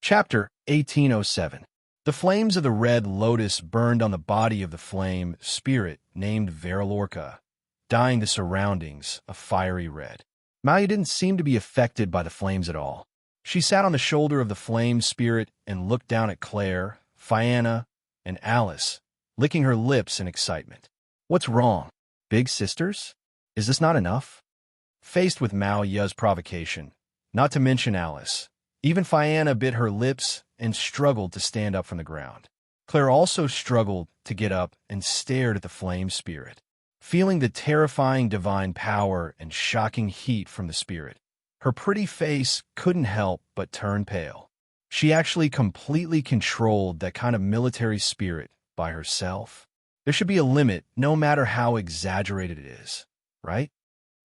Chapter 1807. The flames of the red lotus burned on the body of the flame spirit named Veralorca, dyeing the surroundings a fiery red. Maya didn't seem to be affected by the flames at all. She sat on the shoulder of the flame spirit and looked down at Claire, Fianna, and Alice, licking her lips in excitement. What's wrong? Big sisters? Is this not enough? Faced with Mao Ya's provocation, not to mention Alice, even Fianna bit her lips and struggled to stand up from the ground. Claire also struggled to get up and stared at the flame spirit. Feeling the terrifying divine power and shocking heat from the spirit, her pretty face couldn't help but turn pale. She actually completely controlled that kind of military spirit by herself. There should be a limit, no matter how exaggerated it is, right?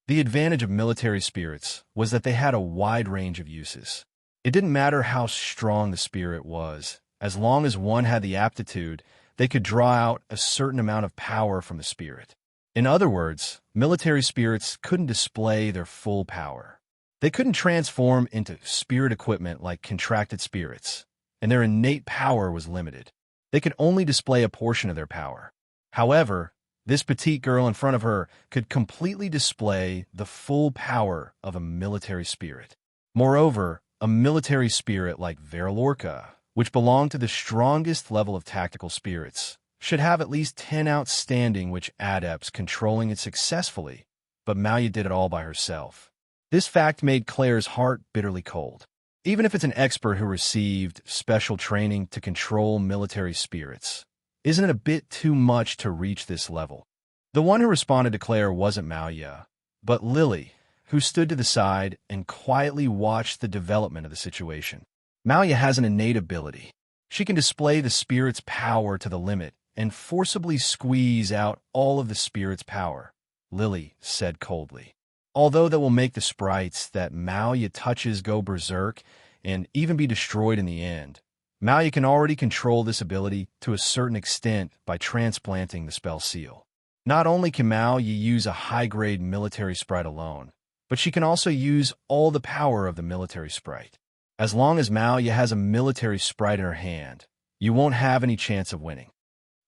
The advantage of military spirits was that they had a wide range of uses. It didn't matter how strong the spirit was. As long as one had the aptitude, they could draw out a certain amount of power from the spirit. In other words, military spirits couldn't display their full power. They couldn't transform into spirit equipment like contracted spirits, and their innate power was limited. They could only display a portion of their power. However, this petite girl in front of her could completely display the full power of a military spirit. Moreover, a military spirit like Veralorca, which belonged to the strongest level of tactical spirits, should have at least 10 outstanding witch adepts controlling it successfully, but Maya did it all by herself. This fact made Claire's heart bitterly cold. Even if it's an expert who received special training to control military spirits, isn't it a bit too much to reach this level? The one who responded to Claire wasn't Maya, but Lily, who stood to the side and quietly watched the development of the situation. Maya has an innate ability. She can display the spirit's power to the limit and forcibly squeeze out all of the spirit's power, Lily said coldly. Although that will make the sprites that Maya touches go berserk and even be destroyed in the end, Maya can already control this ability to a certain extent by transplanting the spell seal. Not only can Maya use a high-grade military sprite alone, but she can also use all the power of the military sprite. As long as Maya has a military sprite in her hand, you won't have any chance of winning.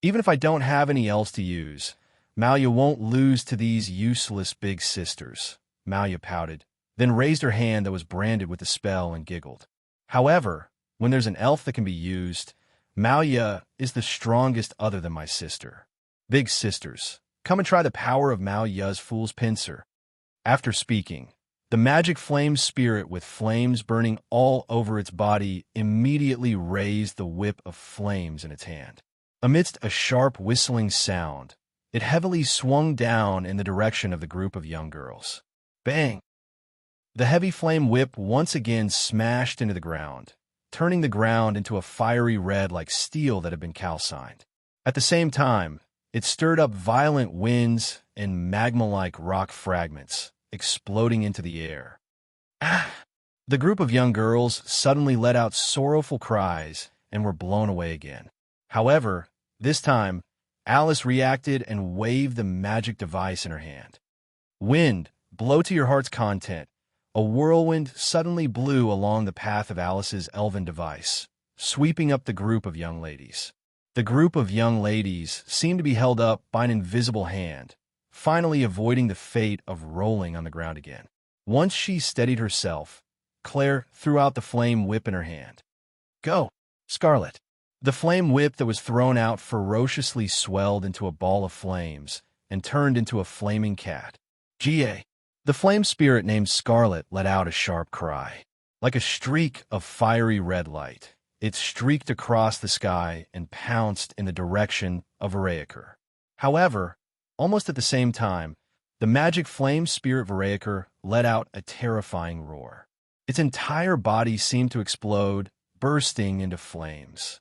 Even if I don't have any else to use, Maya won't lose to these useless big sisters, Maya pouted, then raised her hand that was branded with the spell and giggled. However, when there's an elf that can be used, Maya is the strongest other than my sister. Big sisters, come and try the power of Maya's Fool's Pincer. After speaking, the magic flame spirit with flames burning all over its body immediately raised the whip of flames in its hand. Amidst a sharp whistling sound, it heavily swung down in the direction of the group of young girls. Bang! The heavy flame whip once again smashed into the ground, turning the ground into a fiery red like steel that had been calcined. At the same time, it stirred up violent winds and magma-like rock fragments, exploding into the air. Ah! The group of young girls suddenly let out sorrowful cries and were blown away again. However, this time, Alice reacted and waved the magic device in her hand. Wind, blow to your heart's content. A whirlwind suddenly blew along the path of Alice's elven device, sweeping up the group of young ladies. The group of young ladies seemed to be held up by an invisible hand, finally avoiding the fate of rolling on the ground again. Once she steadied herself, Claire threw out the flame whip in her hand. Go, Scarlet! The flame whip that was thrown out ferociously swelled into a ball of flames and turned into a flaming cat. Ga! The flame spirit named Scarlet let out a sharp cry. Like a streak of fiery red light, it streaked across the sky and pounced in the direction of Veraker. However, almost at the same time, the magic flame spirit Veraker let out a terrifying roar. Its entire body seemed to explode, bursting into flames.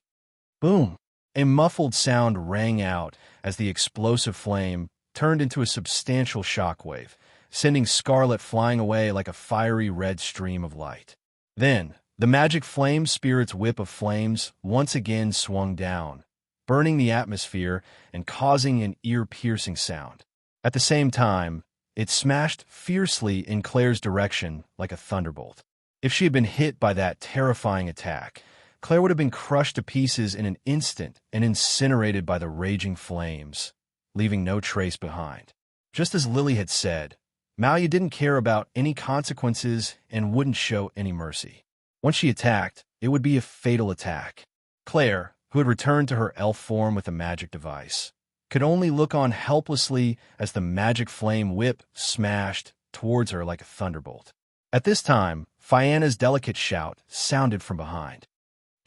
Boom! A muffled sound rang out as the explosive flame turned into a substantial shockwave, sending Scarlet flying away like a fiery red stream of light. Then, the magic flame spirit's whip of flames once again swung down, burning the atmosphere and causing an ear-piercing sound. At the same time, it smashed fiercely in Claire's direction like a thunderbolt. If she had been hit by that terrifying attack, Claire would have been crushed to pieces in an instant and incinerated by the raging flames, leaving no trace behind. Just as Lily had said, Malia didn't care about any consequences and wouldn't show any mercy. Once she attacked, it would be a fatal attack. Claire, who had returned to her elf form with a magic device, could only look on helplessly as the magic flame whip smashed towards her like a thunderbolt. At this time, Fianna's delicate shout sounded from behind.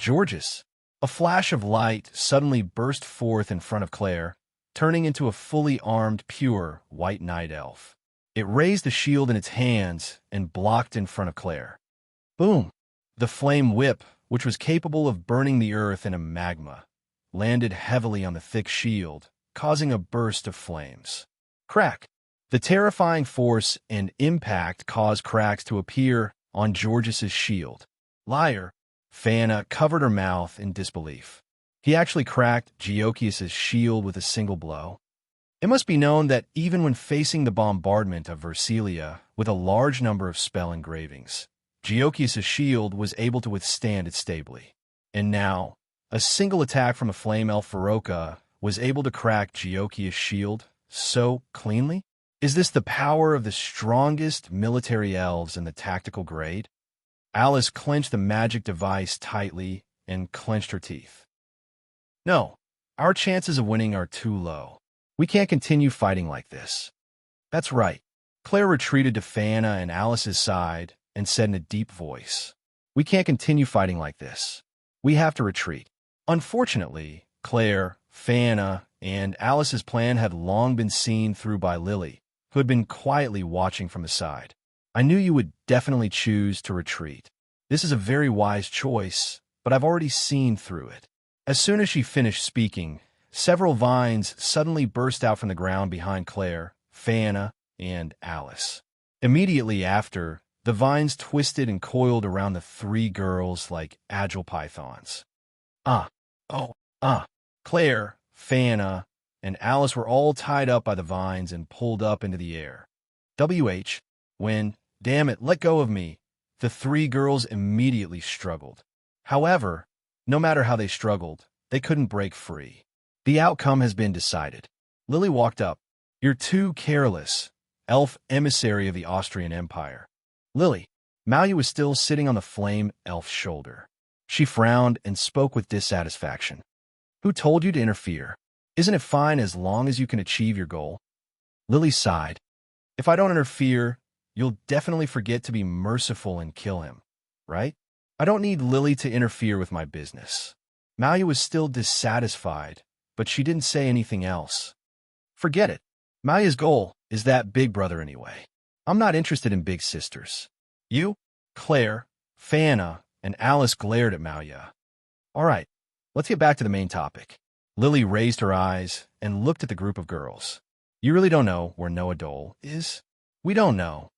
"Georges!" A flash of light suddenly burst forth in front of Claire, turning into a fully armed, pure, white night elf. It raised the shield in its hands and blocked in front of Claire. Boom! The flame whip, which was capable of burning the earth in a magma, landed heavily on the thick shield, causing a burst of flames. Crack! The terrifying force and impact caused cracks to appear on Georges' shield. Liar! Fianna covered her mouth in disbelief. He actually cracked Geokius' shield with a single blow. It must be known that even when facing the bombardment of Versailles with a large number of spell engravings, Geokius' shield was able to withstand it stably. And now, a single attack from a flame elf Feroka was able to crack Geokius' shield so cleanly? Is this the power of the strongest military elves in the tactical grade? Alice clenched the magic device tightly and clenched her teeth. No, our chances of winning are too low. We can't continue fighting like this. That's right. Claire retreated to Fianna and Alice's side and said in a deep voice, "We can't continue fighting like this. We have to retreat." Unfortunately, Claire, Fianna, and Alice's plan had long been seen through by Lily, who had been quietly watching from the side. "I knew you would definitely choose to retreat. This is a very wise choice, but I've already seen through it." As soon as she finished speaking, several vines suddenly burst out from the ground behind Claire, Fianna, and Alice. Immediately after, the vines twisted and coiled around the three girls like agile pythons. Claire, Fianna, and Alice were all tied up by the vines and pulled up into the air. Damn it, let go of me. The three girls immediately struggled. However, no matter how they struggled, they couldn't break free. The outcome has been decided. Lily walked up. "You're too careless, elf emissary of the Austrian Empire." Lily. Malia was still sitting on the flame elf's shoulder. She frowned and spoke with dissatisfaction. "Who told you to interfere? Isn't it fine as long as you can achieve your goal?" Lily sighed. "If I don't interfere, you'll definitely forget to be merciful and kill him, right? I don't need Lily to interfere with my business." Malia was still dissatisfied, but she didn't say anything else. Forget it. Malia's goal is that big brother anyway. I'm not interested in big sisters. You, Claire, Fianna, and Alice glared at Malia. "All right, let's get back to the main topic." Lily raised her eyes and looked at the group of girls. "You really don't know where Noah Dole is?" "We don't know,"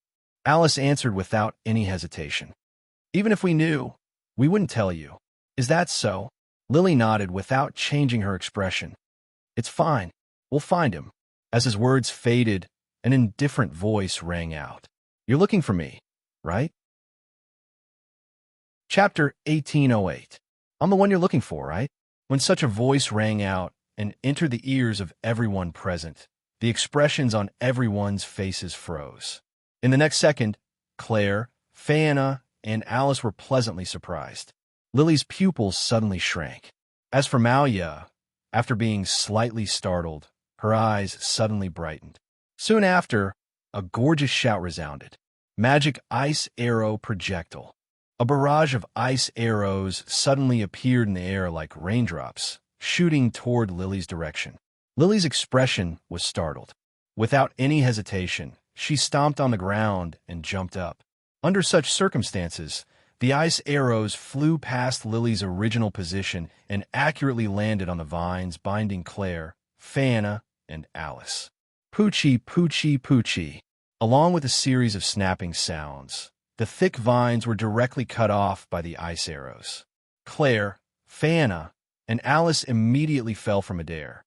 Alice answered without any hesitation. "Even if we knew, we wouldn't tell you. Is that so?" Lily nodded without changing her expression. "It's fine. We'll find him." As his words faded, an indifferent voice rang out. "You're looking for me, right?" Chapter 1808. "I'm the one you're looking for, right?" When such a voice rang out and entered the ears of everyone present, the expressions on everyone's faces froze. In the next second, Claire, Fianna, and Alice were pleasantly surprised. Lily's pupils suddenly shrank. As for Malia, after being slightly startled, her eyes suddenly brightened. Soon after, a gorgeous shout resounded. "Magic ice arrow projectile." A barrage of ice arrows suddenly appeared in the air like raindrops, shooting toward Lily's direction. Lily's expression was startled. Without any hesitation, she stomped on the ground and jumped up. Under such circumstances, the ice arrows flew past Lily's original position and accurately landed on the vines binding Claire, Fianna, and Alice. Poochie, poochie, poochie. Along with a series of snapping sounds, the thick vines were directly cut off by the ice arrows. Claire, Fianna, and Alice immediately fell from midair.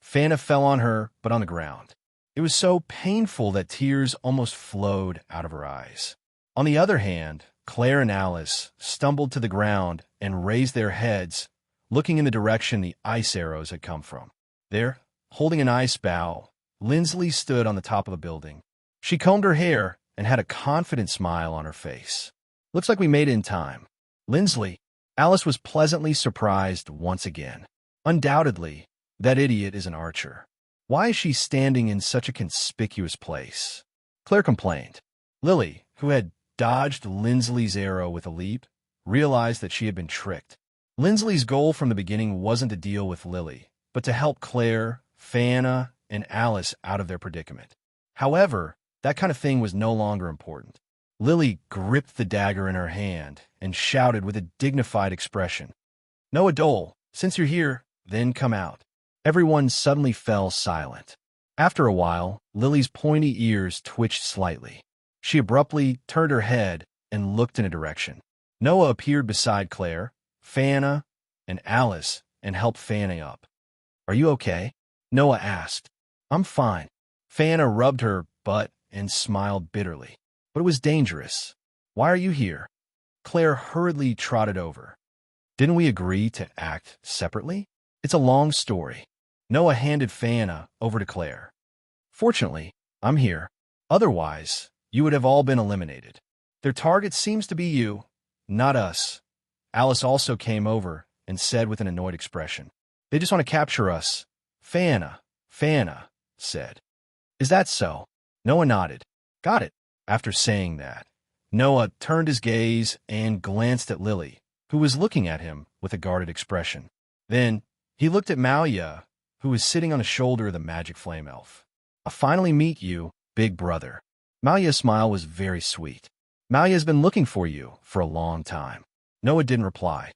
Fianna fell on her, but on the ground. It was so painful that tears almost flowed out of her eyes. On the other hand, Claire and Alice stumbled to the ground and raised their heads, looking in the direction the ice arrows had come from. There, holding an ice bow, Lindsley stood on the top of the building. She combed her hair and had a confident smile on her face. "Looks like we made it in time." "Lindsley." Alice was pleasantly surprised once again. "Undoubtedly, that idiot is an archer. Why is she standing in such a conspicuous place?" Claire complained. Lily, who had dodged Lindsley's arrow with a leap, realized that she had been tricked. Lindsley's goal from the beginning wasn't to deal with Lily, but to help Claire, Fana, and Alice out of their predicament. However, that kind of thing was no longer important. Lily gripped the dagger in her hand and shouted with a dignified expression, "Noah Dole, since you're here, then come out." Everyone suddenly fell silent. After a while, Lily's pointy ears twitched slightly. She abruptly turned her head and looked in a direction. Noah appeared beside Claire, Fana, and Alice and helped Fana up. "Are you okay?" Noah asked. "I'm fine." Fana rubbed her butt and smiled bitterly. "But it was dangerous. Why are you here?" Claire hurriedly trotted over. "Didn't we agree to act separately? It's a long story." Noah handed Fana over to Claire. "Fortunately, I'm here. Otherwise, you would have all been eliminated. Their target seems to be you, not us." Alice also came over and said with an annoyed expression, "They just want to capture us." Fana said. "Is that so?" Noah nodded. "Got it." After saying that, Noah turned his gaze and glanced at Lily, who was looking at him with a guarded expression. Then he looked at Malia, who was sitting on the shoulder of the magic flame elf. "I finally meet you, big brother." Malia's smile was very sweet. "Malia's been looking for you for a long time." Noah didn't reply.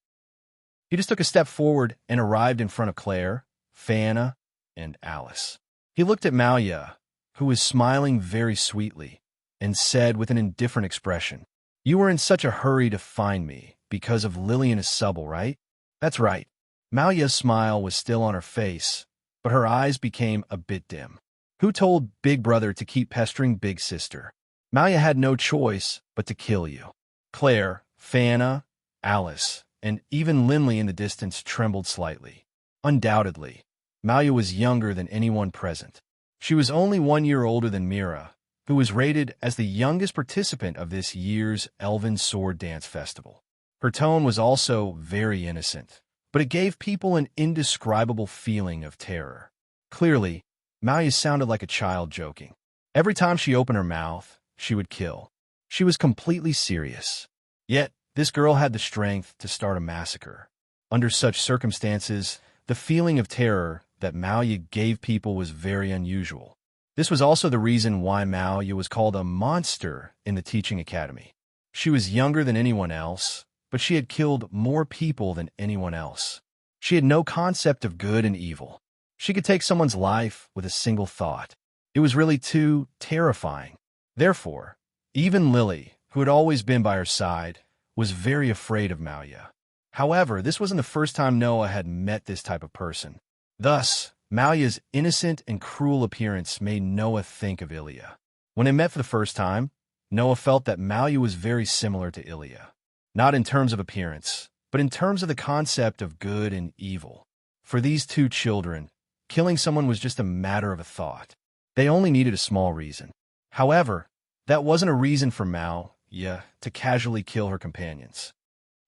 He just took a step forward and arrived in front of Claire, Fana, and Alice. He looked at Malia, who was smiling very sweetly, and said with an indifferent expression, "You were in such a hurry to find me because of Lillian Subble, right?" "That's right." Malia's smile was still on her face, but her eyes became a bit dim. "Who told Big Brother to keep pestering Big Sister?" "Malia had no choice but to kill you." Claire, Fana, Alice, and even Lindley in the distance trembled slightly. Undoubtedly, Malia was younger than anyone present. She was only 1 year older than Mira, who was rated as the youngest participant of this year's Elven Sword Dance Festival. Her tone was also very innocent, but it gave people an indescribable feeling of terror. Clearly, Malia sounded like a child joking. Every time she opened her mouth, she would kill. She was completely serious. Yet, this girl had the strength to start a massacre. Under such circumstances, the feeling of terror that Malia gave people was very unusual. This was also the reason why Malia was called a monster in the teaching academy. She was younger than anyone else, but she had killed more people than anyone else. She had no concept of good and evil. She could take someone's life with a single thought. It was really too terrifying. Therefore, even Lily, who had always been by her side, was very afraid of Malia. However, this wasn't the first time Noah had met this type of person. Thus, Malia's innocent and cruel appearance made Noah think of Ilya. When they met for the first time, Noah felt that Malia was very similar to Ilya. Not in terms of appearance, but in terms of the concept of good and evil. For these two children, killing someone was just a matter of a thought. They only needed a small reason. However, that wasn't a reason for Malia to casually kill her companions.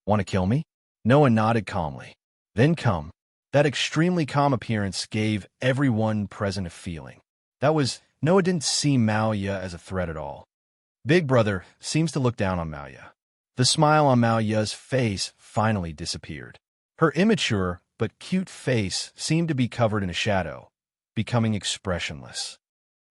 "Want to kill me?" Noah nodded calmly. "Then come." That extremely calm appearance gave everyone present a feeling. Noah didn't see Malia as a threat at all. Big Brother seems to look down on Malia. The smile on Malia's face finally disappeared. Her immature but cute face seemed to be covered in a shadow, becoming expressionless.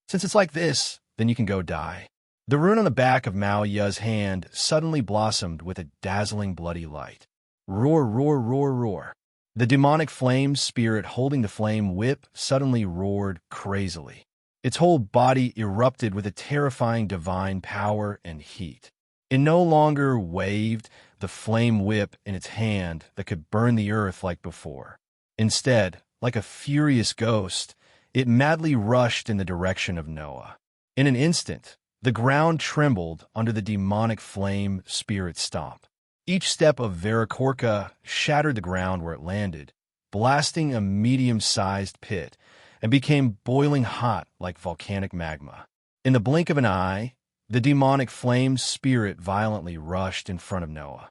"Since it's like this, then you can go die." The rune on the back of Malia's hand suddenly blossomed with a dazzling bloody light. Roar, roar, roar, roar. The demonic flame spirit holding the flame whip suddenly roared crazily. Its whole body erupted with a terrifying divine power and heat. It no longer waved the flame whip in its hand that could burn the earth like before. Instead, like a furious ghost, it madly rushed in the direction of Noah. In an instant, The ground trembled under the demonic flame spirit's stomp. Each step of Verakorka shattered the ground where it landed, blasting a medium-sized pit, and became boiling hot like volcanic magma. In the blink of an eye, the demonic flame spirit violently rushed in front of Noah.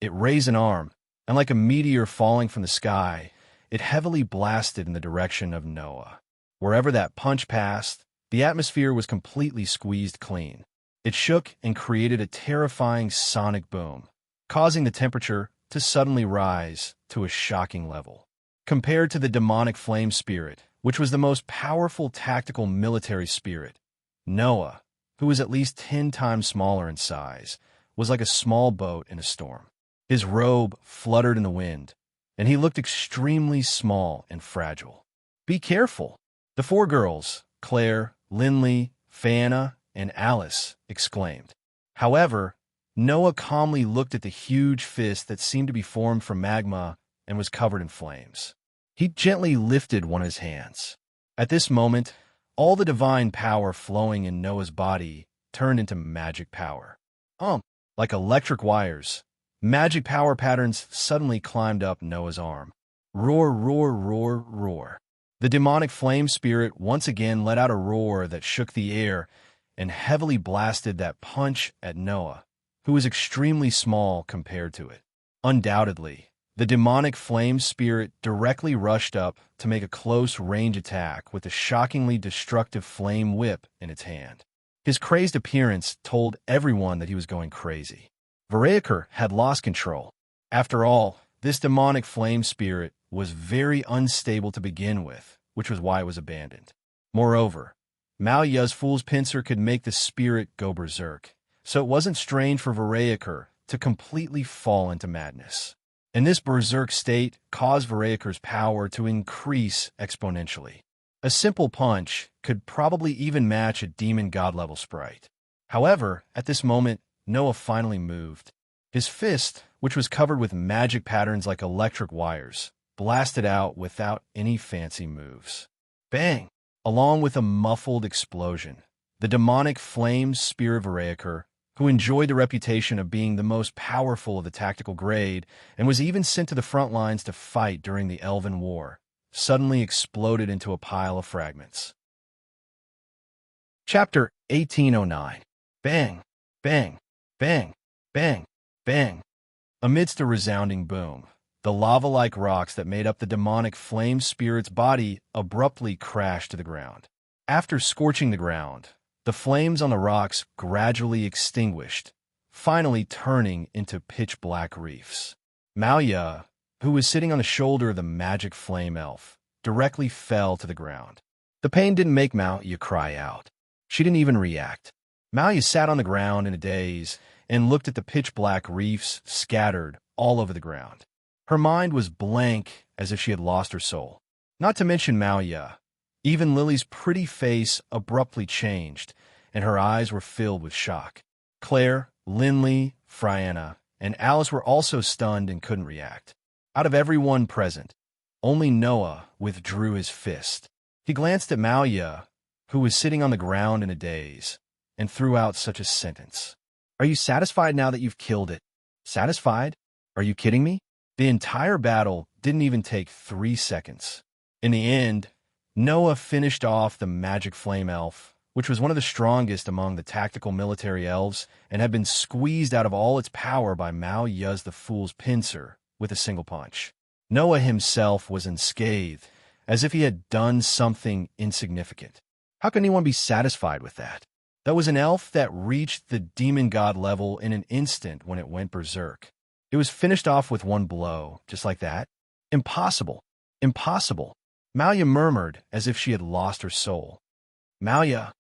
It raised an arm, and like a meteor falling from the sky, it heavily blasted in the direction of Noah. Wherever that punch passed, the atmosphere was completely squeezed clean. It shook and created a terrifying sonic boom, causing the temperature to suddenly rise to a shocking level. Compared to the demonic flame spirit, which was the most powerful tactical military spirit, Noah, who was at least 10 times smaller in size, was like a small boat in a storm. His robe fluttered in the wind, and he looked extremely small and fragile. "Be careful!" The 4 girls, Claire, Lindley, Fana, and Alice, exclaimed. However, Noah calmly looked at the huge fist that seemed to be formed from magma and was covered in flames. He gently lifted one of his hands. At this moment, all the divine power flowing in Noah's body turned into magic power. Like electric wires, magic power patterns suddenly climbed up Noah's arm. Roar, roar, roar, roar. The demonic flame spirit once again let out a roar that shook the air and heavily blasted that punch at Noah, who was extremely small compared to it. Undoubtedly, the demonic flame spirit directly rushed up to make a close-range attack with a shockingly destructive flame whip in its hand. His crazed appearance told everyone that he was going crazy. Verakorka had lost control. After all, this demonic flame spirit was very unstable to begin with, which was why it was abandoned. Moreover, Malya's fool's pincer could make the spirit go berserk, so it wasn't strange for Verakorka to completely fall into madness. And this berserk state caused Verakorka's power to increase exponentially. A simple punch could probably even match a demon god-level sprite. However, at this moment, Noah finally moved. His fist, which was covered with magic patterns like electric wires, blasted out without any fancy moves. Bang! Along with a muffled explosion, the demonic flame spirit Verakorka, who enjoyed the reputation of being the most powerful of the tactical grade and was even sent to the front lines to fight during the Elven War, suddenly exploded into a pile of fragments. Chapter 1809. Bang! Bang! Bang! Bang! Bang! Amidst a resounding boom, the lava-like rocks that made up the demonic flame spirit's body abruptly crashed to the ground. After scorching the ground, the flames on the rocks gradually extinguished, finally turning into pitch-black reefs. Malya, who was sitting on the shoulder of the magic flame elf, directly fell to the ground. The pain didn't make Malya cry out. She didn't even react. Malya sat on the ground in a daze and looked at the pitch-black reefs scattered all over the ground. Her mind was blank as if she had lost her soul. Not to mention Malya. Even Lily's pretty face abruptly changed, and her eyes were filled with shock. Claire, Lindley, Friana, and Alice were also stunned and couldn't react. Out of everyone present, only Noah withdrew his fist. He glanced at Malya, who was sitting on the ground in a daze, and threw out such a sentence. "Are you satisfied now that you've killed it?" "Satisfied? Are you kidding me?" The entire battle didn't even take 3 seconds. In the end, Noah finished off the magic flame elf, which was one of the strongest among the tactical military elves and had been squeezed out of all its power by Malya's the Fool's pincer with a single punch. Noah himself was unscathed, as if he had done something insignificant. How can anyone be satisfied with that? That was an elf that reached the demon god level in an instant when it went berserk. It was finished off with one blow, just like that. Impossible. Impossible. Malya murmured as if she had lost her soul. Malya,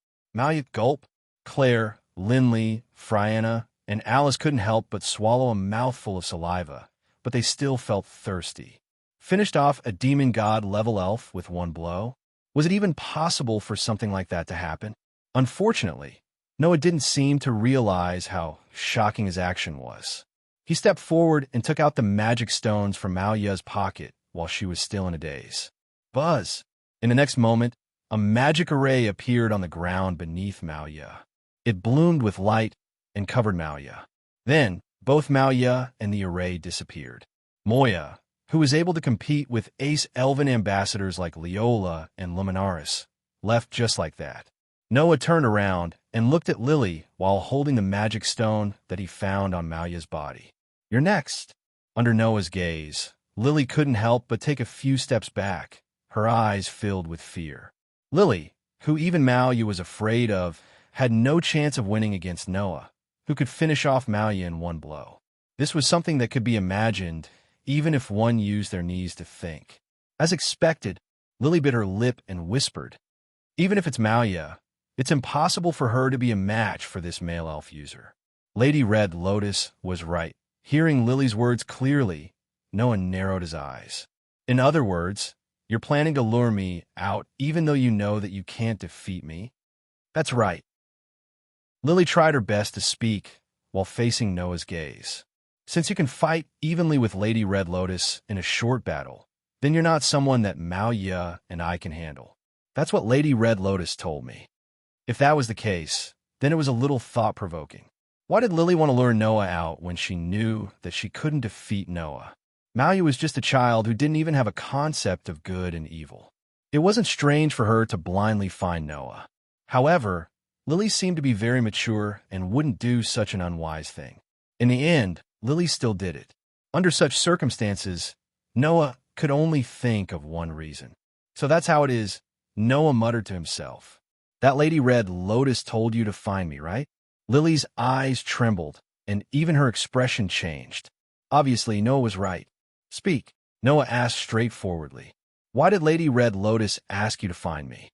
gulp. Claire, Lindley, Friana, and Alice couldn't help but swallow a mouthful of saliva, but they still felt thirsty. Finished off a demon god level elf with one blow? Was it even possible for something like that to happen? Unfortunately, Noah didn't seem to realize how shocking his action was. He stepped forward and took out the magic stones from Malya's pocket while she was still in a daze. Buzz! In the next moment, a magic array appeared on the ground beneath Malya. It bloomed with light and covered Maoya. Then, both Maoya and the array disappeared. Moya, who was able to compete with ace elven ambassadors like Leola and Luminaris, left just like that. Noah turned around and looked at Lily while holding the magic stone that he found on Maoya's body. "You're next." Under Noah's gaze, Lily couldn't help but take a few steps back, her eyes filled with fear. Lily, who even Maoya was afraid of, had no chance of winning against Noah, who could finish off Maoya in one blow. This was something that could be imagined, even if one used their knees to think. As expected, Lily bit her lip and whispered, "Even if it's Maoya, it's impossible for her to be a match for this male elf user." Lady Red Lotus was right. Hearing Lily's words clearly, Noah narrowed his eyes. "In other words, you're planning to lure me out even though you know that you can't defeat me?" "That's right." Lily tried her best to speak while facing Noah's gaze. "Since you can fight evenly with Lady Red Lotus in a short battle, then you're not someone that Maoya and I can handle. That's what Lady Red Lotus told me." If that was the case, then it was a little thought-provoking. Why did Lily want to lure Noah out when she knew that she couldn't defeat Noah? Maoya was just a child who didn't even have a concept of good and evil. It wasn't strange for her to blindly find Noah. However, Lily seemed to be very mature and wouldn't do such an unwise thing. In the end, Lily still did it. Under such circumstances, Noah could only think of one reason. "So that's how it is," Noah muttered to himself. "That Lady Red Lotus told you to find me, right?" Lily's eyes trembled, and even her expression changed. Obviously, Noah was right. "Speak," Noah asked straightforwardly. "Why did Lady Red Lotus ask you to find me?"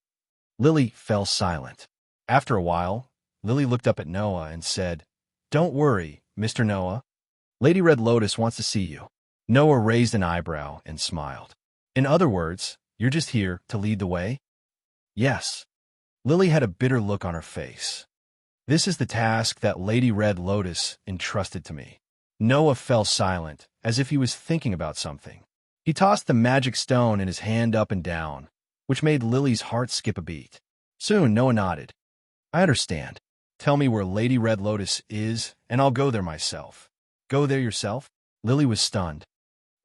Lily fell silent. After a while, Lily looked up at Noah and said, "Don't worry, Mr. Noah. Lady Red Lotus wants to see you." Noah raised an eyebrow and smiled. "In other words, you're just here to lead the way?" "Yes." Lily had a bitter look on her face. "This is the task that Lady Red Lotus entrusted to me." Noah fell silent, as if he was thinking about something. He tossed the magic stone in his hand up and down, which made Lily's heart skip a beat. Soon, Noah nodded. "I understand. Tell me where Lady Red Lotus is, and I'll go there myself." "Go there yourself?" Lily was stunned.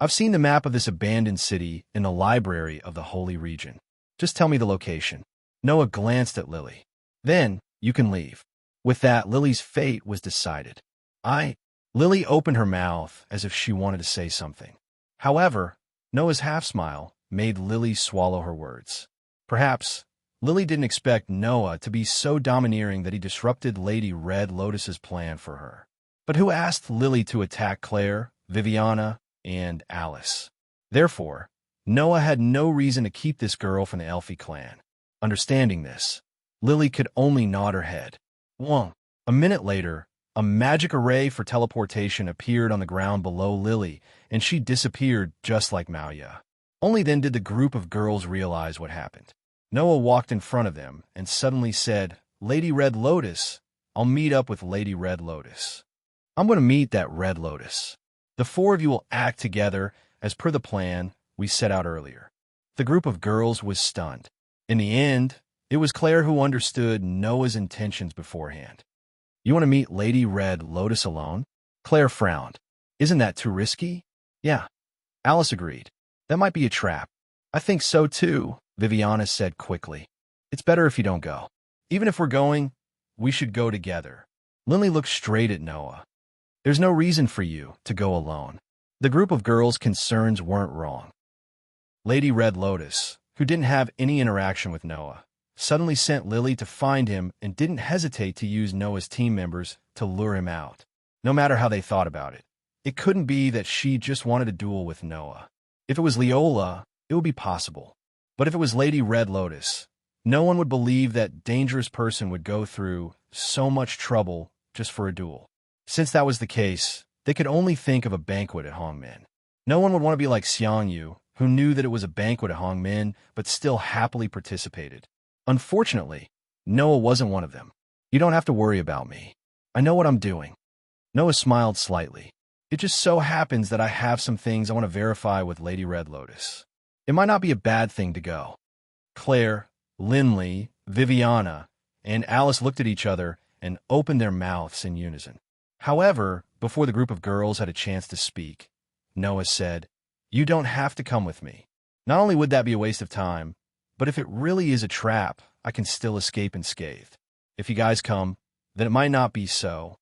"I've seen the map of this abandoned city in the library of the Holy Region. Just tell me the location." Noah glanced at Lily. "Then, you can leave." With that, Lily's fate was decided. Lily opened her mouth as if she wanted to say something. However, Noah's half-smile made Lily swallow her words. Perhaps Lily didn't expect Noah to be so domineering that he disrupted Lady Red Lotus's plan for her. But who asked Lily to attack Claire, Viviana, and Alice? Therefore, Noah had no reason to keep this girl from the Elfie clan. Understanding this, Lily could only nod her head. A minute later, a magic array for teleportation appeared on the ground below Lily, and she disappeared just like Maoya. Only then did the group of girls realize what happened. Noah walked in front of them and suddenly said, "Lady Red Lotus, I'll meet up with Lady Red Lotus. I'm going to meet that Red Lotus. The four of you will act together as per the plan we set out earlier." The group of girls was stunned. In the end, it was Claire who understood Noah's intentions beforehand. "You want to meet Lady Red Lotus alone?" Claire frowned. "Isn't that too risky?" "Yeah." Alice agreed. "That might be a trap." "I think so too," Viviana said quickly. "It's better if you don't go. Even if we're going, we should go together." Lily looked straight at Noah. "There's no reason for you to go alone." The group of girls' concerns weren't wrong. Lady Red Lotus, who didn't have any interaction with Noah, suddenly sent Lily to find him and didn't hesitate to use Noah's team members to lure him out. No matter how they thought about it, it couldn't be that she just wanted a duel with Noah. If it was Leola, it would be possible. But if it was Lady Red Lotus, no one would believe that dangerous person would go through so much trouble just for a duel. Since that was the case, they could only think of a banquet at Hongmen. No one would want to be like Xiang Yu, who knew that it was a banquet at Hongmen, but still happily participated. Unfortunately, Noah wasn't one of them. "You don't have to worry about me. I know what I'm doing." Noah smiled slightly. "It just so happens that I have some things I want to verify with Lady Red Lotus. It might not be a bad thing to go." Claire, Linley, Viviana, and Alice looked at each other and opened their mouths in unison. However, before the group of girls had a chance to speak, Noah said, "You don't have to come with me. Not only would that be a waste of time, but if it really is a trap, I can still escape unscathed. If you guys come, then it might not be so."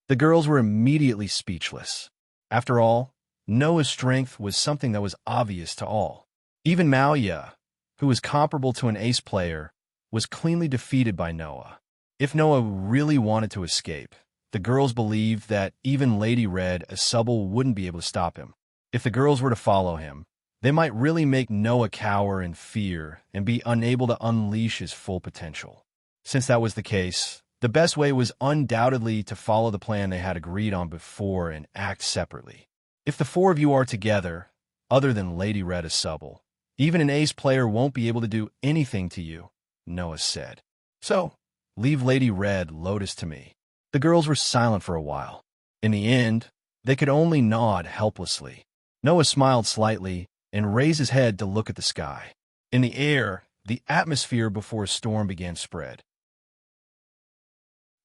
The girls were immediately speechless. After all, Noah's strength was something that was obvious to all. Even Malia, who was comparable to an ace player, was cleanly defeated by Noah. If Noah really wanted to escape, the girls believed that even Lady Red Asubble wouldn't be able to stop him. If the girls were to follow him, they might really make Noah cower in fear and be unable to unleash his full potential. Since that was the case, the best way was undoubtedly to follow the plan they had agreed on before and act separately. If the four of you are together, other than Lady Red Asubble, even an ace player won't be able to do anything to you, Noah said. So, leave Lady Red Lotus to me. The girls were silent for a while. In the end, they could only nod helplessly. Noah smiled slightly and raised his head to look at the sky. In the air, the atmosphere before a storm began to spread.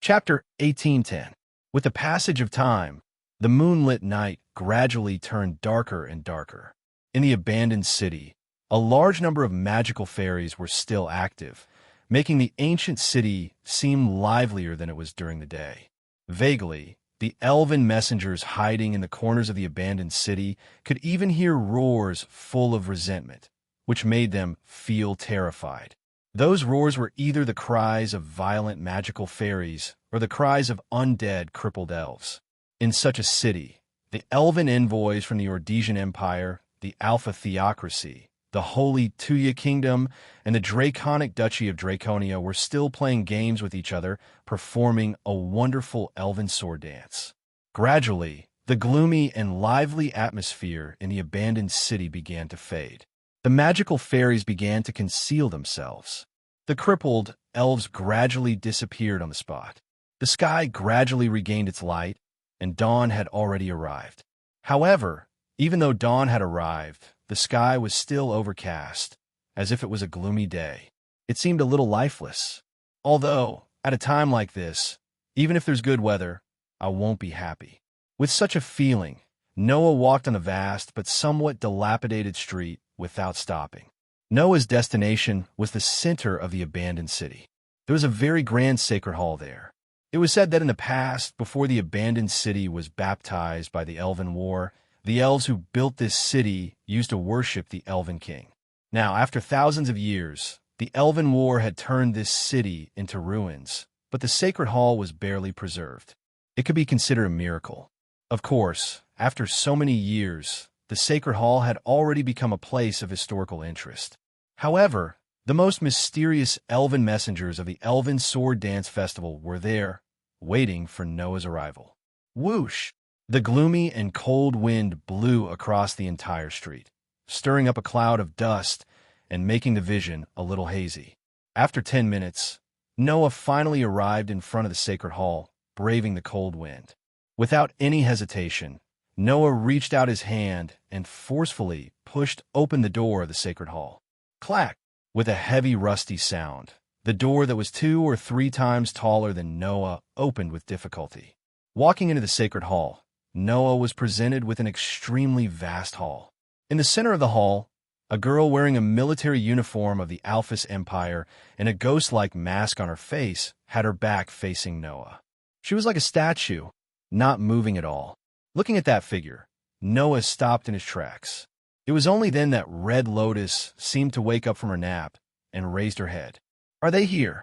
Chapter 18:10. With the passage of time, the moonlit night gradually turned darker and darker. In the abandoned city, a large number of magical fairies were still active, making the ancient city seem livelier than it was during the day. Vaguely, the elven messengers hiding in the corners of the abandoned city could even hear roars full of resentment, which made them feel terrified. Those roars were either the cries of violent magical fairies or the cries of undead crippled elves. In such a city, the elven envoys from the Ordesian Empire, the Alpha Theocracy, the Holy Tuya Kingdom, and the Draconic Duchy of Draconia were still playing games with each other, performing a wonderful elven sword dance. Gradually, the gloomy and lively atmosphere in the abandoned city began to fade. The magical fairies began to conceal themselves. The crippled elves gradually disappeared on the spot. The sky gradually regained its light, and dawn had already arrived. However, even though dawn had arrived, the sky was still overcast, as if it was a gloomy day. It seemed a little lifeless. Although, at a time like this, even if there's good weather, I won't be happy. With such a feeling, Noah walked on a vast but somewhat dilapidated street without stopping. Noah's destination was the center of the abandoned city. There was a very grand sacred hall there. It was said that in the past, before the abandoned city was baptized by the Elven War, the elves who built this city used to worship the Elven King. Now, after thousands of years, the Elven War had turned this city into ruins, but the sacred hall was barely preserved. It could be considered a miracle. Of course, after so many years, the sacred hall had already become a place of historical interest. However, the most mysterious elven messengers of the Elven Sword Dance Festival were there, waiting for Noah's arrival. Whoosh! The gloomy and cold wind blew across the entire street, stirring up a cloud of dust and making the vision a little hazy. After 10 minutes, Noah finally arrived in front of the sacred hall, braving the cold wind. Without any hesitation, Noah reached out his hand and forcefully pushed open the door of the sacred hall. Clack! With a heavy, rusty sound, the door that was 2 or 3 times taller than Noah opened with difficulty. Walking into the sacred hall, Noah was presented with an extremely vast hall. In the center of the hall, a girl wearing a military uniform of the Alphys Empire and a ghost-like mask on her face had her back facing Noah. She was like a statue, not moving at all. Looking at that figure, Noah stopped in his tracks. It was only then that Red Lotus seemed to wake up from her nap and raised her head. "Are they here?"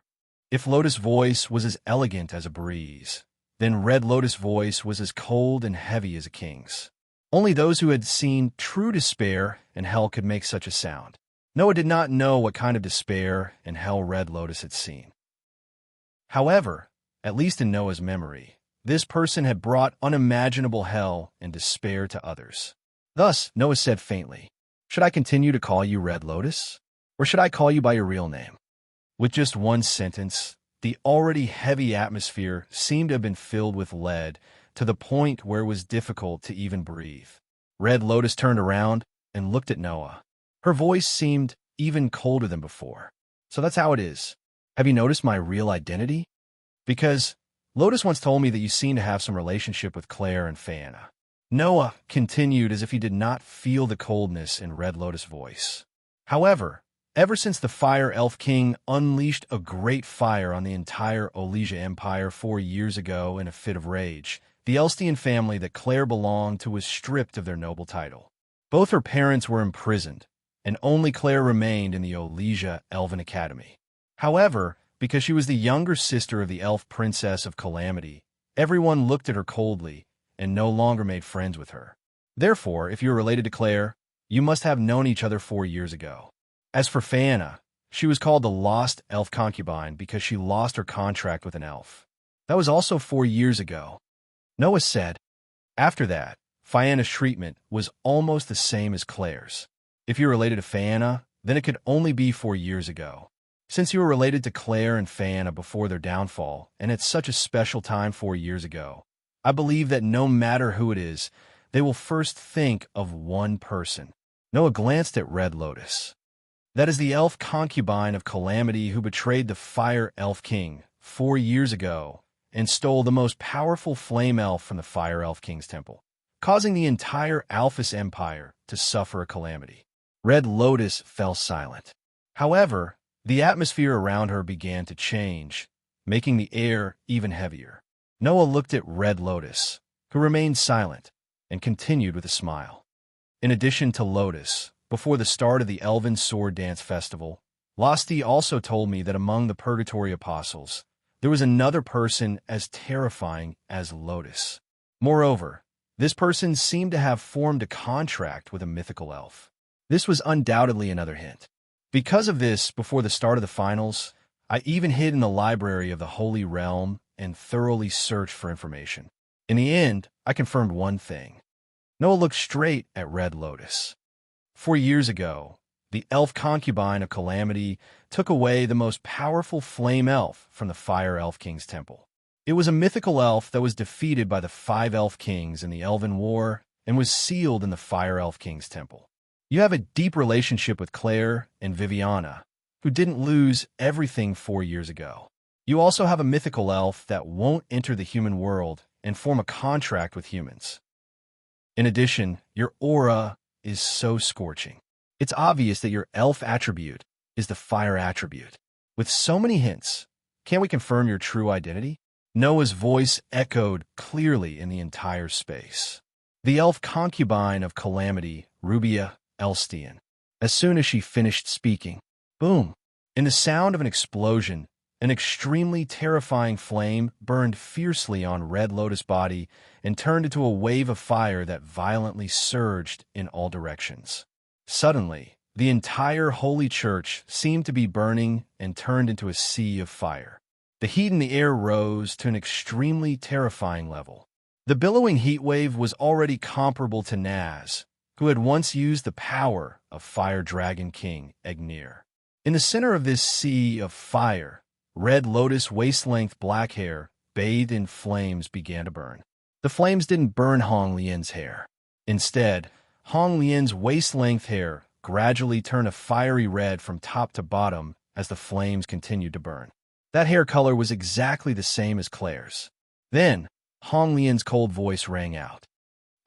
If Lotus' voice was as elegant as a breeze, then Red Lotus' voice was as cold and heavy as a king's. Only those who had seen true despair and hell could make such a sound. Noah did not know what kind of despair and hell Red Lotus had seen. However, at least in Noah's memory, this person had brought unimaginable hell and despair to others. Thus, Noah said faintly, "Should I continue to call you Red Lotus? Or should I call you by your real name?" With just one sentence, the already heavy atmosphere seemed to have been filled with lead to the point where it was difficult to even breathe. Red Lotus turned around and looked at Noah. Her voice seemed even colder than before. "So that's how it is. Have you noticed my real identity? Because Lotus once told me that you seem to have some relationship with Claire and Fayana. Noah continued as if he did not feel the coldness in Red Lotus' voice. However, ever since the Fire Elf King unleashed a great fire on the entire Olesia Empire 4 years ago in a fit of rage, the Elstian family that Claire belonged to was stripped of their noble title. Both her parents were imprisoned, and only Claire remained in the Olesia Elven Academy. However, because she was the younger sister of the Elf Princess of Calamity, everyone looked at her coldly and no longer made friends with her. Therefore, if you are related to Claire, you must have known each other 4 years ago. As for Fayana, she was called the Lost Elf Concubine because she lost her contract with an elf. That was also 4 years ago. Noah said, after that, Fayana's treatment was almost the same as Claire's. If you're related to Fayana, then it could only be 4 years ago. Since you were related to Claire and Fayana before their downfall, and at such a special time 4 years ago, I believe that no matter who it is, they will first think of one person. Noah glanced at Red Lotus. That is the elf concubine of Calamity who betrayed the Fire Elf King 4 years ago and stole the most powerful flame elf from the Fire Elf King's temple, causing the entire Alphys Empire to suffer a calamity. Red Lotus fell silent. However, the atmosphere around her began to change, making the air even heavier. Noah looked at Red Lotus, who remained silent, and continued with a smile. In addition to Lotus, before the start of the Elven Sword Dance Festival, Losti also told me that among the Purgatory Apostles, there was another person as terrifying as Lotus. Moreover, this person seemed to have formed a contract with a mythical elf. This was undoubtedly another hint. Because of this, before the start of the finals, I even hid in the library of the Holy Realm and thoroughly searched for information. In the end, I confirmed one thing. Noah looked straight at Red Lotus. 4 years ago, the elf concubine of Calamity took away the most powerful flame elf from the Fire Elf King's temple. It was a mythical elf that was defeated by the 5 elf kings in the Elven War and was sealed in the Fire Elf King's temple. You have a deep relationship with Claire and Viviana, who didn't lose everything 4 years ago. You also have a mythical elf that won't enter the human world and form a contract with humans. In addition, your aura is so scorching. It's obvious that your elf attribute is the fire attribute. With so many hints, can't we confirm your true identity? Noah's voice echoed clearly in the entire space. The elf concubine of Calamity, Rubia Elstian. As soon as she finished speaking, boom! In the sound of an explosion, an extremely terrifying flame burned fiercely on Red Lotus' body and turned into a wave of fire that violently surged in all directions. Suddenly, the entire holy church seemed to be burning and turned into a sea of fire. The heat in the air rose to an extremely terrifying level. The billowing heat wave was already comparable to Naz, who had once used the power of Fire Dragon King Egnir. In the center of this sea of fire, Red Lotus' waist-length black hair, bathed in flames, began to burn. The flames didn't burn Hong Lian's hair. Instead, Hong Lian's waist-length hair gradually turned a fiery red from top to bottom as the flames continued to burn. That hair color was exactly the same as Claire's. Then, Hong Lian's cold voice rang out.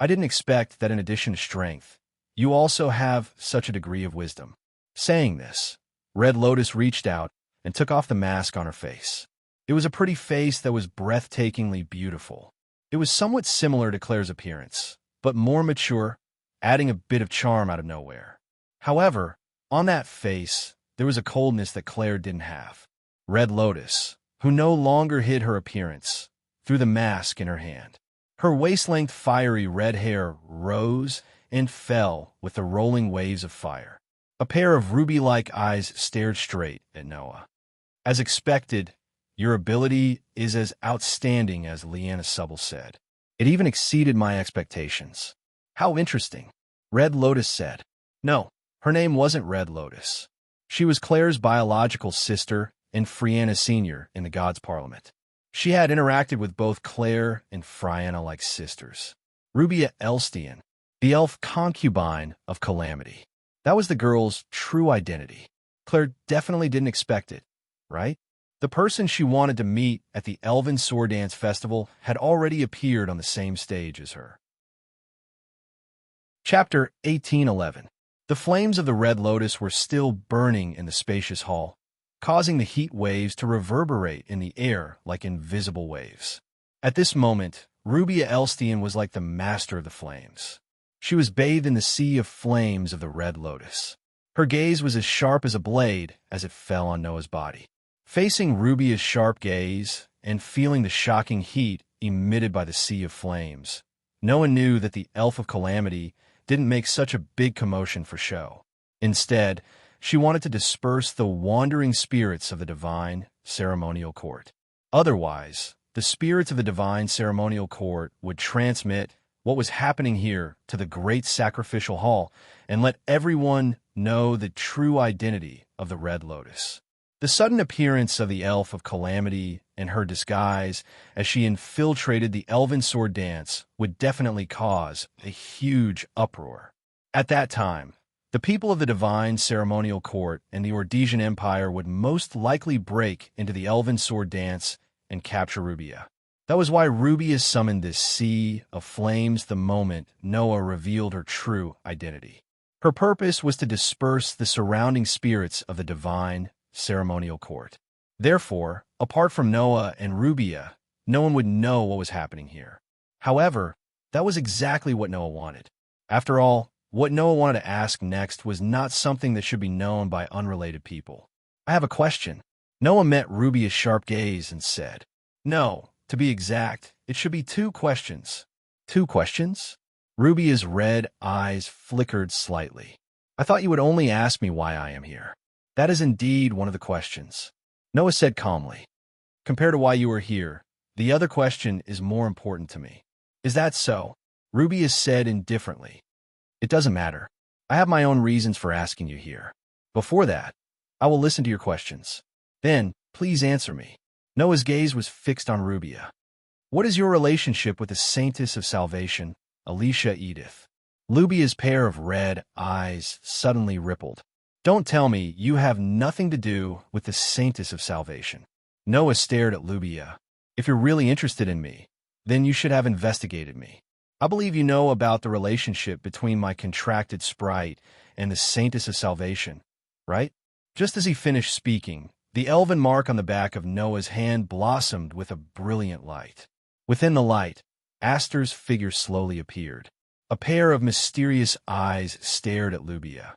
I didn't expect that in addition to strength, you also have such a degree of wisdom. Saying this, Red Lotus reached out and took off the mask on her face. It was a pretty face that was breathtakingly beautiful. It was somewhat similar to Claire's appearance, but more mature, adding a bit of charm out of nowhere. However, on that face, there was a coldness that Claire didn't have. Red Lotus, who no longer hid her appearance, threw the mask in her hand. Her waist-length fiery red hair rose and fell with the rolling waves of fire. A pair of ruby-like eyes stared straight at Noah. As expected, your ability is as outstanding as Leanna Subble said. It even exceeded my expectations. How interesting, Red Lotus said. No, her name wasn't Red Lotus. She was Claire's biological sister and Friana Sr. in the Gods' Parliament. She had interacted with both Claire and Friana like sisters. Rubia Elstian, the elf concubine of Calamity. That was the girl's true identity. Claire definitely didn't expect it, right? The person she wanted to meet at the Elven Sword Dance Festival had already appeared on the same stage as her. Chapter 1811. The flames of the Red Lotus were still burning in the spacious hall, causing the heat waves to reverberate in the air like invisible waves. At this moment, Rubia Elstian was like the master of the flames. She was bathed in the sea of flames of the Red Lotus. Her gaze was as sharp as a blade as it fell on Noah's body. Facing Rubia's sharp gaze and feeling the shocking heat emitted by the sea of flames, Noah knew that the Elf of Calamity didn't make such a big commotion for show. Instead, she wanted to disperse the wandering spirits of the divine ceremonial court. Otherwise, the spirits of the divine ceremonial court would transmit what was happening here to the great sacrificial hall and let everyone know the true identity of the Red Lotus. The sudden appearance of the Elf of Calamity and her disguise as she infiltrated the Elven Sword Dance would definitely cause a huge uproar. At that time, the people of the Divine Ceremonial Court and the Ordesian Empire would most likely break into the Elven Sword Dance and capture Rubia. That was why Rubia summoned this sea of flames the moment Noah revealed her true identity. Her purpose was to disperse the surrounding spirits of the Divine Ceremonial Court. Therefore, apart from Noah and Rubia, no one would know what was happening here. However, that was exactly what Noah wanted. After all, what Noah wanted to ask next was not something that should be known by unrelated people. I have a question. Noah met Rubia's sharp gaze and said, "No, to be exact, it should be 2 questions." 2 questions? Rubia's red eyes flickered slightly. "I thought you would only ask me why I am here." "That is indeed one of the questions," Noah said calmly. "Compared to why you are here, the other question is more important to me." "Is that so?" Rubia said indifferently. "It doesn't matter. I have my own reasons for asking you here. Before that, I will listen to your questions. Then, please answer me." Noah's gaze was fixed on Rubia. "What is your relationship with the Saintess of Salvation, Alicia Edith?" Rubia's pair of red eyes suddenly rippled. "Don't tell me you have nothing to do with the Saintess of Salvation." Noah stared at Rubia. "If you're really interested in me, then you should have investigated me. I believe you know about the relationship between my contracted sprite and the Saintess of Salvation, right?" Just as he finished speaking, the elven mark on the back of Noah's hand blossomed with a brilliant light. Within the light, Aster's figure slowly appeared. A pair of mysterious eyes stared at Rubia.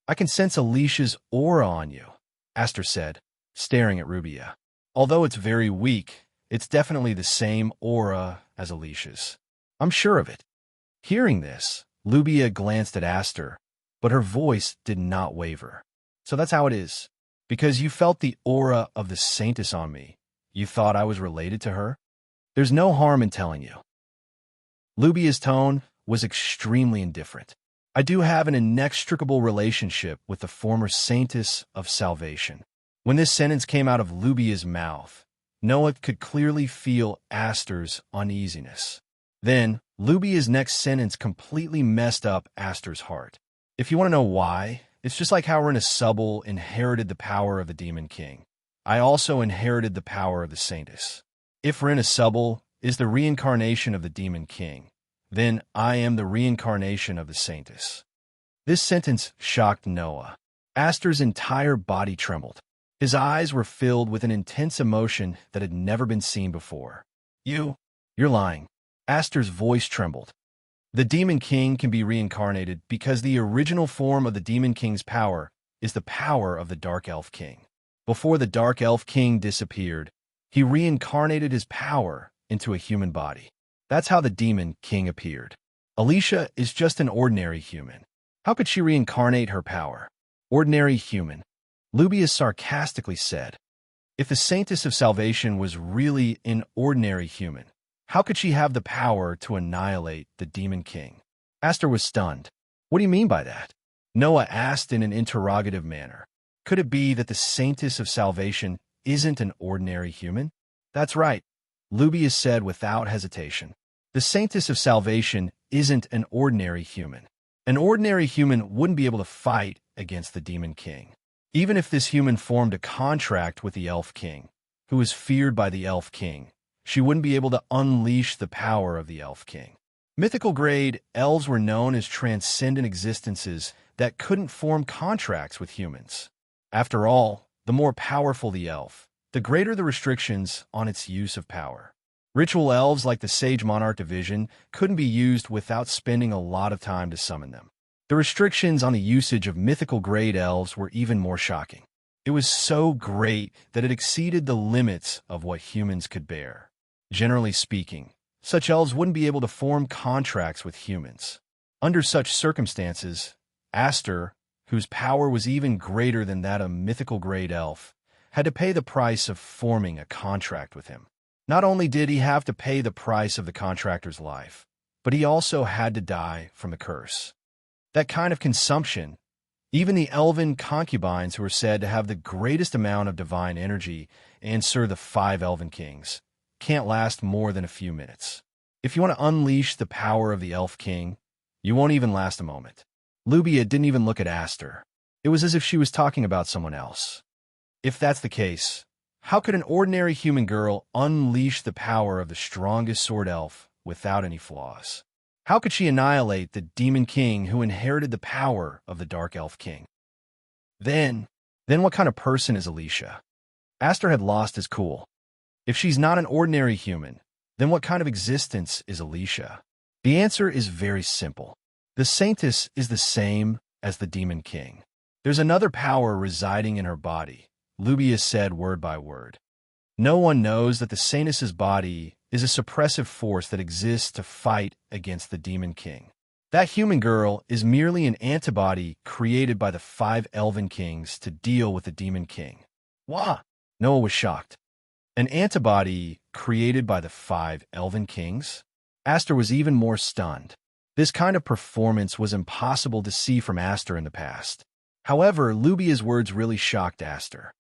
"I can sense Alicia's aura on you," Aster said, staring at Rubia. "Although it's very weak, it's definitely the same aura as Alicia's. I'm sure of it." Hearing this, Rubia glanced at Aster, but her voice did not waver. "So that's how it is. Because you felt the aura of the Saintess on me, you thought I was related to her? There's no harm in telling you." Rubia's tone was extremely indifferent. "I do have an inextricable relationship with the former Saintess of Salvation." When this sentence came out of Rubia's mouth, Noah could clearly feel Aster's uneasiness. Then, Rubia's next sentence completely messed up Aster's heart. "If you want to know why, it's just like how Rendezvous inherited the power of the Demon King. I also inherited the power of the Saintess. If Rendezvous is the reincarnation of the Demon King, then I am the reincarnation of the Saintess." This sentence shocked Noah. Aster's entire body trembled. His eyes were filled with an intense emotion that had never been seen before. You're lying." Aster's voice trembled. "The Demon King can be reincarnated because the original form of the Demon King's power is the power of the Dark Elf King. Before the Dark Elf King disappeared, he reincarnated his power into a human body. That's how the Demon King appeared. Alicia is just an ordinary human. How could she reincarnate her power?" "Ordinary human," Rubia sarcastically said. "If the Saintess of Salvation was really an ordinary human, how could she have the power to annihilate the Demon King?" Aster was stunned. "What do you mean by that?" Noah asked in an interrogative manner. "Could it be that the Saintess of Salvation isn't an ordinary human?" "That's right," Rubia said without hesitation. "The Saintess of Salvation isn't an ordinary human. An ordinary human wouldn't be able to fight against the Demon King. Even if this human formed a contract with the Elf King, who was feared by the Elf King. She wouldn't be able to unleash the power of the Elf King. Mythical grade elves were known as transcendent existences that couldn't form contracts with humans. After all, the more powerful the elf, the greater the restrictions on its use of power. Ritual elves like the Sage Monarch division couldn't be used without spending a lot of time to summon them. The restrictions on the usage of mythical grade elves were even more shocking. It was so great that it exceeded the limits of what humans could bear. Generally speaking, such elves wouldn't be able to form contracts with humans. Under such circumstances, Aster, whose power was even greater than that of a mythical grade elf, had to pay the price of forming a contract with him. Not only did he have to pay the price of the contractor's life, but he also had to die from the curse. That kind of consumption, even the elven concubines who are said to have the greatest amount of divine energy and serve the 5 elven kings, can't last more than a few minutes. If you want to unleash the power of the Elf King, you won't even last a moment. Lubia didn't even look at Aster. It was as if she was talking about someone else. If that's the case, how could an ordinary human girl unleash the power of the strongest sword elf without any flaws? How could she annihilate the demon king who inherited the power of the dark elf king? Then what kind of person is Alicia? Aster had lost his cool. If she's not an ordinary human, then what kind of existence is Alicia? The answer is very simple. The Saintess is the same as the demon king. There's another power residing in her body, Lubia said word by word. No one knows that the Saintess's body is a suppressive force that exists to fight against the demon king. That human girl is merely an antibody created by the 5 elven kings to deal with the demon king. Wah! Noah was shocked. An antibody created by the 5 elven kings? Aster was even more stunned. This kind of performance was impossible to see from Aster in the past. However, Lubia's words really shocked Aster.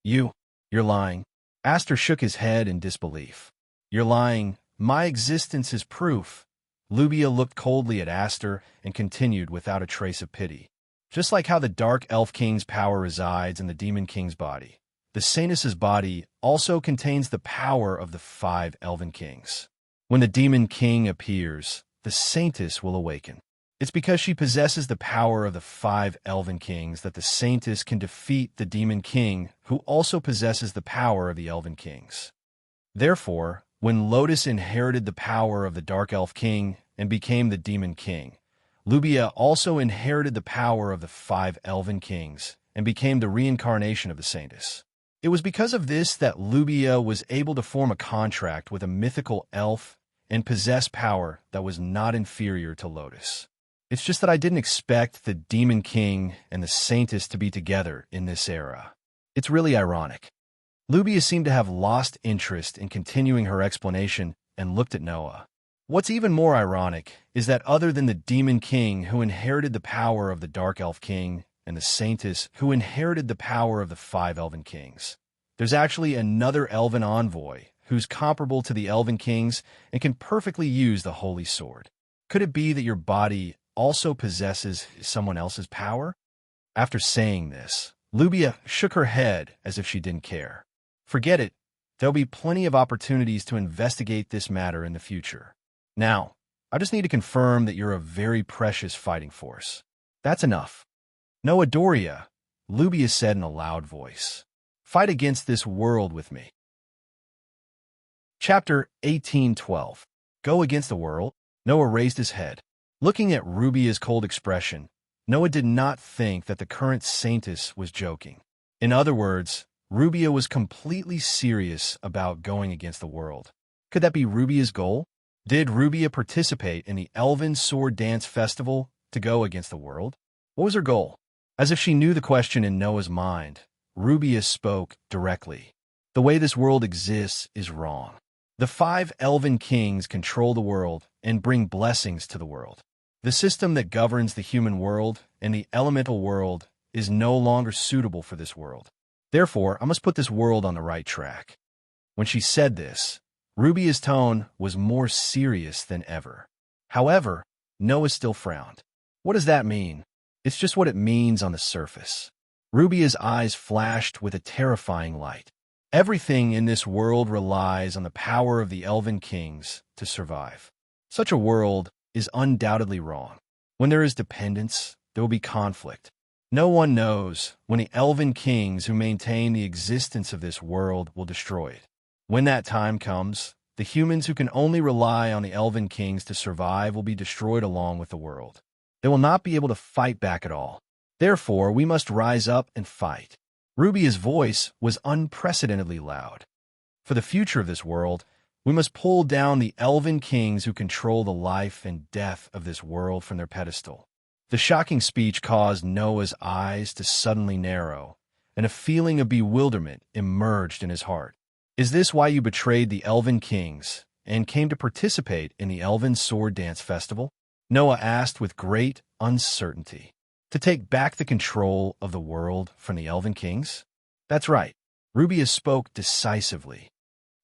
You're lying. Aster shook his head in disbelief. You're lying. My existence is proof. Lubia looked coldly at Aster and continued without a trace of pity. Just like how the Dark Elf King's power resides in the Demon King's body, the Saintess's body also contains the power of the 5 Elven Kings. When the Demon King appears, the Saintess will awaken. It's because she possesses the power of the 5 Elven Kings that the Saintess can defeat the Demon King, who also possesses the power of the Elven Kings. Therefore, when Lotus inherited the power of the Dark Elf King and became the Demon King, Lubia also inherited the power of the 5 Elven Kings and became the reincarnation of the Saintess. It was because of this that Lubia was able to form a contract with a mythical elf and possess power that was not inferior to Lotus. It's just that I didn't expect the Demon King and the Saintess to be together in this era. It's really ironic. Lubia seemed to have lost interest in continuing her explanation and looked at Noah. What's even more ironic is that other than the Demon King who inherited the power of the Dark Elf King and the Saintess who inherited the power of the 5 Elven Kings, there's actually another Elven envoy who's comparable to the Elven Kings and can perfectly use the Holy Sword. Could it be that your body also possesses someone else's power? After saying this, Lubia shook her head as if she didn't care. Forget it. There'll be plenty of opportunities to investigate this matter in the future. Now, I just need to confirm that you're a very precious fighting force. That's enough. Noah Doria, Lubia said in a loud voice. Fight against this world with me. Chapter 18:12. Go against the world? Noah raised his head. Looking at Rubia's cold expression, Noah did not think that the current Saintess was joking. In other words, Rubia was completely serious about going against the world. Could that be Rubia's goal? Did Rubia participate in the Elven Sword Dance Festival to go against the world? What was her goal? As if she knew the question in Noah's mind, Rubia spoke directly. The way this world exists is wrong. The 5 Elven Kings control the world and bring blessings to the world. The system that governs the human world and the elemental world is no longer suitable for this world. Therefore, I must put this world on the right track. When she said this, Rubia's tone was more serious than ever. However, Noah still frowned. What does that mean? It's just what it means on the surface. Rubia's eyes flashed with a terrifying light. Everything in this world relies on the power of the elven kings to survive. Such a world is undoubtedly wrong. When there is dependence, there will be conflict. No one knows when the elven kings who maintain the existence of this world will destroy it. When that time comes, the humans who can only rely on the elven kings to survive will be destroyed along with the world. They will not be able to fight back at all. Therefore, we must rise up and fight. Rubia's voice was unprecedentedly loud. For the future of this world, we must pull down the elven kings who control the life and death of this world from their pedestal. The shocking speech caused Noah's eyes to suddenly narrow, and a feeling of bewilderment emerged in his heart. Is this why you betrayed the elven kings and came to participate in the elven sword dance festival? Noah asked with great uncertainty. To take back the control of the world from the elven kings? That's right. Rubia spoke decisively.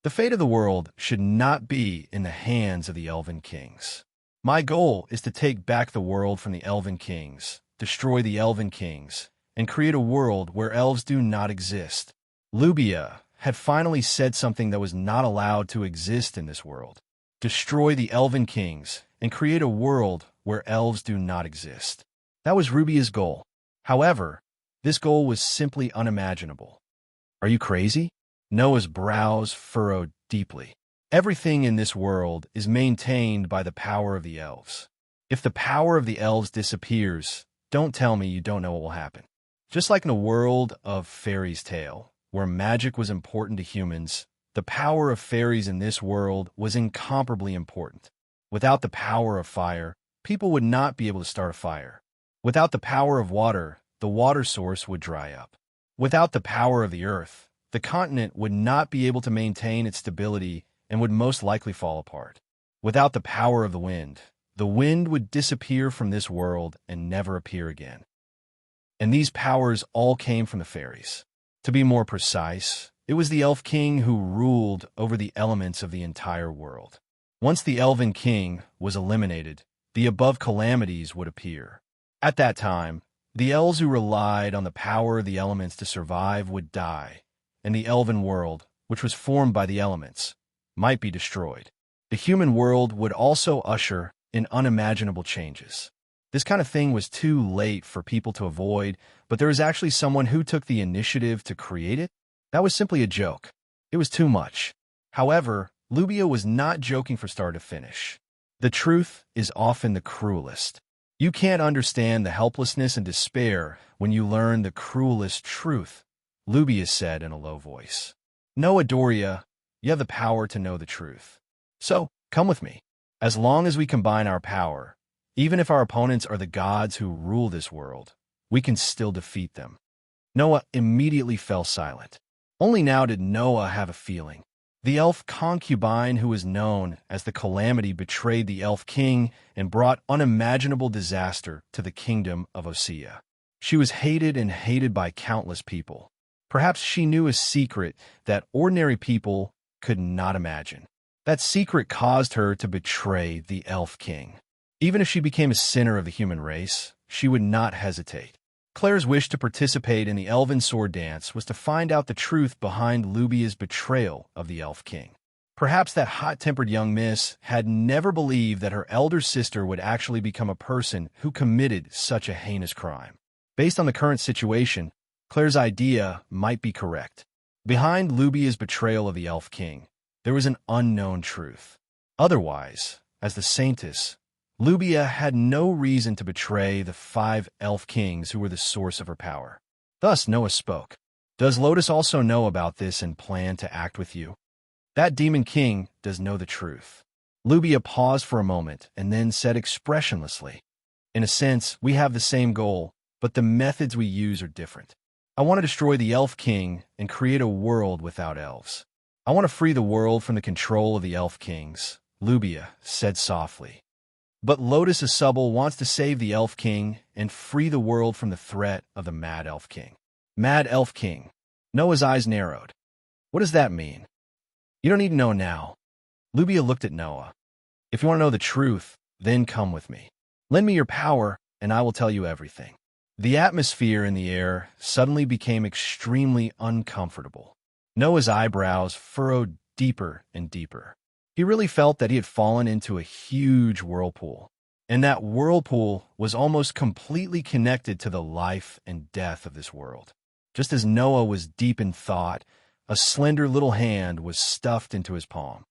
The fate of the world should not be in the hands of the elven kings. My goal is to take back the world from the elven kings, destroy the elven kings, and create a world where elves do not exist. Rubia had finally said something that was not allowed to exist in this world. Destroy the elven kings and create a world where elves do not exist. That was Rubia's goal. However, this goal was simply unimaginable. Are you crazy? Noah's brows furrowed deeply. Everything in this world is maintained by the power of the elves. If the power of the elves disappears, don't tell me you don't know what will happen. Just like in a world of fairy's tale, where magic was important to humans, the power of fairies in this world was incomparably important. Without the power of fire, people would not be able to start a fire. Without the power of water, the water source would dry up. Without the power of the earth, the continent would not be able to maintain its stability and would most likely fall apart. Without the power of the wind would disappear from this world and never appear again. And these powers all came from the fairies. To be more precise, it was the elf king who ruled over the elements of the entire world. Once the elven king was eliminated, the above calamities would appear. At that time, the elves who relied on the power of the elements to survive would die, and the elven world, which was formed by the elements, might be destroyed. The human world would also usher in unimaginable changes. This kind of thing was too late for people to avoid, but there was actually someone who took the initiative to create it. That was simply a joke. It was too much. However, Rubia was not joking from start to finish. The truth is often the cruelest. You can't understand the helplessness and despair when you learn the cruelest truth, Rubia said in a low voice. Noah Doria, you have the power to know the truth. So, come with me. As long as we combine our power, even if our opponents are the gods who rule this world, we can still defeat them. Noah immediately fell silent. Only now did Noah have a feeling. The elf concubine who was known as the Calamity betrayed the elf king and brought unimaginable disaster to the kingdom of Osea. She was hated by countless people. Perhaps she knew a secret that ordinary people could not imagine. That secret caused her to betray the elf king. Even if she became a sinner of the human race, she would not hesitate. Claire's wish to participate in the elven sword dance was to find out the truth behind Rubia's betrayal of the elf king. Perhaps that hot-tempered young miss had never believed that her elder sister would actually become a person who committed such a heinous crime. Based on the current situation, Claire's idea might be correct. Behind Rubia's betrayal of the elf king, there was an unknown truth. Otherwise, as the saintess, Rubia had no reason to betray the 5 elf kings who were the source of her power. Thus Noah spoke. Does Lotus also know about this and plan to act with you? That demon king does know the truth. Rubia paused for a moment and then said expressionlessly, in a sense, we have the same goal, but the methods we use are different. I want to destroy the elf king and create a world without elves. I want to free the world from the control of the elf kings, Rubia said softly. But Lotus Asubble wants to save the Elf King and free the world from the threat of the Mad Elf King. Mad Elf King. Noah's eyes narrowed. What does that mean? You don't need to know now. Rubia looked at Noah. If you want to know the truth, then come with me. Lend me your power, and I will tell you everything. The atmosphere in the air suddenly became extremely uncomfortable. Noah's eyebrows furrowed deeper and deeper. He really felt that he had fallen into a huge whirlpool, and that whirlpool was almost completely connected to the life and death of this world. Just as Noah was deep in thought, a slender little hand was stuffed into his palm.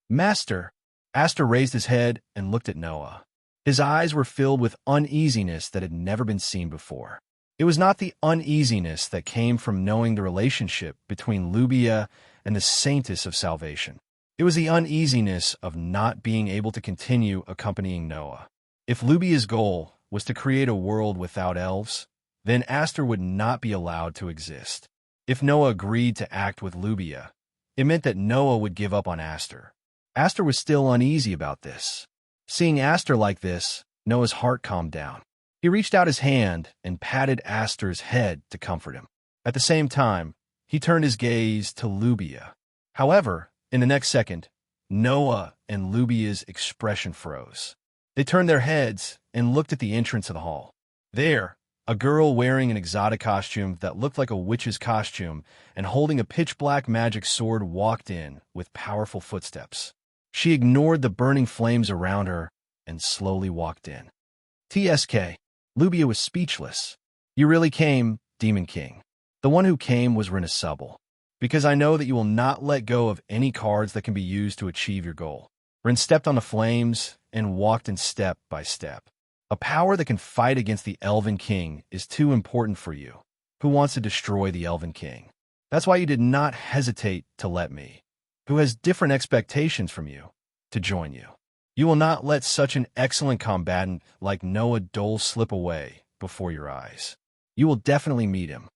"Master." Aster raised his head and looked at Noah. His eyes were filled with uneasiness that had never been seen before. It was not the uneasiness that came from knowing the relationship between Lubia and the Saintess of Salvation. It was the uneasiness of not being able to continue accompanying Noah. If Lubia's goal was to create a world without elves, then Aster would not be allowed to exist. If Noah agreed to act with Lubia, it meant that Noah would give up on Aster. Aster was still uneasy about this. Seeing Aster like this, Noah's heart calmed down. He reached out his hand and patted Aster's head to comfort him. At the same time, he turned his gaze to Lubia. However, in the next second, Noah and Lubia's expression froze. They turned their heads and looked at the entrance of the hall. There, a girl wearing an exotic costume that looked like a witch's costume and holding a pitch-black magic sword walked in with powerful footsteps. She ignored the burning flames around her and slowly walked in. TSK. Lubia was speechless. "You really came, Demon King." The one who came was Rendezvous. "Because I know that you will not let go of any cards that can be used to achieve your goal." Ren stepped on the flames and walked in step by step. "A power that can fight against the Elven King is too important for you. Who wants to destroy the Elven King? That's why you did not hesitate to let me, who has different expectations from you, to join you. You will not let such an excellent combatant like Noah Dole slip away before your eyes. You will definitely meet him."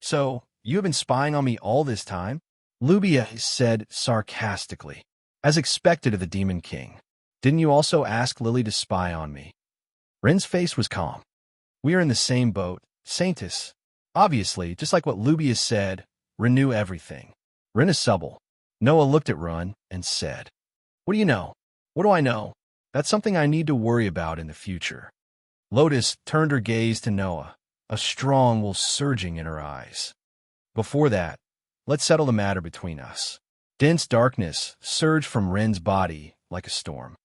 "So, you have been spying on me all this time?" Lubia said sarcastically. "As expected of the Demon King. Didn't you also ask Lily to spy on me?" Ren's face was calm. "We are in the same boat, Saintess." Obviously, just like what Lubia said, Ren knew everything. Ren is subtle. Noah looked at Ren and said, "What do you know?" "What do I know?" "That's something I need to worry about in the future." Lotus turned her gaze to Noah, a strong will surging in her eyes. "Before that, let's settle the matter between us." Dense darkness surged from Ren's body like a storm.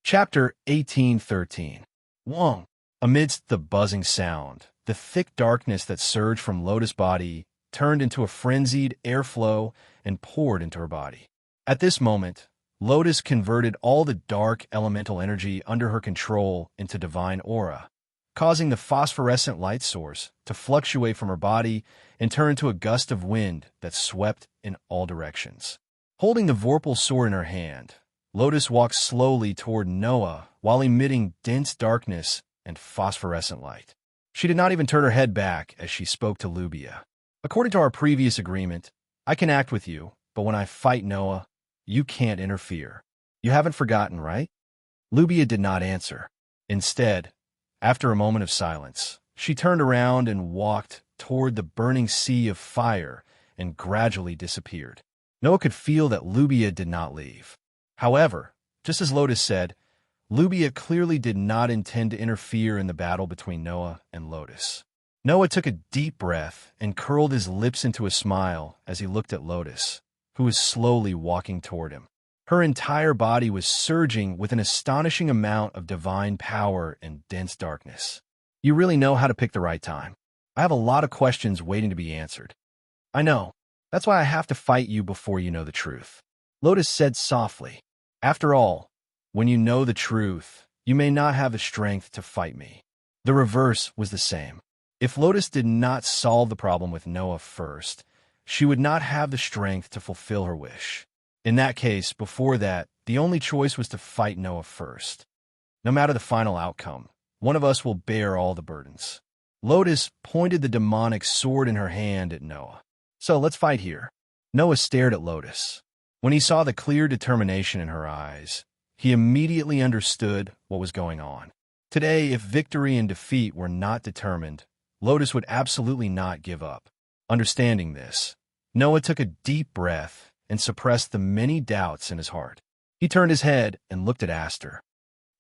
Chapter 18:13. Wong. Amidst the buzzing sound, the thick darkness that surged from Lotus' body turned into a frenzied airflow and poured into her body. At this moment, Lotus converted all the dark elemental energy under her control into divine aura, causing the phosphorescent light source to fluctuate from her body and turn into a gust of wind that swept in all directions. Holding the Vorpal sword in her hand, Lotus walked slowly toward Noah while emitting dense darkness and phosphorescent light. She did not even turn her head back as she spoke to Lubia. "According to our previous agreement, I can act with you, but when I fight Noah, you can't interfere. You haven't forgotten, right?" Lubia did not answer. Instead, after a moment of silence, she turned around and walked toward the burning sea of fire and gradually disappeared. Noah could feel that Lubia did not leave. However, just as Lotus said, Lubia clearly did not intend to interfere in the battle between Noah and Lotus. Noah took a deep breath and curled his lips into a smile as he looked at Lotus, who was slowly walking toward him. Her entire body was surging with an astonishing amount of divine power and dense darkness. "You really know how to pick the right time. I have a lot of questions waiting to be answered." "I know. That's why I have to fight you before you know the truth," Lotus said softly. "After all, when you know the truth, you may not have the strength to fight me." The reverse was the same. If Lotus did not solve the problem with Noah first, she would not have the strength to fulfill her wish. In that case, before that, the only choice was to fight Noah first. No matter the final outcome, one of us will bear all the burdens. Lotus pointed the demonic sword in her hand at Noah. "So let's fight here." Noah stared at Lotus. When he saw the clear determination in her eyes, he immediately understood what was going on. Today, if victory and defeat were not determined, Lotus would absolutely not give up. Understanding this, Noah took a deep breath and suppressed the many doubts in his heart. He turned his head and looked at Aster.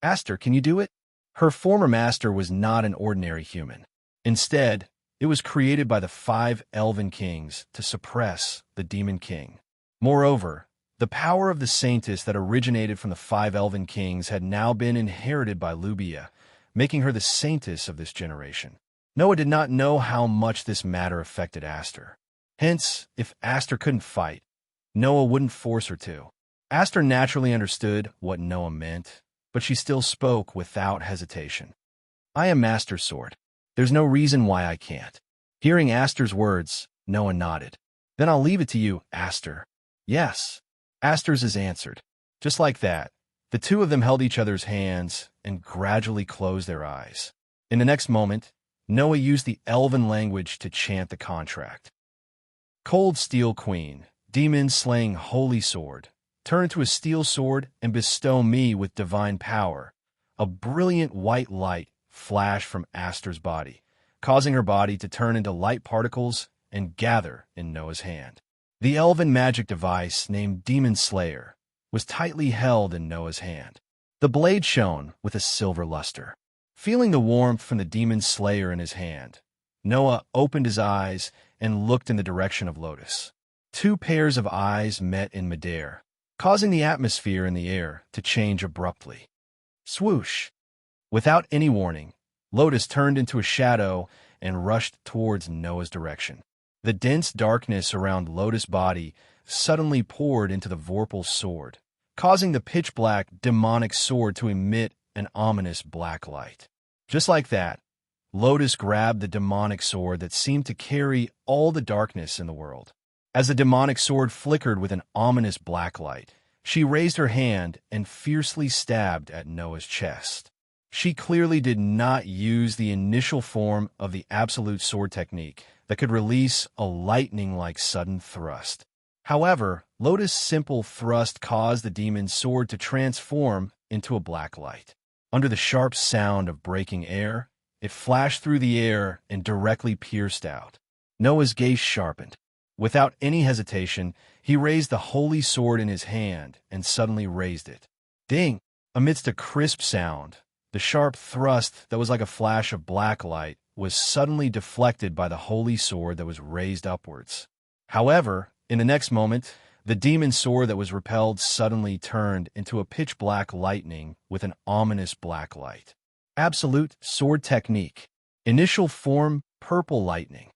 "Aster, can you do it?" Her former master was not an ordinary human. Instead, It was created by the 5 elven kings to suppress the demon king. Moreover, the power of the saintess that originated from the 5 elven kings had now been inherited by Lubia, making her the saintess of this generation. Noah did not know how much this matter affected Aster. Hence, if Aster couldn't fight, Noah wouldn't force her to. Aster naturally understood what Noah meant, but she still spoke without hesitation. I am Master Sword. There's no reason why I can't. Hearing Aster's words, Noah nodded. Then I'll leave it to you, Aster. Yes. Aster's answered. Just like that, the two of them held each other's hands and gradually closed their eyes. In the next moment, Noah used the elven language to chant the contract. Cold Steel Queen, demon-slaying holy sword, turn into a steel sword and bestow me with divine power. A brilliant white light flashed from Aster's body, causing her body to turn into light particles and gather in Noah's hand. The elven magic device, named Demon Slayer, was tightly held in Noah's hand. The blade shone with a silver luster. Feeling the warmth from the Demon Slayer in his hand, Noah opened his eyes and looked in the direction of Lotus. 2 pairs of eyes met in midair, causing the atmosphere in the air to change abruptly. Swoosh! Without any warning, Lotus turned into a shadow and rushed towards Noah's direction. The dense darkness around Lotus' body suddenly poured into the Vorpal sword, causing the pitch-black demonic sword to emit an ominous black light. Just like that, Lotus grabbed the demonic sword that seemed to carry all the darkness in the world. As the demonic sword flickered with an ominous black light, she raised her hand and fiercely stabbed at Noah's chest. She clearly did not use the initial form of the absolute sword technique that could release a lightning-like sudden thrust. However, Lotus' simple thrust caused the demon's sword to transform into a black light. Under the sharp sound of breaking air, it flashed through the air and directly pierced out. Noah's gaze sharpened. Without any hesitation, he raised the holy sword in his hand and suddenly raised it. Ding! Amidst a crisp sound, the sharp thrust that was like a flash of black light was suddenly deflected by the holy sword that was raised upwards. However, in the next moment, the demon sword that was repelled suddenly turned into a pitch-black lightning with an ominous black light. Absolute sword technique. Initial form, purple lightning.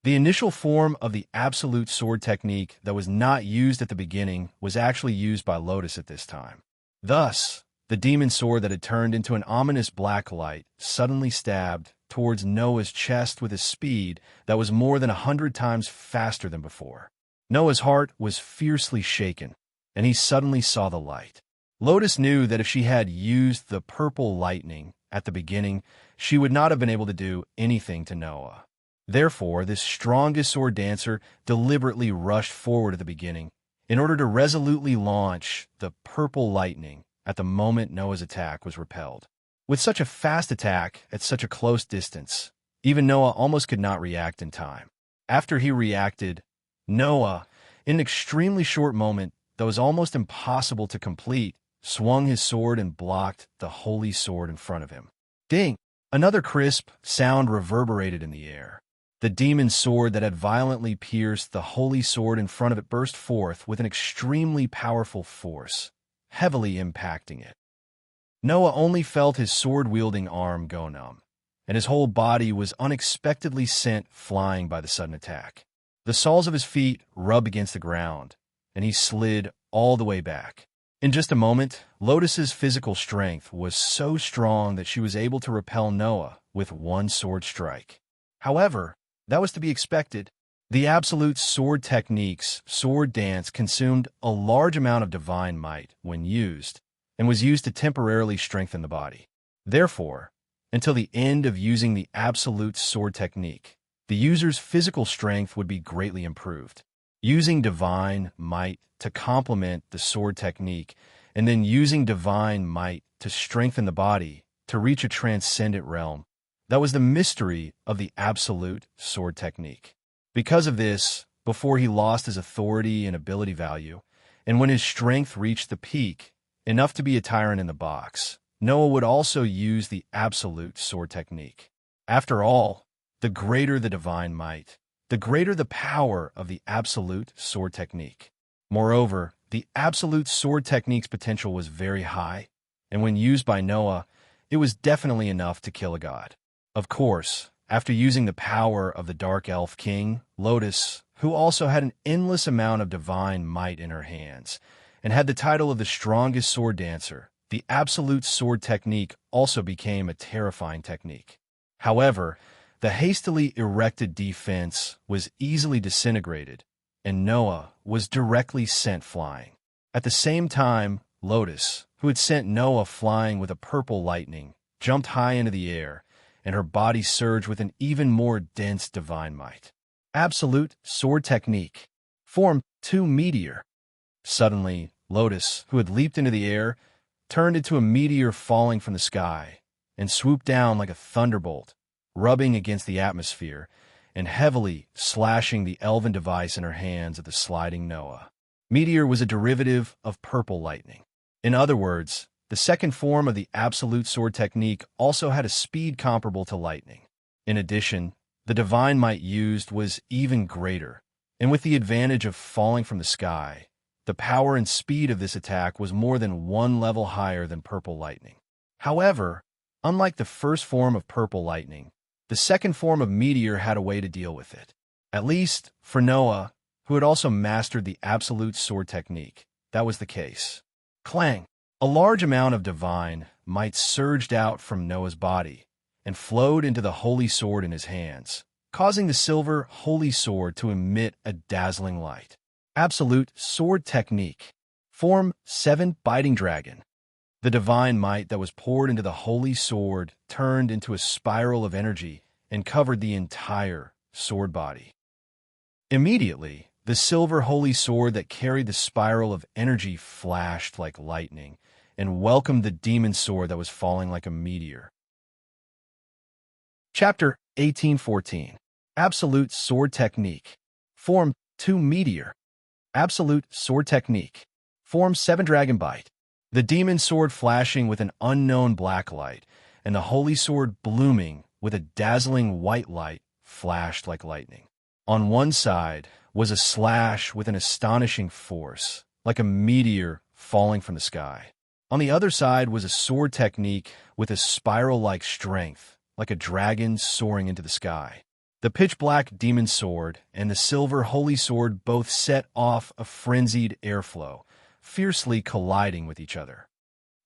The initial form of the absolute sword technique that was not used at the beginning was actually used by Lotus at this time. Thus, the demon sword that had turned into an ominous black light suddenly stabbed towards Noah's chest with a speed that was more than 100 times faster than before. Noah's heart was fiercely shaken, and he suddenly saw the light. Lotus knew that if she had used the purple lightning at the beginning, she would not have been able to do anything to Noah. Therefore, this strongest sword dancer deliberately rushed forward at the beginning in order to resolutely launch the purple lightning at the moment Noah's attack was repelled. With such a fast attack at such a close distance, even Noah almost could not react in time. After he reacted, Noah, in an extremely short moment that was almost impossible to complete, swung his sword and blocked the holy sword in front of him. Ding! Another crisp sound reverberated in the air. The demon's sword that had violently pierced the holy sword in front of it burst forth with an extremely powerful force, heavily impacting it. Noah only felt his sword-wielding arm go numb, and his whole body was unexpectedly sent flying by the sudden attack. The soles of his feet rubbed against the ground, and he slid all the way back. In just a moment, Lotus's physical strength was so strong that she was able to repel Noah with one sword strike. However, that was to be expected. The absolute sword technique's sword dance consumed a large amount of divine might when used, and was used to temporarily strengthen the body. Therefore, until the end of using the absolute sword technique, the user's physical strength would be greatly improved. Using divine might to complement the sword technique, and then using divine might to strengthen the body to reach a transcendent realm, that was the mystery of the absolute sword technique. Because of this, before he lost his authority and ability value, and when his strength reached the peak, enough to be a tyrant in the box, Noah would also use the absolute sword technique. After all, the greater the divine might, the greater the power of the absolute sword technique. Moreover, the absolute sword technique's potential was very high, and when used by Noah, it was definitely enough to kill a god. Of course, after using the power of the Dark Elf King, Lotus, who also had an endless amount of divine might in her hands, and had the title of the strongest sword dancer, the absolute sword technique also became a terrifying technique. However, the hastily erected defense was easily disintegrated, and Noah was directly sent flying. At the same time, Lotus, who had sent Noah flying with a purple lightning, jumped high into the air, and her body surged with an even more dense divine might. Absolute sword technique. Form 2 meteor. Suddenly, Lotus, who had leaped into the air, turned into a meteor falling from the sky and swooped down like a thunderbolt, rubbing against the atmosphere and heavily slashing the elven device in her hands at the sliding Noah. Meteor was a derivative of purple lightning. In other words, the second form of the absolute sword technique also had a speed comparable to lightning. In addition, the divine might used was even greater, and with the advantage of falling from the sky, the power and speed of this attack was more than one level higher than purple lightning. However, unlike the first form of purple lightning, the second form of meteor had a way to deal with it. At least, for Noah, who had also mastered the absolute sword technique, that was the case. Clang! A large amount of divine might surged out from Noah's body and flowed into the holy sword in his hands, causing the silver holy sword to emit a dazzling light. Absolute sword technique. Form 7 biting dragon. The divine might that was poured into the holy sword turned into a spiral of energy and covered the entire sword body. Immediately, the silver holy sword that carried the spiral of energy flashed like lightning and welcomed the demon sword that was falling like a meteor. Chapter 1814. Absolute sword technique. Form 2 meteor. Absolute sword technique. Form 7 dragon bite. The demon sword flashing with an unknown black light, and the holy sword blooming with a dazzling white light flashed like lightning. On one side was a slash with an astonishing force, like a meteor falling from the sky. On the other side was a sword technique with a spiral-like strength, like a dragon soaring into the sky. The pitch-black demon sword and the silver holy sword both set off a frenzied airflow, fiercely colliding with each other.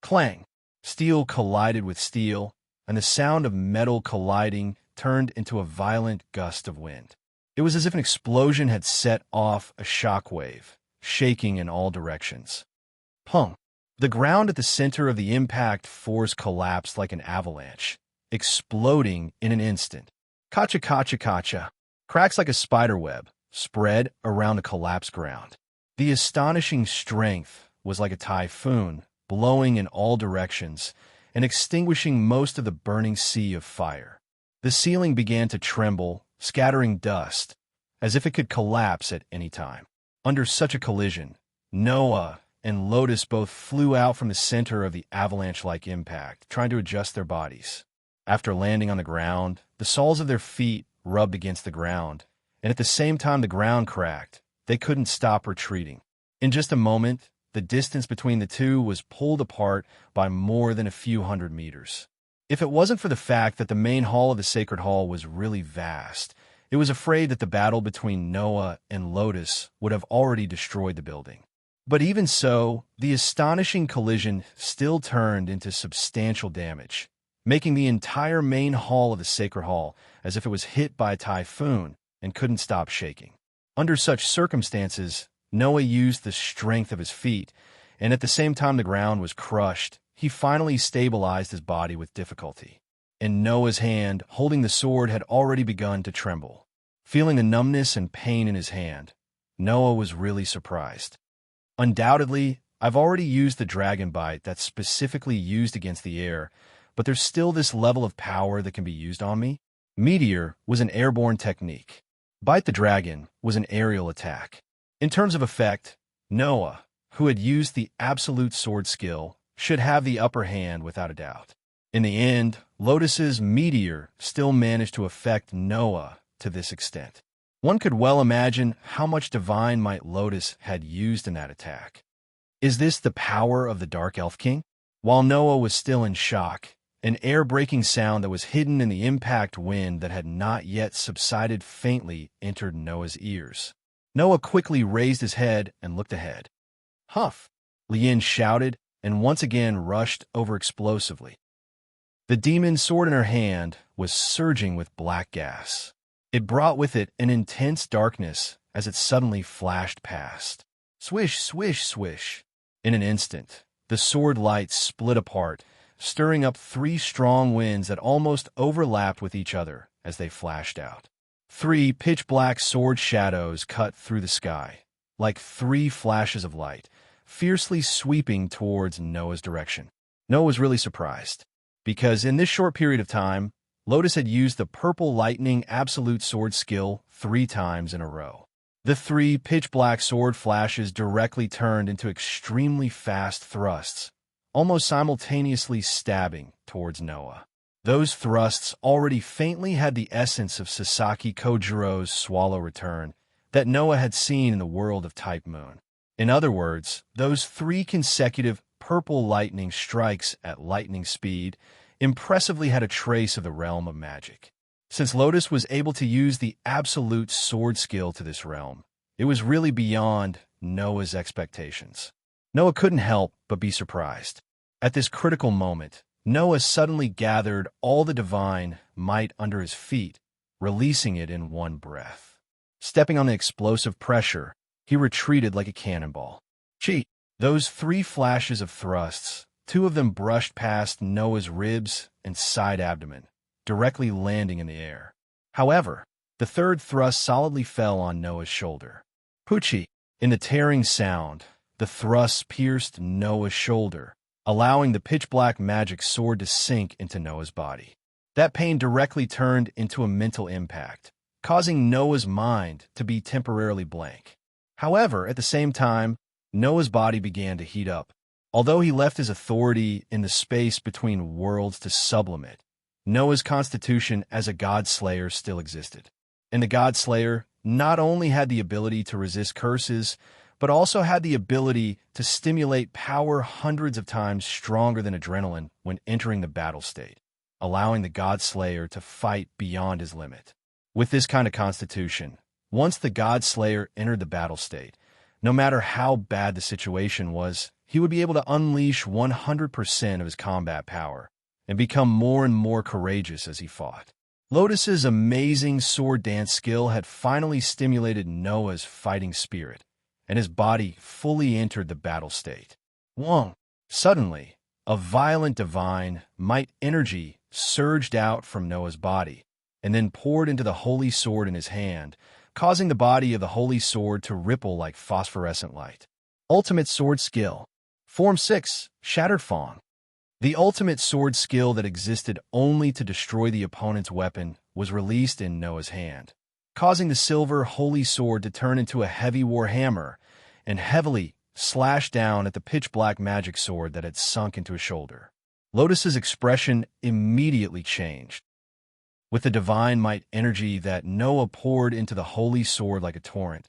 Clang! Steel collided with steel, and the sound of metal colliding turned into a violent gust of wind. It was as if an explosion had set off a shockwave, shaking in all directions. Pung! The ground at the center of the impact force collapsed like an avalanche, exploding in an instant. Kacha kacha kacha. Cracks like a spider web spread around the collapsed ground. The astonishing strength was like a typhoon, blowing in all directions and extinguishing most of the burning sea of fire. The ceiling began to tremble, scattering dust, as if it could collapse at any time. Under such a collision, Noah and Lotus both flew out from the center of the avalanche-like impact, trying to adjust their bodies. After landing on the ground, the soles of their feet rubbed against the ground, and at the same time the ground cracked. They couldn't stop retreating. In just a moment, the distance between the two was pulled apart by more than a few hundred meters. If it wasn't for the fact that the main hall of the Sacred Hall was really vast, it was afraid that the battle between Noah and Lotus would have already destroyed the building. But even so, the astonishing collision still turned into substantial damage, making the entire main hall of the Sacred Hall as if it was hit by a typhoon and couldn't stop shaking. Under such circumstances, Noah used the strength of his feet, and at the same time the ground was crushed, he finally stabilized his body with difficulty. And Noah's hand, holding the sword, had already begun to tremble. Feeling the numbness and pain in his hand, Noah was really surprised. Undoubtedly, I've already used the dragon bite that's specifically used against the air, but there's still this level of power that can be used on me. Meteor was an airborne technique. Bite the Dragon was an aerial attack. In terms of effect, Noah, who had used the absolute sword skill, should have the upper hand without a doubt. In the end, Lotus's meteor still managed to affect Noah to this extent. One could well imagine how much divine might Lotus had used in that attack. Is this the power of the Dark Elf King? While Noah was still in shock, an air-breaking sound that was hidden in the impact wind that had not yet subsided faintly entered Noah's ears. Noah quickly raised his head and looked ahead. "Huff!" Lien shouted and once again rushed over explosively. The demon's sword in her hand was surging with black gas. It brought with it an intense darkness as it suddenly flashed past. Swish, swish, swish. In an instant, the sword light split apart, stirring up 3 strong winds that almost overlapped with each other as they flashed out. 3 pitch-black sword shadows cut through the sky, like 3 flashes of light, fiercely sweeping towards Noah's direction. Noah was really surprised, because in this short period of time, Lotus had used the Purple Lightning Absolute Sword skill 3 times in a row. The 3 pitch-black sword flashes directly turned into extremely fast thrusts, almost simultaneously stabbing towards Noah. Those thrusts already faintly had the essence of Sasaki Kojiro's Swallow Return that Noah had seen in the world of Type Moon. In other words, those 3 consecutive purple lightning strikes at lightning speed impressively had a trace of the realm of magic. Since Lotus was able to use the absolute sword skill to this realm, it was really beyond Noah's expectations. Noah couldn't help but be surprised. At this critical moment, Noah suddenly gathered all the divine might under his feet, releasing it in one breath. Stepping on the explosive pressure, he retreated like a cannonball. Cheat! Those 3 flashes of thrusts, 2 of them brushed past Noah's ribs and side abdomen, directly landing in the air. However, the 3rd thrust solidly fell on Noah's shoulder. Poochie! In the tearing sound, the thrust pierced Noah's shoulder, allowing the pitch-black magic sword to sink into Noah's body. That pain directly turned into a mental impact, causing Noah's mind to be temporarily blank. However, at the same time, Noah's body began to heat up. Although he left his authority in the space between worlds to sublimate, Noah's constitution as a god-slayer still existed. And the god-slayer not only had the ability to resist curses, but also had the ability to stimulate power hundreds of times stronger than adrenaline when entering the battle state, allowing the god-slayer to fight beyond his limit. With this kind of constitution, once the god-slayer entered the battle state, no matter how bad the situation was, he would be able to unleash 100% of his combat power and become more and more courageous as he fought. Lotus's amazing sword dance skill had finally stimulated Noah's fighting spirit, and his body fully entered the battle state. Wong! Suddenly, a violent divine might energy surged out from Noah's body, and then poured into the holy sword in his hand, causing the body of the holy sword to ripple like phosphorescent light. Ultimate sword skill. Form 6, Shattered Fawn. The ultimate sword skill that existed only to destroy the opponent's weapon was released in Noah's hand, causing the silver holy sword to turn into a heavy war hammer and heavily slash down at the pitch-black magic sword that had sunk into his shoulder. Lotus's expression immediately changed. With the divine might energy that Noah poured into the holy sword like a torrent,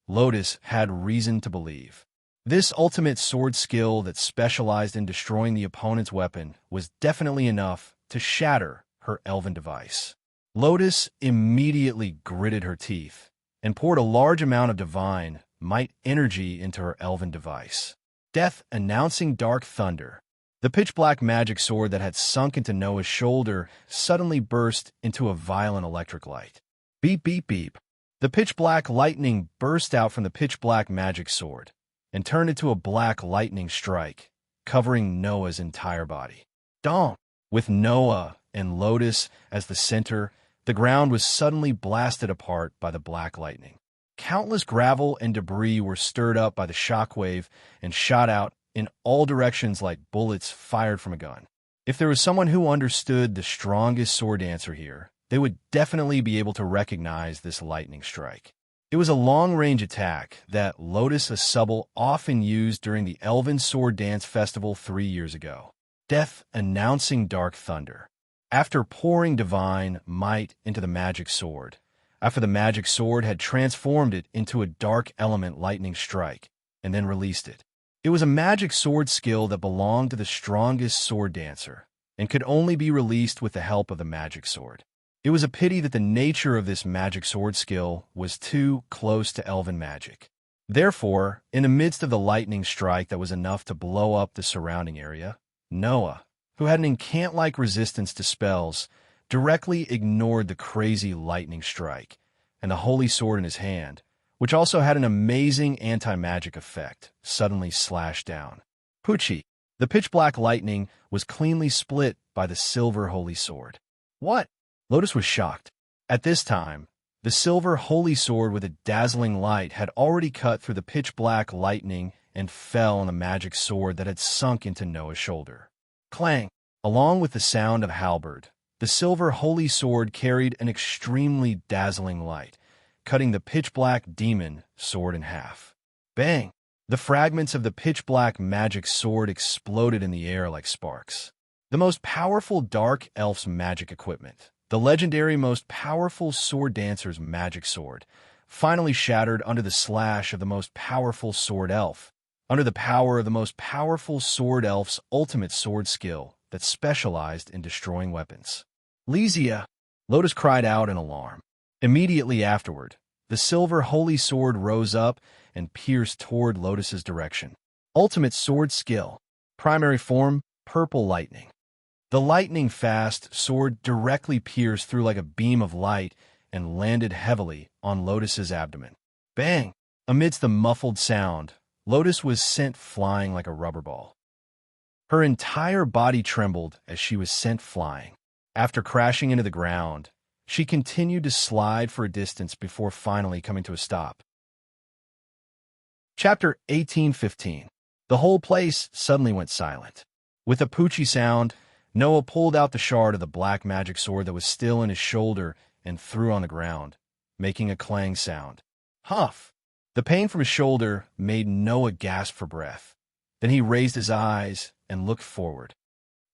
Lotus had reason to believe this ultimate sword skill that specialized in destroying the opponent's weapon was definitely enough to shatter her elven device. Lotus immediately gritted her teeth and poured a large amount of divine might energy into her elven device. Death announcing dark thunder. The pitch-black magic sword that had sunk into Noah's shoulder suddenly burst into a violent electric light. Beep, beep, beep. The pitch-black lightning burst out from the pitch-black magic sword and turned into a black lightning strike, covering Noah's entire body. Dong! With Noah and Lotus as the center, the ground was suddenly blasted apart by the black lightning. Countless gravel and debris were stirred up by the shockwave and shot out in all directions like bullets fired from a gun. If there was someone who understood the strongest sword dancer here, they would definitely be able to recognize this lightning strike. It was a long-range attack that Lotus Asubble often used during the Elven Sword Dance Festival 3 years ago. death announcing dark thunder. After pouring divine might into the magic sword, after the magic sword had transformed it into a dark element lightning strike, and then released it. It was a magic sword skill that belonged to the strongest sword dancer, and could only be released with the help of the magic sword. It was a pity that the nature of this magic sword skill was too close to elven magic. Therefore, in the midst of the lightning strike that was enough to blow up the surrounding area, Noah, who had an incant-like resistance to spells, directly ignored the crazy lightning strike, and the holy sword in his hand, which also had an amazing anti-magic effect, suddenly slashed down. Poochie, the pitch-black lightning was cleanly split by the silver holy sword. What? Lotus was shocked. At this time, the silver holy sword with a dazzling light had already cut through the pitch-black lightning and fell on the magic sword that had sunk into Noah's shoulder. Clang! Along with the sound of halberd, the silver holy sword carried an extremely dazzling light, cutting the pitch-black demon sword in half. Bang! The fragments of the pitch-black magic sword exploded in the air like sparks. The most powerful dark elf's magic equipment, the legendary most powerful sword dancer's magic sword, finally shattered under the slash of the most powerful sword elf, under the power of the most powerful sword elf's ultimate sword skill that specialized in destroying weapons. Lysia! Lotus cried out in alarm. Immediately afterward, the silver holy sword rose up and pierced toward Lotus's direction. Ultimate sword skill. Primary form, purple lightning. The lightning-fast sword directly pierced through like a beam of light and landed heavily on Lotus's abdomen. Bang! Amidst the muffled sound, Lotus was sent flying like a rubber ball. Her entire body trembled as she was sent flying. After crashing into the ground, she continued to slide for a distance before finally coming to a stop. Chapter 18:15. The whole place suddenly went silent. With a poochie sound, Noah pulled out the shard of the black magic sword that was still in his shoulder and threw on the ground, making a clang sound. Huff! The pain from his shoulder made Noah gasp for breath. Then he raised his eyes and looked forward.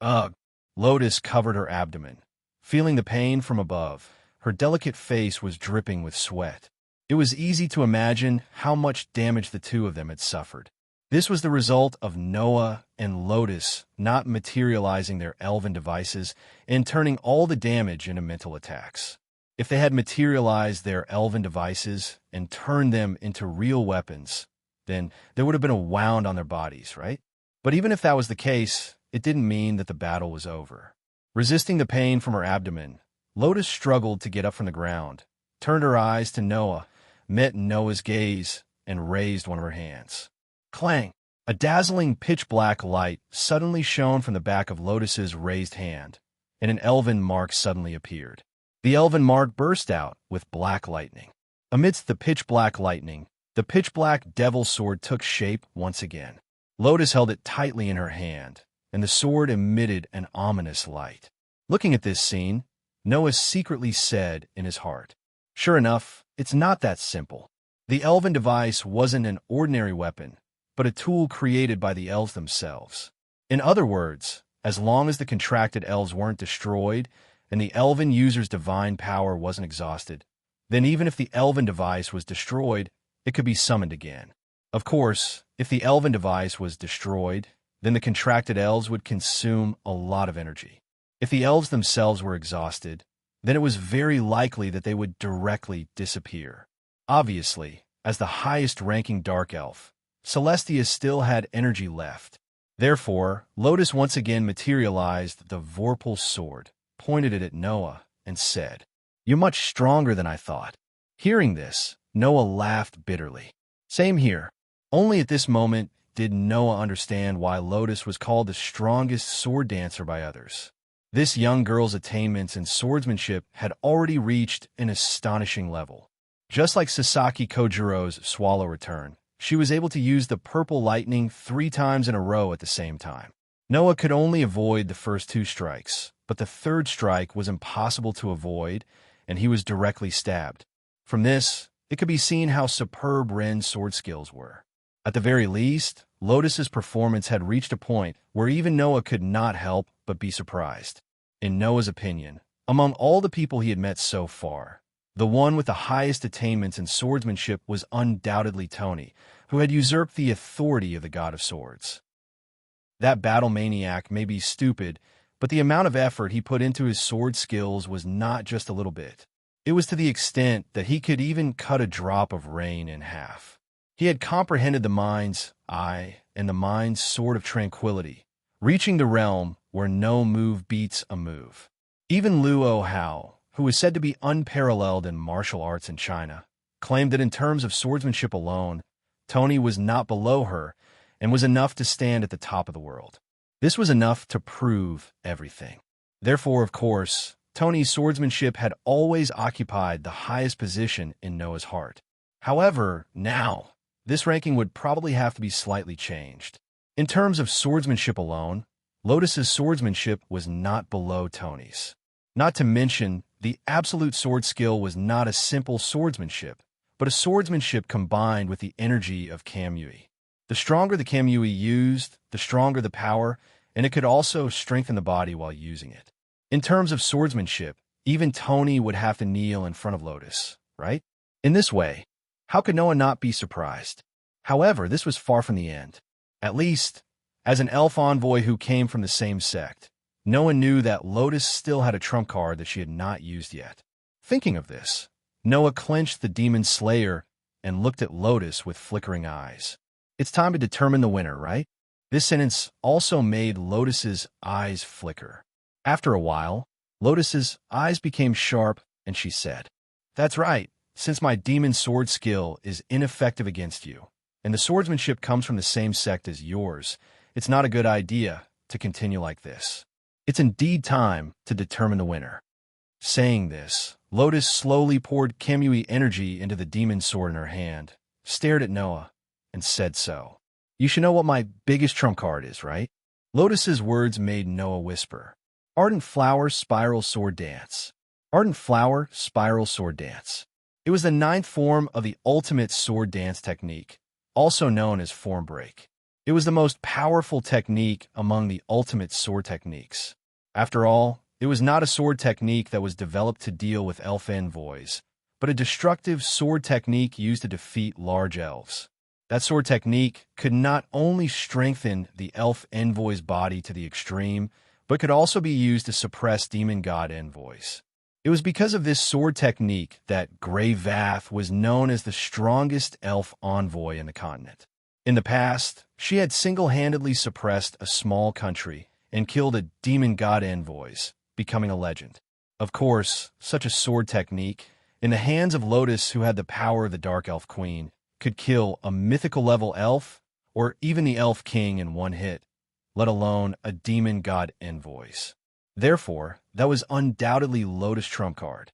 Ugh! Lotus covered her abdomen. Feeling the pain from above, her delicate face was dripping with sweat. It was easy to imagine how much damage the two of them had suffered. This was the result of Noah and Lotus not materializing their elven devices and turning all the damage into mental attacks. If they had materialized their elven devices and turned them into real weapons, then there would have been a wound on their bodies, right? But even if that was the case, it didn't mean that the battle was over. Resisting the pain from her abdomen, Lotus struggled to get up from the ground, turned her eyes to Noah, met Noah's gaze, and raised one of her hands. Clang! A dazzling pitch-black light suddenly shone from the back of Lotus's raised hand, and an elven mark suddenly appeared. The elven mark burst out with black lightning. Amidst the pitch-black lightning, the pitch-black devil sword took shape once again. Lotus held it tightly in her hand, and the sword emitted an ominous light. Looking at this scene, Noah secretly said in his heart, "Sure enough, it's not that simple." The elven device wasn't an ordinary weapon, but a tool created by the elves themselves. In other words, as long as the contracted elves weren't destroyed and the elven user's divine power wasn't exhausted, then even if the elven device was destroyed, it could be summoned again. Of course, if the elven device was destroyed, then the contracted elves would consume a lot of energy. If the elves themselves were exhausted, then it was very likely that they would directly disappear. Obviously, as the highest-ranking dark elf, Celestia still had energy left. Therefore, Lotus once again materialized the Vorpal sword, pointed it at Noah, and said, "You're much stronger than I thought." Hearing this, Noah laughed bitterly. Same here. Only at this moment did Noah understand why Lotus was called the strongest sword dancer by others. This young girl's attainments in swordsmanship had already reached an astonishing level. Just like Sasaki Kojiro's swallow return, she was able to use the purple lightning 3 times in a row at the same time. Noah could only avoid the first 2 strikes, but the third strike was impossible to avoid, and he was directly stabbed. From this, it could be seen how superb Ren's sword skills were. At the very least, Lotus's performance had reached a point where even Noah could not help but be surprised. In Noah's opinion, among all the people he had met so far, the one with the highest attainments in swordsmanship was undoubtedly Tony, who had usurped the authority of the god of swords. That battle maniac may be stupid, but the amount of effort he put into his sword skills was not just a little bit. It was to the extent that he could even cut a drop of rain in half. He had comprehended the mind's eye and the mind's sword of tranquility, reaching the realm where no move beats a move. Even Luo Hao, who was said to be unparalleled in martial arts in China, claimed that in terms of swordsmanship alone, Tony was not below her and was enough to stand at the top of the world. This was enough to prove everything. Therefore, of course, Tony's swordsmanship had always occupied the highest position in Noah's heart. However, now, this ranking would probably have to be slightly changed. In terms of swordsmanship alone, Lotus's swordsmanship was not below Tony's. Not to mention, the absolute sword skill was not a simple swordsmanship, but a swordsmanship combined with the energy of Kamui. The stronger the Kamui used, the stronger the power, and it could also strengthen the body while using it. In terms of swordsmanship, even Tony would have to kneel in front of Lotus, right? In this way, how could Noah not be surprised? However, this was far from the end. At least, as an elf envoy who came from the same sect, Noah knew that Lotus still had a trump card that she had not used yet. Thinking of this, Noah clenched the demon slayer and looked at Lotus with flickering eyes. It's time to determine the winner, right? This sentence also made Lotus's eyes flicker. After a while, Lotus's eyes became sharp and she said, "That's right. Since my demon sword skill is ineffective against you, and the swordsmanship comes from the same sect as yours, it's not a good idea to continue like this. It's indeed time to determine the winner." Saying this, Lotus slowly poured Kamui energy into the demon sword in her hand, stared at Noah, and said so. "You should know what my biggest trump card is, right?" Lotus's words made Noah whisper, "Ardent Flower Spiral Sword Dance." Ardent Flower Spiral Sword Dance. It was the 9th form of the ultimate sword dance technique, also known as form break. It was the most powerful technique among the ultimate sword techniques. After all, it was not a sword technique that was developed to deal with elf envoys, but a destructive sword technique used to defeat large elves. That sword technique could not only strengthen the elf envoy's body to the extreme, but could also be used to suppress demon god envoys. It was because of this sword technique that Grey Vath was known as the strongest elf envoy in the continent. In the past, she had single-handedly suppressed a small country and killed a demon god envoys, becoming a legend. Of course, such a sword technique, in the hands of Lotus, who had the power of the Dark Elf Queen, could kill a mythical-level elf or even the Elf King in one hit, let alone a demon god envoys. Therefore, that was undoubtedly Lotus' trump card.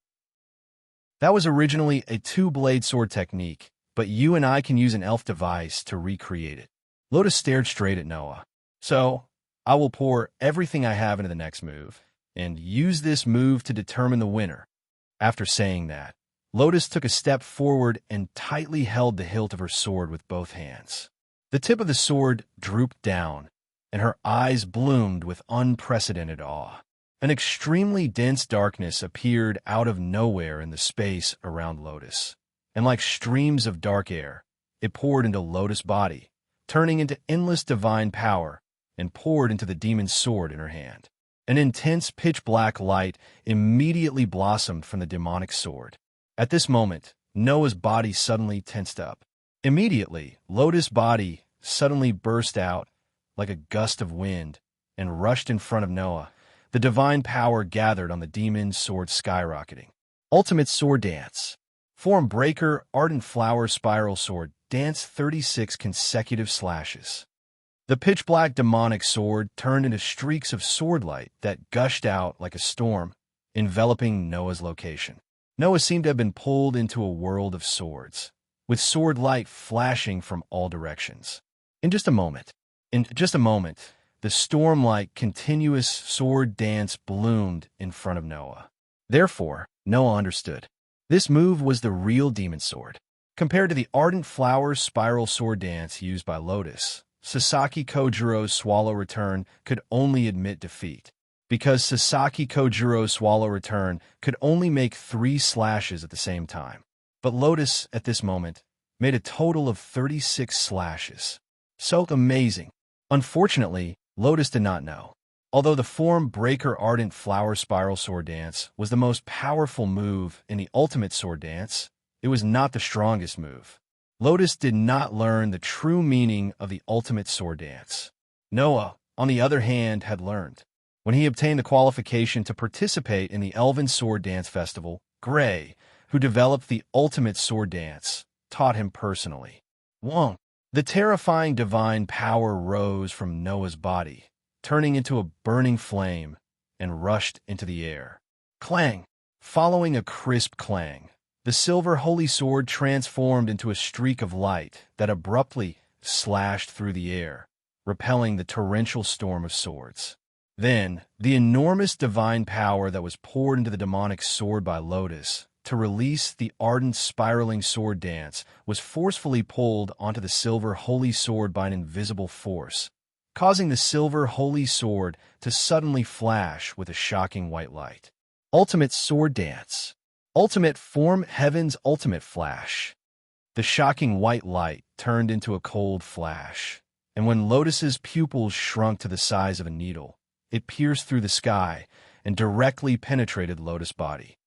That was originally a 2-blade sword technique, but you and I can use an elf device to recreate it. Lotus stared straight at Noah. "So, I will pour everything I have into the next move, and use this move to determine the winner." After saying that, Lotus took a step forward and tightly held the hilt of her sword with both hands. The tip of the sword drooped down, and her eyes bloomed with unprecedented awe. An extremely dense darkness appeared out of nowhere in the space around Lotus, and like streams of dark air, it poured into Lotus' body, turning into endless divine power, and poured into the demon's sword in her hand. An intense pitch-black light immediately blossomed from the demonic sword. At this moment, Noah's body suddenly tensed up. Immediately, Lotus' body suddenly burst out like a gust of wind and rushed in front of Noah. The divine power gathered on the demon's sword, skyrocketing. Ultimate Sword Dance. Form Breaker Ardent Flower Spiral Sword Dance 36 consecutive slashes. The pitch-black demonic sword turned into streaks of sword light that gushed out like a storm, enveloping Noah's location. Noah seemed to have been pulled into a world of swords, with sword light flashing from all directions. In just a moment, the storm-like continuous sword dance bloomed in front of Noah. Therefore, Noah understood. This move was the real demon sword. Compared to the Ardent Flower Spiral Sword Dance used by Lotus, Sasaki Kojuro's Swallow Return could only admit defeat, because Sasaki Kojuro's Swallow Return could only make 3 slashes at the same time. But Lotus, at this moment, made a total of 36 slashes. So amazing. Unfortunately, Lotus did not know. Although the form Breaker Ardent Flower Spiral Sword Dance was the most powerful move in the Ultimate Sword Dance, it was not the strongest move. Lotus did not learn the true meaning of the Ultimate Sword Dance. Noah, on the other hand, had learned. When he obtained the qualification to participate in the Elven Sword Dance Festival, Gray, who developed the Ultimate Sword Dance, taught him personally. 1. The terrifying divine power rose from Noah's body, turning into a burning flame, and rushed into the air. Clang! Following a crisp clang, the silver holy sword transformed into a streak of light that abruptly slashed through the air, repelling the torrential storm of swords. Then, the enormous divine power that was poured into the demonic sword by Lotus to release the ardent spiraling sword dance was forcefully pulled onto the silver holy sword by an invisible force, causing the silver holy sword to suddenly flash with a shocking white light. Ultimate Sword Dance. Ultimate Form Heaven's Ultimate Flash. The shocking white light turned into a cold flash, and when Lotus's pupils shrunk to the size of a needle, it pierced through the sky and directly penetrated Lotus' body.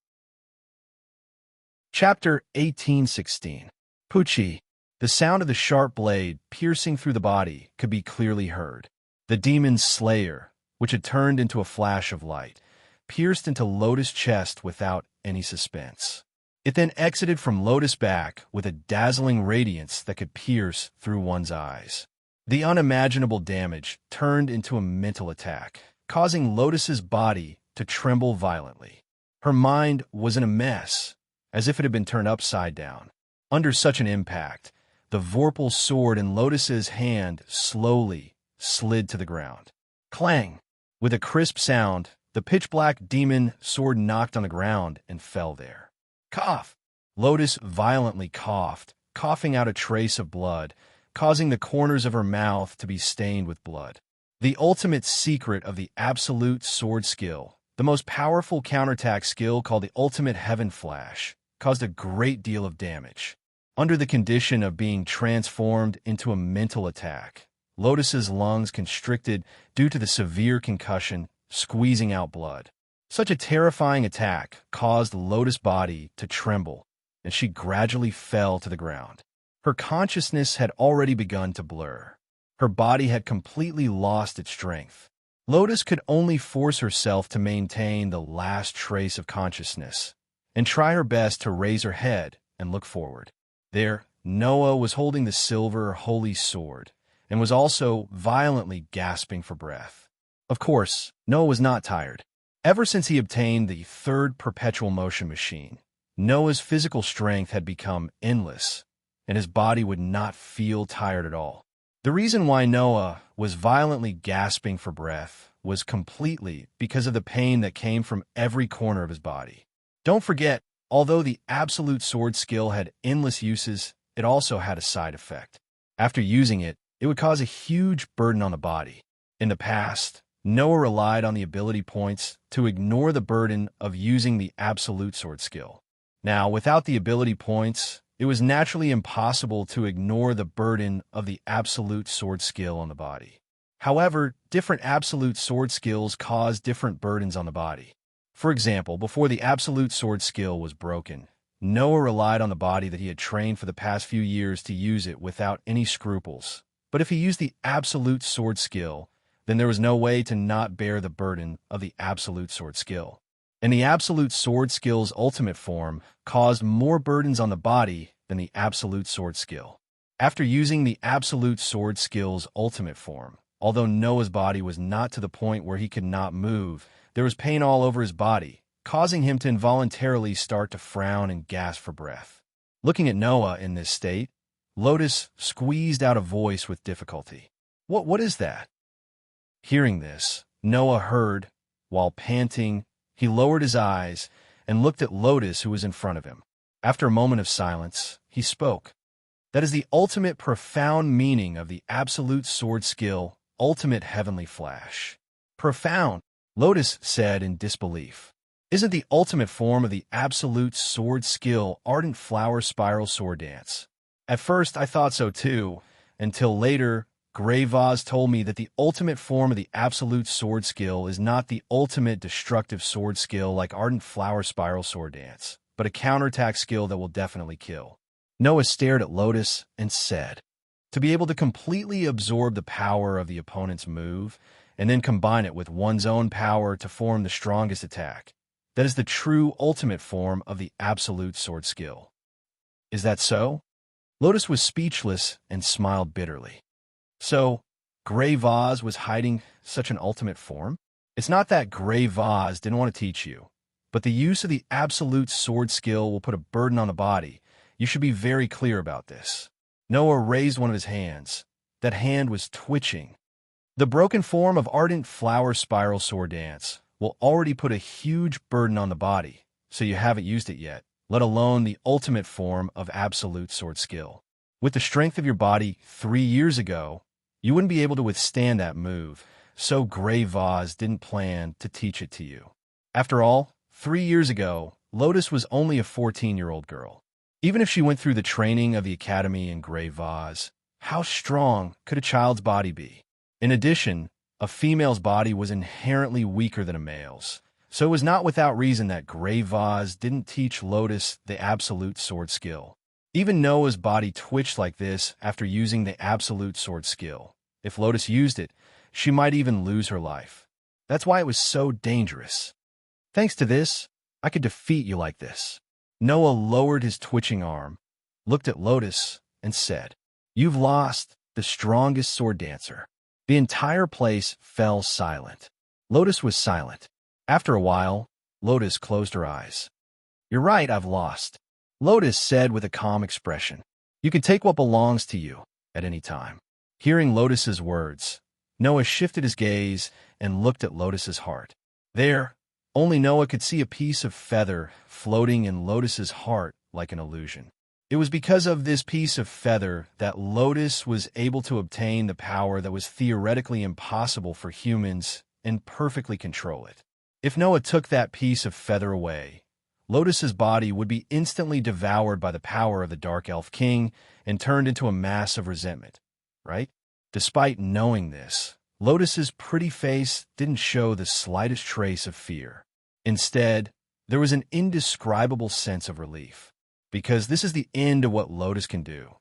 Chapter 1816. Pucci. The sound of the sharp blade piercing through the body could be clearly heard. The demon's slayer, which had turned into a flash of light, pierced into Lotus' chest without any suspense. It then exited from Lotus' back with a dazzling radiance that could pierce through one's eyes. The unimaginable damage turned into a mental attack, causing Lotus's body to tremble violently. Her mind was in a mess, as if it had been turned upside down. Under such an impact, the Vorpal sword in Lotus's hand slowly slid to the ground. Clang! With a crisp sound, the pitch-black demon sword knocked on the ground and fell there. Cough! Lotus violently coughed, coughing out a trace of blood, causing the corners of her mouth to be stained with blood. The ultimate secret of the absolute sword skill, the most powerful counterattack skill called the Ultimate Heaven Flash, caused a great deal of damage. Under the condition of being transformed into a mental attack, Lotus's lungs constricted due to the severe concussion, squeezing out blood. Such a terrifying attack caused Lotus' body to tremble, and she gradually fell to the ground. Her consciousness had already begun to blur. Her body had completely lost its strength. Lotus could only force herself to maintain the last trace of consciousness and try her best to raise her head and look forward. There, Noah was holding the silver holy sword and was also violently gasping for breath. Of course, Noah was not tired. Ever since he obtained the third perpetual motion machine, Noah's physical strength had become endless, and his body would not feel tired at all. The reason why Noah was violently gasping for breath was completely because of the pain that came from every corner of his body. Don't forget, although the absolute sword skill had endless uses, it also had a side effect. After using it, it would cause a huge burden on the body. In the past, Noah relied on the ability points to ignore the burden of using the absolute sword skill. Now, without the ability points, it was naturally impossible to ignore the burden of the absolute sword skill on the body. However, different absolute sword skills cause different burdens on the body. For example, before the absolute sword skill was broken, Noah relied on the body that he had trained for the past few years to use it without any scruples. But if he used the absolute sword skill, then there was no way to not bear the burden of the absolute sword skill. And the absolute sword skill's ultimate form caused more burdens on the body than the absolute sword skill. After using the absolute sword skill's ultimate form, although Noah's body was not to the point where he could not move, there was pain all over his body, causing him to involuntarily start to frown and gasp for breath. Looking at Noah in this state, Lotus squeezed out a voice with difficulty. What is that?" Hearing this, Noah heard. While panting, he lowered his eyes and looked at Lotus, who was in front of him. After a moment of silence, he spoke. That is the ultimate profound meaning of the absolute sword skill, ultimate heavenly flash. Profound, Lotus said in disbelief. Isn't the ultimate form of the absolute sword skill ardent flower spiral sword dance? At first I thought so too, until later Grey Vaz told me that the ultimate form of the absolute sword skill is not the ultimate destructive sword skill like ardent flower spiral sword dance, but a counterattack skill that will definitely kill. Noah stared at Lotus and said, to be able to completely absorb the power of the opponent's move and then combine it with one's own power to form the strongest attack, that is the true ultimate form of the absolute sword skill. Is that so? Lotus was speechless and smiled bitterly. So, Grey Vaz was hiding such an ultimate form? It's not that Grey Vaz didn't want to teach you, but the use of the absolute sword skill will put a burden on the body. You should be very clear about this. Noah raised one of his hands. That hand was twitching. The broken form of ardent flower spiral sword dance will already put a huge burden on the body, so you haven't used it yet, let alone the ultimate form of absolute sword skill. With the strength of your body 3 years ago, you wouldn't be able to withstand that move, so Grey Vaz didn't plan to teach it to you. After all, 3 years ago, Lotus was only a 14-year-old girl. Even if she went through the training of the academy in Grey Vaz, how strong could a child's body be? In addition, a female's body was inherently weaker than a male's, so it was not without reason that Grey Vaz didn't teach Lotus the absolute sword skill. Even Noah's body twitched like this after using the absolute sword skill. If Lotus used it, she might even lose her life. That's why it was so dangerous. Thanks to this, I could defeat you like this. Noah lowered his twitching arm, looked at Lotus, and said, "You've lost the strongest sword dancer." The entire place fell silent. Lotus was silent. After a while, Lotus closed her eyes. "You're right, I've lost," Lotus said with a calm expression. "You can take what belongs to you at any time." Hearing Lotus's words, Noah shifted his gaze and looked at Lotus's heart. There, only Noah could see a piece of feather floating in Lotus's heart like an illusion. It was because of this piece of feather that Lotus was able to obtain the power that was theoretically impossible for humans and perfectly control it. If Noah took that piece of feather away, Lotus's body would be instantly devoured by the power of the Dark Elf King and turned into a mass of resentment, right? Despite knowing this, Lotus's pretty face didn't show the slightest trace of fear. Instead, there was an indescribable sense of relief, because this is the end of what Lotus can do.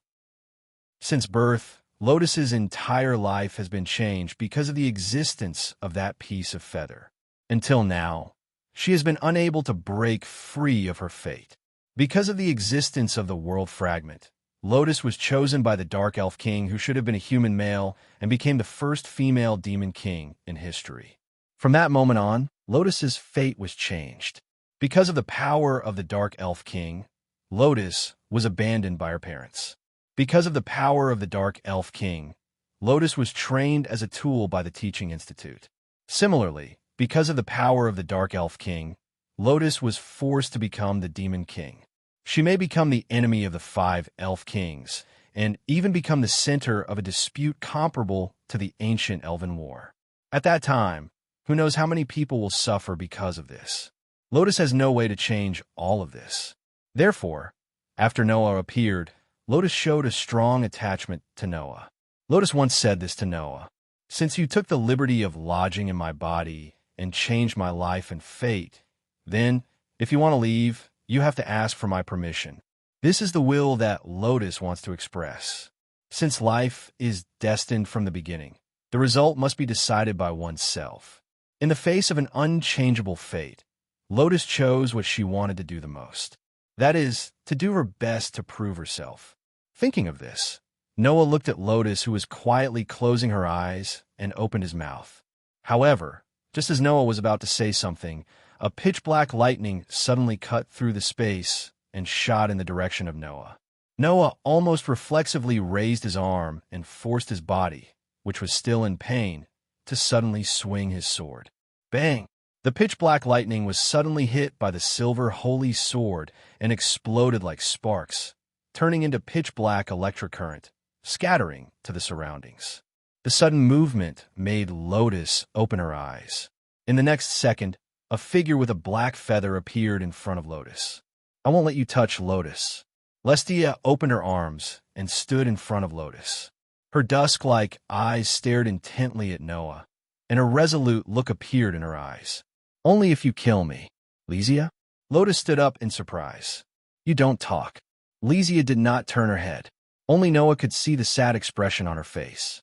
Since birth, Lotus's entire life has been changed because of the existence of that piece of feather. Until now, she has been unable to break free of her fate. Because of the existence of the world fragment, Lotus was chosen by the Dark Elf King, who should have been a human male, and became the first female demon king in history. From that moment on, Lotus's fate was changed. Because of the power of the Dark Elf King, Lotus was abandoned by her parents. Because of the power of the Dark Elf King, Lotus was trained as a tool by the Teaching Institute. Similarly, because of the power of the Dark Elf King, Lotus was forced to become the Demon King. She may become the enemy of the 5 Elf Kings, and even become the center of a dispute comparable to the ancient Elven War. At that time, who knows how many people will suffer because of this? Lotus has no way to change all of this. Therefore, after Noah appeared, Lotus showed a strong attachment to Noah. Lotus once said this to Noah: "Since you took the liberty of lodging in my body and changed my life and fate, then, if you want to leave, you have to ask for my permission." This is the will that Lotus wants to express. Since life is destined from the beginning, the result must be decided by oneself. In the face of an unchangeable fate, Lotus chose what she wanted to do the most. That is, to do her best to prove herself. Thinking of this, Noah looked at Lotus, who was quietly closing her eyes, and opened his mouth. However, just as Noah was about to say something, a pitch-black lightning suddenly cut through the space and shot in the direction of Noah. Noah almost reflexively raised his arm and forced his body, which was still in pain, to suddenly swing his sword. Bang! The pitch-black lightning was suddenly hit by the silver holy sword and exploded like sparks, turning into pitch-black electric current, scattering to the surroundings. The sudden movement made Lotus open her eyes. In the next second, a figure with a black feather appeared in front of Lotus. "I won't let you touch Lotus." Celestia opened her arms and stood in front of Lotus. Her dusk-like eyes stared intently at Noah, and a resolute look appeared in her eyes. "Only if you kill me." "Lysia?" Lotus stood up in surprise. "You don't talk." Lysia did not turn her head. Only Noah could see the sad expression on her face.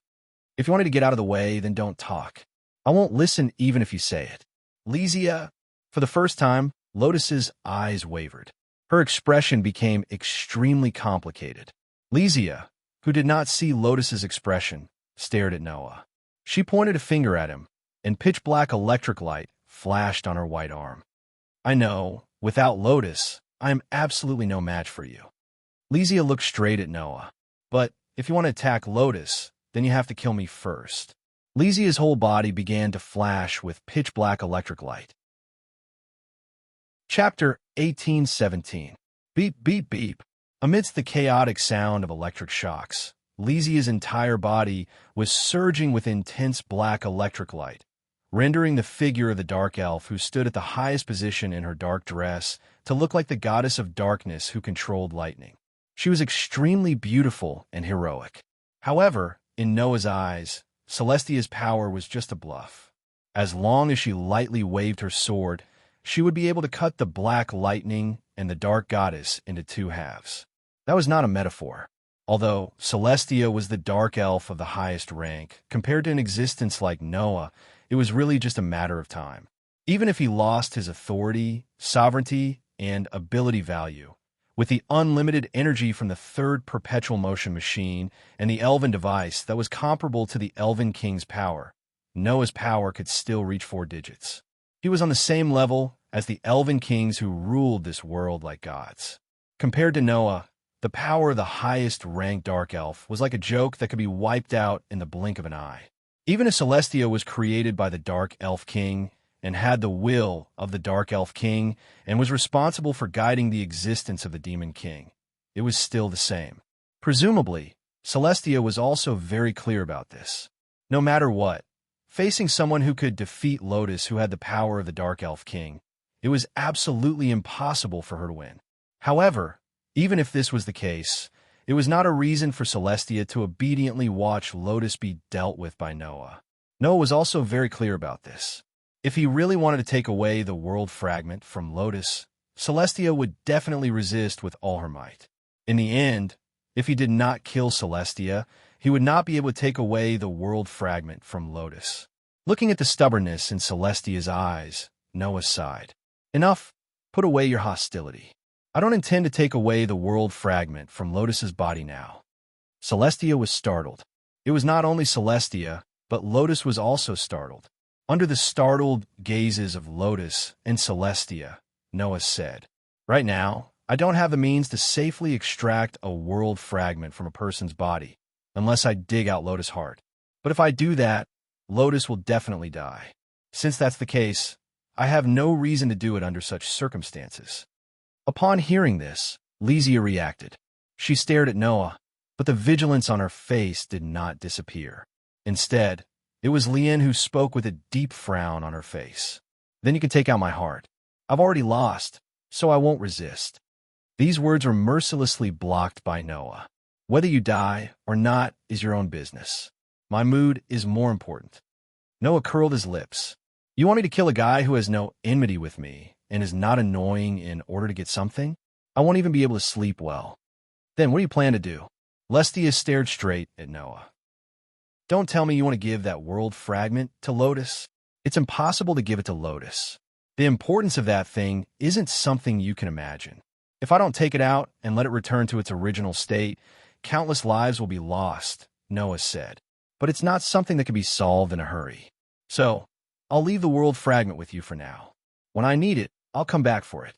"If you wanted to get out of the way, then don't talk. I won't listen even if you say it." Lysia. For the first time, Lotus's eyes wavered. Her expression became extremely complicated. Lysia, who did not see Lotus's expression, stared at Noah. She pointed a finger at him, and pitch-black electric light flashed on her white arm. "I know, without Lotus, I am absolutely no match for you." Lysia looked straight at Noah. "But if you want to attack Lotus, then you have to kill me first." Lysia's whole body began to flash with pitch-black electric light. Chapter 18:17. Beep, beep, beep. Amidst the chaotic sound of electric shocks, Lysia's entire body was surging with intense black electric light, rendering the figure of the dark elf who stood at the highest position in her dark dress to look like the goddess of darkness who controlled lightning. She was extremely beautiful and heroic. However, in Noah's eyes, Celestia's power was just a bluff. As long as she lightly waved her sword, she would be able to cut the black lightning and the dark goddess into two halves. That was not a metaphor. Although Celestia was the dark elf of the highest rank, compared to an existence like Noah, it was really just a matter of time. Even if he lost his authority, sovereignty, and ability value, with the unlimited energy from the third perpetual motion machine and the elven device that was comparable to the Elven King's power, Noah's power could still reach 4 digits. He was on the same level as the Elven Kings who ruled this world like gods. Compared to Noah, the power of the highest-ranked Dark Elf was like a joke that could be wiped out in the blink of an eye. Even if Celestia was created by the Dark Elf King and had the will of the Dark Elf King and was responsible for guiding the existence of the Demon King, it was still the same. Presumably, Celestia was also very clear about this. No matter what, facing someone who could defeat Lotus who had the power of the Dark Elf King, it was absolutely impossible for her to win. However, even if this was the case, it was not a reason for Celestia to obediently watch Lotus be dealt with by Noah. Noah was also very clear about this. If he really wanted to take away the world fragment from Lotus, Celestia would definitely resist with all her might. In the end, if he did not kill Celestia, he would not be able to take away the world fragment from Lotus. Looking at the stubbornness in Celestia's eyes, Noah sighed. "Enough. Put away your hostility. I don't intend to take away the world fragment from Lotus's body now." Celestia was startled. It was not only Celestia, but Lotus was also startled. Under the startled gazes of Lotus and Celestia, Noah said, "Right now, I don't have the means to safely extract a world fragment from a person's body, unless I dig out Lotus' heart. But if I do that, Lotus will definitely die. Since that's the case, I have no reason to do it under such circumstances." Upon hearing this, Lysia reacted. She stared at Noah, but the vigilance on her face did not disappear. Instead, it was Lien who spoke with a deep frown on her face. "Then you can take out my heart. I've already lost, so I won't resist." These words were mercilessly blocked by Noah. "Whether you die or not is your own business. My mood is more important." Noah curled his lips. "You want me to kill a guy who has no enmity with me and is not annoying in order to get something? I won't even be able to sleep well." "Then what do you plan to do?" Celestia stared straight at Noah. "Don't tell me you want to give that world fragment to Lotus. It's impossible to give it to Lotus. The importance of that thing isn't something you can imagine. If I don't take it out and let it return to its original state, countless lives will be lost," Noah said. "But it's not something that can be solved in a hurry. So, I'll leave the world fragment with you for now. When I need it, I'll come back for it.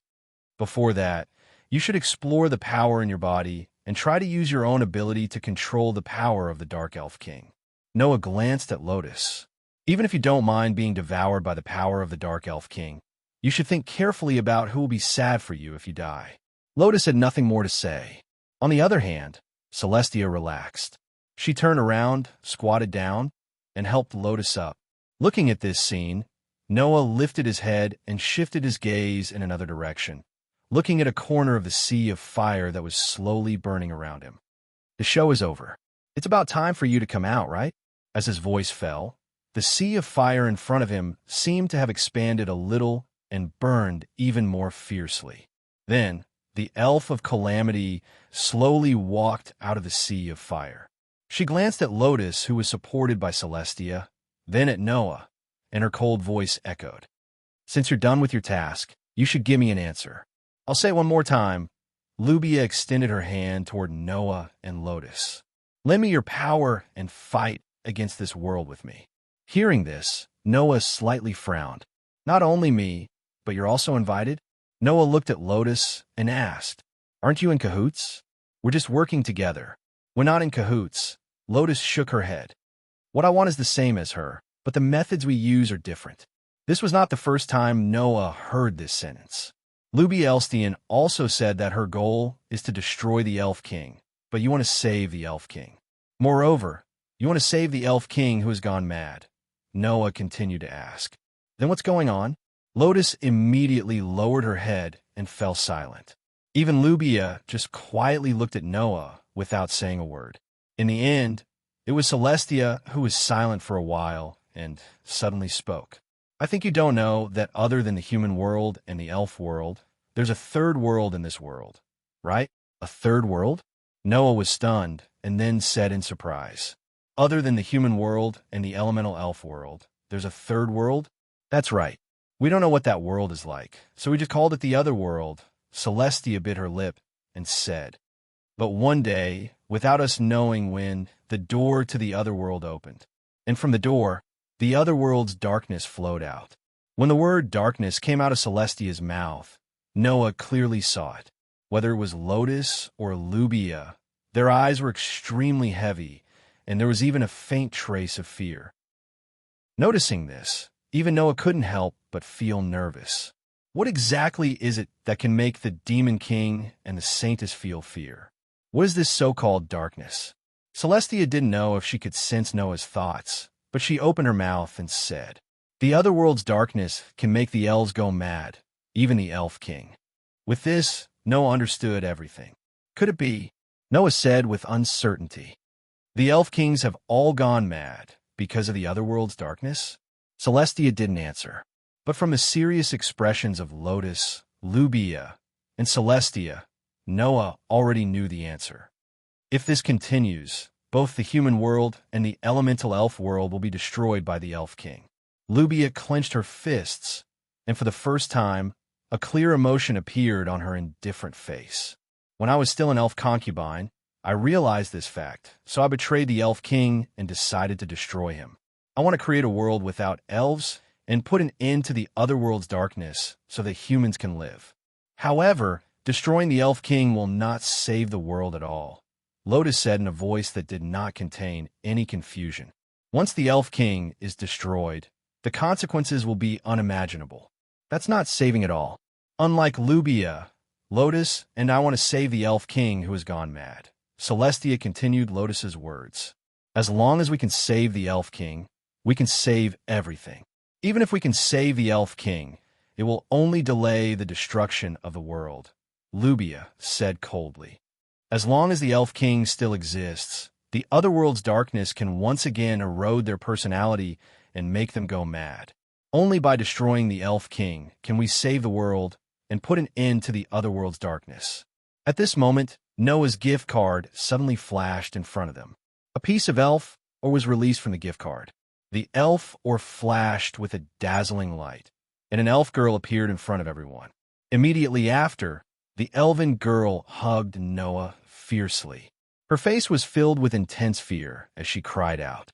Before that, you should explore the power in your body and try to use your own ability to control the power of the Dark Elf King." Noah glanced at Lotus. "Even if you don't mind being devoured by the power of the Dark Elf King, you should think carefully about who will be sad for you if you die." Lotus had nothing more to say. On the other hand, Celestia relaxed. She turned around, squatted down, and helped Lotus up. Looking at this scene, Noah lifted his head and shifted his gaze in another direction, looking at a corner of the sea of fire that was slowly burning around him. The show is over. It's about time for you to come out, right? As his voice fell, the sea of fire in front of him seemed to have expanded a little and burned even more fiercely. Then, the elf of calamity slowly walked out of the sea of fire. She glanced at Lotus, who was supported by Celestia, then at Noah, and her cold voice echoed. Since you're done with your task, you should give me an answer. I'll say it one more time. Lubia extended her hand toward Noah and Lotus. Lend me your power and fight against this world with me. Hearing this, Noah slightly frowned. Not only me, but you're also invited? Noah looked at Lotus and asked, Aren't you in cahoots? We're just working together. We're not in cahoots. Lotus shook her head. What I want is the same as her, but the methods we use are different. This was not the first time Noah heard this sentence. Luby Elstian also said that her goal is to destroy the Elf King, but you want to save the Elf King. Moreover, you want to save the Elf King who has gone mad. Noah continued to ask. Then what's going on? Lotus immediately lowered her head and fell silent. Even Lubia just quietly looked at Noah without saying a word. In the end, it was Celestia who was silent for a while and suddenly spoke. I think you don't know that other than the human world and the elf world, there's a third world in this world, right? A third world? Noah was stunned and then said in surprise, Other than the human world and the elemental elf world, there's a third world? That's right. We don't know what that world is like, so we just called it the other world. Celestia bit her lip and said, But one day, without us knowing when, the door to the other world opened. And from the door, the other world's darkness flowed out. When the word darkness came out of Celestia's mouth, Noah clearly saw it. Whether it was Lotus or Lubia, their eyes were extremely heavy, and there was even a faint trace of fear. Noticing this, even Noah couldn't help but feel nervous. What exactly is it that can make the Demon King and the Saintess feel fear? What is this so-called darkness? Celestia didn't know if she could sense Noah's thoughts, but she opened her mouth and said, The other world's darkness can make the elves go mad, even the Elf King. With this, Noah understood everything. Could it be? Noah said with uncertainty. The Elf Kings have all gone mad because of the other world's darkness? Celestia didn't answer, but from the serious expressions of Lotus, Lubia, and Celestia, Noah already knew the answer. If this continues, both the human world and the elemental elf world will be destroyed by the Elf King. Lubia clenched her fists, and for the first time, a clear emotion appeared on her indifferent face. When I was still an elf concubine, I realized this fact, so I betrayed the Elf King and decided to destroy him. I want to create a world without elves and put an end to the other world's darkness so that humans can live. However, destroying the Elf King will not save the world at all, Lotus said in a voice that did not contain any confusion. Once the Elf King is destroyed, the consequences will be unimaginable. That's not saving it all. Unlike Lubia, Lotus and I want to save the Elf King who has gone mad. Celestia continued Lotus's words. As long as we can save the Elf King, we can save everything. Even if we can save the Elf King, it will only delay the destruction of the world, Lubia said coldly. As long as the Elf King still exists, the other world's darkness can once again erode their personality and make them go mad. Only by destroying the Elf King can we save the world and put an end to the other world's darkness. At this moment, Noah's gift card suddenly flashed in front of them. A piece of elf or was released from the gift card. The elf or flashed with a dazzling light, and an elf girl appeared in front of everyone. Immediately after, the elven girl hugged Noah fiercely. Her face was filled with intense fear as she cried out,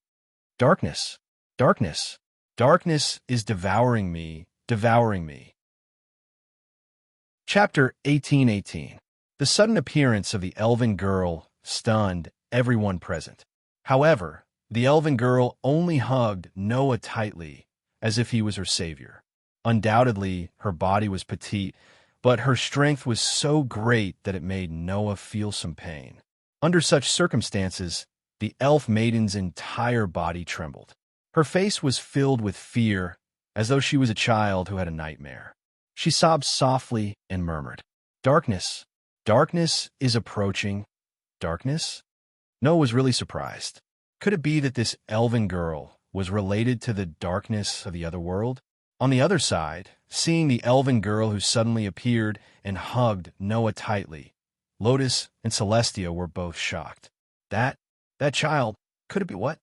Darkness! Darkness! Darkness is devouring me, devouring me. Chapter 18:18. The sudden appearance of the elven girl stunned everyone present. However, the elven girl only hugged Noah tightly, as if he was her savior. Undoubtedly, her body was petite, but her strength was so great that it made Noah feel some pain. Under such circumstances, the elf maiden's entire body trembled. Her face was filled with fear, as though she was a child who had a nightmare. She sobbed softly and murmured, "Darkness, darkness is approaching." Darkness? Noah was really surprised. Could it be that this elven girl was related to the darkness of the other world? On the other side, seeing the elven girl who suddenly appeared and hugged Noah tightly, Lotus and Celestia were both shocked. That child, could it be what?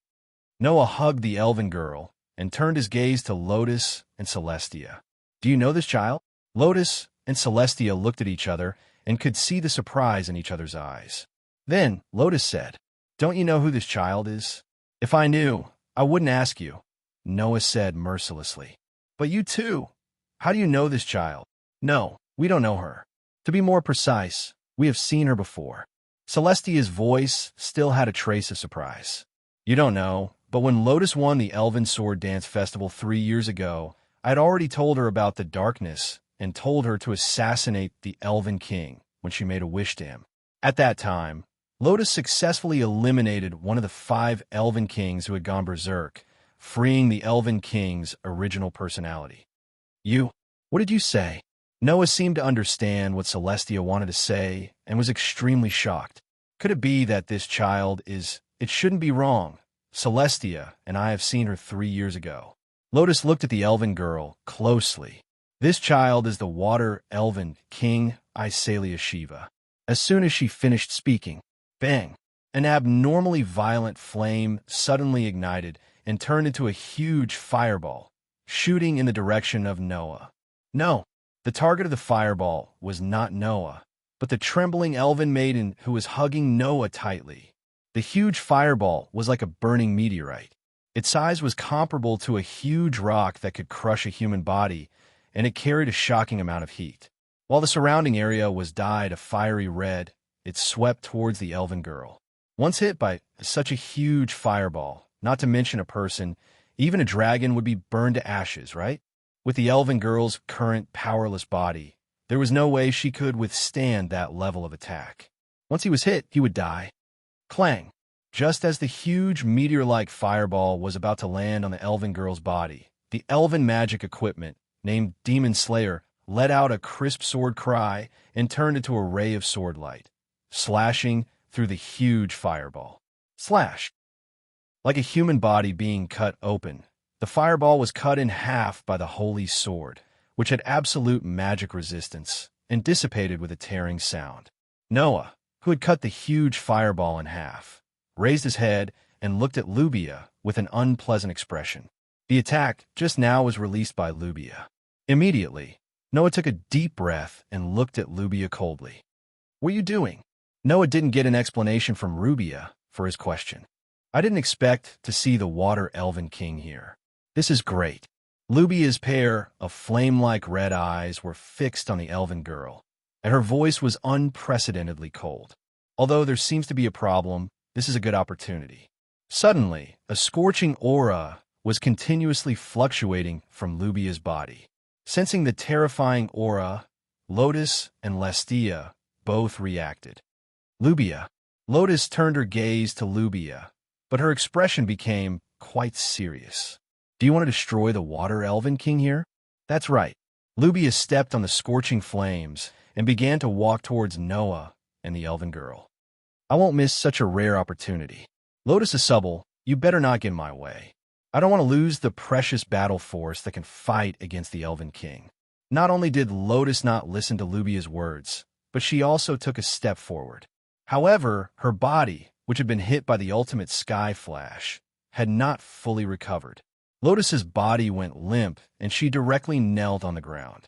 Noah hugged the elven girl and turned his gaze to Lotus and Celestia. "Do you know this child?" Lotus and Celestia looked at each other and could see the surprise in each other's eyes. Then Lotus said, "Don't you know who this child is?" "If I knew, I wouldn't ask you," Noah said mercilessly. "But you too. How do you know this child?" "No, we don't know her. To be more precise, we have seen her before." Celestia's voice still had a trace of surprise. "You don't know, but when Lotus won the Elven Sword Dance Festival 3 years ago, I'd already told her about the darkness and told her to assassinate the Elven King when she made a wish to him. At that time, Lotus successfully eliminated one of the 5 Elven Kings who had gone berserk, freeing the Elven King's original personality." What did you say?" Noah seemed to understand what Celestia wanted to say and was extremely shocked. Could it be that this child is... It shouldn't be wrong. Celestia and I have seen her 3 years ago. Lotus looked at the elven girl closely. "This child is the Water Elven King Isalia Shiva." As soon as she finished speaking, bang! An abnormally violent flame suddenly ignited and turned into a huge fireball, shooting in the direction of Noah. No, the target of the fireball was not Noah, but the trembling elven maiden who was hugging Noah tightly. The huge fireball was like a burning meteorite. Its size was comparable to a huge rock that could crush a human body, and it carried a shocking amount of heat. While the surrounding area was dyed a fiery red, it swept towards the elven girl. Once hit by such a huge fireball, not to mention a person, even a dragon would be burned to ashes, right? With the elven girl's current powerless body, there was no way she could withstand that level of attack. Once he was hit, he would die. Clang! Just as the huge meteor-like fireball was about to land on the elven girl's body, the elven magic equipment, named Demon Slayer, let out a crisp sword cry and turned into a ray of sword light, slashing through the huge fireball. Slash! Like a human body being cut open, the fireball was cut in half by the holy sword, which had absolute magic resistance, and dissipated with a tearing sound. Noah, who had cut the huge fireball in half, raised his head and looked at Lubia with an unpleasant expression. The attack just now was released by Lubia. Immediately, Noah took a deep breath and looked at Lubia coldly. "What are you doing?" Noah didn't get an explanation from Lubia for his question. "I didn't expect to see the Water Elven King here. This is great." Lubia's pair of flame-like red eyes were fixed on the elven girl, and her voice was unprecedentedly cold. "Although there seems to be a problem, this is a good opportunity." Suddenly, a scorching aura was continuously fluctuating from Lubia's body. Sensing the terrifying aura, Lotus and Lestia both reacted. "Lubia." Lotus turned her gaze to Lubia, but her expression became quite serious. "Do you want to destroy the Water Elven King here?" "That's right." Lubia stepped on the scorching flames and began to walk towards Noah and the elven girl. "I won't miss such a rare opportunity. Lotus Asubble, you better not get in my way. I don't want to lose the precious battle force that can fight against the Elven King." Not only did Lotus not listen to Lubia's words, but she also took a step forward. However, her body, which had been hit by the ultimate sky flash, had not fully recovered. Lotus's body went limp, and she directly knelt on the ground.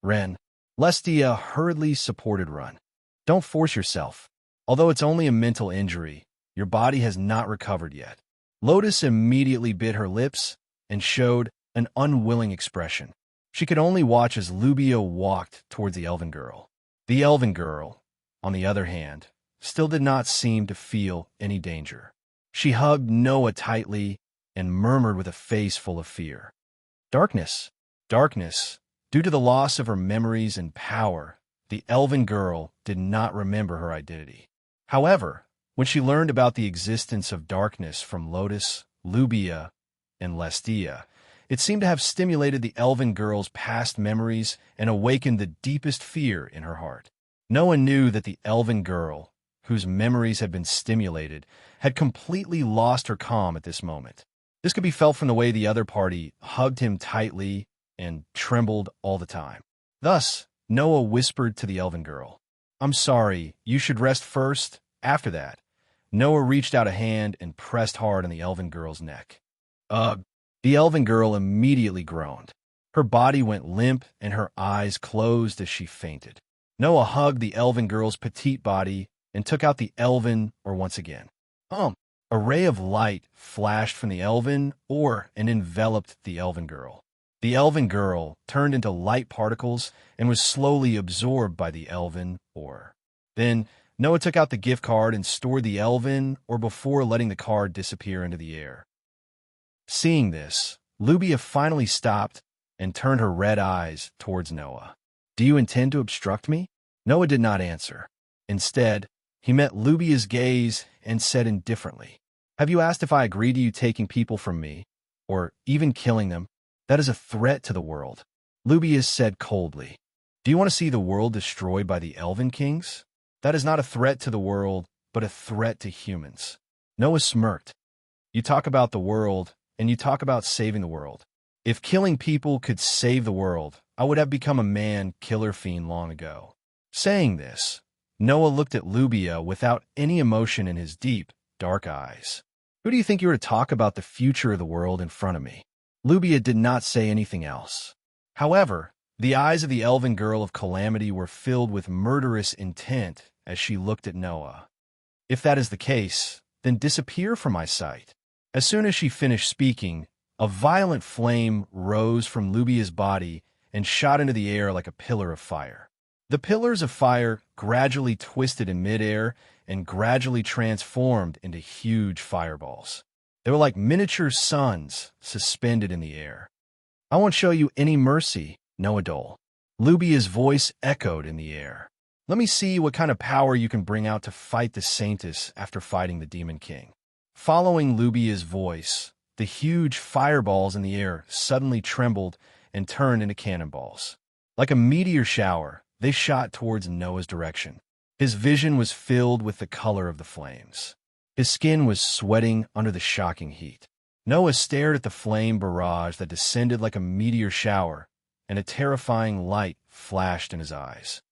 "Ren." Lestia hurriedly supported Ren. "Don't force yourself. Although it's only a mental injury, your body has not recovered yet." Lotus immediately bit her lips and showed an unwilling expression. She could only watch as Lubia walked towards the elven girl. The elven girl, on the other hand, still did not seem to feel any danger. She hugged Noah tightly and murmured with a face full of fear, "Darkness, darkness Due to the loss of her memories and power, the elven girl did not remember her identity. However, when she learned about the existence of darkness from Lotus, Lubia, and Lestia, it seemed to have stimulated the elven girl's past memories and awakened the deepest fear in her heart. Noah knew that the elven girl, whose memories had been stimulated, had completely lost her calm at this moment. This could be felt from the way the other party hugged him tightly and trembled all the time. Thus, Noah whispered to the elven girl, "I'm sorry, you should rest first." After that, Noah reached out a hand and pressed hard on the elven girl's neck. Ugh! The elven girl immediately groaned. Her body went limp and her eyes closed as she fainted. Noah hugged the elven girl's petite body and took out the elven ore once again. A ray of light flashed from the elven ore and enveloped the elven girl. The elven girl turned into light particles and was slowly absorbed by the elven ore. Then, Noah took out the gift card and stored the elven ore before letting the card disappear into the air. Seeing this, Lubia finally stopped and turned her red eyes towards Noah. "Do you intend to obstruct me?" Noah did not answer. Instead, he met Lubia's gaze and said indifferently, "Have you asked if I agree to you taking people from me, or even killing them? That is a threat to the world." Lubia said coldly, "Do you want to see the world destroyed by the Elven Kings? That is not a threat to the world, but a threat to humans." Noah smirked. "You talk about the world, and you talk about saving the world. If killing people could save the world, I would have become a man-killer fiend long ago." Saying this, Noah looked at Lubia without any emotion in his deep, dark eyes. "Who do you think you are to talk about the future of the world in front of me?" Lubia did not say anything else. However, the eyes of the elven girl of Calamity were filled with murderous intent as she looked at Noah. "If that is the case, then disappear from my sight." As soon as she finished speaking, a violent flame rose from Lubia's body and shot into the air like a pillar of fire. The pillars of fire gradually twisted in midair and gradually transformed into huge fireballs. They were like miniature suns suspended in the air. "I won't show you any mercy, Noah Dole." Lubia's voice echoed in the air. "Let me see what kind of power you can bring out to fight the Saintess after fighting the Demon King." Following Lubia's voice, the huge fireballs in the air suddenly trembled and turned into cannonballs. Like a meteor shower, they shot towards Noah's direction. His vision was filled with the color of the flames. His skin was sweating under the shocking heat. Noah stared at the flame barrage that descended like a meteor shower, and a terrifying light flashed in his eyes.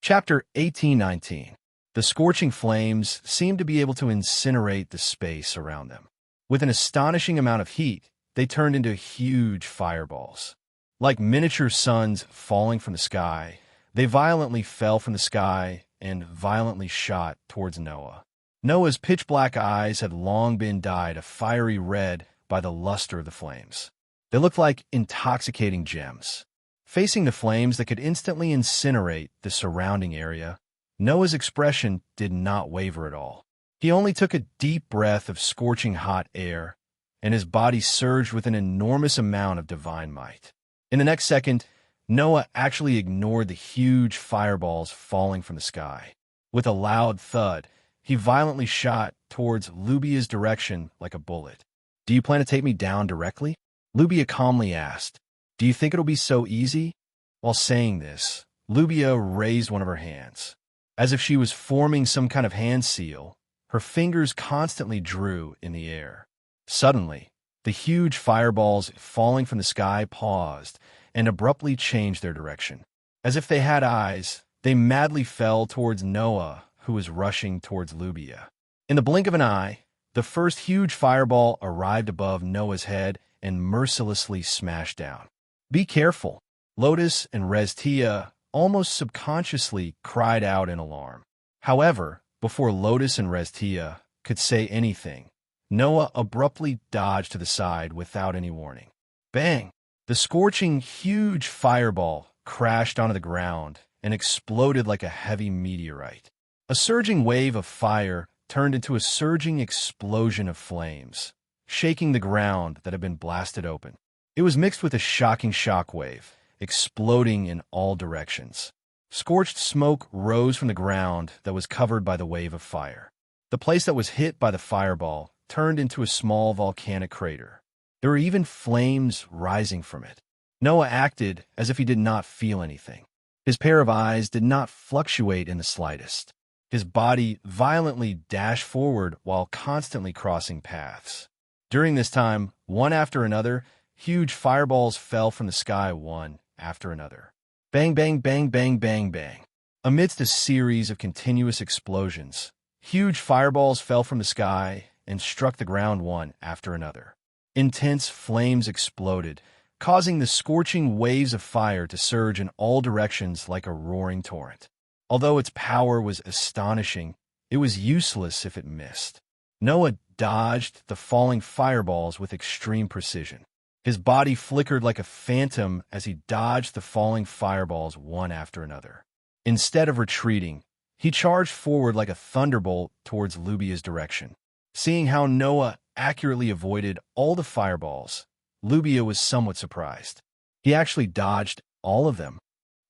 Chapter 18-19. The scorching flames seemed to be able to incinerate the space around them. With an astonishing amount of heat, they turned into huge fireballs. Like miniature suns falling from the sky, they violently fell from the sky and violently shot towards Noah. Noah's pitch-black eyes had long been dyed a fiery red by the luster of the flames. They looked like intoxicating gems. Facing the flames that could instantly incinerate the surrounding area, Noah's expression did not waver at all. He only took a deep breath of scorching hot air, and his body surged with an enormous amount of divine might. In the next second, Noah actually ignored the huge fireballs falling from the sky. With a loud thud, he violently shot towards Lubia's direction like a bullet. "Do you plan to take me down directly?" Lubia calmly asked. "Do you think it'll be so easy?" While saying this, Lubia raised one of her hands. As if she was forming some kind of hand seal, her fingers constantly drew in the air. Suddenly, the huge fireballs falling from the sky paused and abruptly changed their direction. As if they had eyes, they madly fell towards Noah, who was rushing towards Lubia. In the blink of an eye, the first huge fireball arrived above Noah's head and mercilessly smashed down. "Be careful!" Lotus and Restia almost subconsciously cried out in alarm. However, before Lotus and Restia could say anything, Noah abruptly dodged to the side without any warning. Bang! The scorching, huge fireball crashed onto the ground and exploded like a heavy meteorite. A surging wave of fire turned into a surging explosion of flames, shaking the ground that had been blasted open. It was mixed with a shocking shockwave, exploding in all directions. Scorched smoke rose from the ground that was covered by the wave of fire. The place that was hit by the fireball turned into a small volcanic crater. There were even flames rising from it. Noah acted as if he did not feel anything. His pair of eyes did not fluctuate in the slightest. His body violently dashed forward while constantly crossing paths. During this time, one after another, huge fireballs fell from the sky one after another. Bang, bang, bang, bang, bang, bang. Amidst a series of continuous explosions, huge fireballs fell from the sky and struck the ground one after another. Intense flames exploded, causing the scorching waves of fire to surge in all directions like a roaring torrent. Although its power was astonishing, it was useless if it missed. Noah dodged the falling fireballs with extreme precision. His body flickered like a phantom as he dodged the falling fireballs one after another. Instead of retreating, he charged forward like a thunderbolt towards Lubia's direction. Seeing how Noah accurately avoided all the fireballs, Lubia was somewhat surprised. He actually dodged all of them.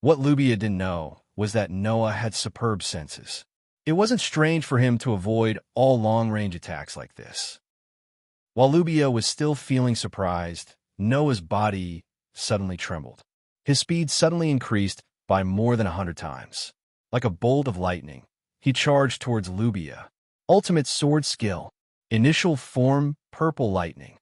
What Lubia didn't know was that Noah had superb senses. It wasn't strange for him to avoid all long-range attacks like this. While Lubia was still feeling surprised, Noah's body suddenly trembled. His speed suddenly increased by more than 100 times. Like a bolt of lightning, he charged towards Lubia. Ultimate sword skill. Initial form, purple lightning.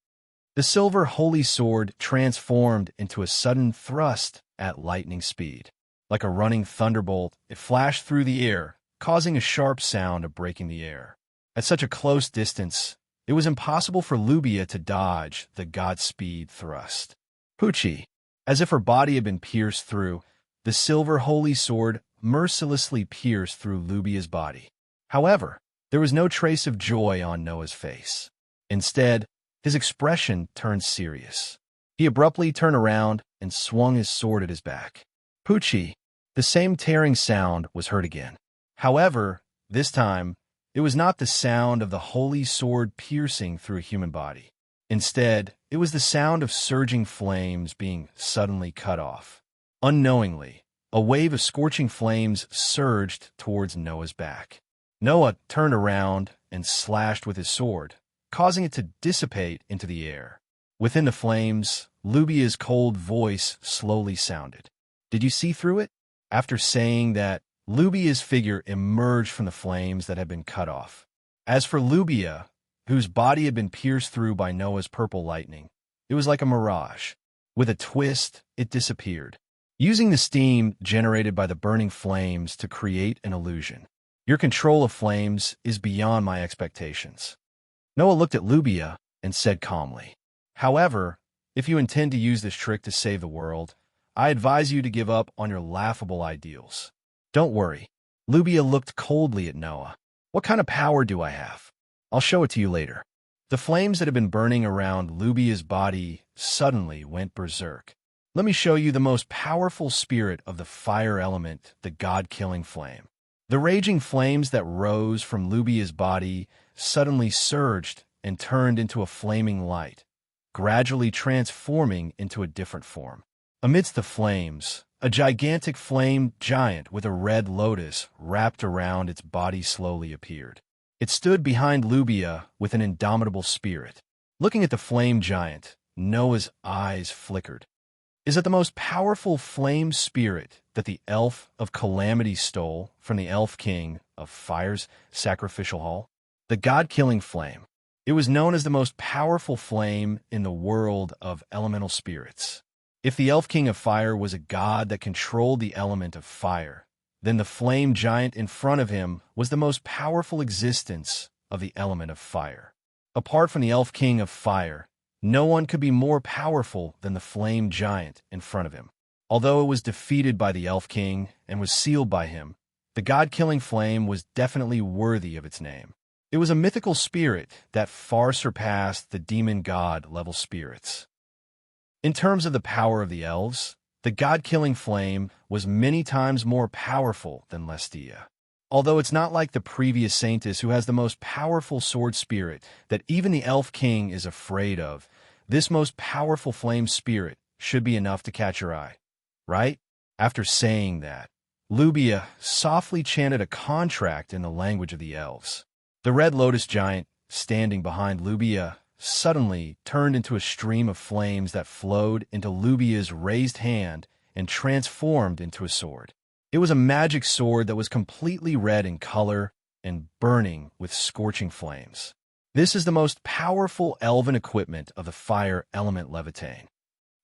The silver holy sword transformed into a sudden thrust at lightning speed. Like a running thunderbolt, it flashed through the air, causing a sharp sound of breaking the air. At such a close distance, it was impossible for Lubia to dodge the Godspeed thrust. Poochie, as if her body had been pierced through, the silver holy sword mercilessly pierced through Lubia's body. However, there was no trace of joy on Noah's face. Instead, his expression turned serious. He abruptly turned around and swung his sword at his back. Poochie, the same tearing sound was heard again. However, this time, it was not the sound of the holy sword piercing through a human body. Instead, it was the sound of surging flames being suddenly cut off. Unknowingly, a wave of scorching flames surged towards Noah's back. Noah turned around and slashed with his sword, causing it to dissipate into the air. Within the flames, Lubia's cold voice slowly sounded. Did you see through it? After saying that, Lubia's figure emerged from the flames that had been cut off. As for Lubia, whose body had been pierced through by Noah's purple lightning, it was like a mirage. With a twist, it disappeared, using the steam generated by the burning flames to create an illusion. Your control of flames is beyond my expectations. Noah looked at Lubia and said calmly, However, if you intend to use this trick to save the world, I advise you to give up on your laughable ideals. Don't worry. Lubia looked coldly at Noah. What kind of power do I have? I'll show it to you later. The flames that had been burning around Lubia's body suddenly went berserk. Let me show you the most powerful spirit of the fire element, the God-killing flame. The raging flames that rose from Lubia's body suddenly surged and turned into a flaming light, gradually transforming into a different form. Amidst the flames, a gigantic flame giant with a red lotus wrapped around its body slowly appeared. It stood behind Lubia with an indomitable spirit. Looking at the flame giant, Noah's eyes flickered. Is it the most powerful flame spirit that the elf of calamity stole from the elf king of fire's sacrificial hall? The god-killing flame. It was known as the most powerful flame in the world of elemental spirits. If the elf king of fire was a god that controlled the element of fire, then the flame giant in front of him was the most powerful existence of the element of fire. Apart from the elf king of fire, no one could be more powerful than the flame giant in front of him. Although it was defeated by the elf king and was sealed by him, the god-killing flame was definitely worthy of its name. It was a mythical spirit that far surpassed the demon god level spirits. In terms of the power of the elves, the god-killing flame was many times more powerful than Lestia. Although it's not like the previous Saintess who has the most powerful sword spirit that even the elf king is afraid of, This most powerful flame spirit should be enough to catch your eye, right? After saying that, Lubia softly chanted a contract in the language of the elves. The red lotus giant, standing behind Lubia, suddenly turned into a stream of flames that flowed into Lubia's raised hand and transformed into a sword. It was a magic sword that was completely red in color and burning with scorching flames. This is the most powerful elven equipment of the fire element Levitain.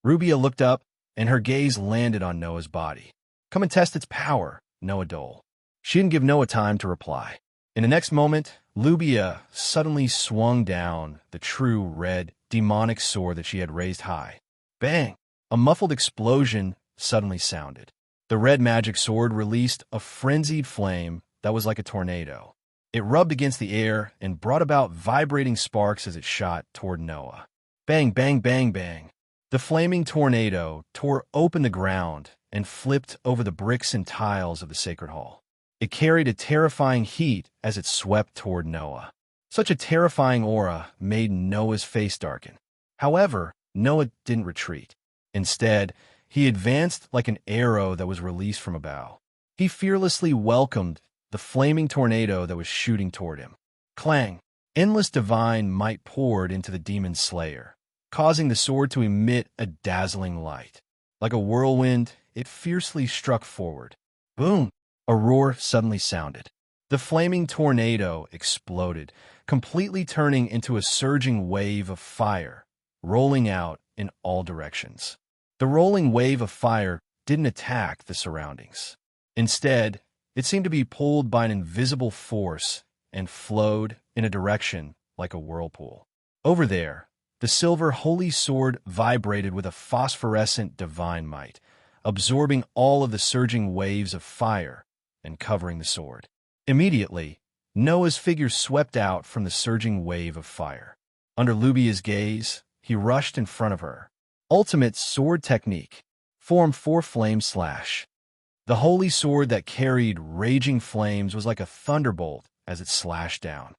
Rubia looked up, and her gaze landed on Noah's body. "Come and test its power," Noah doled. She didn't give Noah time to reply. In the next moment, Lubia suddenly swung down the true red, demonic sword that she had raised high. Bang! A muffled explosion suddenly sounded. The red magic sword released a frenzied flame that was like a tornado. It rubbed against the air and brought about vibrating sparks as it shot toward Noah. Bang, bang, bang, bang. The flaming tornado tore open the ground and flipped over the bricks and tiles of the sacred hall. It carried a terrifying heat as it swept toward Noah. Such a terrifying aura made Noah's face darken. However, Noah didn't retreat. Instead, he advanced like an arrow that was released from a bow. He fearlessly welcomed the flaming tornado that was shooting toward him. Clang! Endless divine might poured into the demon slayer, causing the sword to emit a dazzling light. Like a whirlwind, it fiercely struck forward. Boom! A roar suddenly sounded. The flaming tornado exploded, completely turning into a surging wave of fire, rolling out in all directions. The rolling wave of fire didn't attack the surroundings. Instead, it seemed to be pulled by an invisible force and flowed in a direction like a whirlpool. Over there, the silver holy sword vibrated with a phosphorescent divine might, absorbing all of the surging waves of fire and covering the sword. Immediately, Noah's figure swept out from the surging wave of fire. Under Lubia's gaze, he rushed in front of her. Ultimate sword technique. Form 4 flame slash. The holy sword that carried raging flames was like a thunderbolt as it slashed down.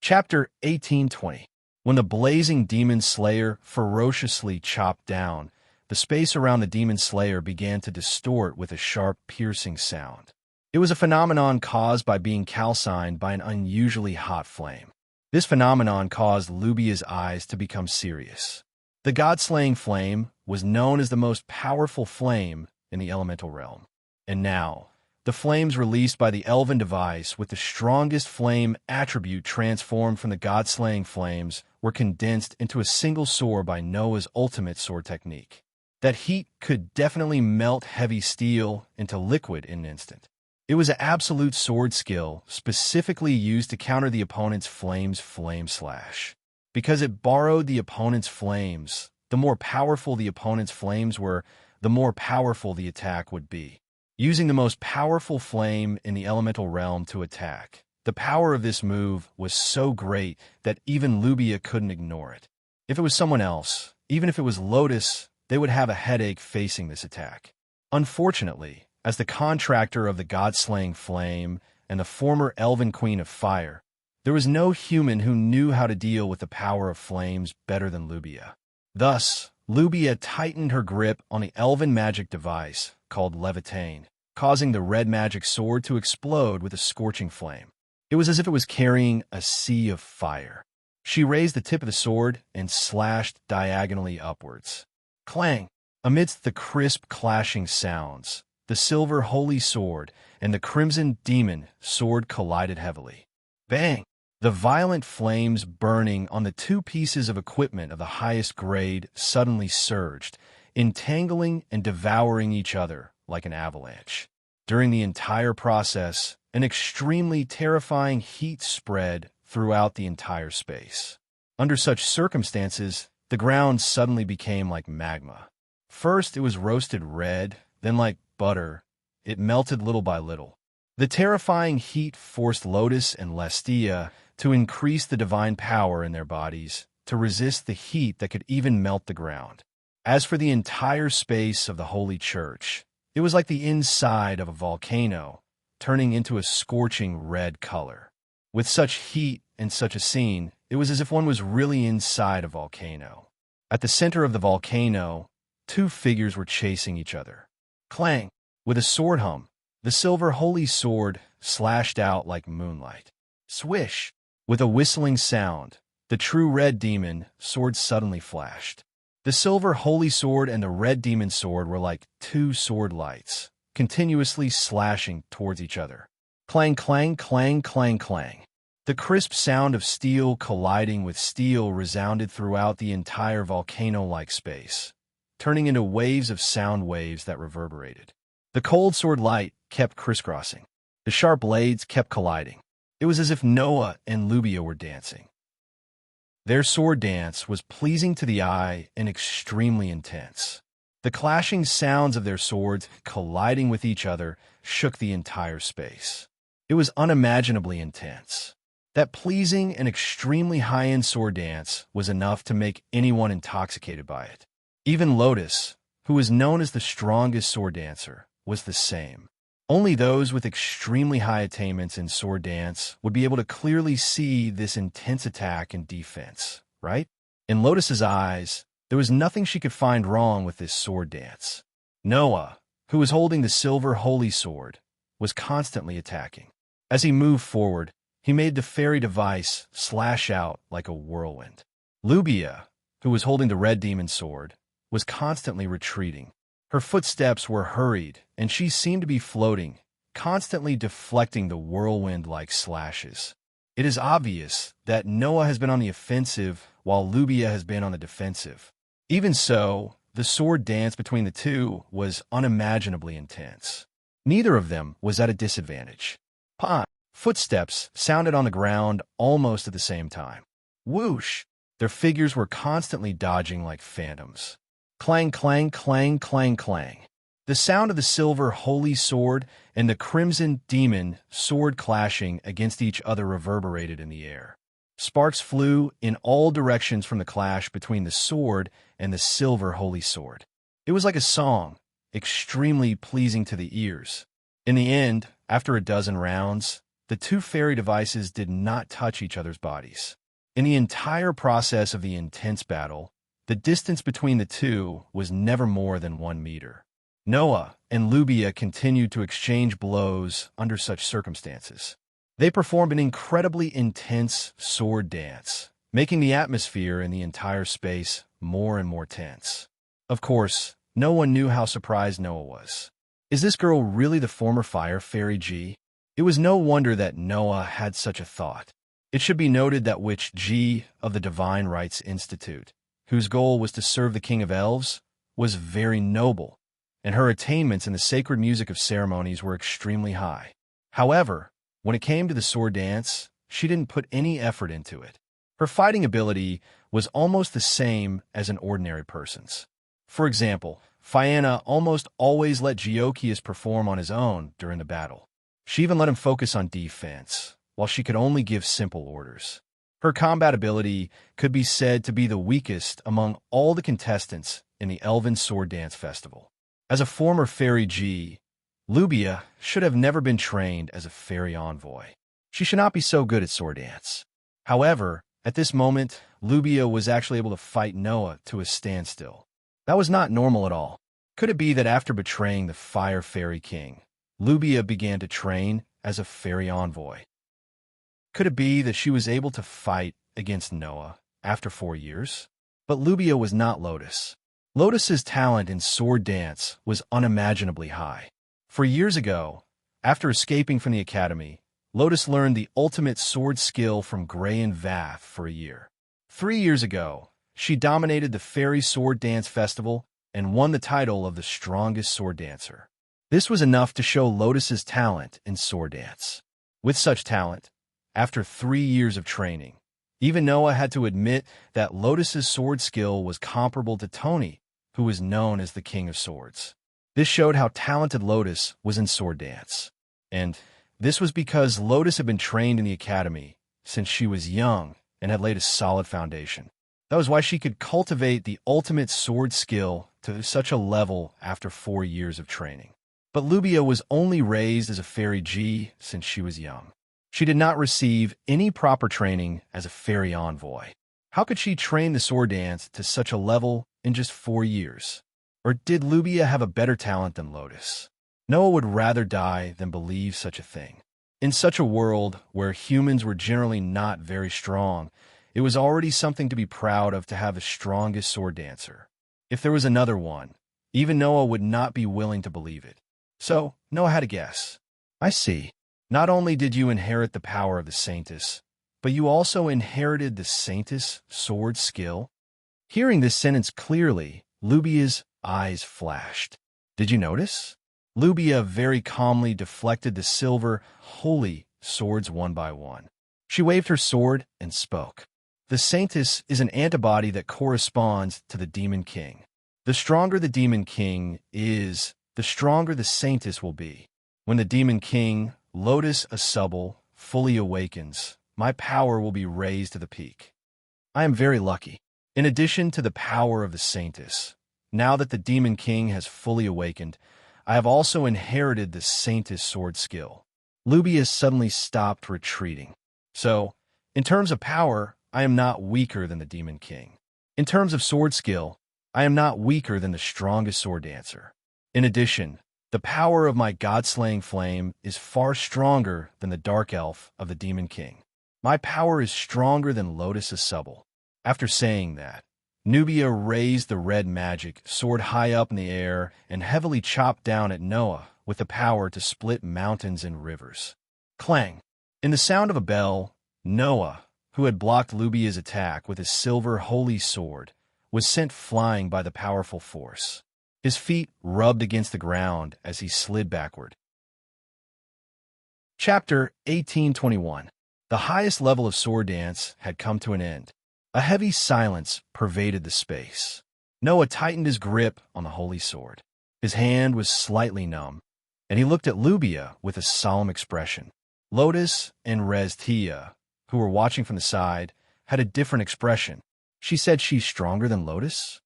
Chapter 1820. When the blazing demon slayer ferociously chopped down, the space around the demon slayer began to distort with a sharp, piercing sound. It was a phenomenon caused by being calcined by an unusually hot flame. This phenomenon caused Lubia's eyes to become serious. The god-slaying flame was known as the most powerful flame in the elemental realm. And now, the flames released by the elven device with the strongest flame attribute transformed from the god-slaying flames were condensed into a single sword by Noah's ultimate sword technique. That heat could definitely melt heavy steel into liquid in an instant. It was an absolute sword skill specifically used to counter the opponent's flame's flame slash. Because it borrowed the opponent's flames, the more powerful the opponent's flames were, the more powerful the attack would be. Using the most powerful flame in the elemental realm to attack, the power of this move was so great that even Lubia couldn't ignore it. If it was someone else, even if it was Lotus, they would have a headache facing this attack. Unfortunately, as the contractor of the god-slaying flame and the former elven queen of fire, there was no human who knew how to deal with the power of flames better than Lubia. Thus, Lubia tightened her grip on the elven magic device called Levitain, causing the red magic sword to explode with a scorching flame. It was as if it was carrying a sea of fire. She raised the tip of the sword and slashed diagonally upwards. Clang! Amidst the crisp clashing sounds, the silver holy sword and the crimson demon sword collided heavily. Bang! The violent flames burning on the two pieces of equipment of the highest grade suddenly surged, entangling and devouring each other like an avalanche. During the entire process, an extremely terrifying heat spread throughout the entire space. Under such circumstances, the ground suddenly became like magma. First, it was roasted red, then like butter, it melted little by little. The terrifying heat forced Lotus and Lestia to increase the divine power in their bodies to resist the heat that could even melt the ground. As for the entire space of the Holy Church, it was like the inside of a volcano, turning into a scorching red color. With such heat and such a scene, it was as if one was really inside a volcano. At the center of the volcano, two figures were chasing each other. Clang! With a sword hum, the silver holy sword slashed out like moonlight. Swish! With a whistling sound, the true red demon sword suddenly flashed. The silver holy sword and the red demon sword were like two sword lights, continuously slashing towards each other. Clang, clang, clang, clang, clang. The crisp sound of steel colliding with steel resounded throughout the entire volcano-like space, turning into waves of sound waves that reverberated. The cold sword light kept crisscrossing. The sharp blades kept colliding. It was as if Noah and Lubia were dancing. Their sword dance was pleasing to the eye and extremely intense. The clashing sounds of their swords colliding with each other shook the entire space. It was unimaginably intense. That pleasing and extremely high-end sword dance was enough to make anyone intoxicated by it. Even Lotus, who was known as the strongest sword dancer, was the same. Only those with extremely high attainments in sword dance would be able to clearly see this intense attack and defense, right? In Lotus's eyes, there was nothing she could find wrong with this sword dance. Noah, who was holding the silver holy sword, was constantly attacking. As he moved forward, he made the fairy device slash out like a whirlwind. Lubia, who was holding the red demon sword, was constantly retreating. Her footsteps were hurried, and she seemed to be floating, constantly deflecting the whirlwind-like slashes. It is obvious that Noah has been on the offensive while Lubia has been on the defensive. Even so, the sword dance between the two was unimaginably intense. Neither of them was at a disadvantage. Pah! Footsteps sounded on the ground almost at the same time. Whoosh! Their figures were constantly dodging like phantoms. Clang, clang, clang, clang, clang. The sound of the silver holy sword and the crimson demon sword clashing against each other reverberated in the air. Sparks flew in all directions from the clash between the sword and the silver holy sword. It was like a song, extremely pleasing to the ears. In the end, after a dozen rounds, the two fairy devices did not touch each other's bodies. In the entire process of the intense battle, the distance between the two was never more than 1 meter. Noah and Lubia continued to exchange blows under such circumstances. They performed an incredibly intense sword dance, making the atmosphere in the entire space more and more tense. Of course, no one knew how surprised Noah was. Is this girl really the former fire fairy G? It was no wonder that Noah had such a thought. It should be noted that Witch G of the Divine Rights Institute, whose goal was to serve the King of Elves, was very noble, and her attainments in the sacred music of ceremonies were extremely high. However, when it came to the sword dance, she didn't put any effort into it. Her fighting ability was almost the same as an ordinary person's. For example, Fianna almost always let Geokius perform on his own during the battle. She even let him focus on defense, while she could only give simple orders. Her combat ability could be said to be the weakest among all the contestants in the Elven Sword Dance Festival. As a former Fairy G, Lubia should have never been trained as a fairy envoy. She should not be so good at sword dance. However, at this moment, Lubia was actually able to fight Noah to a standstill. That was not normal at all. Could it be that after betraying the Fire Fairy King, Lubia began to train as a fairy envoy? Could it be that she was able to fight against Noah after 4 years? But Lubia was not Lotus. Lotus's talent in sword dance was unimaginably high. For years ago, after escaping from the academy, Lotus learned the ultimate sword skill from Gray and Vath for a year. 3 years ago, she dominated the Fairy Sword Dance Festival and won the title of the strongest sword dancer. This was enough to show Lotus's talent in sword dance. With such talent, after 3 years of training, even Noah had to admit that Lotus's sword skill was comparable to Tony, who was known as the King of Swords. This showed how talented Lotus was in sword dance. And this was because Lotus had been trained in the academy since she was young and had laid a solid foundation. That was why she could cultivate the ultimate sword skill to such a level after 4 years of training. But Lubia was only raised as a Fairy G since she was young. She did not receive any proper training as a fairy envoy. How could she train the sword dance to such a level in just 4 years? Or did Lubia have a better talent than Lotus? Noah would rather die than believe such a thing. In such a world where humans were generally not very strong, it was already something to be proud of to have the strongest sword dancer. If there was another one, even Noah would not be willing to believe it. So, Noah had a guess. I see. Not only did you inherit the power of the Saintess, but you also inherited the Saintess' sword skill? Hearing this sentence clearly, Lubia's eyes flashed. Did you notice? Lubia very calmly deflected the silver, holy swords one by one. She waved her sword and spoke. The Saintess is an antibody that corresponds to the Demon King. The stronger the Demon King is, the stronger the Saintess will be. When the Demon King, Lotus Asubble, fully awakens, my power will be raised to the peak. I am very lucky. In addition to the power of the Saintess, now that the Demon King has fully awakened, I have also inherited the Saintess sword skill. Lubia suddenly stopped retreating. So, in terms of power, I am not weaker than the Demon King. In terms of sword skill, I am not weaker than the strongest sword dancer. In addition, the power of my god-slaying flame is far stronger than the dark elf of the Demon King. My power is stronger than Lotus Asubble. After saying that, Nubia raised the red magic sword high up in the air and heavily chopped down at Noah with the power to split mountains and rivers. Clang! In the sound of a bell, Noah, who had blocked Lubia's attack with his silver holy sword, was sent flying by the powerful force. His feet rubbed against the ground as he slid backward. Chapter 1821. The highest level of sword dance had come to an end. A heavy silence pervaded the space. Noah tightened his grip on the holy sword. His hand was slightly numb, and he looked at Lubia with a solemn expression. Lotus and Reztia, who were watching from the side, had a different expression. She said she's stronger than Lotus?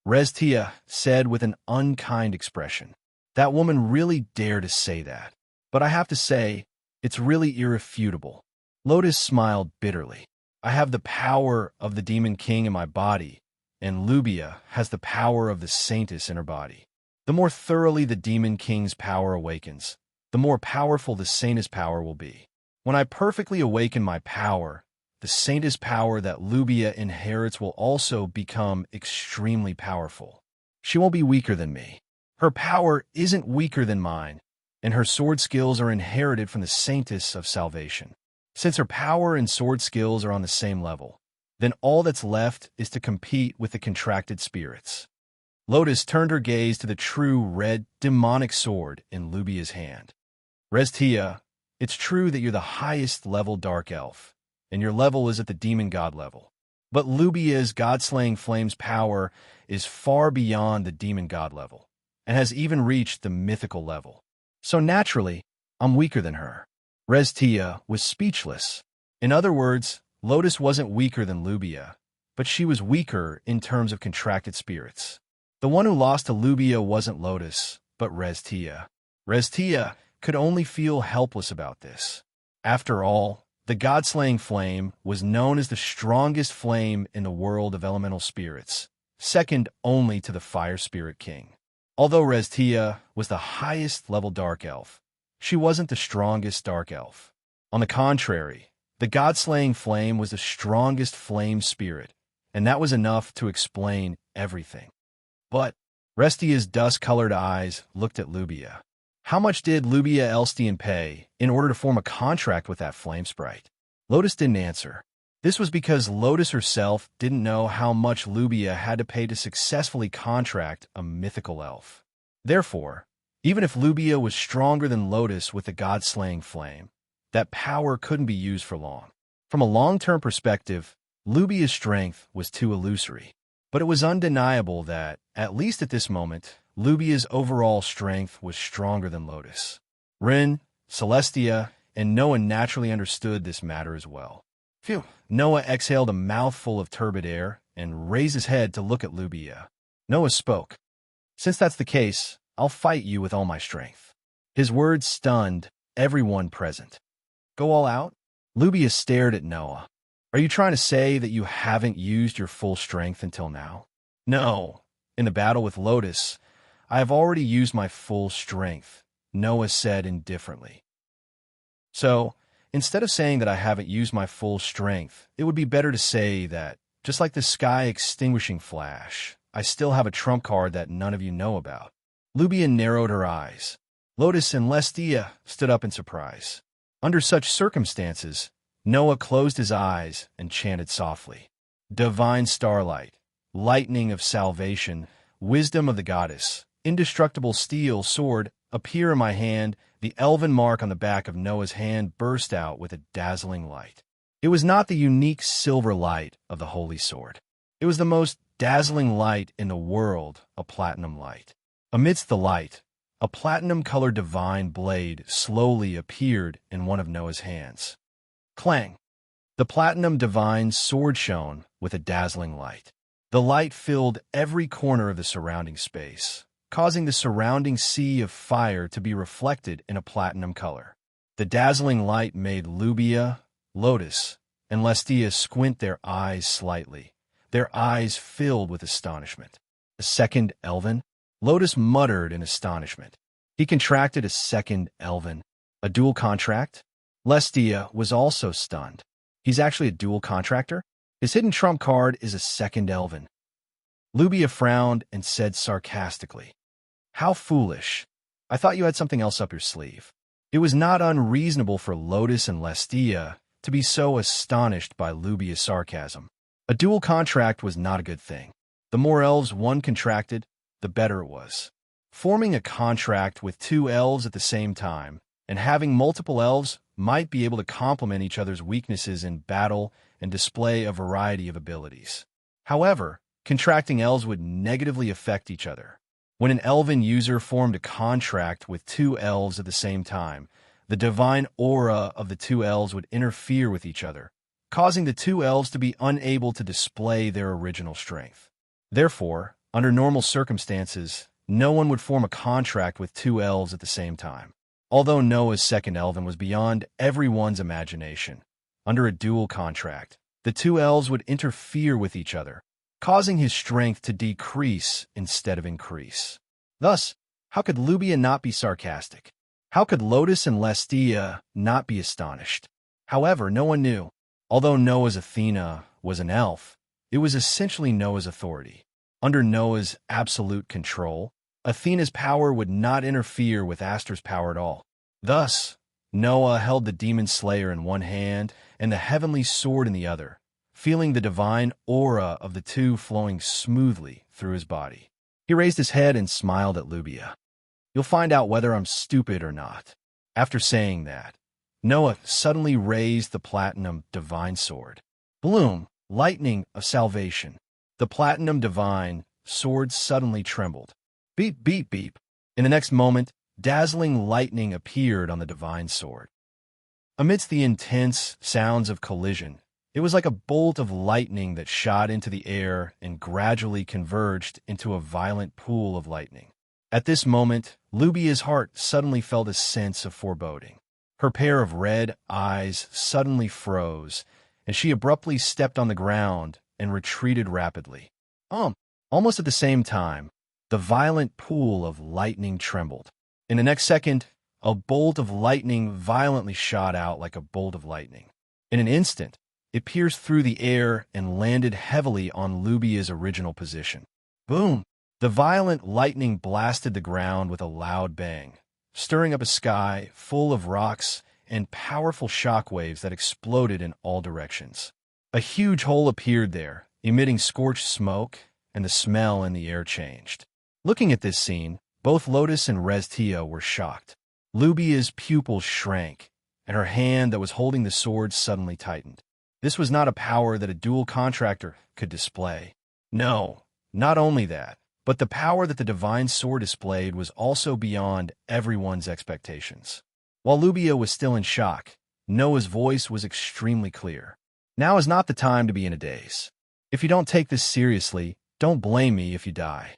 Reztia said with an unkind expression. That woman really dared to say that. But I have to say, it's really irrefutable. Lotus smiled bitterly. I have the power of the Demon King in my body, and Lubia has the power of the Saintess in her body. The more thoroughly the Demon King's power awakens, the more powerful the Saintess power will be. When I perfectly awaken my power, the Saintess power that Lubia inherits will also become extremely powerful. She won't be weaker than me. Her power isn't weaker than mine, and her sword skills are inherited from the Saintess of Salvation. Since her power and sword skills are on the same level, then all that's left is to compete with the contracted spirits. Lotus turned her gaze to the true red demonic sword in Lubia's hand. Reztia, it's true that you're the highest level dark elf, and your level is at the demon god level. But Lubia's god-slaying flame's power is far beyond the demon god level, and has even reached the mythical level. So naturally, I'm weaker than her. Reztia was speechless. In other words, Lotus wasn't weaker than Lubia, but she was weaker in terms of contracted spirits. The one who lost to Lubia wasn't Lotus, but Reztia. Reztia could only feel helpless about this. After all, the god-slaying flame was known as the strongest flame in the world of elemental spirits, second only to the fire spirit king. Although Reztia was the highest level dark elf, she wasn't the strongest dark elf. On the contrary, the god-slaying flame was the strongest flame spirit, and that was enough to explain everything. But Restia's dust-colored eyes looked at Lubia. How much did Lubia Elstian pay in order to form a contract with that flame sprite? Lotus didn't answer. This was because Lotus herself didn't know how much Lubia had to pay to successfully contract a mythical elf. Therefore, even if Lubia was stronger than Lotus with the god-slaying flame, that power couldn't be used for long. From a long-term perspective, Lubia's strength was too illusory. But it was undeniable that, at least at this moment, Lubia's overall strength was stronger than Lotus. Rin, Celestia, and Noah naturally understood this matter as well. Phew! Noah exhaled a mouthful of turbid air and raised his head to look at Lubia. Noah spoke. Since that's the case, I'll fight you with all my strength. His words stunned everyone present. Go all out? Lubia stared at Noah. Are you trying to say that you haven't used your full strength until now? No. In the battle with Lotus, I have already used my full strength, Noah said indifferently. So, instead of saying that I haven't used my full strength, it would be better to say that, just like the sky extinguishing flash, I still have a trump card that none of you know about. Lubia narrowed her eyes. Lotus and Lestia stood up in surprise. Under such circumstances, Noah closed his eyes and chanted softly. Divine starlight, lightning of salvation, wisdom of the goddess, indestructible steel sword, appear in my hand. The elven mark on the back of Noah's hand burst out with a dazzling light. It was not the unique silver light of the holy sword. It was the most dazzling light in the world, a platinum light. Amidst the light, a platinum-colored divine blade slowly appeared in one of Noah's hands. Clang! The platinum divine sword shone with a dazzling light. The light filled every corner of the surrounding space, causing the surrounding sea of fire to be reflected in a platinum color. The dazzling light made Lubia, Lotus, and Lestia squint their eyes slightly, their eyes filled with astonishment. A second elven? Lotus muttered in astonishment. He contracted a second elven. A dual contract? Lestia was also stunned. He's actually a dual contractor? His hidden trump card is a second elven. Lubia frowned and said sarcastically, How foolish. I thought you had something else up your sleeve. It was not unreasonable for Lotus and Lestia to be so astonished by Lubia's sarcasm. A dual contract was not a good thing. The more elves one contracted, the better it was. Forming a contract with two elves at the same time and having multiple elves might be able to complement each other's weaknesses in battle and display a variety of abilities. However, contracting elves would negatively affect each other. When an elven user formed a contract with two elves at the same time, the divine aura of the two elves would interfere with each other, causing the two elves to be unable to display their original strength. Therefore, under normal circumstances, no one would form a contract with two elves at the same time. Although Noah's second elven was beyond everyone's imagination, under a dual contract, the two elves would interfere with each other, causing his strength to decrease instead of increase. Thus, how could Lubia not be sarcastic? How could Lotus and Lestia not be astonished? However, no one knew. Although Noah's Athena was an elf, it was essentially Noah's authority. Under Noah's absolute control, Athena's power would not interfere with Aster's power at all. Thus, Noah held the demon slayer in one hand and the heavenly sword in the other, feeling the divine aura of the two flowing smoothly through his body. He raised his head and smiled at Lubia. You'll find out whether I'm stupid or not. After saying that, Noah suddenly raised the platinum divine sword. Bloom, lightning of salvation. The platinum divine sword suddenly trembled. Beep, beep, beep. In the next moment, dazzling lightning appeared on the divine sword. Amidst the intense sounds of collision, it was like a bolt of lightning that shot into the air and gradually converged into a violent pool of lightning. At this moment, Lubia's heart suddenly felt a sense of foreboding. Her pair of red eyes suddenly froze, and she abruptly stepped on the ground and retreated rapidly. Almost at the same time, the violent pool of lightning trembled. In the next second, a bolt of lightning violently shot out like a bolt of lightning. In an instant, it pierced through the air and landed heavily on Lubia's original position. Boom! The violent lightning blasted the ground with a loud bang, stirring up a sky full of rocks and powerful shockwaves that exploded in all directions. A huge hole appeared there, emitting scorched smoke, and the smell in the air changed. Looking at this scene, both Lotus and Restia were shocked. Lubia's pupils shrank, and her hand that was holding the sword suddenly tightened. This was not a power that a dual contractor could display. No, not only that, but the power that the divine sword displayed was also beyond everyone's expectations. While Lubia was still in shock, Noah's voice was extremely clear. Now is not the time to be in a daze. If you don't take this seriously, don't blame me if you die.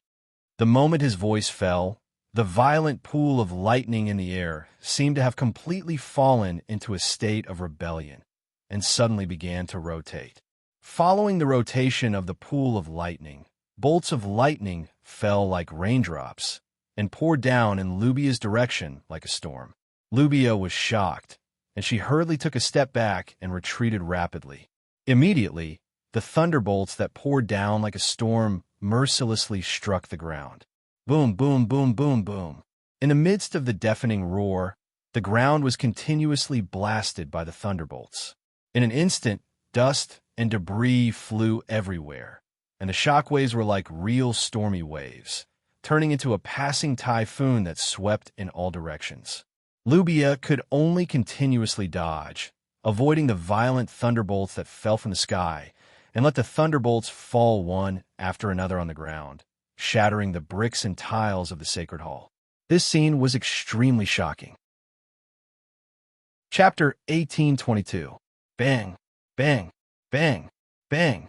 The moment his voice fell, The violent pool of lightning in the air seemed to have completely fallen into a state of rebellion and suddenly began to rotate. Following the rotation of the pool of lightning, bolts of lightning fell like raindrops and poured down in Lubia's direction like a storm. Lubia was shocked, and she hurriedly took a step back and retreated rapidly. Immediately, the thunderbolts that poured down like a storm mercilessly struck the ground. Boom, boom, boom, boom, boom. In the midst of the deafening roar, the ground was continuously blasted by the thunderbolts. In an instant, dust and debris flew everywhere, and the shockwaves were like real stormy waves, turning into a passing typhoon that swept in all directions. Lubia could only continuously dodge, avoiding the violent thunderbolts that fell from the sky, and let the thunderbolts fall one after another on the ground, shattering the bricks and tiles of the sacred hall. This scene was extremely shocking. Chapter 1822. Bang, bang, bang, bang.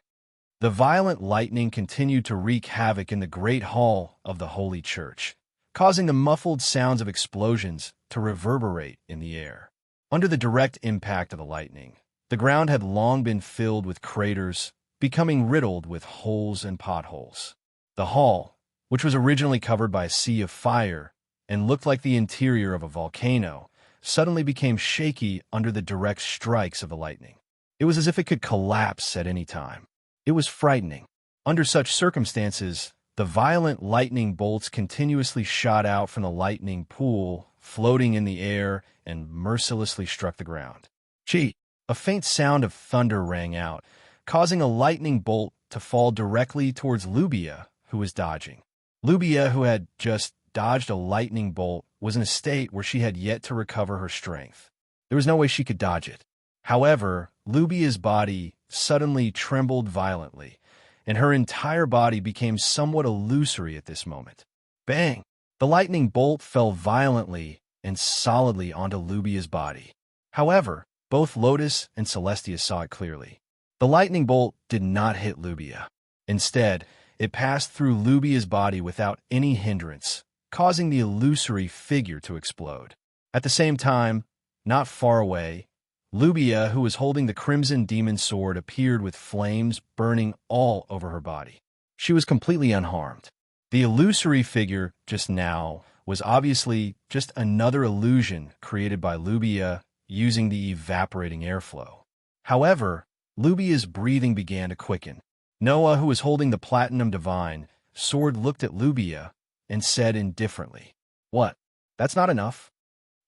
The violent lightning continued to wreak havoc in the great hall of the Holy Church, causing the muffled sounds of explosions to reverberate in the air. Under the direct impact of the lightning, the ground had long been filled with craters, becoming riddled with holes and potholes. The hall, which was originally covered by a sea of fire and looked like the interior of a volcano, suddenly became shaky under the direct strikes of the lightning. It was as if it could collapse at any time. It was frightening. Under such circumstances, the violent lightning bolts continuously shot out from the lightning pool, floating in the air, and mercilessly struck the ground. Gee! A faint sound of thunder rang out, causing a lightning bolt to fall directly towards Lubia, who was dodging. Lubia, who had just dodged a lightning bolt, was in a state where she had yet to recover her strength. There was no way she could dodge it. However, Lubia's body suddenly trembled violently, and her entire body became somewhat illusory at this moment. Bang! The lightning bolt fell violently and solidly onto Lubia's body. However, both Lotus and Celestia saw it clearly. The lightning bolt did not hit Lubia. Instead, it passed through Lubia's body without any hindrance, causing the illusory figure to explode. At the same time, not far away, Lubia, who was holding the crimson demon sword, appeared with flames burning all over her body. She was completely unharmed. The illusory figure just now was obviously just another illusion created by Lubia using the evaporating airflow. However, Lubia's breathing began to quicken. Noah, who was holding the platinum divine sword, looked at Lubia and said indifferently, "What? That's not enough."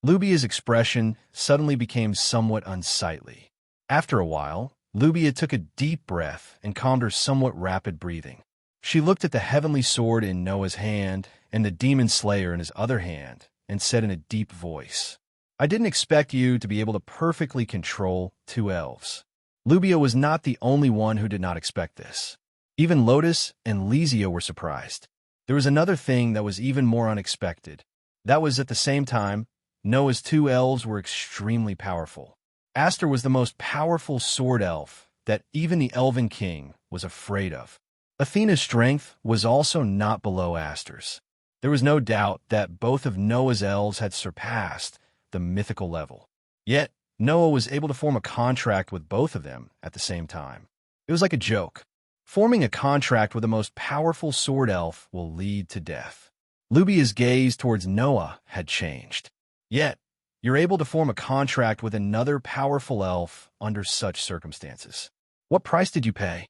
Lubia's expression suddenly became somewhat unsightly. After a while, Lubia took a deep breath and calmed her somewhat rapid breathing. She looked at the heavenly sword in Noah's hand and the demon slayer in his other hand and said in a deep voice, "I didn't expect you to be able to perfectly control two elves." Lubia was not the only one who did not expect this. Even Lotus and Lysia were surprised. There was another thing that was even more unexpected. That was, at the same time, Noah's two elves were extremely powerful. Aster was the most powerful sword elf that even the Elven King was afraid of. Athena's strength was also not below Aster's. There was no doubt that both of Noah's elves had surpassed the mythical level. Yet, Noah was able to form a contract with both of them at the same time. It was like a joke. Forming a contract with the most powerful sword elf will lead to death. Lubia's gaze towards Noah had changed. Yet, you're able to form a contract with another powerful elf under such circumstances. What price did you pay?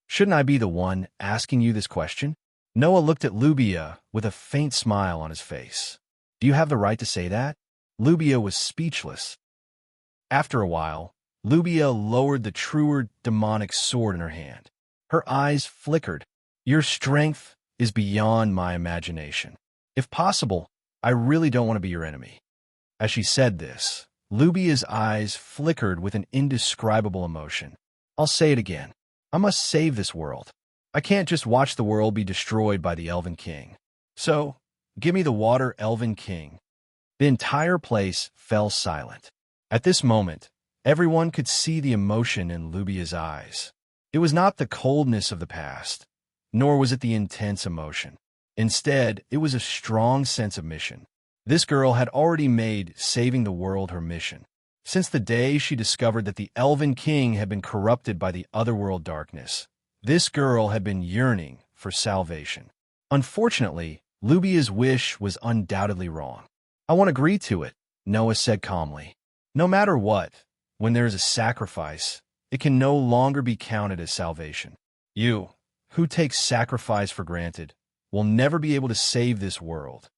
Shouldn't I be the one asking you this question? Noah looked at Lubia with a faint smile on his face. Do you have the right to say that? Lubia was speechless. After a while, Lubia lowered the truer demonic sword in her hand. Her eyes flickered. Your strength is beyond my imagination. If possible, I really don't want to be your enemy. As she said this, Lubia's eyes flickered with an indescribable emotion. I'll say it again. I must save this world. I can't just watch the world be destroyed by the Elven King. So, give me the water, Elven King. The entire place fell silent. At this moment, everyone could see the emotion in Lubia's eyes. It was not the coldness of the past, nor was it the intense emotion. Instead, it was a strong sense of mission. This girl had already made saving the world her mission. Since the day she discovered that the Elven King had been corrupted by the otherworld darkness, this girl had been yearning for salvation. Unfortunately, Lubia's wish was undoubtedly wrong. "I won't agree to it," Noah said calmly. "No matter what, when there is a sacrifice, it can no longer be counted as salvation. You, who takes sacrifice for granted, will never be able to save this world."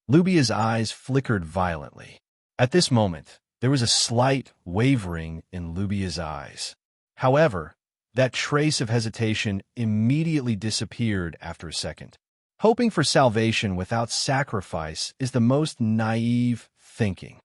Lubia's eyes flickered violently. At this moment, there was a slight wavering in Lubia's eyes. However, that trace of hesitation immediately disappeared after a second. Hoping for salvation without sacrifice is the most naive thinking.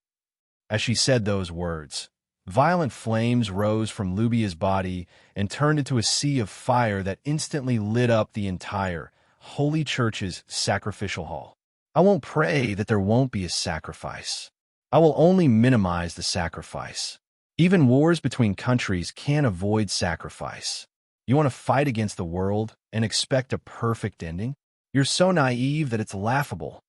As she said those words, violent flames rose from Lubia's body and turned into a sea of fire that instantly lit up the entire Holy Church's sacrificial hall. "I won't pray that there won't be a sacrifice. I will only minimize the sacrifice. Even wars between countries can't avoid sacrifice. You want to fight against the world and expect a perfect ending? You're so naive that it's laughable."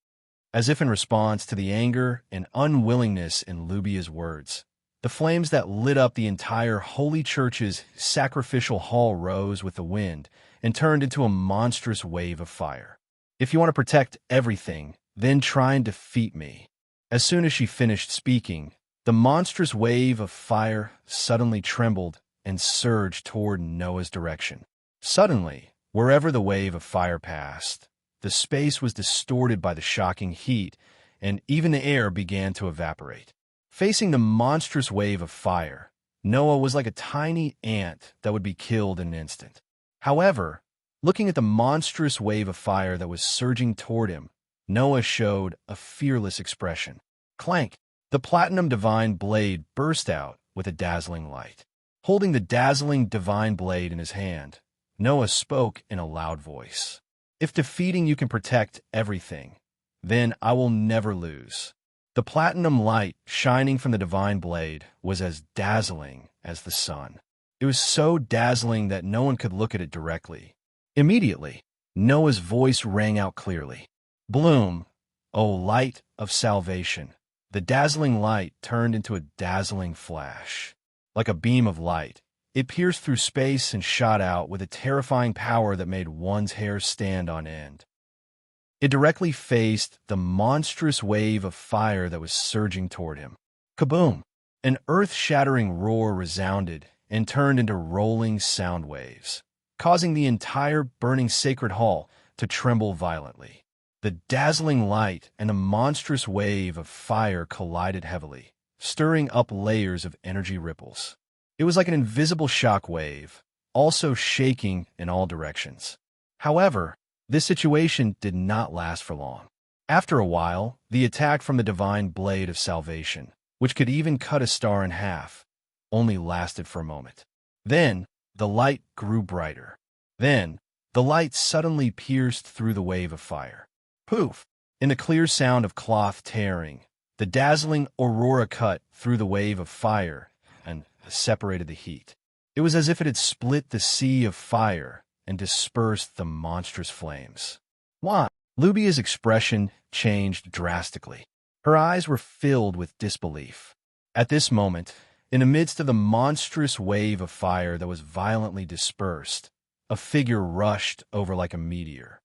As if in response to the anger and unwillingness in Lubia's words, the flames that lit up the entire Holy Church's sacrificial hall rose with the wind and turned into a monstrous wave of fire. "If you want to protect everything, then try and defeat me." As soon as she finished speaking, the monstrous wave of fire suddenly trembled and surged toward Noah's direction. Suddenly, wherever the wave of fire passed, the space was distorted by the shocking heat, and even the air began to evaporate. Facing the monstrous wave of fire, Noah was like a tiny ant that would be killed in an instant. However, looking at the monstrous wave of fire that was surging toward him, Noah showed a fearless expression. Clank! The platinum divine blade burst out with a dazzling light. Holding the dazzling divine blade in his hand, Noah spoke in a loud voice. "If defeating you can protect everything, then I will never lose." The platinum light shining from the divine blade was as dazzling as the sun. It was so dazzling that no one could look at it directly. Immediately, Noah's voice rang out clearly. "Bloom, O light of salvation." The dazzling light turned into a dazzling flash. Like a beam of light, it pierced through space and shot out with a terrifying power that made one's hair stand on end. It directly faced the monstrous wave of fire that was surging toward him. Kaboom! An earth-shattering roar resounded and turned into rolling sound waves, causing the entire burning sacred hall to tremble violently. The dazzling light and the monstrous wave of fire collided heavily, stirring up layers of energy ripples. It was like an invisible shock wave, also shaking in all directions. However, this situation did not last for long. After a while, the attack from the divine blade of salvation, which could even cut a star in half, only lasted for a moment. Then, the light grew brighter. Then, the light suddenly pierced through the wave of fire. Poof! In the clear sound of cloth tearing, the dazzling aurora cut through the wave of fire and separated the heat. It was as if it had split the sea of fire and dispersed the monstrous flames. "Why?" Lubia's expression changed drastically. Her eyes were filled with disbelief. At this moment, in the midst of the monstrous wave of fire that was violently dispersed, a figure rushed over like a meteor.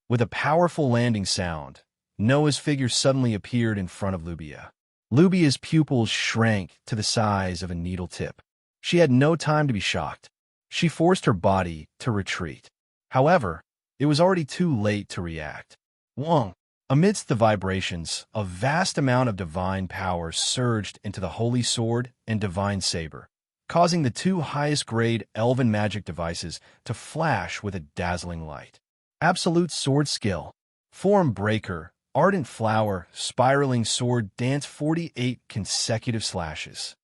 With a powerful landing sound, Noah's figure suddenly appeared in front of Lubia. Lubia's pupils shrank to the size of a needle tip. She had no time to be shocked. She forced her body to retreat. However, it was already too late to react. Wong! Amidst the vibrations, a vast amount of divine power surged into the Holy Sword and Divine Saber, causing the two highest-grade elven magic devices to flash with a dazzling light. Absolute sword skill. Form breaker, ardent flower, spiraling sword dance 48 consecutive slashes.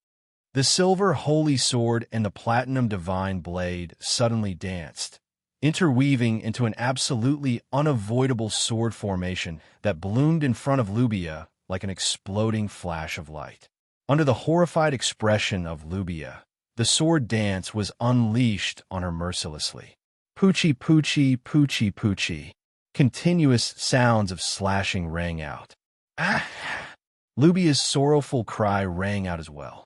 The silver holy sword and the platinum divine blade suddenly danced, interweaving into an absolutely unavoidable sword formation that bloomed in front of Lubia like an exploding flash of light. Under the horrified expression of Lubia, the sword dance was unleashed on her mercilessly. Poochie, poochie, poochie, poochie. Continuous sounds of slashing rang out. Ah! Lubia's sorrowful cry rang out as well.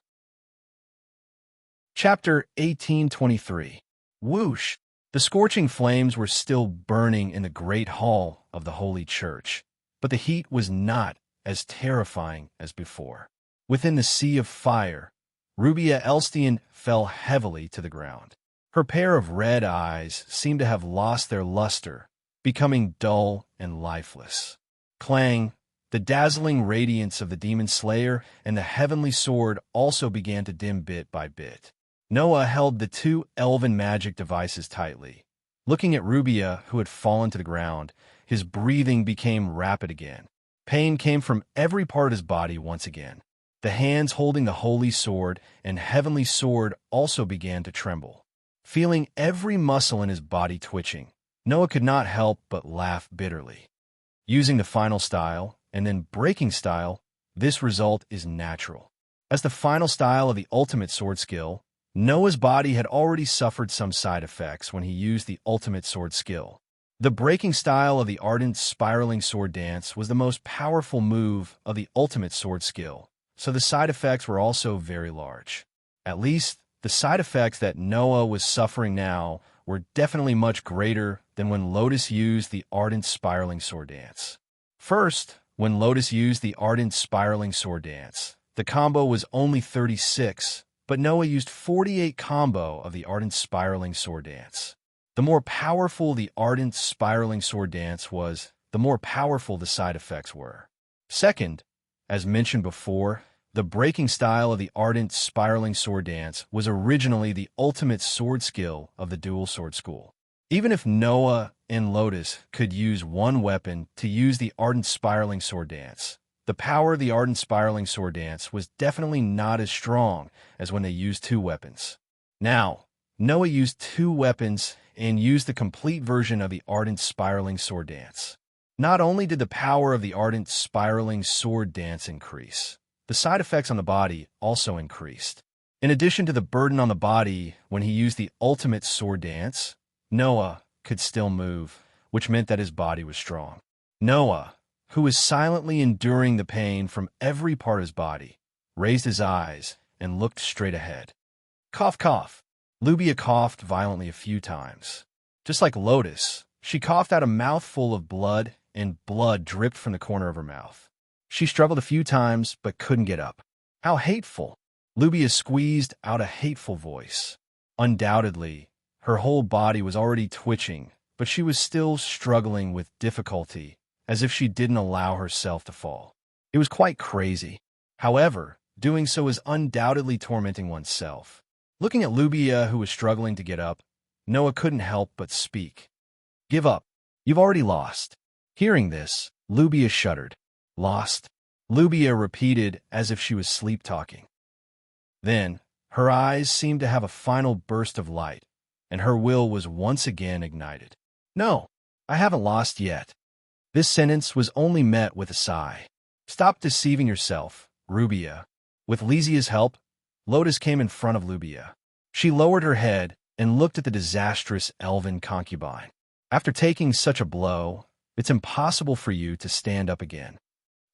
Chapter 1823. Whoosh! The scorching flames were still burning in the great hall of the holy church, but the heat was not as terrifying as before. Within the sea of fire, Rubia Elstian fell heavily to the ground. Her pair of red eyes seemed to have lost their luster, becoming dull and lifeless. Clang! The dazzling radiance of the demon slayer and the heavenly sword also began to dim bit by bit. Noah held the two elven magic devices tightly. Looking at Rubia, who had fallen to the ground, his breathing became rapid again. Pain came from every part of his body once again. The hands holding the holy sword and heavenly sword also began to tremble. Feeling every muscle in his body twitching, Noah could not help but laugh bitterly. Using the final style, and then breaking style, this result is natural. As the final style of the ultimate sword skill, Noah's body had already suffered some side effects when he used the ultimate sword skill. The breaking style of the ardent spiraling sword dance was the most powerful move of the ultimate sword skill, so the side effects were also very large. At least, the side effects that Noah was suffering now were definitely much greater than when Lotus used the ardent spiraling sword dance. First, when Lotus used the ardent spiraling sword dance, the combo was only 36, but Noah used 48 combo of the ardent spiraling sword dance. The more powerful the ardent spiraling sword dance was, the more powerful the side effects were. Second, as mentioned before, the breaking style of the ardent spiraling sword dance was originally the ultimate sword skill of the dual sword school. Even if Noah and Lotus could use one weapon to use the ardent spiraling sword dance, the power of the ardent spiraling sword dance was definitely not as strong as when they used two weapons. Now, Noah used two weapons and used the complete version of the ardent spiraling sword dance. Not only did the power of the ardent spiraling sword dance increase, the side effects on the body also increased. In addition to the burden on the body when he used the ultimate sword dance, Noah could still move, which meant that his body was strong. Noah, who was silently enduring the pain from every part of his body, raised his eyes and looked straight ahead. Cough, cough. Lubia coughed violently a few times. Just like Lotus, she coughed out a mouthful of blood, and blood dripped from the corner of her mouth. She struggled a few times, but couldn't get up. How hateful! Lubia squeezed out a hateful voice. Undoubtedly, her whole body was already twitching, but she was still struggling with difficulty, as if she didn't allow herself to fall. It was quite crazy. However, doing so is undoubtedly tormenting oneself. Looking at Lubia, who was struggling to get up, Noah couldn't help but speak. Give up. You've already lost. Hearing this, Lubia shuddered. Lost? Lubia repeated as if she was sleep-talking. Then, her eyes seemed to have a final burst of light, and her will was once again ignited. No, I haven't lost yet. This sentence was only met with a sigh. Stop deceiving yourself, Rubia. With Lysia's help, Lotus came in front of Lubia. She lowered her head and looked at the disastrous elven concubine. After taking such a blow, it's impossible for you to stand up again.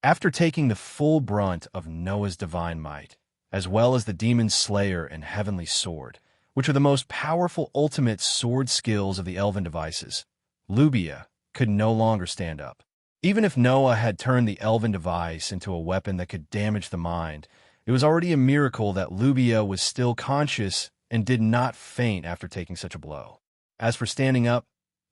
After taking the full brunt of Noah's divine might, as well as the demon slayer and heavenly sword, which are the most powerful ultimate sword skills of the elven devices, Lubia could no longer stand up. Even if Noah had turned the elven device into a weapon that could damage the mind, it was already a miracle that Lubia was still conscious and did not faint after taking such a blow. As for standing up,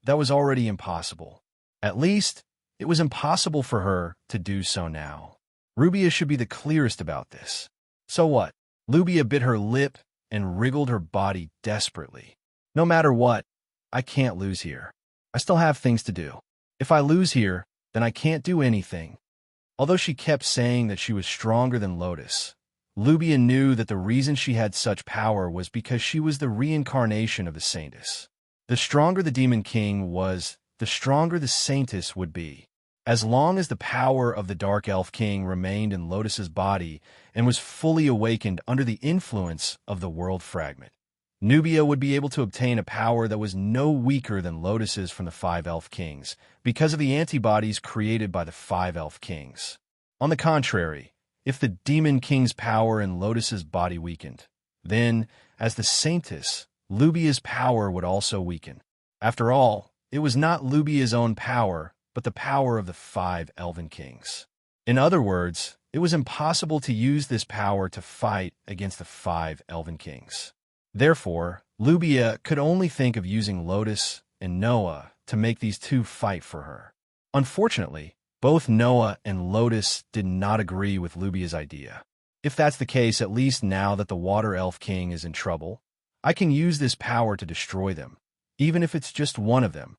that was already impossible. At least, it was impossible for her to do so now. Rubia should be the clearest about this. So what? Lubia bit her lip and wriggled her body desperately. No matter what, I can't lose here. I still have things to do. If I lose here, then I can't do anything. Although she kept saying that she was stronger than Lotus, Lubia knew that the reason she had such power was because she was the reincarnation of the Saintess. The stronger the Demon King was, the stronger the Saintess would be. As long as the power of the Dark Elf King remained in Lotus's body and was fully awakened under the influence of the World Fragment, Nubia would be able to obtain a power that was no weaker than Lotus's from the 5 elf kings, because of the antibodies created by the 5 elf kings. On the contrary, if the demon king's power in Lotus's body weakened, then, as the saintess, Lubia's power would also weaken. After all, it was not Lubia's own power, but the power of the 5 elven kings. In other words, it was impossible to use this power to fight against the 5 elven kings. Therefore, Lubia could only think of using Lotus and Noah to make these two fight for her. Unfortunately, both Noah and Lotus did not agree with Lubia's idea. If that's the case, at least now that the Water Elf King is in trouble, I can use this power to destroy them, even if it's just one of them.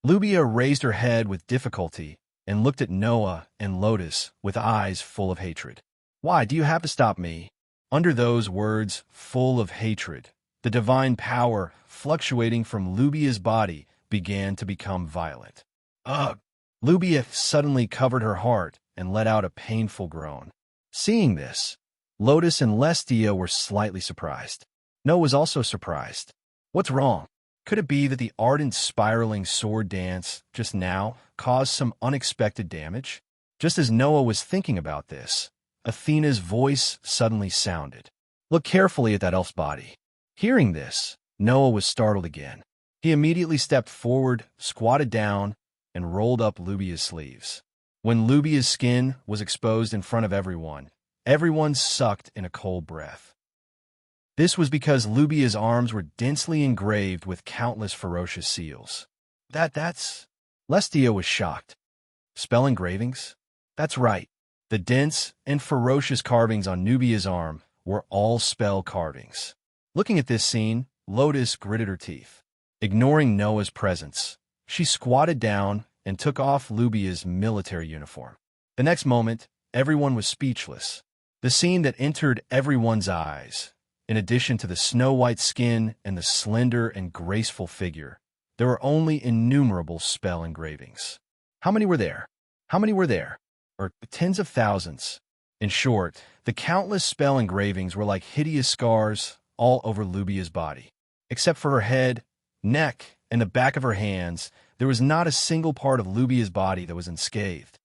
Lubia raised her head with difficulty and looked at Noah and Lotus with eyes full of hatred. "Why do you have to stop me?" Under those words, full of hatred, the divine power fluctuating from Lubia's body began to become violent. Ugh! Lubia suddenly covered her heart and let out a painful groan. Seeing this, Lotus and Lestia were slightly surprised. Noah was also surprised. What's wrong? Could it be that the ardent spiraling sword dance just now caused some unexpected damage? Just as Noah was thinking about this, Athena's voice suddenly sounded. "Look carefully at that elf's body." Hearing this, Noah was startled again. He immediately stepped forward, squatted down, and rolled up Lubia's sleeves. When Lubia's skin was exposed in front of everyone, everyone sucked in a cold breath. This was because Lubia's arms were densely engraved with countless ferocious seals. That's... Lestia was shocked. Spell engravings? That's right. The dense and ferocious carvings on Nubia's arm were all spell carvings. Looking at this scene, Lotus gritted her teeth. Ignoring Noah's presence, she squatted down and took off Lubia's military uniform. The next moment, everyone was speechless. The scene that entered everyone's eyes, in addition to the snow-white skin and the slender and graceful figure, there were only innumerable spell engravings. How many were there? How many were there? Or tens of thousands. In short, the countless spell engravings were like hideous scars all over Lubia's body. Except for her head, neck, and the back of her hands, there was not a single part of Lubia's body that was unscathed.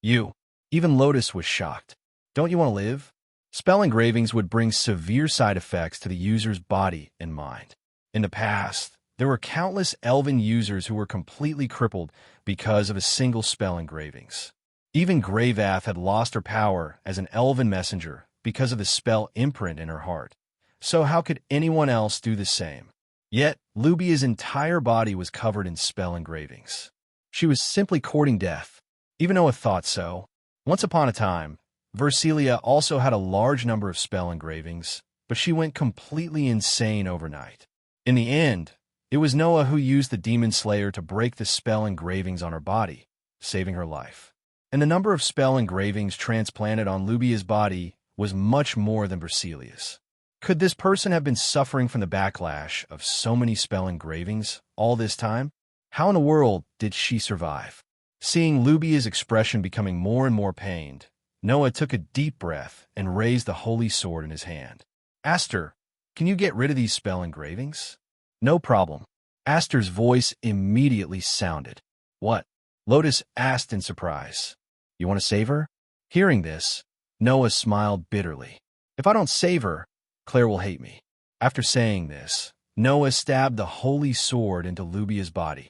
Even Lotus was shocked. Don't you want to live? Spell engravings would bring severe side effects to the user's body and mind. In the past, there were countless elven users who were completely crippled because of a single spell engravings. Even Gravath had lost her power as an elven messenger because of the spell imprint in her heart. So how could anyone else do the same? Yet, Lubia's entire body was covered in spell engravings. She was simply courting death. Even Noah thought so. Once upon a time, Versilia also had a large number of spell engravings, but she went completely insane overnight. In the end, it was Noah who used the Demon Slayer to break the spell engravings on her body, saving her life. And the number of spell engravings transplanted on Lubia's body was much more than Versilia's. Could this person have been suffering from the backlash of so many spell engravings all this time? How in the world did she survive? Seeing Lubia's expression becoming more and more pained, Noah took a deep breath and raised the holy sword in his hand. "Aster, can you get rid of these spell engravings?" "No problem." Aster's voice immediately sounded. "What?" Lotus asked in surprise. "You want to save her?" Hearing this, Noah smiled bitterly. "If I don't save her, Claire will hate me." After saying this, Noah stabbed the holy sword into Lubia's body.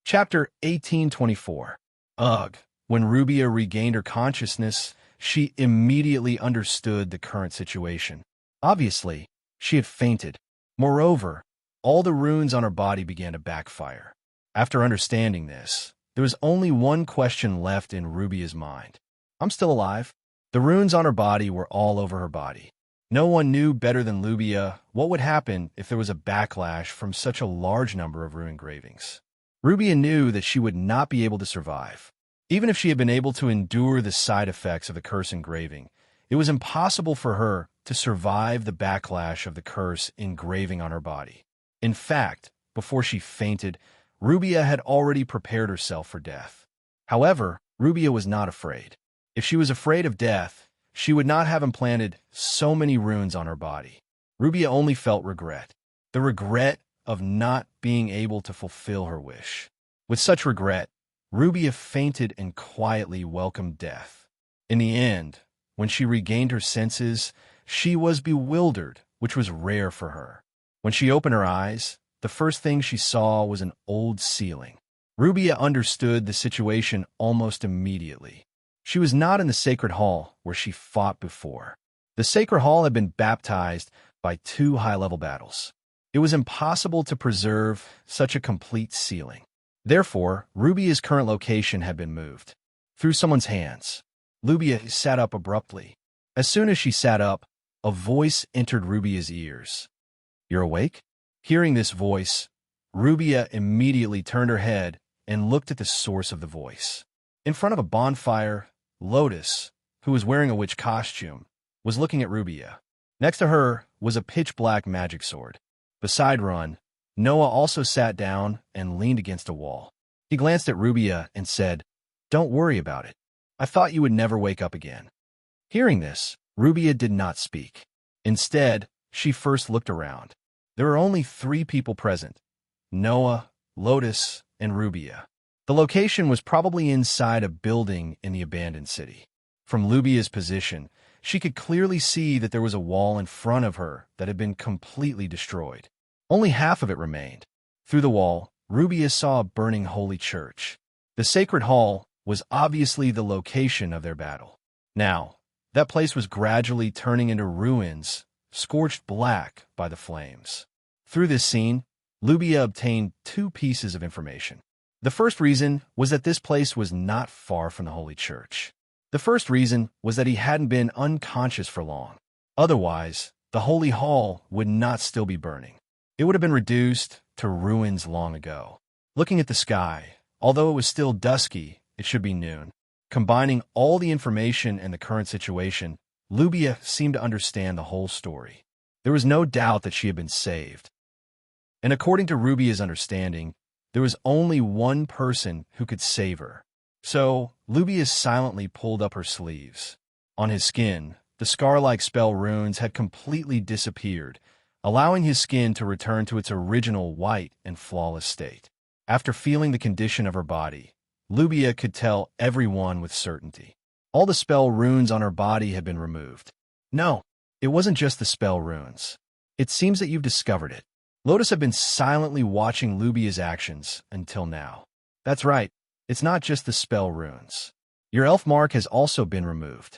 Chapter 1824. Ugh. When Rubia regained her consciousness, she immediately understood the current situation. Obviously, she had fainted. Moreover, all the runes on her body began to backfire. After understanding this, there was only one question left in Rubia's mind. "I'm still alive." The runes on her body were all over her body. No one knew better than Lubia what would happen if there was a backlash from such a large number of rune engravings. Rubia knew that she would not be able to survive. Even if she had been able to endure the side effects of the curse engraving, it was impossible for her to survive the backlash of the curse engraving on her body. In fact, before she fainted, Rubia had already prepared herself for death. However, Rubia was not afraid. If she was afraid of death, she would not have implanted so many runes on her body. Rubia only felt regret. The regret of not being able to fulfill her wish. With such regret, Rubia fainted and quietly welcomed death. In the end, when she regained her senses, she was bewildered, which was rare for her. When she opened her eyes, the first thing she saw was an old ceiling. Rubia understood the situation almost immediately. She was not in the sacred hall where she fought before. The sacred hall had been baptized by 2 high-level battles. It was impossible to preserve such a complete ceiling. Therefore, Rubia's current location had been moved. Through someone's hands, Rubia sat up abruptly. As soon as she sat up, a voice entered Rubia's ears. "You're awake?" Hearing this voice, Rubia immediately turned her head and looked at the source of the voice. In front of a bonfire, Lotus, who was wearing a witch costume, was looking at Rubia. Next to her was a pitch-black magic sword. Beside Run, Noah also sat down and leaned against a wall. He glanced at Rubia and said, "Don't worry about it. I thought you would never wake up again." Hearing this, Rubia did not speak. Instead, she first looked around. There were only 3 people present: Noah, Lotus, and Rubia. The location was probably inside a building in the abandoned city. From Rubia's position, she could clearly see that there was a wall in front of her that had been completely destroyed. Only half of it remained. Through the wall, Rubia saw a burning holy church. The sacred hall was obviously the location of their battle. Now, that place was gradually turning into ruins, scorched black by the flames. Through this scene, Rubia obtained 2 pieces of information. The first reason was that this place was not far from the holy church. The first reason was that he hadn't been unconscious for long. Otherwise, the holy hall would not still be burning. It would have been reduced to ruins long ago. Looking at the sky, although it was still dusky, it should be noon. Combining all the information and the current situation, Rubia seemed to understand the whole story. There was no doubt that she had been saved. And according to Rubia's understanding, there was only one person who could save her. So, Rubia silently pulled up her sleeves. On his skin, the scar-like spell runes had completely disappeared, allowing his skin to return to its original white and flawless state. After feeling the condition of her body, Rubia could tell everyone with certainty. All the spell runes on her body had been removed. No, it wasn't just the spell runes. It seems that you've discovered it. Lotus had been silently watching Rubia's actions until now. That's right, it's not just the spell runes. Your elf mark has also been removed.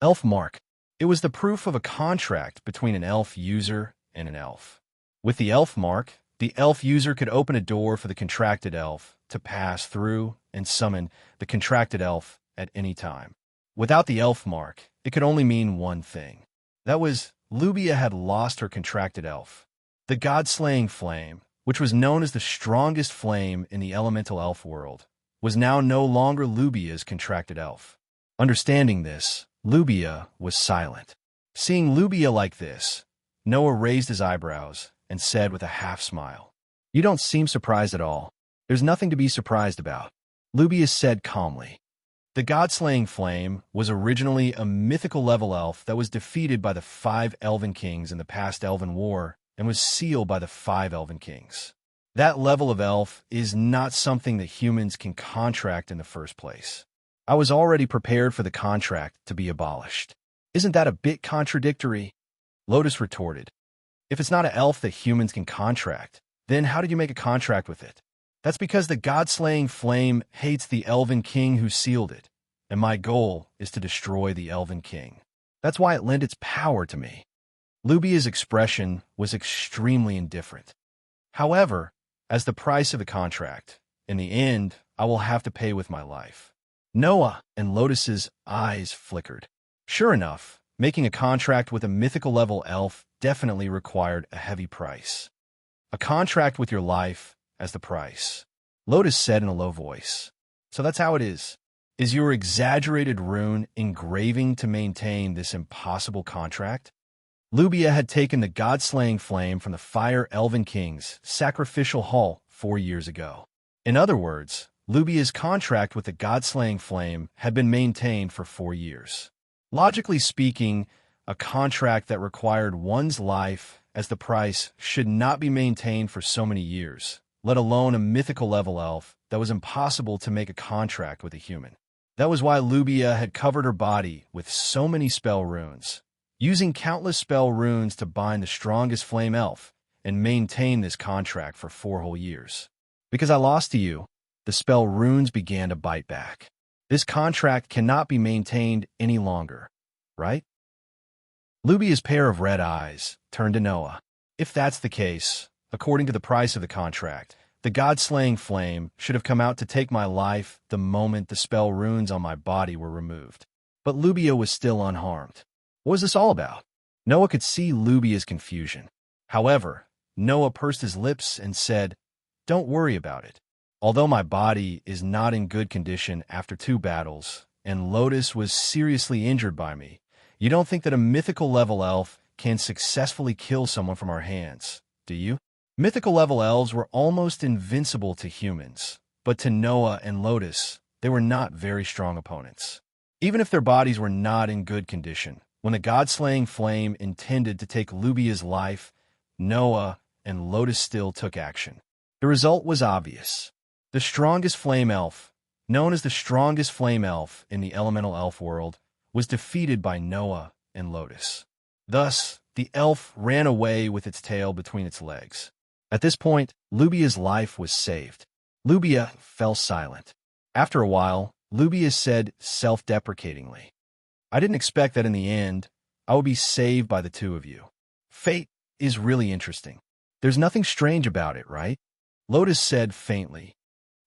Elf mark. It was the proof of a contract between an elf user and an elf. With the elf mark, the elf user could open a door for the contracted elf to pass through and summon the contracted elf at any time. Without the elf mark, it could only mean one thing. That was, Rubia had lost her contracted elf. The god-slaying flame, which was known as the strongest flame in the elemental elf world, was now no longer Rubia's contracted elf. Understanding this, Rubia was silent. Seeing Rubia like this, Noah raised his eyebrows and said with a half-smile, "You don't seem surprised at all. There's nothing to be surprised about," Rubia said calmly. The god-slaying flame was originally a mythical level elf that was defeated by the 5 elven kings in the past elven war and was sealed by the 5 elven kings. That level of elf is not something that humans can contract in the first place. I was already prepared for the contract to be abolished. Isn't that a bit contradictory? Lotus retorted. If it's not an elf that humans can contract, then how did you make a contract with it? That's because the god-slaying flame hates the elven king who sealed it, and my goal is to destroy the elven king. That's why it lent its power to me. Rubia's expression was extremely indifferent. However, as the price of the contract, in the end, I will have to pay with my life. Noah and Lotus's eyes flickered. Sure enough, making a contract with a mythical level elf definitely required a heavy price. A contract with your life as the price, Lotus said in a low voice. So that's how it is. Is your exaggerated rune engraving to maintain this impossible contract? Rubia had taken the god-slaying flame from the Fire Elven King's sacrificial hall 4 years ago. In other words, Rubia's contract with the god-slaying flame had been maintained for 4 years. Logically speaking, a contract that required one's life as the price should not be maintained for so many years, let alone a mythical level elf that was impossible to make a contract with a human. That was why Lubia had covered her body with so many spell runes, using countless spell runes to bind the strongest flame elf and maintain this contract for 4 whole years. Because I lost to you, the spell runes began to bite back. This contract cannot be maintained any longer, right? Lubia's pair of red eyes turned to Noah. If that's the case, according to the price of the contract, the god-slaying flame should have come out to take my life the moment the spell runes on my body were removed. But Lubia was still unharmed. What was this all about? Noah could see Lubia's confusion. However, Noah pursed his lips and said, "Don't worry about it. Although my body is not in good condition after 2 battles, and Lotus was seriously injured by me, you don't think that a mythical level elf can successfully kill someone from our hands, do you?" Mythical level elves were almost invincible to humans, but to Noah and Lotus, they were not very strong opponents. Even if their bodies were not in good condition, when the god-slaying flame intended to take Lubia's life, Noah and Lotus still took action. The result was obvious. The strongest flame elf, known as the strongest flame elf in the elemental elf world, was defeated by Noah and Lotus. Thus, the elf ran away with its tail between its legs. At this point, Lubia's life was saved. Lubia fell silent. After a while, Lubia said self-deprecatingly, "I didn't expect that in the end, I would be saved by the 2 of you. Fate is really interesting. There's nothing strange about it, right?" Lotus said faintly,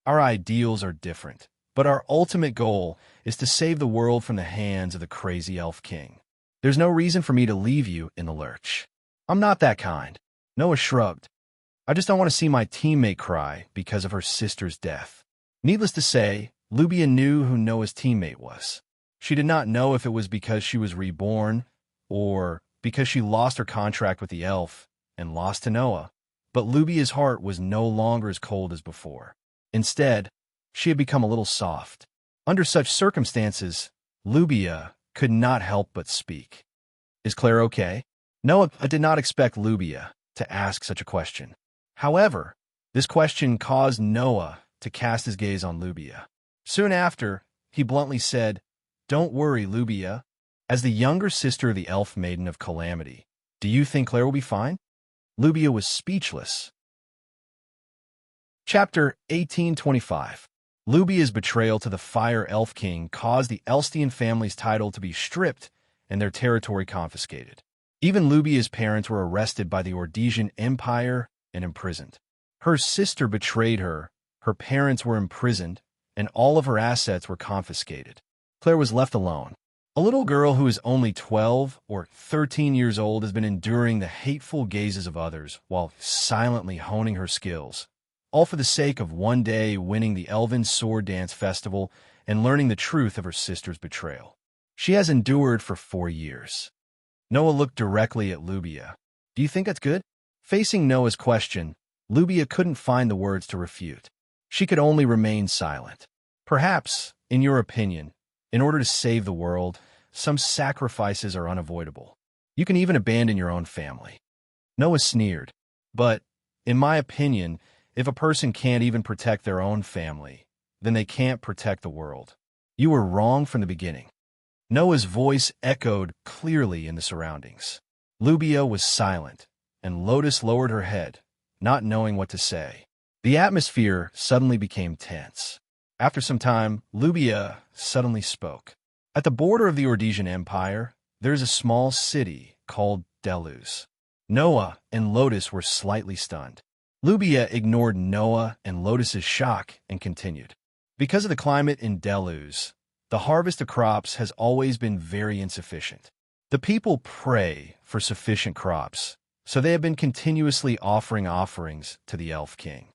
"Our ideals are different, but our ultimate goal is to save the world from the hands of the crazy elf king. There's no reason for me to leave you in the lurch. I'm not that kind." Noah shrugged. "I just don't want to see my teammate cry because of her sister's death." Needless to say, Lubia knew who Noah's teammate was. She did not know if it was because she was reborn or because she lost her contract with the elf and lost to Noah. But Lubia's heart was no longer as cold as before. Instead, she had become a little soft. Under such circumstances, Lubia could not help but speak. "Is Claire okay?" Noah did not expect Lubia to ask such a question. However, this question caused Noah to cast his gaze on Lubia. Soon after, he bluntly said, "Don't worry, Lubia. As the younger sister of the elf maiden of Calamity, do you think Claire will be fine?" Lubia was speechless. Chapter 1825. Lubia's betrayal to the Fire Elf King caused the Elstian family's title to be stripped and their territory confiscated. Even Lubia's parents were arrested by the Ordesian Empire and imprisoned. Her sister betrayed her, her parents were imprisoned, and all of her assets were confiscated. Claire was left alone. A little girl who is only 12 or 13 years old has been enduring the hateful gazes of others while silently honing her skills, all for the sake of one day winning the Elven Sword Dance Festival and learning the truth of her sister's betrayal. She has endured for 4 years. Noah looked directly at Lubia. "Do you think that's good?" Facing Noah's question, Lubia couldn't find the words to refute. She could only remain silent. "Perhaps, in your opinion, in order to save the world, some sacrifices are unavoidable. You can even abandon your own family." Noah sneered. "But, in my opinion, if a person can't even protect their own family, then they can't protect the world. You were wrong from the beginning." Noah's voice echoed clearly in the surroundings. Lubia was silent, and Lotus lowered her head, not knowing what to say. The atmosphere suddenly became tense. After some time, Lubia suddenly spoke. "At the border of the Ordesian Empire, there is a small city called Deluz." Noah and Lotus were slightly stunned. Lubia ignored Noah and Lotus's shock and continued. "Because of the climate in Deluz, the harvest of crops has always been very insufficient. The people pray for sufficient crops, so they have been continuously offering offerings to the Elf King."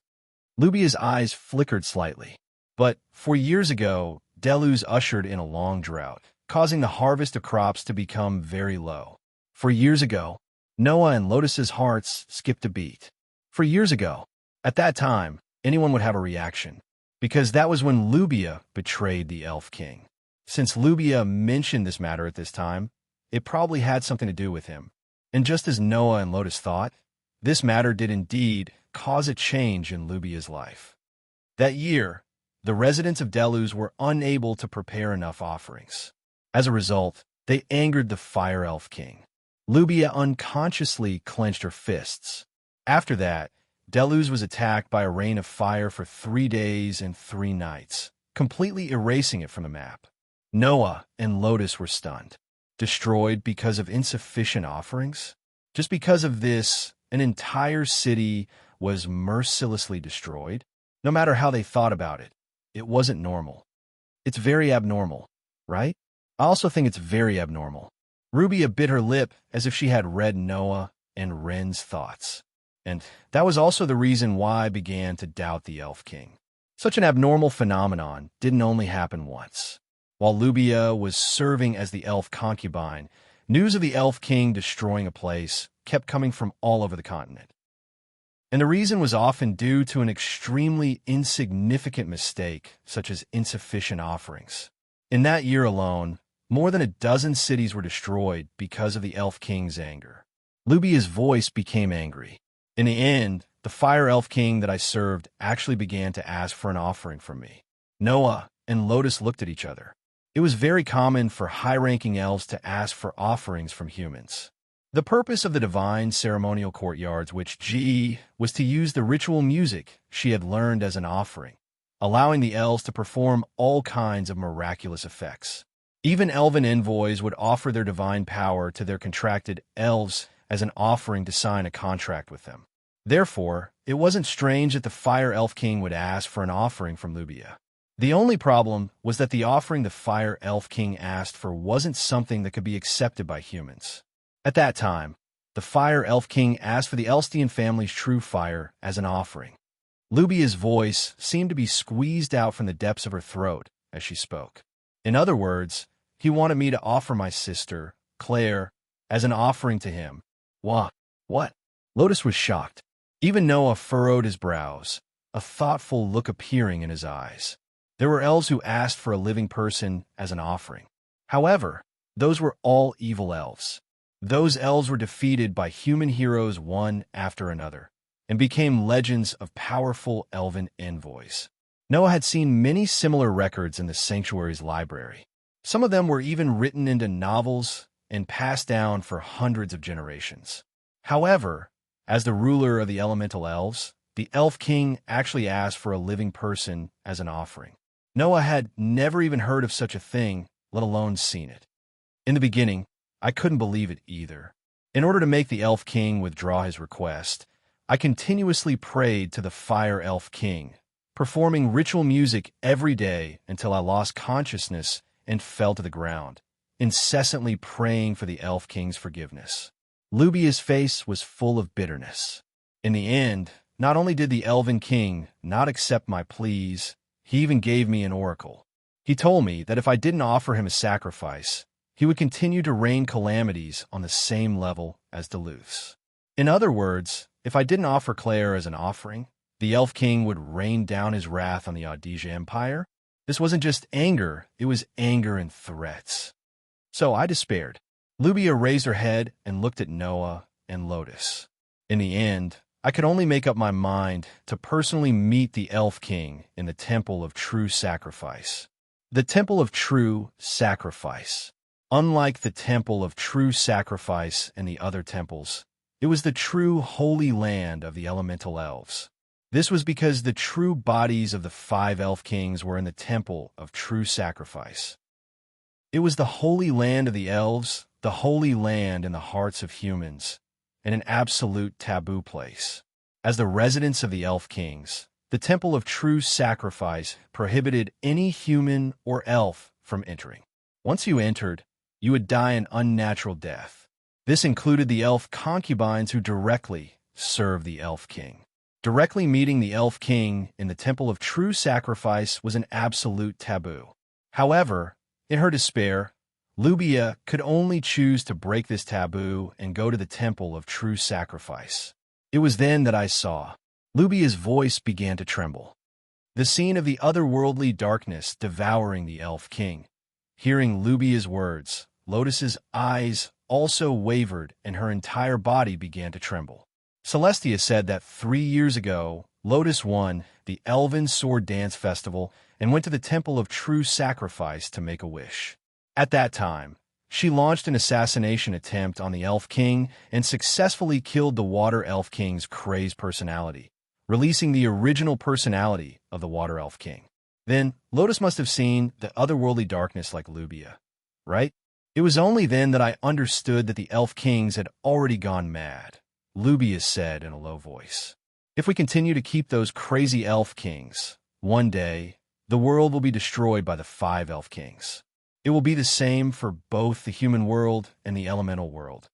Lubia's eyes flickered slightly. "But 4 years ago, Deluz ushered in a long drought, causing the harvest of crops to become very low. 4 years ago." Noah and Lotus's hearts skipped a beat. 4 years ago. At that time, anyone would have a reaction, because that was when Lubia betrayed the Elf King. Since Lubia mentioned this matter at this time, it probably had something to do with him. And just as Noah and Lotus thought, this matter did indeed cause a change in Lubia's life. That year, the residents of Deluz were unable to prepare enough offerings. As a result, they angered the Fire Elf King. Lubia unconsciously clenched her fists. After that, Deluz was attacked by a rain of fire for 3 days and 3 nights, completely erasing it from the map. Noah and Lotus were stunned. Destroyed because of insufficient offerings? Just because of this, an entire city was mercilessly destroyed? No matter how they thought about it, it wasn't normal. It's very abnormal, right? I also think it's very abnormal. Rubia bit her lip as if she had read Noah and Ren's thoughts. And that was also the reason why I began to doubt the Elf King. Such an abnormal phenomenon didn't only happen once. While Lubia was serving as the elf concubine, news of the Elf King destroying a place kept coming from all over the continent. And the reason was often due to an extremely insignificant mistake, such as insufficient offerings. In that year alone, more than a dozen cities were destroyed because of the Elf King's anger. Lubia's voice became angry. In the end, the Fire Elf King that I served actually began to ask for an offering from me. Noah and Lotus looked at each other. It was very common for high-ranking elves to ask for offerings from humans. The purpose of the divine ceremonial courtyards, which was to use the ritual music she had learned as an offering, allowing the elves to perform all kinds of miraculous effects. Even elven envoys would offer their divine power to their contracted elves as an offering to sign a contract with them. Therefore, it wasn't strange that the Fire Elf King would ask for an offering from Lubia. The only problem was that the offering the Fire Elf King asked for wasn't something that could be accepted by humans. At that time, the Fire Elf King asked for the Elstian family's true fire as an offering. Lubia's voice seemed to be squeezed out from the depths of her throat as she spoke. In other words, he wanted me to offer my sister, Claire, as an offering to him. What? Lotus was shocked. Even Noah furrowed his brows, a thoughtful look appearing in his eyes. There were elves who asked for a living person as an offering. However, those were all evil elves. Those elves were defeated by human heroes one after another, and became legends of powerful elven envoys. Noah had seen many similar records in the sanctuary's library. Some of them were even written into novels and passed down for hundreds of generations. However, as the ruler of the elemental elves, the Elf King actually asked for a living person as an offering. Noah had never even heard of such a thing, let alone seen it. In the beginning, I couldn't believe it either. In order to make the Elf King withdraw his request, I continuously prayed to the Fire Elf King, performing ritual music every day until I lost consciousness and fell to the ground, incessantly praying for the Elf King's forgiveness. Lubia's face was full of bitterness. In the end, not only did the Elven King not accept my pleas, he even gave me an oracle. He told me that if I didn't offer him a sacrifice, he would continue to rain calamities on the same level as Deluz. In other words, if I didn't offer Claire as an offering, the Elf King would rain down his wrath on the Audisia Empire. This wasn't just anger, it was anger and threats. So I despaired. Lubia raised her head and looked at Noah and Lotus. In the end, I could only make up my mind to personally meet the Elf King in the Temple of True Sacrifice. The Temple of True Sacrifice. Unlike the Temple of True Sacrifice and the other temples, it was the true holy land of the elemental elves. This was because the true bodies of the 5 Elf Kings were in the Temple of True Sacrifice. It was the holy land of the elves, the holy land in the hearts of humans, and an absolute taboo place. As the residents of the Elf Kings, the Temple of True Sacrifice prohibited any human or elf from entering. Once you entered, you would die an unnatural death. This included the elf concubines who directly served the Elf King. Directly meeting the Elf King in the Temple of True Sacrifice was an absolute taboo. However, in her despair, Lubia could only choose to break this taboo and go to the Temple of True Sacrifice. It was then that I saw. Lubia's voice began to tremble. The scene of the otherworldly darkness devouring the Elf King. Hearing Lubia's words, Lotus's eyes also wavered and her entire body began to tremble. Celestia said that 3 years ago, Lotus won the Elven Sword Dance Festival and went to the Temple of True Sacrifice to make a wish. At that time, she launched an assassination attempt on the Elf King and successfully killed the Water Elf King's crazed personality, releasing the original personality of the Water Elf King. Then, Lotus must have seen the otherworldly darkness like Lubia, right? It was only then that I understood that the Elf Kings had already gone mad, Lubia said in a low voice. If we continue to keep those crazy Elf Kings, one day, the world will be destroyed by the 5 Elf Kings. It will be the same for both the human world and the elemental world.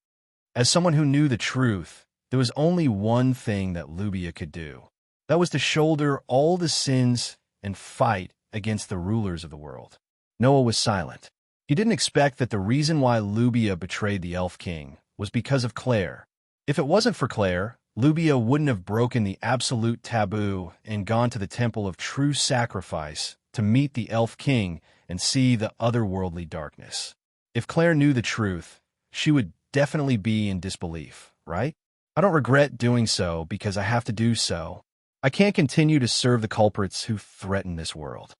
As someone who knew the truth, there was only one thing that Lubia could do. That was to shoulder all the sins and fight against the rulers of the world. Noah was silent. He didn't expect that the reason why Lubia betrayed the Elf King was because of Claire. If it wasn't for Claire, Lubia wouldn't have broken the absolute taboo and gone to the Temple of True Sacrifice to meet the Elf King and see the otherworldly darkness. If Claire knew the truth, she would definitely be in disbelief, right? I don't regret doing so because I have to do so. I can't continue to serve the culprits who threaten this world.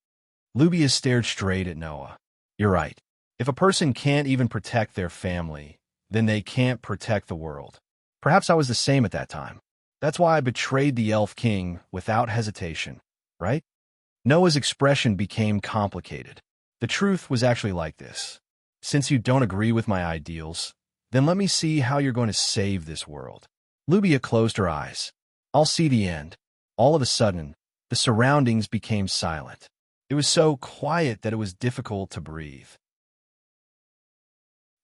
Lubia stared straight at Noah. You're right. If a person can't even protect their family, then they can't protect the world. Perhaps I was the same at that time. That's why I betrayed the Elf King without hesitation, right? Noah's expression became complicated. The truth was actually like this. Since you don't agree with my ideals, then let me see how you're going to save this world. Lubia closed her eyes. I'll see the end. All of a sudden, the surroundings became silent. It was so quiet that it was difficult to breathe.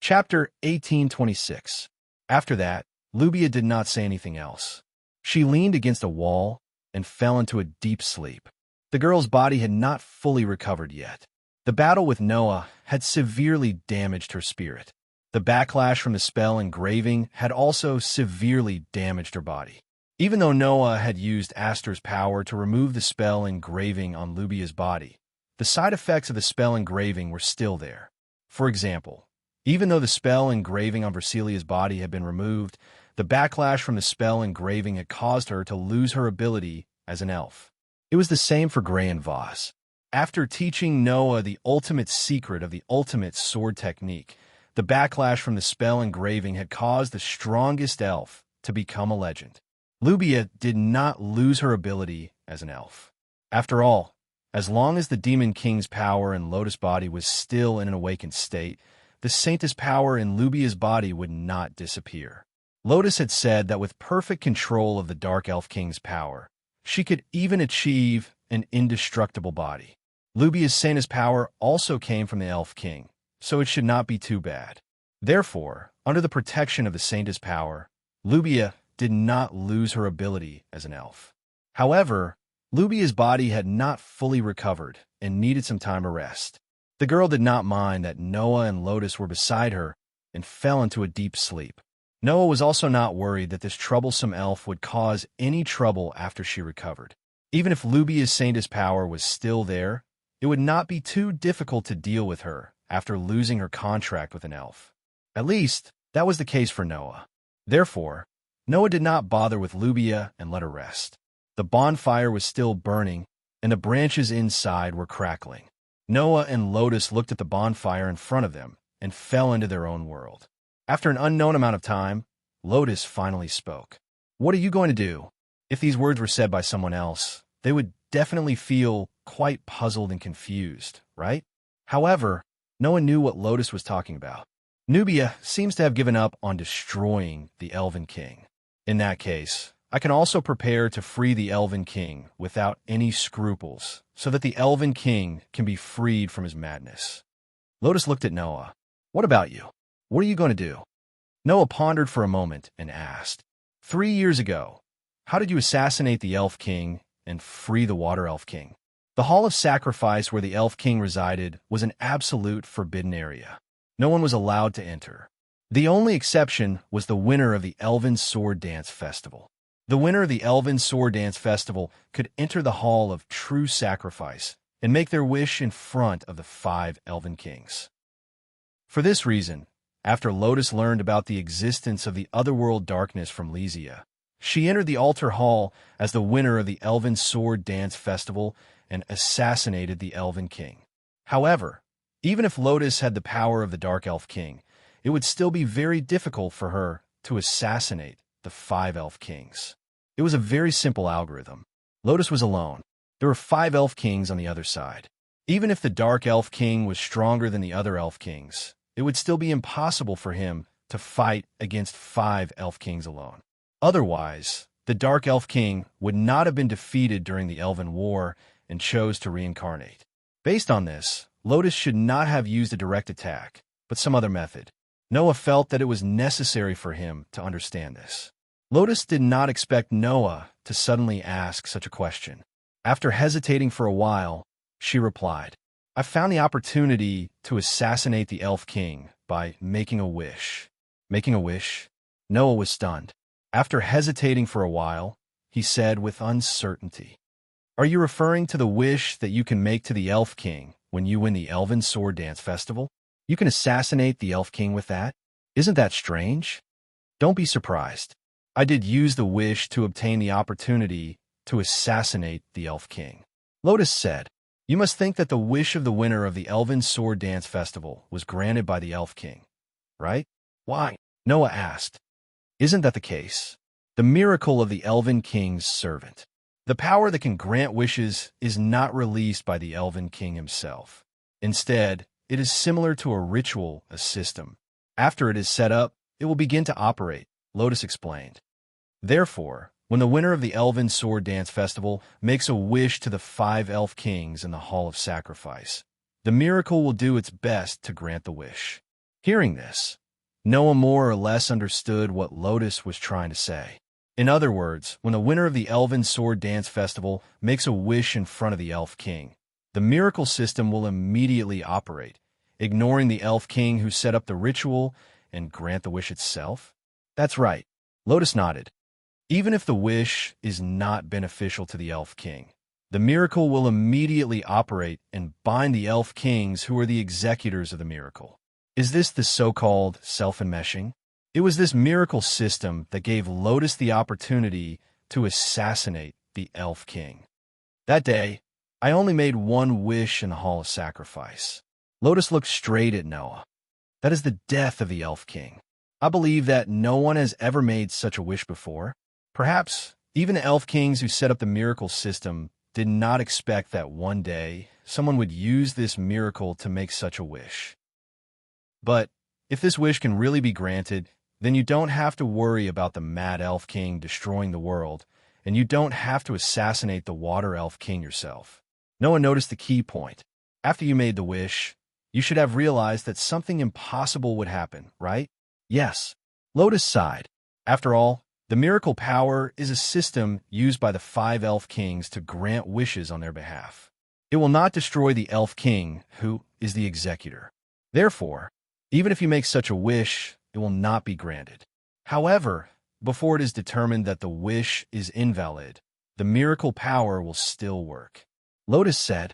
Chapter 1826. After that, Lubia did not say anything else. She leaned against a wall and fell into a deep sleep. The girl's body had not fully recovered yet. The battle with Noah had severely damaged her spirit. The backlash from the spell engraving had also severely damaged her body. Even though Noah had used Aster's power to remove the spell engraving on Lubia's body, the side effects of the spell engraving were still there. For example, even though the spell engraving on Versilia's body had been removed, the backlash from the spell engraving had caused her to lose her ability as an elf. It was the same for Gray and Voss. After teaching Noah the ultimate secret of the ultimate sword technique, the backlash from the spell engraving had caused the strongest elf to become a legend. Lubia did not lose her ability as an elf. After all, as long as the Demon King's power in Lotus' body was still in an awakened state, the Saintess' power in Lubia's body would not disappear. Lotus had said that with perfect control of the Dark Elf King's power, she could even achieve an indestructible body. Lubia's Saintess' power also came from the Elf King, so it should not be too bad. Therefore, under the protection of the Saintess' power, Lubia did not lose her ability as an elf. However, Lubia's body had not fully recovered and needed some time to rest. The girl did not mind that Noah and Lotus were beside her and fell into a deep sleep. Noah was also not worried that this troublesome elf would cause any trouble after she recovered. Even if Lubia's Saintess' power was still there, it would not be too difficult to deal with her after losing her contract with an elf. At least, that was the case for Noah. Therefore, Noah did not bother with Lubia and let her rest. The bonfire was still burning, and the branches inside were crackling. Noah and Lotus looked at the bonfire in front of them and fell into their own world. After an unknown amount of time, Lotus finally spoke. What are you going to do? If these words were said by someone else, they would definitely feel quite puzzled and confused, right? However, no one knew what Lotus was talking about. Nubia seems to have given up on destroying the Elven King. In that case, I can also prepare to free the Elven King without any scruples, so that the Elven King can be freed from his madness. Lotus looked at Noah. What about you? What are you going to do? Noah pondered for a moment and asked, 3 years ago, how did you assassinate the Elf King and free the Water Elf King? The Hall of Sacrifice where the Elf King resided was an absolute forbidden area. No one was allowed to enter. The only exception was the winner of the Elven Sword Dance Festival. The winner of the Elven Sword Dance Festival could enter the Hall of True Sacrifice and make their wish in front of the 5 Elven Kings. For this reason, after Lotus learned about the existence of the otherworld darkness from Lysia, she entered the altar hall as the winner of the Elven Sword Dance Festival and assassinated the Elven King. However, even if Lotus had the power of the Dark Elf King, it would still be very difficult for her to assassinate the 5 Elf Kings. It was a very simple algorithm. Lotus was alone. There were 5 Elf Kings on the other side. Even if the Dark Elf King was stronger than the other Elf Kings, it would still be impossible for him to fight against 5 Elf Kings alone. Otherwise, the Dark Elf King would not have been defeated during the Elven War and chose to reincarnate. Based on this, Lotus should not have used a direct attack, but some other method. Noah felt that it was necessary for him to understand this. Lotus did not expect Noah to suddenly ask such a question. After hesitating for a while, she replied, "I found the opportunity to assassinate the Elf King by making a wish." Making a wish? Noah was stunned. After hesitating for a while, he said with uncertainty, "Are you referring to the wish that you can make to the Elf King when you win the Elven Sword Dance Festival? You can assassinate the Elf King with that? Isn't that strange? Don't be surprised. I did use the wish to obtain the opportunity to assassinate the Elf King." Lotus said, "You must think that the wish of the winner of the Elven Sword Dance Festival was granted by the Elf King, right?" "Why?" Noah asked. "Isn't that the case? The miracle of the Elven King's servant. The power that can grant wishes is not released by the Elven King himself. Instead, it is similar to a ritual, a system. After it is set up, it will begin to operate," Lotus explained. "Therefore, when the winner of the Elven Sword Dance Festival makes a wish to the 5 Elf Kings in the Hall of Sacrifice, the miracle will do its best to grant the wish." Hearing this, Noah more or less understood what Lotus was trying to say. In other words, when the winner of the Elven Sword Dance Festival makes a wish in front of the Elf King, the miracle system will immediately operate, ignoring the Elf King who set up the ritual and grant the wish itself? That's right. Lotus nodded. Even if the wish is not beneficial to the Elf King, the miracle will immediately operate and bind the Elf Kings who are the executors of the miracle. Is this the so-called self-enmeshing? It was this miracle system that gave Lotus the opportunity to assassinate the Elf King. That day, I only made one wish in the Hall of Sacrifice. Lotus looked straight at Noah. That is the death of the Elf King. I believe that no one has ever made such a wish before. Perhaps even the Elf Kings who set up the miracle system did not expect that one day someone would use this miracle to make such a wish. But if this wish can really be granted, then you don't have to worry about the Mad Elf King destroying the world, and you don't have to assassinate the Water Elf King yourself. Noah noticed the key point. After you made the wish, you should have realized that something impossible would happen, right? Yes. Lotus sighed. After all, the miracle power is a system used by the 5 Elf Kings to grant wishes on their behalf. It will not destroy the Elf King, who is the executor. Therefore, even if you make such a wish, it will not be granted. However, before it is determined that the wish is invalid, the miracle power will still work. Lotus said,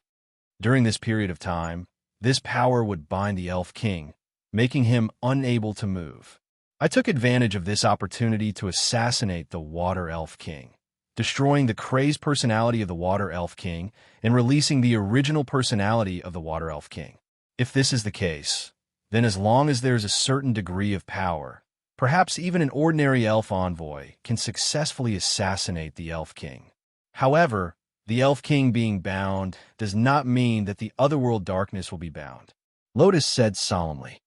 during this period of time, this power would bind the Elf King, making him unable to move. I took advantage of this opportunity to assassinate the Water Elf King, destroying the crazed personality of the Water Elf King and releasing the original personality of the Water Elf King. If this is the case, then as long as there is a certain degree of power, perhaps even an ordinary elf envoy can successfully assassinate the Elf King. However, the Elf King being bound does not mean that the otherworld darkness will be bound. Lotus said solemnly,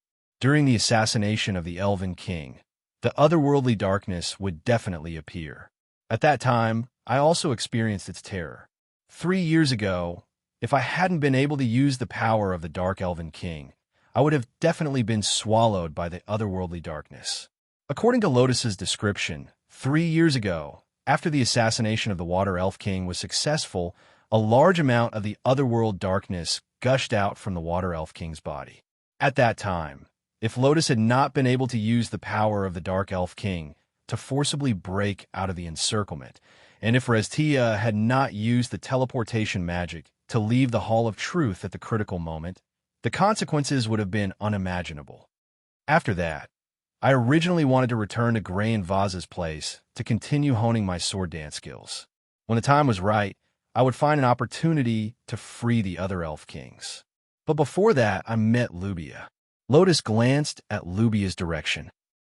during the assassination of the Elven King, the otherworldly darkness would definitely appear. At that time, I also experienced its terror. 3 years ago, if I hadn't been able to use the power of the Dark Elven King, I would have definitely been swallowed by the otherworldly darkness. According to Lotus's description, 3 years ago, after the assassination of the Water Elf King was successful, a large amount of the otherworld darkness gushed out from the Water Elf King's body. At that time, if Lotus had not been able to use the power of the Dark Elf King to forcibly break out of the encirclement, and if Restia had not used the teleportation magic to leave the Hall of Truth at the critical moment, The consequences would have been unimaginable. After that, I originally wanted to return to Gray and Vaz's place to continue honing my sword dance skills. When the time was right, I would find an opportunity to free the other elf kings. But before that, I met Lubia. Lotus glanced at Lubia's direction.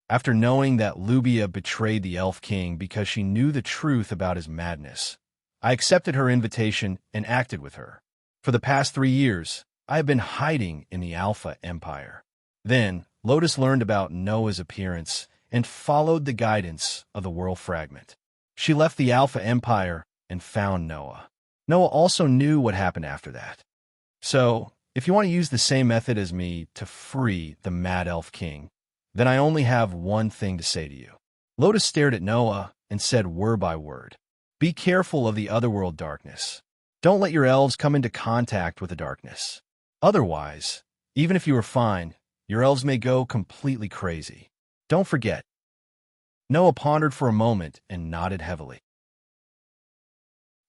After knowing that Lubia betrayed the elf king because she knew the truth about his madness, I accepted her invitation and acted with her. For the past 3 years, I have been hiding in the Alpha Empire. Then, Lotus learned about Noah's appearance and followed the guidance of the World Fragment. She left the Alpha Empire and found Noah. Noah also knew what happened after that. So, if you want to use the same method as me to free the Mad Elf King, then I only have one thing to say to you. Lotus stared at Noah and said word by word, "Be careful of the otherworld darkness. Don't let your elves come into contact with the darkness. Otherwise, even if you are fine, your elves may go completely crazy. Don't forget." Noah pondered for a moment and nodded heavily.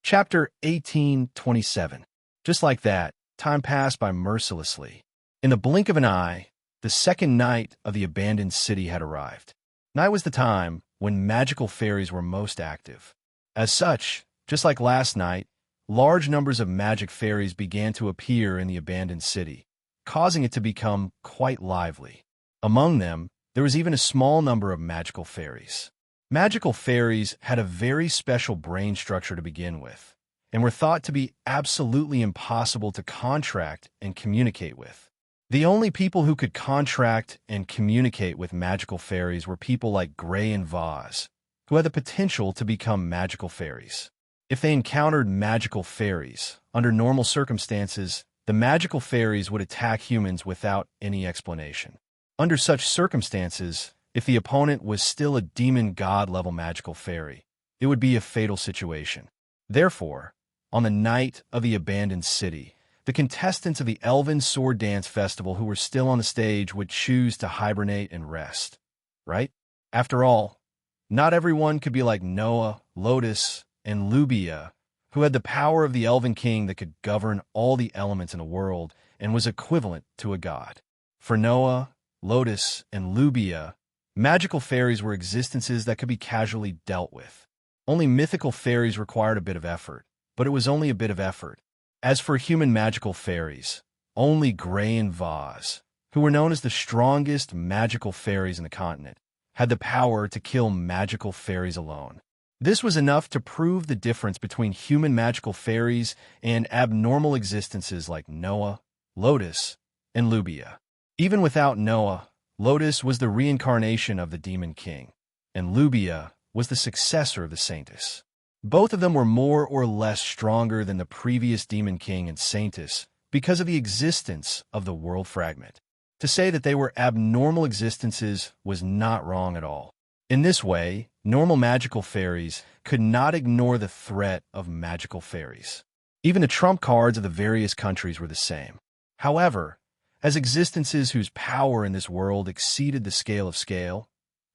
Chapter 18:27. Just like that, time passed by mercilessly. In the blink of an eye, the second night of the abandoned city had arrived. Night was the time when magical fairies were most active. As such, just like last night, large numbers of magic fairies began to appear in the abandoned city, causing it to become quite lively. Among them, there was even a small number of magical fairies. Magical fairies had a very special brain structure to begin with, and were thought to be absolutely impossible to contract and communicate with. The only people who could contract and communicate with magical fairies were people like Gray and Vaz, who had the potential to become magical fairies. If they encountered magical fairies, under normal circumstances, the magical fairies would attack humans without any explanation. Under such circumstances, if the opponent was still a demon god-level magical fairy, it would be a fatal situation. Therefore, on the night of the abandoned city, the contestants of the Elven Sword Dance Festival who were still on the stage would choose to hibernate and rest. Right? After all, not everyone could be like Noah, Lotus, and Lubia, who had the power of the Elven King that could govern all the elements in the world and was equivalent to a god. For Noah, Lotus, and Lubia, magical fairies were existences that could be casually dealt with. Only mythical fairies required a bit of effort, but it was only a bit of effort. As for human magical fairies, only Gray and Vaz, who were known as the strongest magical fairies in the continent, had the power to kill magical fairies alone. This was enough to prove the difference between human magical fairies and abnormal existences like Noah, Lotus, and Lubia. Even without Noah, Lotus was the reincarnation of the Demon King, and Lubia was the successor of the Saintess. Both of them were more or less stronger than the previous Demon King and Saintess because of the existence of the World Fragment. To say that they were abnormal existences was not wrong at all. In this way, normal magical fairies could not ignore the threat of magical fairies. Even the trump cards of the various countries were the same. However, as existences whose power in this world exceeded the scale,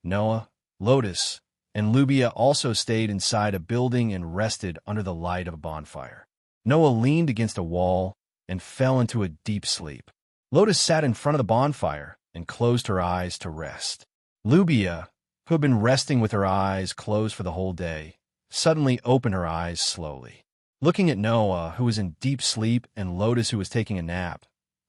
Noah, Lotus, and Lubia also stayed inside a building and rested under the light of a bonfire. Noah leaned against a wall and fell into a deep sleep. Lotus sat in front of the bonfire and closed her eyes to rest. Lubia, who had been resting with her eyes closed for the whole day, suddenly opened her eyes slowly. Looking at Noah, who was in deep sleep, and Lotus, who was taking a nap,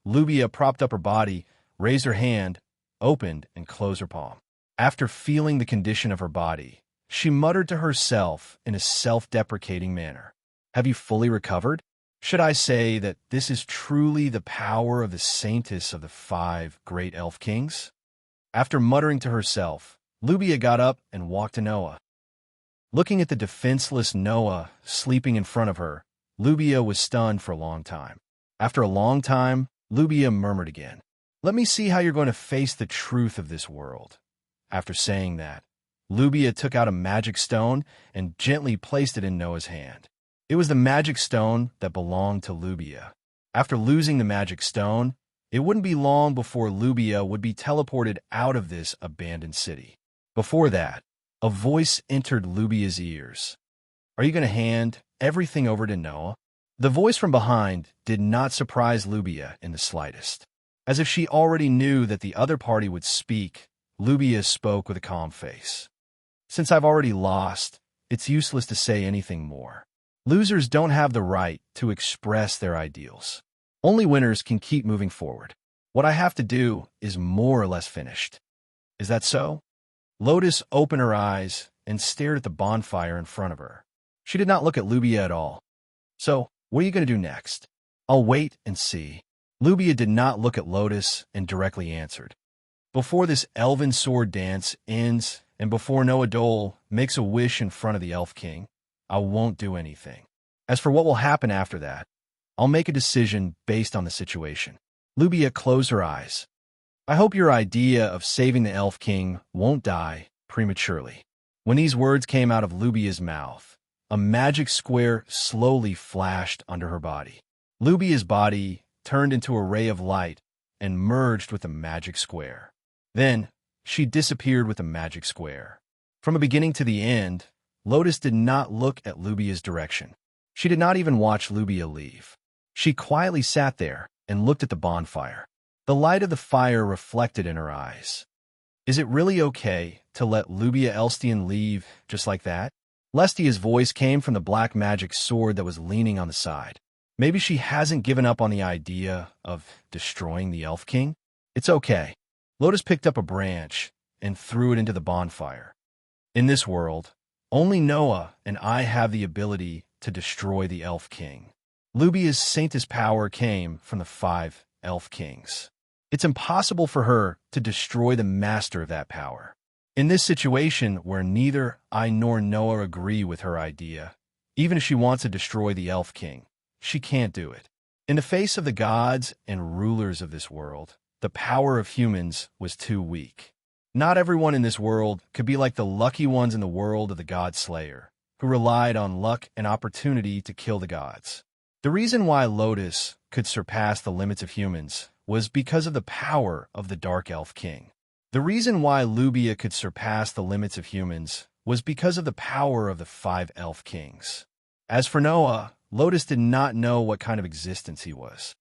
Lubia propped up her body, raised her hand, opened, and closed her palm. After feeling the condition of her body, she muttered to herself in a self-deprecating manner, "Have you fully recovered? Should I say that this is truly the power of the Saintess of the 5 great elf kings?" After muttering to herself, Lubia got up and walked to Noah. Looking at the defenseless Noah sleeping in front of her, Lubia was stunned for a long time. After a long time, Lubia murmured again, "Let me see how you're going to face the truth of this world." After saying that, Lubia took out a magic stone and gently placed it in Noah's hand. It was the magic stone that belonged to Lubia. After losing the magic stone, it wouldn't be long before Lubia would be teleported out of this abandoned city. Before that, a voice entered Lubia's ears. "Are you going to hand everything over to Noah?" The voice from behind did not surprise Lubia in the slightest. As if she already knew that the other party would speak, Lubia spoke with a calm face. Since I've already lost, it's useless to say anything more. Losers don't have the right to express their ideals. Only winners can keep moving forward. What I have to do is more or less finished. Is that so? Lotus opened her eyes and stared at the bonfire in front of her. She did not look at Lubia at all. So, what are you going to do next? I'll wait and see. Lubia did not look at Lotus and directly answered. Before this elven sword dance ends and before Noah Dole makes a wish in front of the Elf King, I won't do anything. As for what will happen after that, I'll make a decision based on the situation. Lubia closed her eyes. I hope your idea of saving the Elf King won't die prematurely. When these words came out of Lubia's mouth, a magic square slowly flashed under her body. Lubia's body turned into a ray of light and merged with the magic square. Then, she disappeared with the magic square. From the beginning to the end, Lotus did not look at Lubia's direction. She did not even watch Lubia leave. She quietly sat there and looked at the bonfire. The light of the fire reflected in her eyes. Is it really okay to let Lubia Elstian leave just like that? Lestia's voice came from the black magic sword that was leaning on the side. Maybe she hasn't given up on the idea of destroying the Elf King? It's okay. Lotus picked up a branch and threw it into the bonfire. In this world, only Noah and I have the ability to destroy the Elf King. Lubia's saintess power came from the 5 Elf Kings. It's impossible for her to destroy the master of that power. In this situation where neither I nor Noah agree with her idea, even if she wants to destroy the Elf King, she can't do it. In the face of the gods and rulers of this world, the power of humans was too weak. Not everyone in this world could be like the lucky ones in the world of the God Slayer, who relied on luck and opportunity to kill the gods. The reason why Lotus could surpass the limits of humans was because of the power of the Dark Elf King. The reason why Lubia could surpass the limits of humans was because of the power of the 5 Elf Kings. As for Noah, Lotus did not know what kind of existence he was.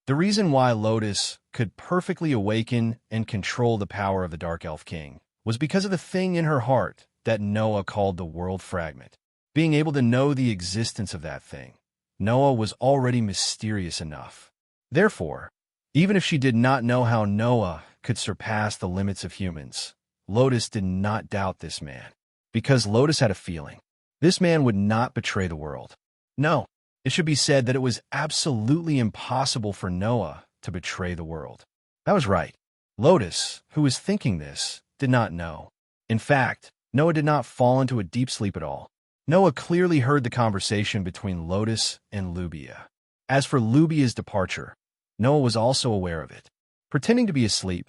The reason why Lotus could perfectly awaken and control the power of the Dark Elf King was because of the thing in her heart that Noah called the World Fragment. Being able to know the existence of that thing, Noah was already mysterious enough. Therefore, even if she did not know how Noah could surpass the limits of humans, Lotus did not doubt this man, because Lotus had a feeling. This man would not betray the world. No, it should be said that it was absolutely impossible for Noah to betray the world. That was right. Lotus, who was thinking this, did not know. In fact, Noah did not fall into a deep sleep at all. Noah clearly heard the conversation between Lotus and Lubia. As for Lubia's departure, Noah was also aware of it. Pretending to be asleep,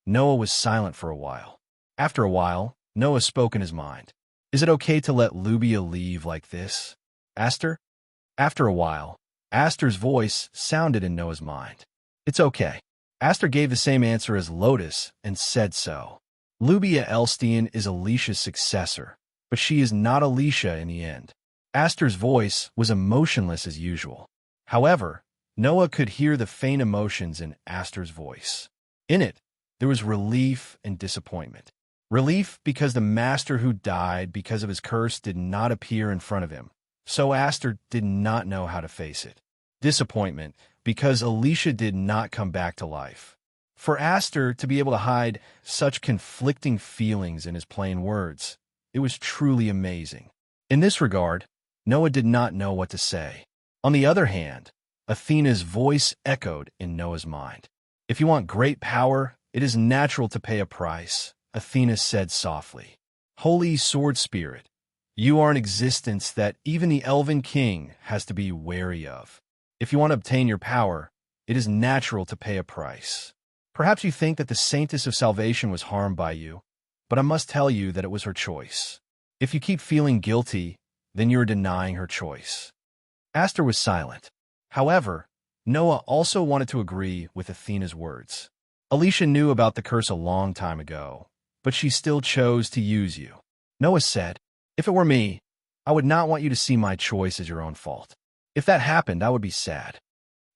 Noah was silent for a while. After a while, Noah spoke in his mind. Is it okay to let Lubia leave like this? Aster? After a while, Aster's voice sounded in Noah's mind. It's okay. Aster gave the same answer as Lotus and said so. Lubia Elstian is Alicia's successor, but she is not Alicia in the end. Aster's voice was emotionless as usual. However, Noah could hear the faint emotions in Aster's voice. In it, there was relief and disappointment. Relief because the master who died because of his curse did not appear in front of him, so Aster did not know how to face it. Disappointment because Alicia did not come back to life. For Aster to be able to hide such conflicting feelings in his plain words, it was truly amazing. In this regard, Noah did not know what to say. On the other hand, Athena's voice echoed in Noah's mind. If you want great power, it is natural to pay a price, Athena said softly. Holy Sword Spirit, you are an existence that even the Elven King has to be wary of. If you want to obtain your power, it is natural to pay a price. Perhaps you think that the Saintess of Salvation was harmed by you, but I must tell you that it was her choice. If you keep feeling guilty, then you are denying her choice. Aster was silent. However, Noah also wanted to agree with Athena's words. Alicia knew about the curse a long time ago, but she still chose to use you. Noah said, if it were me, I would not want you to see my choice as your own fault. If that happened, I would be sad.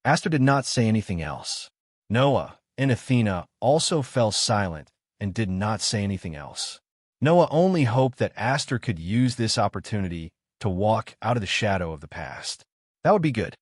Aster did not say anything else. Noah and Athena also fell silent and did not say anything else. Noah only hoped that Aster could use this opportunity to walk out of the shadow of the past. That would be good.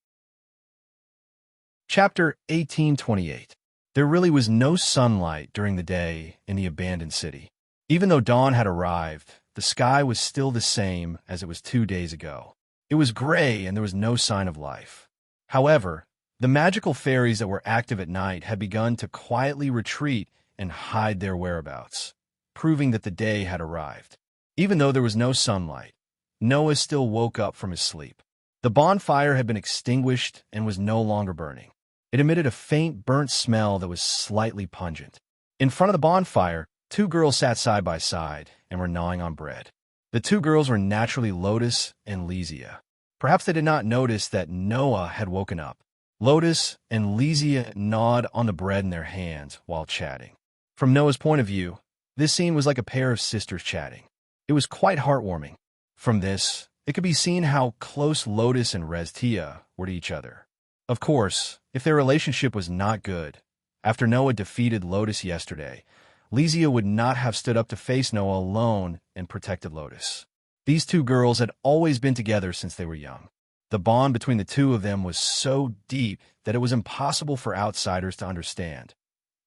Chapter 1828. There really was no sunlight during the day in the abandoned city. Even though dawn had arrived, the sky was still the same as it was 2 days ago. It was gray and there was no sign of life. However, the magical fairies that were active at night had begun to quietly retreat and hide their whereabouts, proving that the day had arrived. Even though there was no sunlight, Noah still woke up from his sleep. The bonfire had been extinguished and was no longer burning. It emitted a faint burnt smell that was slightly pungent. In front of the bonfire, 2 girls sat side by side and were gnawing on bread. The 2 girls were naturally Lotus and Lysia. Perhaps they did not notice that Noah had woken up. Lotus and Lysia gnawed on the bread in their hands while chatting. From Noah's point of view, this scene was like a pair of sisters chatting. It was quite heartwarming. From this, it could be seen how close Lotus and Restia were to each other. Of course, if their relationship was not good, after Noah defeated Lotus yesterday, Lysia would not have stood up to face Noah alone and protected Lotus. These 2 girls had always been together since they were young. The bond between the 2 of them was so deep that it was impossible for outsiders to understand,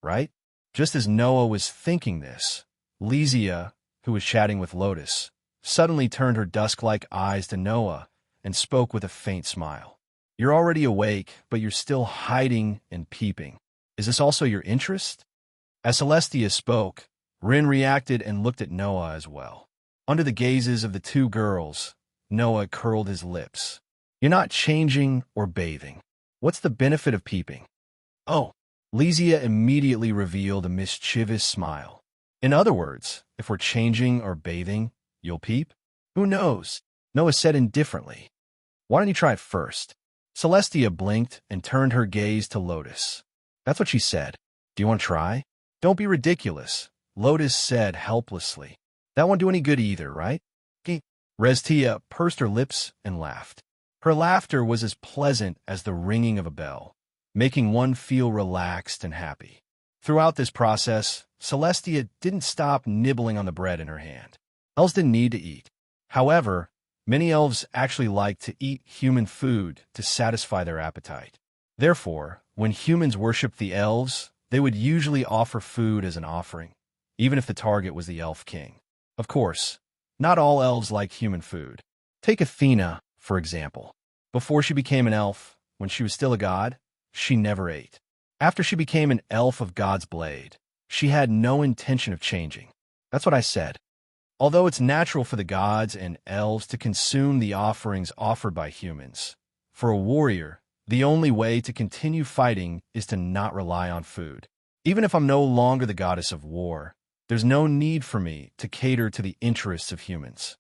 right? Just as Noah was thinking this, Lysia, who was chatting with Lotus, suddenly turned her dusk-like eyes to Noah and spoke with a faint smile. You're already awake, but you're still hiding and peeping. Is this also your interest? As Celestia spoke, Rin reacted and looked at Noah as well. Under the gazes of the 2 girls, Noah curled his lips. You're not changing or bathing. What's the benefit of peeping? Oh, Lysia immediately revealed a mischievous smile. In other words, if we're changing or bathing, you'll peep? Who knows? Noah said indifferently. Why don't you try it first? Celestia blinked and turned her gaze to Lotus. That's what she said. Do you want to try? Don't be ridiculous, Lotus said helplessly. That won't do any good either, right? Restia pursed her lips and laughed. Her laughter was as pleasant as the ringing of a bell, making one feel relaxed and happy. Throughout this process, Celestia didn't stop nibbling on the bread in her hand. Elves didn't need to eat. However, many elves actually like to eat human food to satisfy their appetite. Therefore, when humans worshiped the elves, they would usually offer food as an offering, even if the target was the elf king. Of course, not all elves like human food. Take Athena, for example. Before she became an elf, when she was still a god, she never ate. After she became an elf of God's blade, she had no intention of changing. That's what I said. Although it's natural for the gods and elves to consume the offerings offered by humans, for a warrior, the only way to continue fighting is to not rely on food. Even if I'm no longer the goddess of war, there's no need for me to cater to the interests of humans.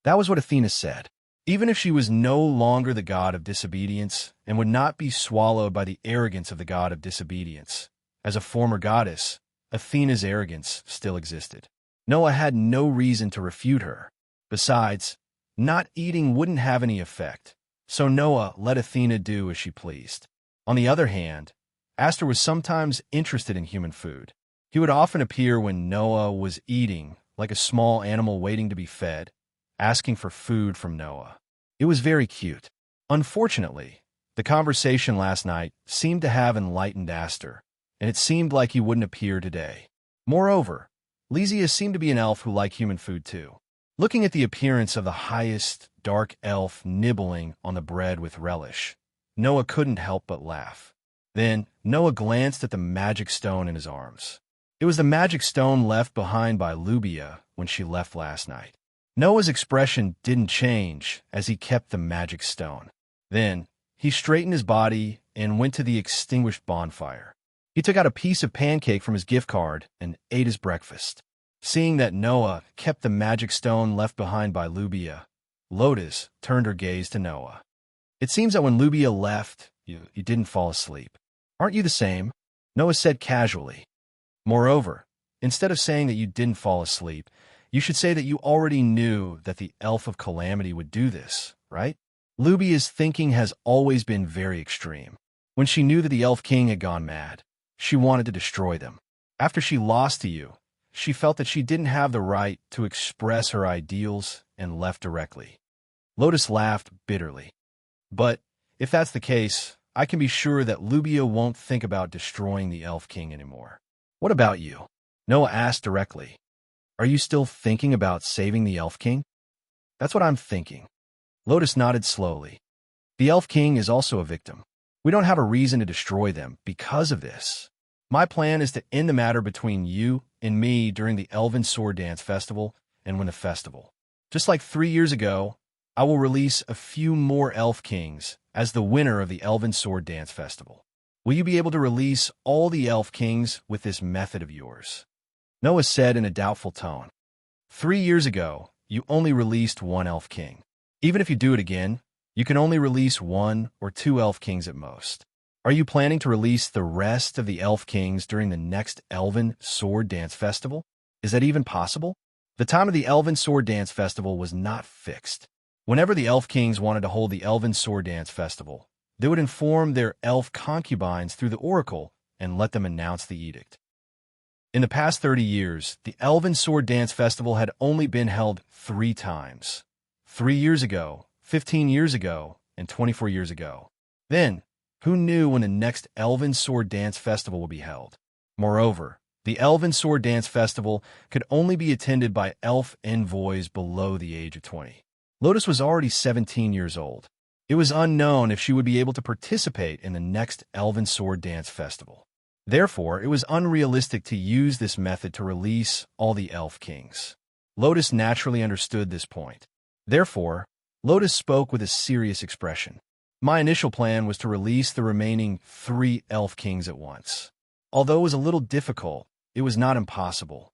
That was what Athena said. Even if she was no longer the god of disobedience and would not be swallowed by the arrogance of the god of disobedience, as a former goddess, Athena's arrogance still existed. Noah had no reason to refute her. Besides, not eating wouldn't have any effect, so Noah let Athena do as she pleased. On the other hand, Aster was sometimes interested in human food. He would often appear when Noah was eating, like a small animal waiting to be fed, asking for food from Noah. It was very cute. Unfortunately, the conversation last night seemed to have enlightened Aster, and it seemed like he wouldn't appear today. Moreover, Lysia seemed to be an elf who liked human food too. Looking at the appearance of the highest dark elf nibbling on the bread with relish, Noah couldn't help but laugh. Then, Noah glanced at the magic stone in his arms. It was the magic stone left behind by Lubia when she left last night. Noah's expression didn't change as he kept the magic stone. Then, he straightened his body and went to the extinguished bonfire. He took out a piece of pancake from his gift card and ate his breakfast. Seeing that Noah kept the magic stone left behind by Lubia, Lotus turned her gaze to Noah. It seems that when Lubia left, you didn't fall asleep. Aren't you the same? Noah said casually. Moreover, instead of saying that you didn't fall asleep, you should say that you already knew that the Elf of Calamity would do this, right? Lubia's thinking has always been very extreme. When she knew that the Elf King had gone mad, she wanted to destroy them. After she lost to you, she felt that she didn't have the right to express her ideals and left directly. Lotus laughed bitterly. But if that's the case, I can be sure that Lubia won't think about destroying the Elf King anymore. What about you? Noah asked directly. Are you still thinking about saving the Elf King? That's what I'm thinking. Lotus nodded slowly. The Elf King is also a victim. We don't have a reason to destroy them because of this. My plan is to end the matter between you and me during the Elven Sword Dance Festival and win the festival. Just like 3 years ago, I will release a few more Elf Kings as the winner of the Elven Sword Dance Festival. Will you be able to release all the Elf Kings with this method of yours? Noah said in a doubtful tone. 3 years ago, you only released 1 Elf King. Even if you do it again, you can only release 1 or 2 Elf Kings at most. Are you planning to release the rest of the Elf Kings during the next Elven Sword Dance Festival? Is that even possible? The time of the Elven Sword Dance Festival was not fixed. Whenever the Elf Kings wanted to hold the Elven Sword Dance Festival, they would inform their elf concubines through the oracle and let them announce the edict. In the past 30 years, the Elven Sword Dance Festival had only been held 3 times. 3 years ago, 15 years ago, and 24 years ago. Then, who knew when the next Elven Sword Dance Festival would be held? Moreover, the Elven Sword Dance Festival could only be attended by elf envoys below the age of 20. Lotus was already 17 years old. It was unknown if she would be able to participate in the next Elven Sword Dance Festival. Therefore, it was unrealistic to use this method to release all the Elf Kings. Lotus naturally understood this point. Therefore, Lotus spoke with a serious expression. My initial plan was to release the remaining 3 Elf Kings at once. Although it was a little difficult, it was not impossible.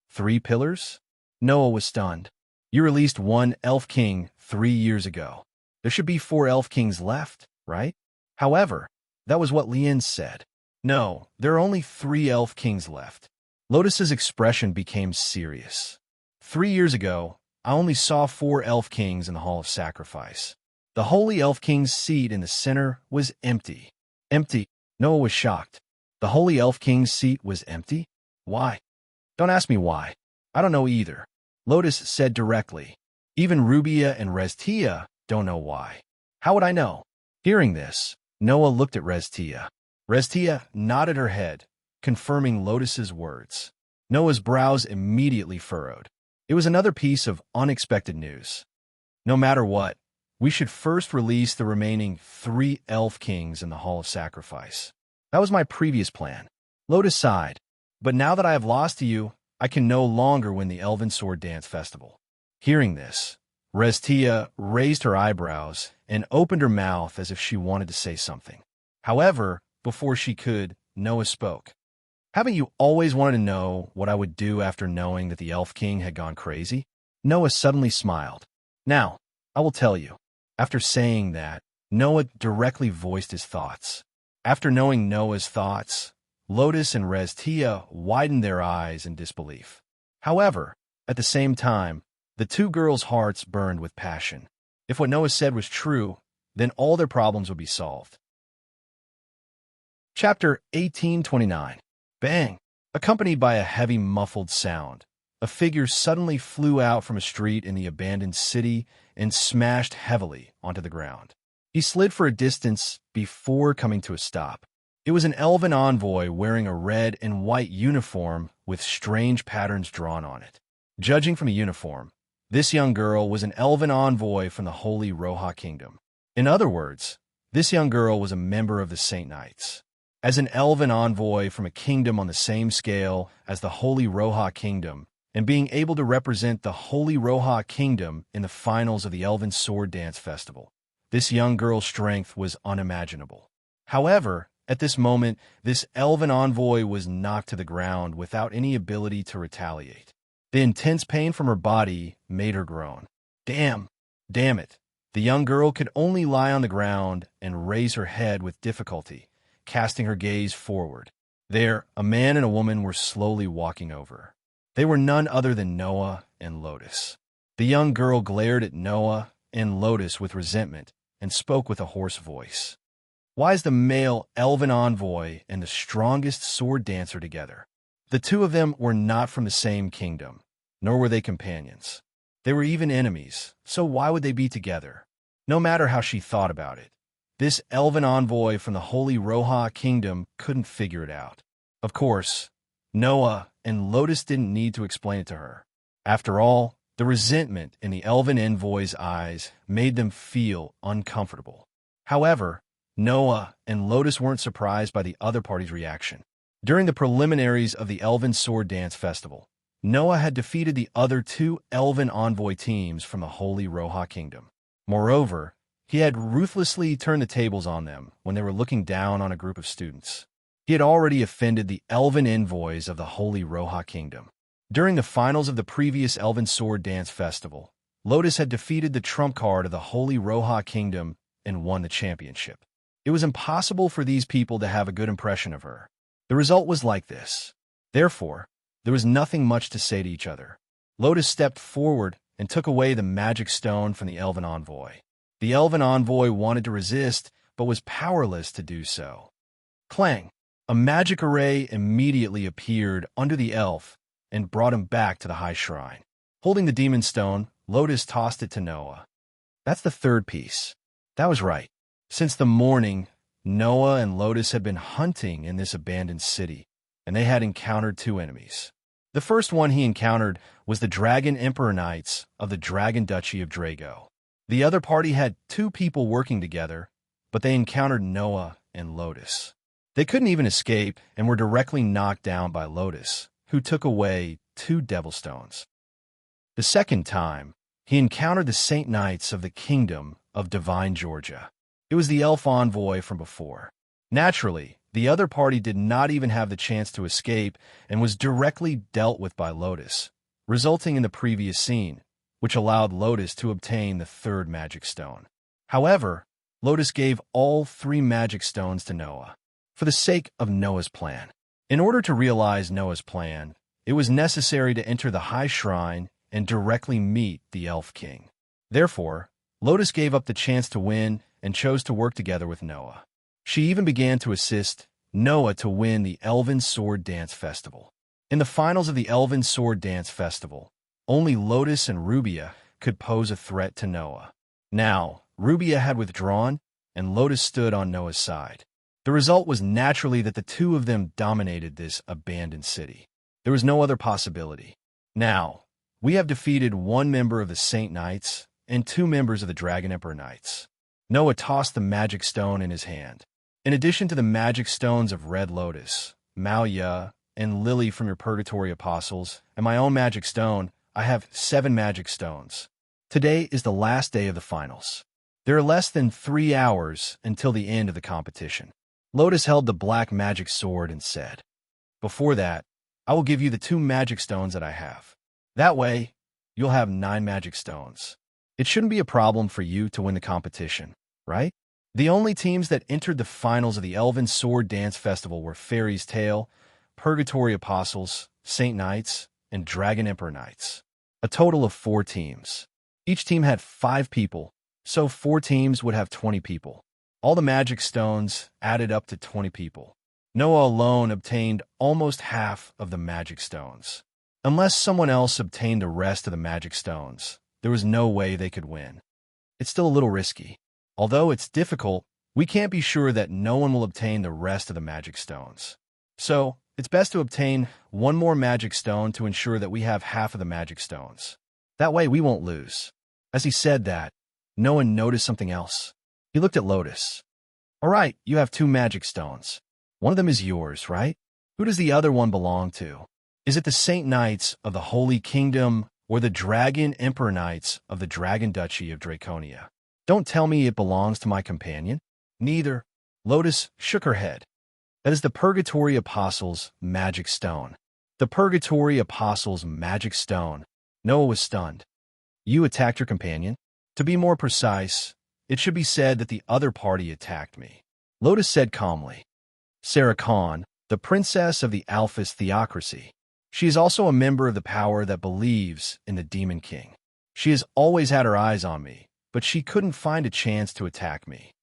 3 pillars? Noah was stunned. You released 1 Elf King 3 years ago. There should be 4 Elf Kings left, right? However, that was what Lien said. No, there are only 3 Elf Kings left. Lotus's expression became serious. 3 years ago, I only saw 4 Elf Kings in the Hall of Sacrifice. The Holy Elf King's seat in the center was empty. Empty. Noah was shocked. The Holy Elf King's seat was empty? Why? Don't ask me why. I don't know either. Lotus said directly. Even Rubia and Restia don't know why. How would I know? Hearing this, Noah looked at Restia. Restia nodded her head, confirming Lotus's words. Noah's brows immediately furrowed. It was another piece of unexpected news. No matter what, we should first release the remaining 3 Elf Kings in the Hall of Sacrifice. That was my previous plan. Lotus sighed. But now that I have lost to you, I can no longer win the Elven Sword Dance Festival. Hearing this, Restia raised her eyebrows and opened her mouth as if she wanted to say something. However, before she could, Noah spoke. Haven't you always wanted to know what I would do after knowing that the Elf King had gone crazy? Noah suddenly smiled. Now, I will tell you. After saying that, Noah directly voiced his thoughts. After knowing Noah's thoughts, Lotus and Restia widened their eyes in disbelief. However, at the same time, the 2 girls' hearts burned with passion. If what Noah said was true, then all their problems would be solved. Chapter 1829. Bang! Accompanied by a heavy muffled sound, a figure suddenly flew out from a street in the abandoned city and smashed heavily onto the ground. He slid for a distance before coming to a stop. It was an elven envoy wearing a red and white uniform with strange patterns drawn on it. Judging from the uniform, this young girl was an elven envoy from the Holy Roha Kingdom. In other words, this young girl was a member of the Saint Knights. As an elven envoy from a kingdom on the same scale as the Holy Roha Kingdom, and being able to represent the Holy Roha Kingdom in the finals of the Elven Sword Dance Festival, this young girl's strength was unimaginable. However, at this moment, this elven envoy was knocked to the ground without any ability to retaliate. The intense pain from her body made her groan. Damn it. The young girl could only lie on the ground and raise her head with difficulty, casting her gaze forward. There, a man and a woman were slowly walking over. They were none other than Noah and Lotus. The young girl glared at Noah and Lotus with resentment and spoke with a hoarse voice. Why is the male elven envoy and the strongest sword dancer together? The two of them were not from the same kingdom, nor were they companions. They were even enemies, so why would they be together? No matter how she thought about it, this elven envoy from the Holy Roha Kingdom couldn't figure it out. Of course, Noah and Lotus didn't need to explain it to her. After all, the resentment in the elven envoy's eyes made them feel uncomfortable. However, Noah and Lotus weren't surprised by the other party's reaction. During the preliminaries of the Elven Sword Dance Festival, Noah had defeated the other two elven envoy teams from the Holy Roha Kingdom. Moreover, he had ruthlessly turned the tables on them when they were looking down on a group of students. He had already offended the elven envoys of the Holy Roha Kingdom. During the finals of the previous Elven Sword Dance Festival, Lotus had defeated the trump card of the Holy Roha Kingdom and won the championship. It was impossible for these people to have a good impression of her. The result was like this. Therefore, there was nothing much to say to each other. Lotus stepped forward and took away the magic stone from the elven envoy. The elven envoy wanted to resist, but was powerless to do so. Clang! A magic array immediately appeared under the elf and brought him back to the high shrine. Holding the demon stone, Lotus tossed it to Noah. That's the third piece. That was right. Since the morning, Noah and Lotus had been hunting in this abandoned city, and they had encountered two enemies. The first one he encountered was the Dragon Emperor Knights of the Dragon Duchy of Drago. The other party had two people working together, but they encountered Noah and Lotus. They couldn't even escape and were directly knocked down by Lotus, who took away two Devil Stones. The second time, he encountered the Saint Knights of the Kingdom of Divine Georgia. It was the elf envoy from before. Naturally, the other party did not even have the chance to escape and was directly dealt with by Lotus, resulting in the previous scene, which allowed Lotus to obtain the third magic stone. However, Lotus gave all three magic stones to Noah, for the sake of Noah's plan. In order to realize Noah's plan, it was necessary to enter the high shrine and directly meet the Elf King. Therefore, Lotus gave up the chance to win and chose to work together with Noah. She even began to assist Noah to win the Elven Sword Dance Festival. In the finals of the Elven Sword Dance Festival, only Lotus and Rubia could pose a threat to Noah. Now, Rubia had withdrawn, and Lotus stood on Noah's side. The result was naturally that the two of them dominated this abandoned city. There was no other possibility. Now, we have defeated one member of the Saint Knights and two members of the Dragon Emperor Knights. Noah tossed the magic stone in his hand. In addition to the magic stones of Red Lotus, Malia, and Lily from your Purgatory Apostles, and my own magic stone, I have 7 magic stones. Today is the last day of the finals. There are less than 3 hours until the end of the competition. Lotus held the black magic sword and said, "Before that, I will give you the 2 magic stones that I have. That way, you'll have 9 magic stones. It shouldn't be a problem for you to win the competition, right?" The only teams that entered the finals of the Elven Sword Dance Festival were Fairy's Tale, Purgatory Apostles, Saint Knights, and Dragon Emperor Knights. A total of 4 teams. Each team had 5 people, so 4 teams would have 20 people. All the magic stones added up to 20 people. Noah alone obtained almost half of the magic stones. Unless someone else obtained the rest of the magic stones, there was no way they could win. It's still a little risky. Although it's difficult, we can't be sure that no one will obtain the rest of the magic stones. So, it's best to obtain 1 more magic stone to ensure that we have half of the magic stones. That way we won't lose. As he said that, Noah noticed something else. He looked at Lotus. "All right, you have 2 magic stones. One of them is yours, right? Who does the other one belong to? Is it the Saint Knights of the Holy Kingdom or the Dragon Emperor Knights of the Dragon Duchy of Draconia? Don't tell me it belongs to my companion." "Neither." Lotus shook her head. "That is the Purgatory Apostles' magic stone." The Purgatory Apostles' magic stone. Noah was stunned. "You attacked your companion?" "To be more precise, it should be said that the other party attacked me." Lotus said calmly. "Sarah Khan, the princess of the Alphys theocracy. She is also a member of the power that believes in the Demon King. She has always had her eyes on me, but she couldn't find a chance to attack me."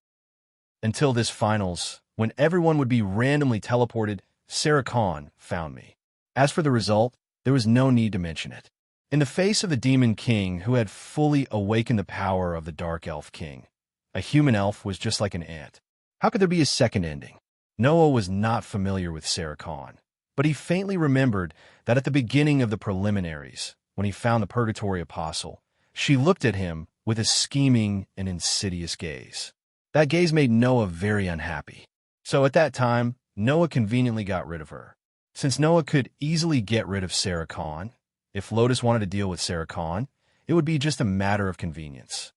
Until this finals, when everyone would be randomly teleported, Sarah Khan found me. As for the result, there was no need to mention it. In the face of the Demon King who had fully awakened the power of the Dark Elf King, a human elf was just like an ant. How could there be a second ending? Noah was not familiar with Sarah Khan, but he faintly remembered that at the beginning of the preliminaries, when he found the Purgatory Apostle, she looked at him with a scheming and insidious gaze. That gaze made Noah very unhappy. So at that time, Noah conveniently got rid of her. Since Noah could easily get rid of Sarah Khan, if Lotus wanted to deal with Sarah Khan, it would be just a matter of convenience.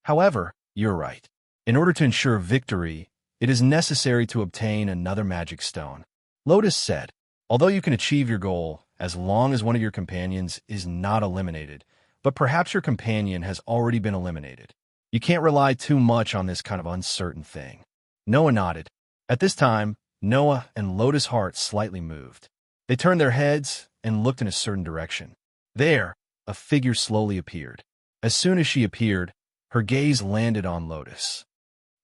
However, you're right. In order to ensure victory, it is necessary to obtain another magic stone. Lotus said, although you can achieve your goal as long as one of your companions is not eliminated, but perhaps your companion has already been eliminated. You can't rely too much on this kind of uncertain thing. Noah nodded. At this time, Noah and Lotus' heart slightly moved. They turned their heads and looked in a certain direction. There, a figure slowly appeared. As soon as she appeared, her gaze landed on Lotus.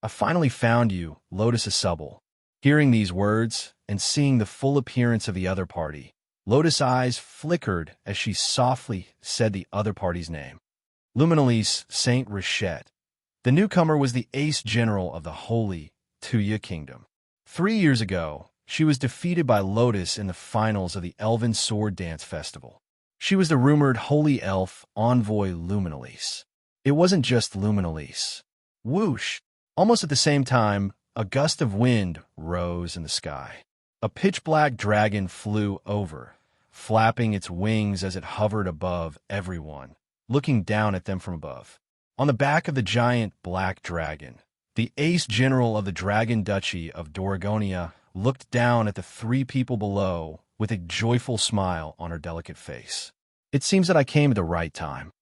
I finally found you, Lotus Asubble. Hearing these words and seeing the full appearance of the other party, Lotus' eyes flickered as she softly said the other party's name. Luminalis Saint Richette. The newcomer was the ace general of the Holy Tuya Kingdom. 3 years ago, she was defeated by Lotus in the finals of the Elven Sword Dance Festival. She was the rumored holy elf envoy Luminalis. It wasn't just Luminalis. Whoosh! Almost at the same time, a gust of wind rose in the sky. A pitch-black dragon flew over, flapping its wings as it hovered above everyone, looking down at them from above. On the back of the giant black dragon, the ace general of the Dragon Duchy of Doragonia looked down at the 3 people below with a joyful smile on her delicate face. It seems that I came at the right time.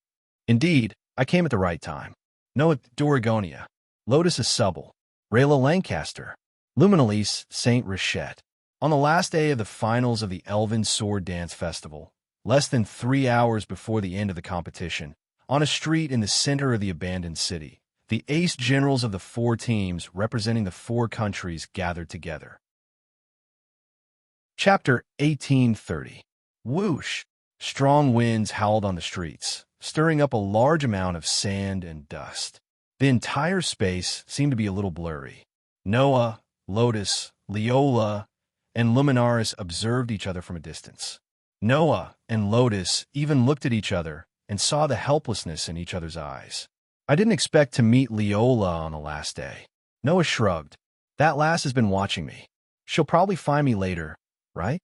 Indeed, I came at the right time. Noah Doragonia, Lotus Asubble, Rayla Lancaster, Luminalis Saint Richette. On the last day of the finals of the Elven Sword Dance Festival, less than 3 hours before the end of the competition, on a street in the center of the abandoned city, the ace generals of the 4 teams representing the 4 countries gathered together. Chapter 1830. Whoosh! Strong winds howled on the streets, stirring up a large amount of sand and dust. The entire space seemed to be a little blurry. Noah, Lotus, Leola, and Luminaris observed each other from a distance. Noah and Lotus even looked at each other and saw the helplessness in each other's eyes. I didn't expect to meet Leola on the last day. Noah shrugged. That lass has been watching me. She'll probably find me later, right?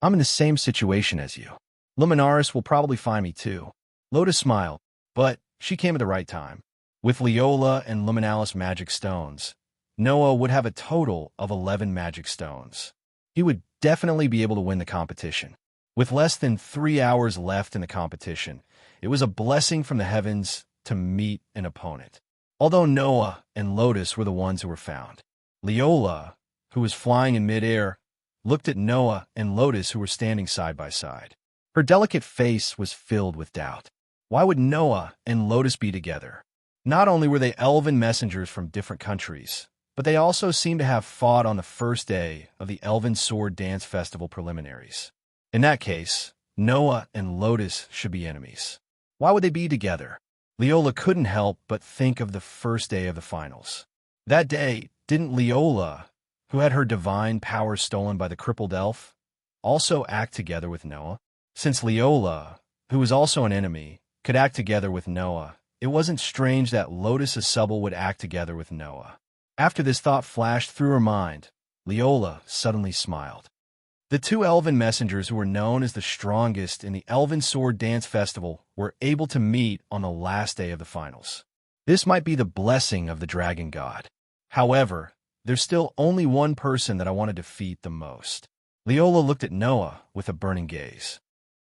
I'm in the same situation as you. Luminaris will probably find me too. Lotus smiled, but she came at the right time. With Leola and Luminalis magic stones, Noah would have a total of 11 magic stones. He would definitely be able to win the competition. With less than 3 hours left in the competition, it was a blessing from the heavens to meet an opponent. Although Noah and Lotus were the ones who were found. Leola, who was flying in midair, looked at Noah and Lotus who were standing side by side. Her delicate face was filled with doubt. Why would Noah and Lotus be together? Not only were they elven messengers from different countries, but they also seemed to have fought on the first day of the Elven Sword Dance Festival preliminaries. In that case, Noah and Lotus should be enemies. Why would they be together? Leola couldn't help but think of the first day of the finals. That day, didn't Leola, who had her divine power stolen by the crippled elf, also act together with Noah? Since Leola, who was also an enemy, could act together with Noah, it wasn't strange that Lotus Asubble would act together with Noah. After this thought flashed through her mind, Leola suddenly smiled. The 2 elven messengers who were known as the strongest in the Elven Sword Dance Festival were able to meet on the last day of the finals. This might be the blessing of the dragon god. However, there's still only one person that I want to defeat the most. Leola looked at Noah with a burning gaze.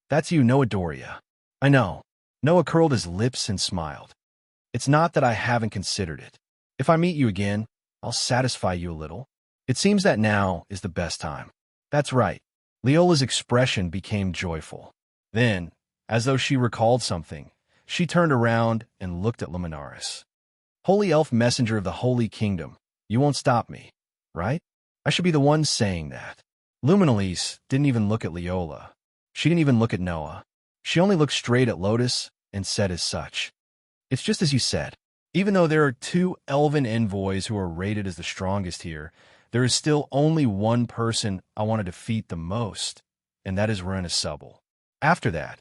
That's you, Noah Doria. I know. Noah curled his lips and smiled. It's not that I haven't considered it. If I meet you again, I'll satisfy you a little. It seems that now is the best time. That's right. Leola's expression became joyful. Then, as though she recalled something, she turned around and looked at Luminaris. Holy elf messenger of the Holy Kingdom, You won't stop me, right? I should be the one saying that. Luminalise didn't even look at Leola. She didn't even look at Noah. She only looked straight at Lotus and said as such. It's just as you said. Even though there are 2 elven envoys who are rated as the strongest here, there is still only one person I want to defeat the most, and that is Rena Subble. After that,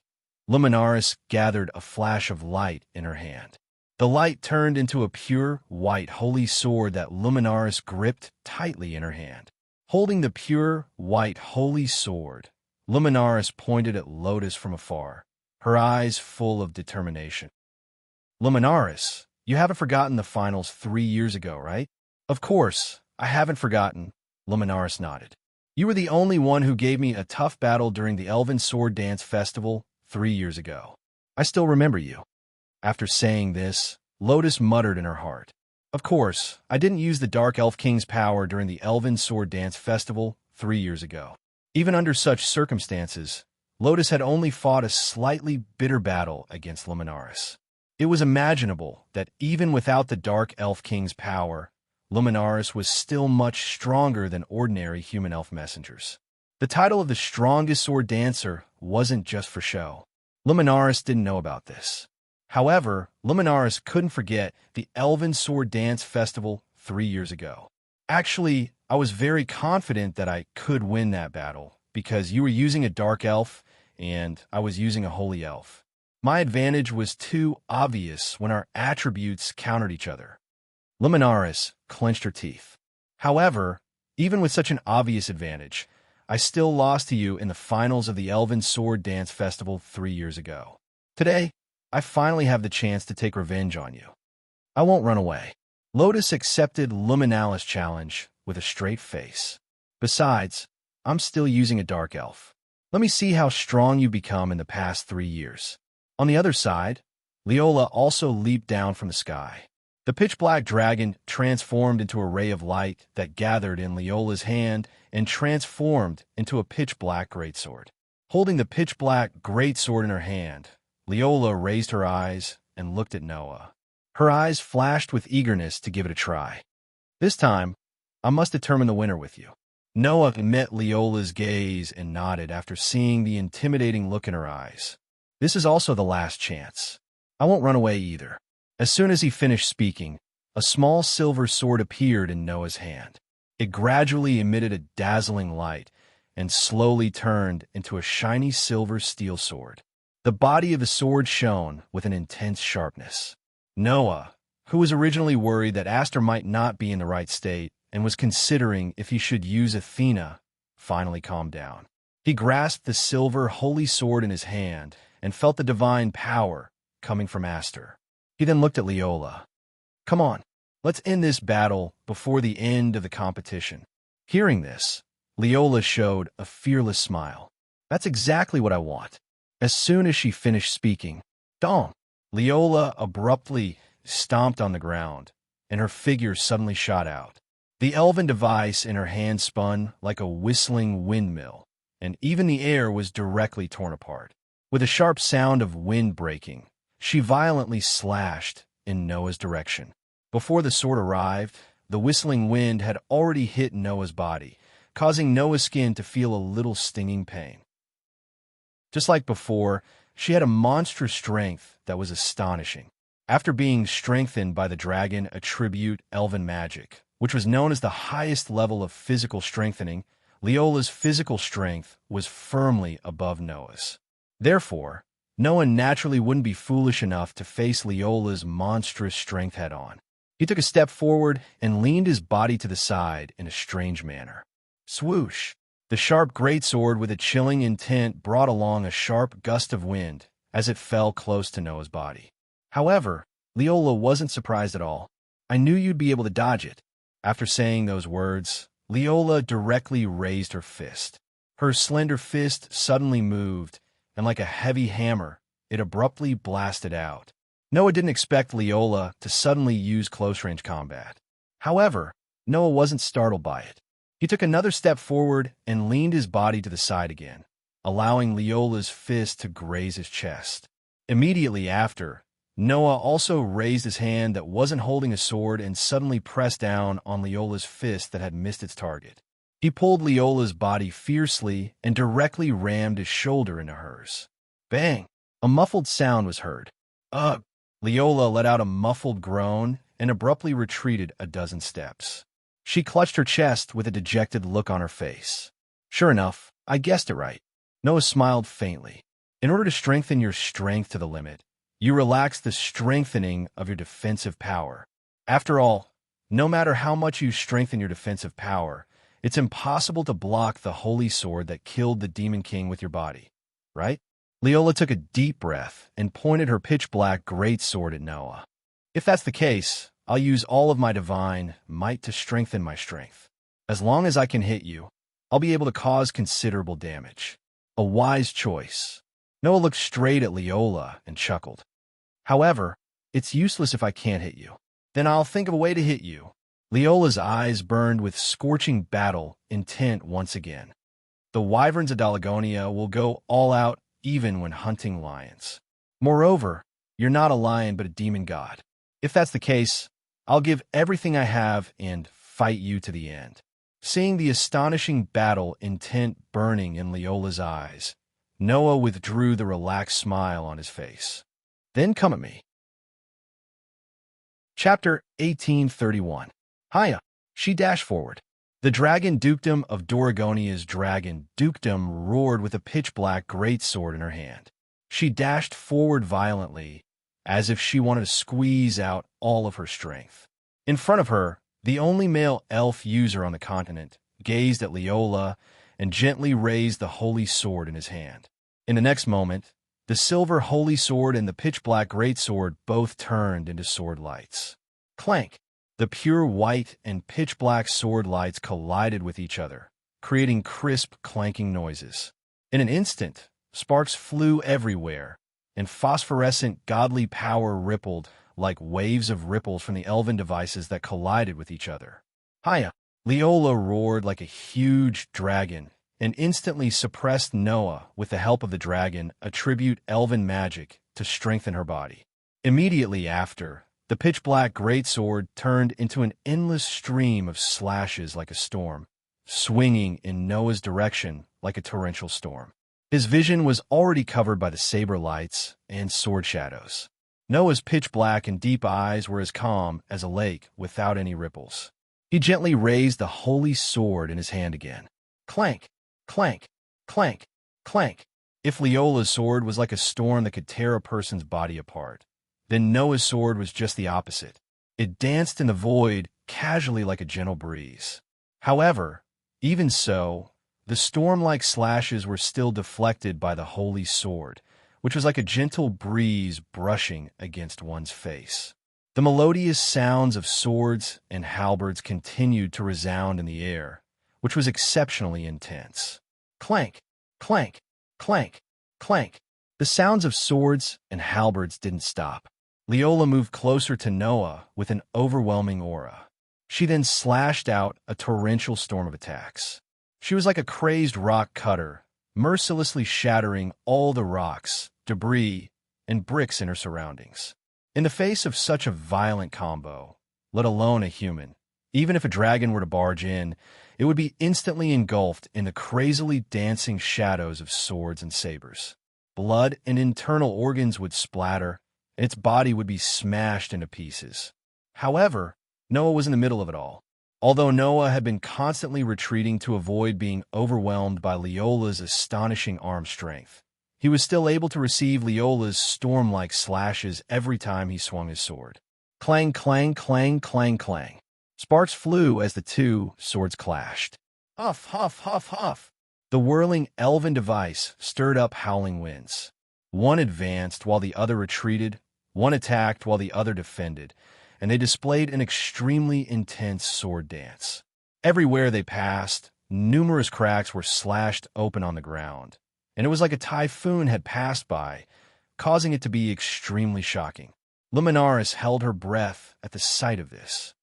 Luminaris gathered a flash of light in her hand. The light turned into a pure, white, holy sword that Luminaris gripped tightly in her hand. Holding the pure, white, holy sword, Luminaris pointed at Lotus from afar, her eyes full of determination. Luminaris, you haven't forgotten the finals 3 years ago, right? Of course, I haven't forgotten, Luminaris nodded. You were the only one who gave me a tough battle during the Elven Sword Dance Festival 3 years ago. I still remember you. After saying this, Lotus muttered in her heart. Of course, I didn't use the Dark Elf King's power during the Elven Sword Dance Festival 3 years ago. Even under such circumstances, Lotus had only fought a slightly bitter battle against Luminaris. It was imaginable that even without the Dark Elf King's power, Luminaris was still much stronger than ordinary human elf messengers. The title of the strongest sword dancer wasn't just for show. Luminaris didn't know about this. However, Luminaris couldn't forget the Elven Sword Dance Festival 3 years ago. Actually, I was very confident that I could win that battle because you were using a dark elf and I was using a holy elf. My advantage was too obvious when our attributes countered each other. Luminaris clenched her teeth. However, even with such an obvious advantage, I still lost to you in the finals of the Elven Sword Dance Festival 3 years ago. Today, I finally have the chance to take revenge on you. I won't run away. Lotus accepted Luminalis' challenge with a straight face. Besides, I'm still using a dark elf. Let me see how strong you become in the past 3 years. On the other side, Leola also leaped down from the sky. The pitch-black dragon transformed into a ray of light that gathered in Leola's hand and transformed into a pitch-black greatsword. Holding the pitch-black greatsword in her hand, Leola raised her eyes and looked at Noah. Her eyes flashed with eagerness to give it a try. This time, I must determine the winner with you. Noah met Leola's gaze and nodded after seeing the intimidating look in her eyes. This is also the last chance. I won't run away either. As soon as he finished speaking, a small silver sword appeared in Noah's hand. It gradually emitted a dazzling light and slowly turned into a shiny silver steel sword. The body of the sword shone with an intense sharpness. Noah, who was originally worried that Aster might not be in the right state and was considering if he should use Athena, finally calmed down. He grasped the silver holy sword in his hand and felt the divine power coming from Aster. He then looked at Leola. Come on, let's end this battle before the end of the competition. Hearing this, Leola showed a fearless smile. That's exactly what I want. As soon as she finished speaking, dong! Leola abruptly stomped on the ground, and her figure suddenly shot out. The elven device in her hand spun like a whistling windmill, and even the air was directly torn apart. With a sharp sound of wind breaking, she violently slashed in Noah's direction. Before the sword arrived, the whistling wind had already hit Noah's body, causing Noah's skin to feel a little stinging pain. Just like before, she had a monstrous strength that was astonishing. After being strengthened by the dragon attribute elven magic, which was known as the highest level of physical strengthening, Leola's physical strength was firmly above Noah's. Therefore, Noah naturally wouldn't be foolish enough to face Leola's monstrous strength head-on. He took a step forward and leaned his body to the side in a strange manner. Swoosh! The sharp greatsword with a chilling intent brought along a sharp gust of wind as it fell close to Noah's body. However, Leola wasn't surprised at all. I knew you'd be able to dodge it. After saying those words, Leola directly raised her fist. Her slender fist suddenly moved, and like a heavy hammer, it abruptly blasted out. Noah didn't expect Leola to suddenly use close-range combat. However, Noah wasn't startled by it. He took another step forward and leaned his body to the side again, allowing Leola's fist to graze his chest. Immediately after, Noah also raised his hand that wasn't holding a sword and suddenly pressed down on Leola's fist that had missed its target. He pulled Leola's body fiercely and directly rammed his shoulder into hers. Bang! A muffled sound was heard. Ugh! Leola let out a muffled groan and abruptly retreated a dozen steps. She clutched her chest with a dejected look on her face. Sure enough, I guessed it right. Noah smiled faintly. In order to strengthen your strength to the limit, you relax the strengthening of your defensive power. After all, no matter how much you strengthen your defensive power, it's impossible to block the holy sword that killed the Demon King with your body, right? Leola took a deep breath and pointed her pitch-black greatsword at Noah. If that's the case, I'll use all of my divine might to strengthen my strength. As long as I can hit you, I'll be able to cause considerable damage. A wise choice. Noah looked straight at Leola and chuckled. However, it's useless if I can't hit you. Then I'll think of a way to hit you. Leola's eyes burned with scorching battle intent once again. The wyverns of Dalagonia will go all out even when hunting lions. Moreover, you're not a lion but a demon god. If that's the case, I'll give everything I have and fight you to the end. Seeing the astonishing battle intent burning in Leola's eyes, Noah withdrew the relaxed smile on his face. Then come at me. Chapter 1831. Hiya! She dashed forward. The dragon dukedom of Doragonia's dragon dukedom roared with a pitch-black greatsword in her hand. She dashed forward violently, as if she wanted to squeeze out all of her strength. In front of her, the only male elf user on the continent gazed at Leola and gently raised the holy sword in his hand. In the next moment, the silver holy sword and the pitch-black greatsword both turned into sword lights. Clank! The pure white and pitch-black sword lights collided with each other, creating crisp, clanking noises. In an instant, sparks flew everywhere, and phosphorescent godly power rippled like waves of ripples from the elven devices that collided with each other. Hiya! Leola roared like a huge dragon and instantly suppressed Noah with the help of the dragon, attribute elven magic to strengthen her body. Immediately after, the pitch-black greatsword turned into an endless stream of slashes like a storm, swinging in Noah's direction like a torrential storm. His vision was already covered by the saber lights and sword shadows. Noah's pitch-black and deep eyes were as calm as a lake without any ripples. He gently raised the holy sword in his hand again. Clank, clank, clank, clank. If Leola's sword was like a storm that could tear a person's body apart, then Noah's sword was just the opposite. It danced in the void casually like a gentle breeze. However, even so, the storm-like slashes were still deflected by the holy sword, which was like a gentle breeze brushing against one's face. The melodious sounds of swords and halberds continued to resound in the air, which was exceptionally intense. Clank, clank, clank, clank. The sounds of swords and halberds didn't stop. Leola moved closer to Noah with an overwhelming aura. She then slashed out a torrential storm of attacks. She was like a crazed rock cutter, mercilessly shattering all the rocks, debris, and bricks in her surroundings. In the face of such a violent combo, let alone a human, even if a dragon were to barge in, it would be instantly engulfed in the crazily dancing shadows of swords and sabers. Blood and internal organs would splatter, and its body would be smashed into pieces. However, Noah was in the middle of it all. Although Noah had been constantly retreating to avoid being overwhelmed by Leola's astonishing arm strength, he was still able to receive Leola's storm-like slashes every time he swung his sword. Clang, clang, clang, clang, clang. Sparks flew as the two swords clashed. Huff, huff, huff, huff. The whirling elven device stirred up howling winds. One advanced while the other retreated, one attacked while the other defended, and they displayed an extremely intense sword dance. Everywhere they passed, numerous cracks were slashed open on the ground, and it was like a typhoon had passed by, causing it to be extremely shocking. Luminaris held her breath at the sight of this.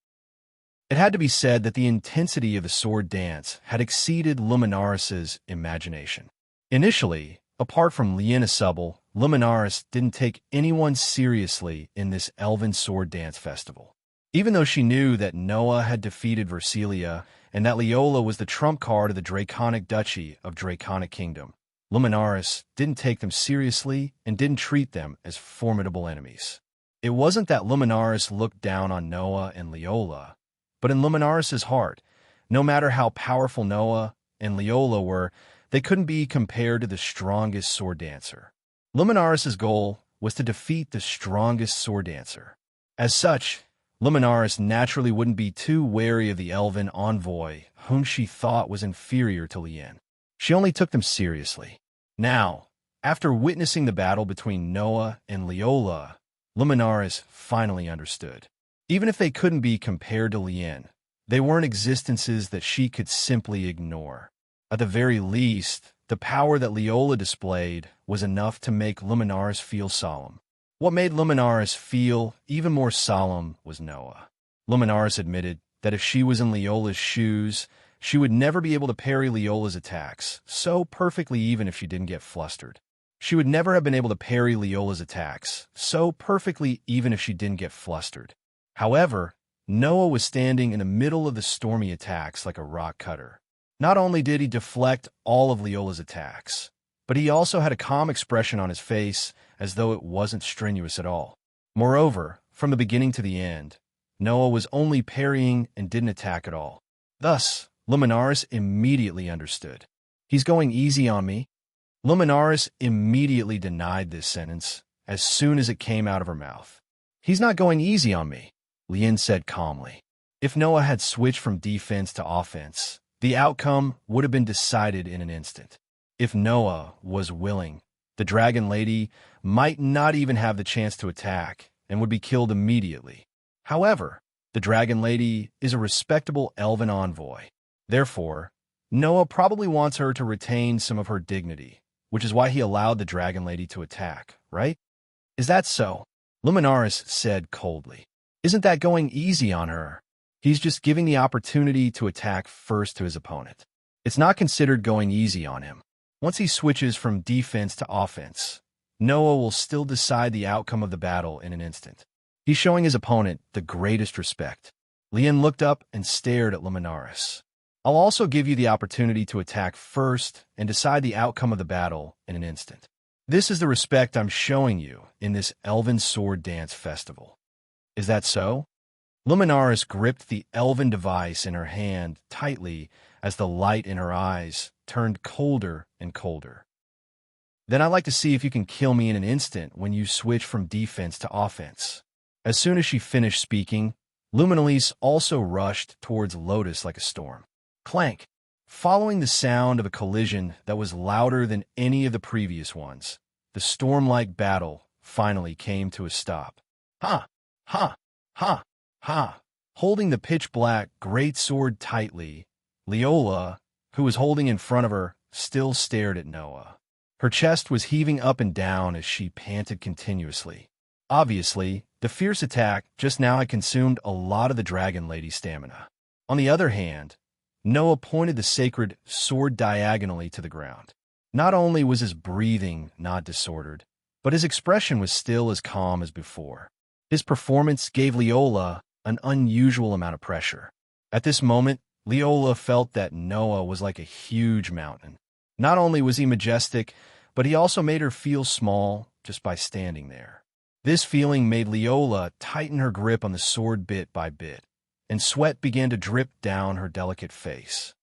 It had to be said that the intensity of the sword dance had exceeded Luminaris's imagination. Initially, apart from Lienasubble, Luminaris didn't take anyone seriously in this elven sword dance festival. Even though she knew that Noah had defeated Versilia and that Leola was the trump card of the Draconic Duchy of Draconic Kingdom, Luminaris didn't take them seriously and didn't treat them as formidable enemies. It wasn't that Luminaris looked down on Noah and Leola, but in Luminaris's heart, no matter how powerful Noah and Leola were, they couldn't be compared to the strongest sword dancer. Luminaris's goal was to defeat the strongest sword dancer. As such, Luminaris naturally wouldn't be too wary of the elven envoy whom she thought was inferior to Lien. She only took them seriously. Now, after witnessing the battle between Noah and Leola, Luminaris finally understood. Even if they couldn't be compared to Lien, they weren't existences that she could simply ignore. At the very least, the power that Leola displayed was enough to make Luminaris feel solemn. What made Luminaris feel even more solemn was Noah. Luminaris admitted that if she was in Leola's shoes, she would never be able to parry Leola's attacks so perfectly even if she didn't get flustered. She would never have been able to parry Leola's attacks so perfectly even if she didn't get flustered. However, Noah was standing in the middle of the stormy attacks like a rock cutter. Not only did he deflect all of Leola's attacks, but he also had a calm expression on his face as though it wasn't strenuous at all. Moreover, from the beginning to the end, Noah was only parrying and didn't attack at all. Thus, Luminaris immediately understood. He's going easy on me. Luminaris immediately denied this sentence as soon as it came out of her mouth. He's not going easy on me, Lien said calmly. If Noah had switched from defense to offense, the outcome would have been decided in an instant. If Noah was willing, the Dragon Lady might not even have the chance to attack and would be killed immediately. However, the Dragon Lady is a respectable elven envoy. Therefore, Noah probably wants her to retain some of her dignity, which is why he allowed the Dragon Lady to attack, right? Is that so? Luminaris said coldly. Isn't that going easy on her? He's just giving the opportunity to attack first to his opponent. It's not considered going easy on him. Once he switches from defense to offense, Noah will still decide the outcome of the battle in an instant. He's showing his opponent the greatest respect. Lien looked up and stared at Luminaris. I'll also give you the opportunity to attack first and decide the outcome of the battle in an instant. This is the respect I'm showing you in this Elven Sword Dance Festival. Is that so? Luminaris gripped the elven device in her hand tightly as the light in her eyes turned colder and colder. Then I'd like to see if you can kill me in an instant when you switch from defense to offense. As soon as she finished speaking, Luminalis also rushed towards Lotus like a storm. Clank! Following the sound of a collision that was louder than any of the previous ones, the storm-like battle finally came to a stop. Ha! Ha! Ha! Ha! Holding the pitch-black great sword tightly, Leola, who was holding in front of her, still stared at Noah. Her chest was heaving up and down as she panted continuously. Obviously, the fierce attack just now had consumed a lot of the Dragon Lady's stamina. On the other hand, Noah pointed the sacred sword diagonally to the ground. Not only was his breathing not disordered, but his expression was still as calm as before. His performance gave Leola an unusual amount of pressure. At this moment, Leola felt that Noah was like a huge mountain. Not only was he majestic, but he also made her feel small just by standing there. This feeling made Leola tighten her grip on the sword bit by bit, and sweat began to drip down her delicate face.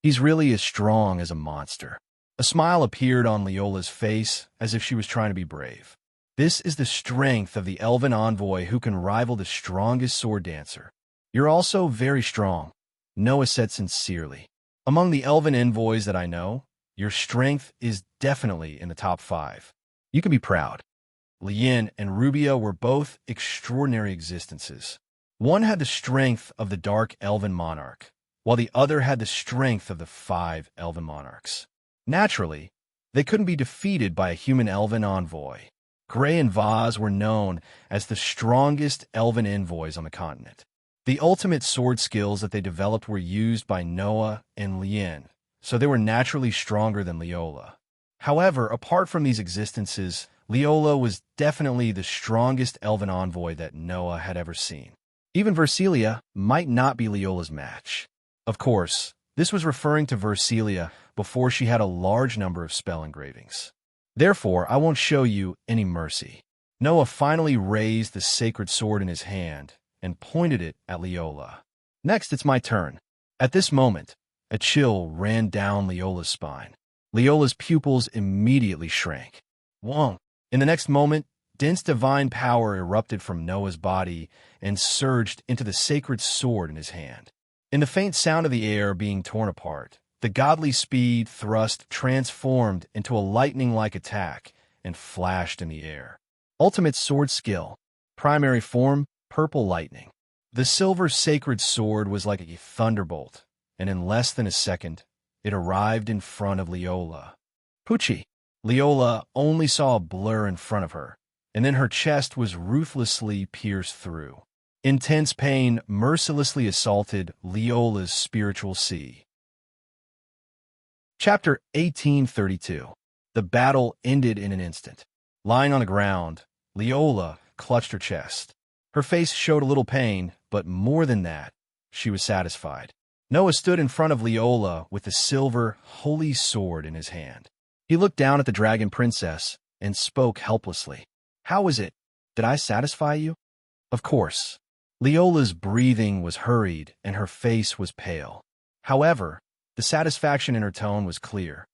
He's really as strong as a monster. A smile appeared on Leola's face as if she was trying to be brave. This is the strength of the elven envoy who can rival the strongest sword dancer. You're also very strong, Noah said sincerely. Among the elven envoys that I know, your strength is definitely in the top 5. You can be proud. Lien and Rubia were both extraordinary existences. One had the strength of the dark elven monarch, while the other had the strength of the 5 elven monarchs. Naturally, they couldn't be defeated by a human elven envoy. Gray and Vaz were known as the strongest elven envoys on the continent. The ultimate sword skills that they developed were used by Noah and Lien, so they were naturally stronger than Leola. However, apart from these existences, Leola was definitely the strongest elven envoy that Noah had ever seen. Even Versilia might not be Leola's match. Of course, this was referring to Versilia before she had a large number of spell engravings. Therefore, I won't show you any mercy. Noah finally raised the sacred sword in his hand and pointed it at Leola. Next, it's my turn. At this moment, a chill ran down Leola's spine. Leola's pupils immediately shrank. Whoa! In the next moment, dense divine power erupted from Noah's body and surged into the sacred sword in his hand. In the faint sound of the air being torn apart, the godly speed thrust transformed into a lightning-like attack and flashed in the air. Ultimate sword skill. Primary form, purple lightning. The silver sacred sword was like a thunderbolt, and in less than a second, it arrived in front of Leola. Poochie! Leola only saw a blur in front of her, and then her chest was ruthlessly pierced through. Intense pain mercilessly assaulted Leola's spiritual sea. Chapter 1832. The battle ended in an instant. Lying on the ground, Leola clutched her chest. Her face showed a little pain, but more than that, she was satisfied. Noah stood in front of Leola with the silver, holy sword in his hand. He looked down at the dragon princess and spoke helplessly. How is it? Did I satisfy you? Of course. Leola's breathing was hurried and her face was pale. However, the satisfaction in her tone was clear.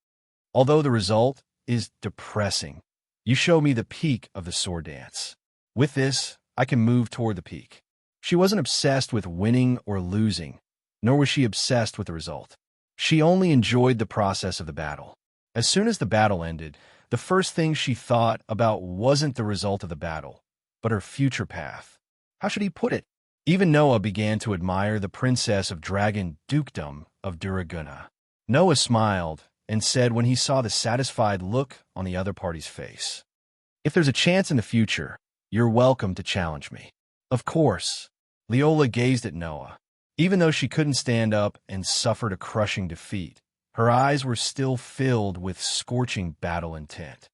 Although the result is depressing, you show me the peak of the sword dance. With this, I can move toward the peak. She wasn't obsessed with winning or losing, nor was she obsessed with the result. She only enjoyed the process of the battle. As soon as the battle ended, the first thing she thought about wasn't the result of the battle, but her future path. How should he put it? Even Noah began to admire the princess of Dragon Dukedom of Duraguna. Noah smiled and said when he saw the satisfied look on the other party's face, "If there's a chance in the future, you're welcome to challenge me." Of course. Leola gazed at Noah. Even though she couldn't stand up and suffered a crushing defeat, her eyes were still filled with scorching battle intent.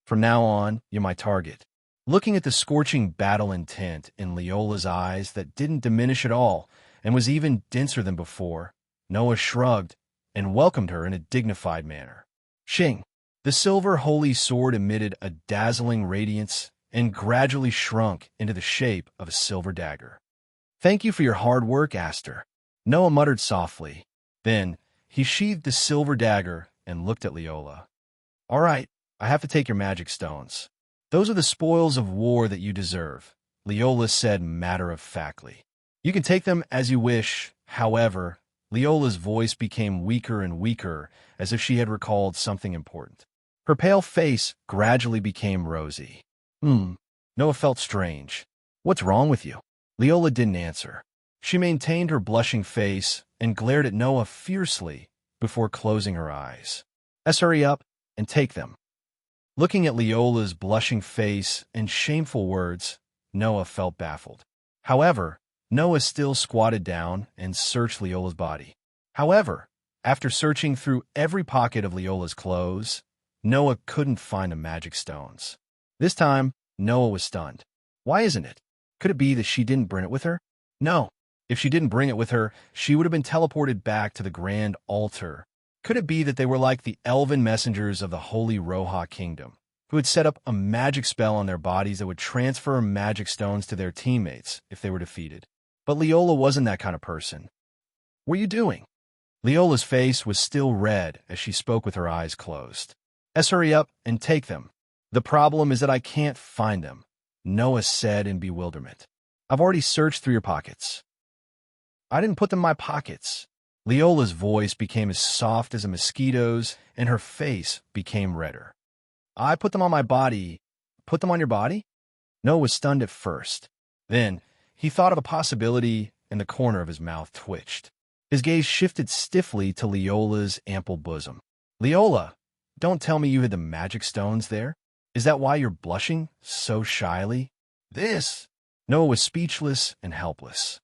From now on, you're my target. Looking at the scorching battle intent in Leola's eyes that didn't diminish at all and was even denser than before, Noah shrugged and welcomed her in a dignified manner. Shing! The silver holy sword emitted a dazzling radiance and gradually shrunk into the shape of a silver dagger. Thank you for your hard work, Aster. Noah muttered softly. Then, he sheathed the silver dagger and looked at Leola. All right, I have to take your magic stones. Those are the spoils of war that you deserve, Leola said matter-of-factly. You can take them as you wish. However, Leola's voice became weaker and weaker, as if she had recalled something important. Her pale face gradually became rosy. Noah felt strange. What's wrong with you? Leola didn't answer. She maintained her blushing face and glared at Noah fiercely before closing her eyes. Let's hurry up and take them. Looking at Leola's blushing face and shameful words, Noah felt baffled. However, Noah still squatted down and searched Leola's body. However, after searching through every pocket of Leola's clothes, Noah couldn't find the magic stones. This time, Noah was stunned. Why isn't it? Could it be that she didn't bring it with her? No. If she didn't bring it with her, she would have been teleported back to the grand altar. Could it be that they were like the elven messengers of the Holy Roha Kingdom, who had set up a magic spell on their bodies that would transfer magic stones to their teammates if they were defeated? But Leola wasn't that kind of person. What are you doing? Leola's face was still red as she spoke with her eyes closed. Let's hurry up and take them. The problem is that I can't find them, Noah said in bewilderment. I've already searched through your pockets. I didn't put them in my pockets. Leola's voice became as soft as a mosquito's, and her face became redder. I put them on my body. Put them on your body? Noah was stunned at first. Then, he thought of a possibility, and the corner of his mouth twitched. His gaze shifted stiffly to Leola's ample bosom. Leola, don't tell me you had the magic stones there. Is that why you're blushing so shyly? This! Noah was speechless and helpless.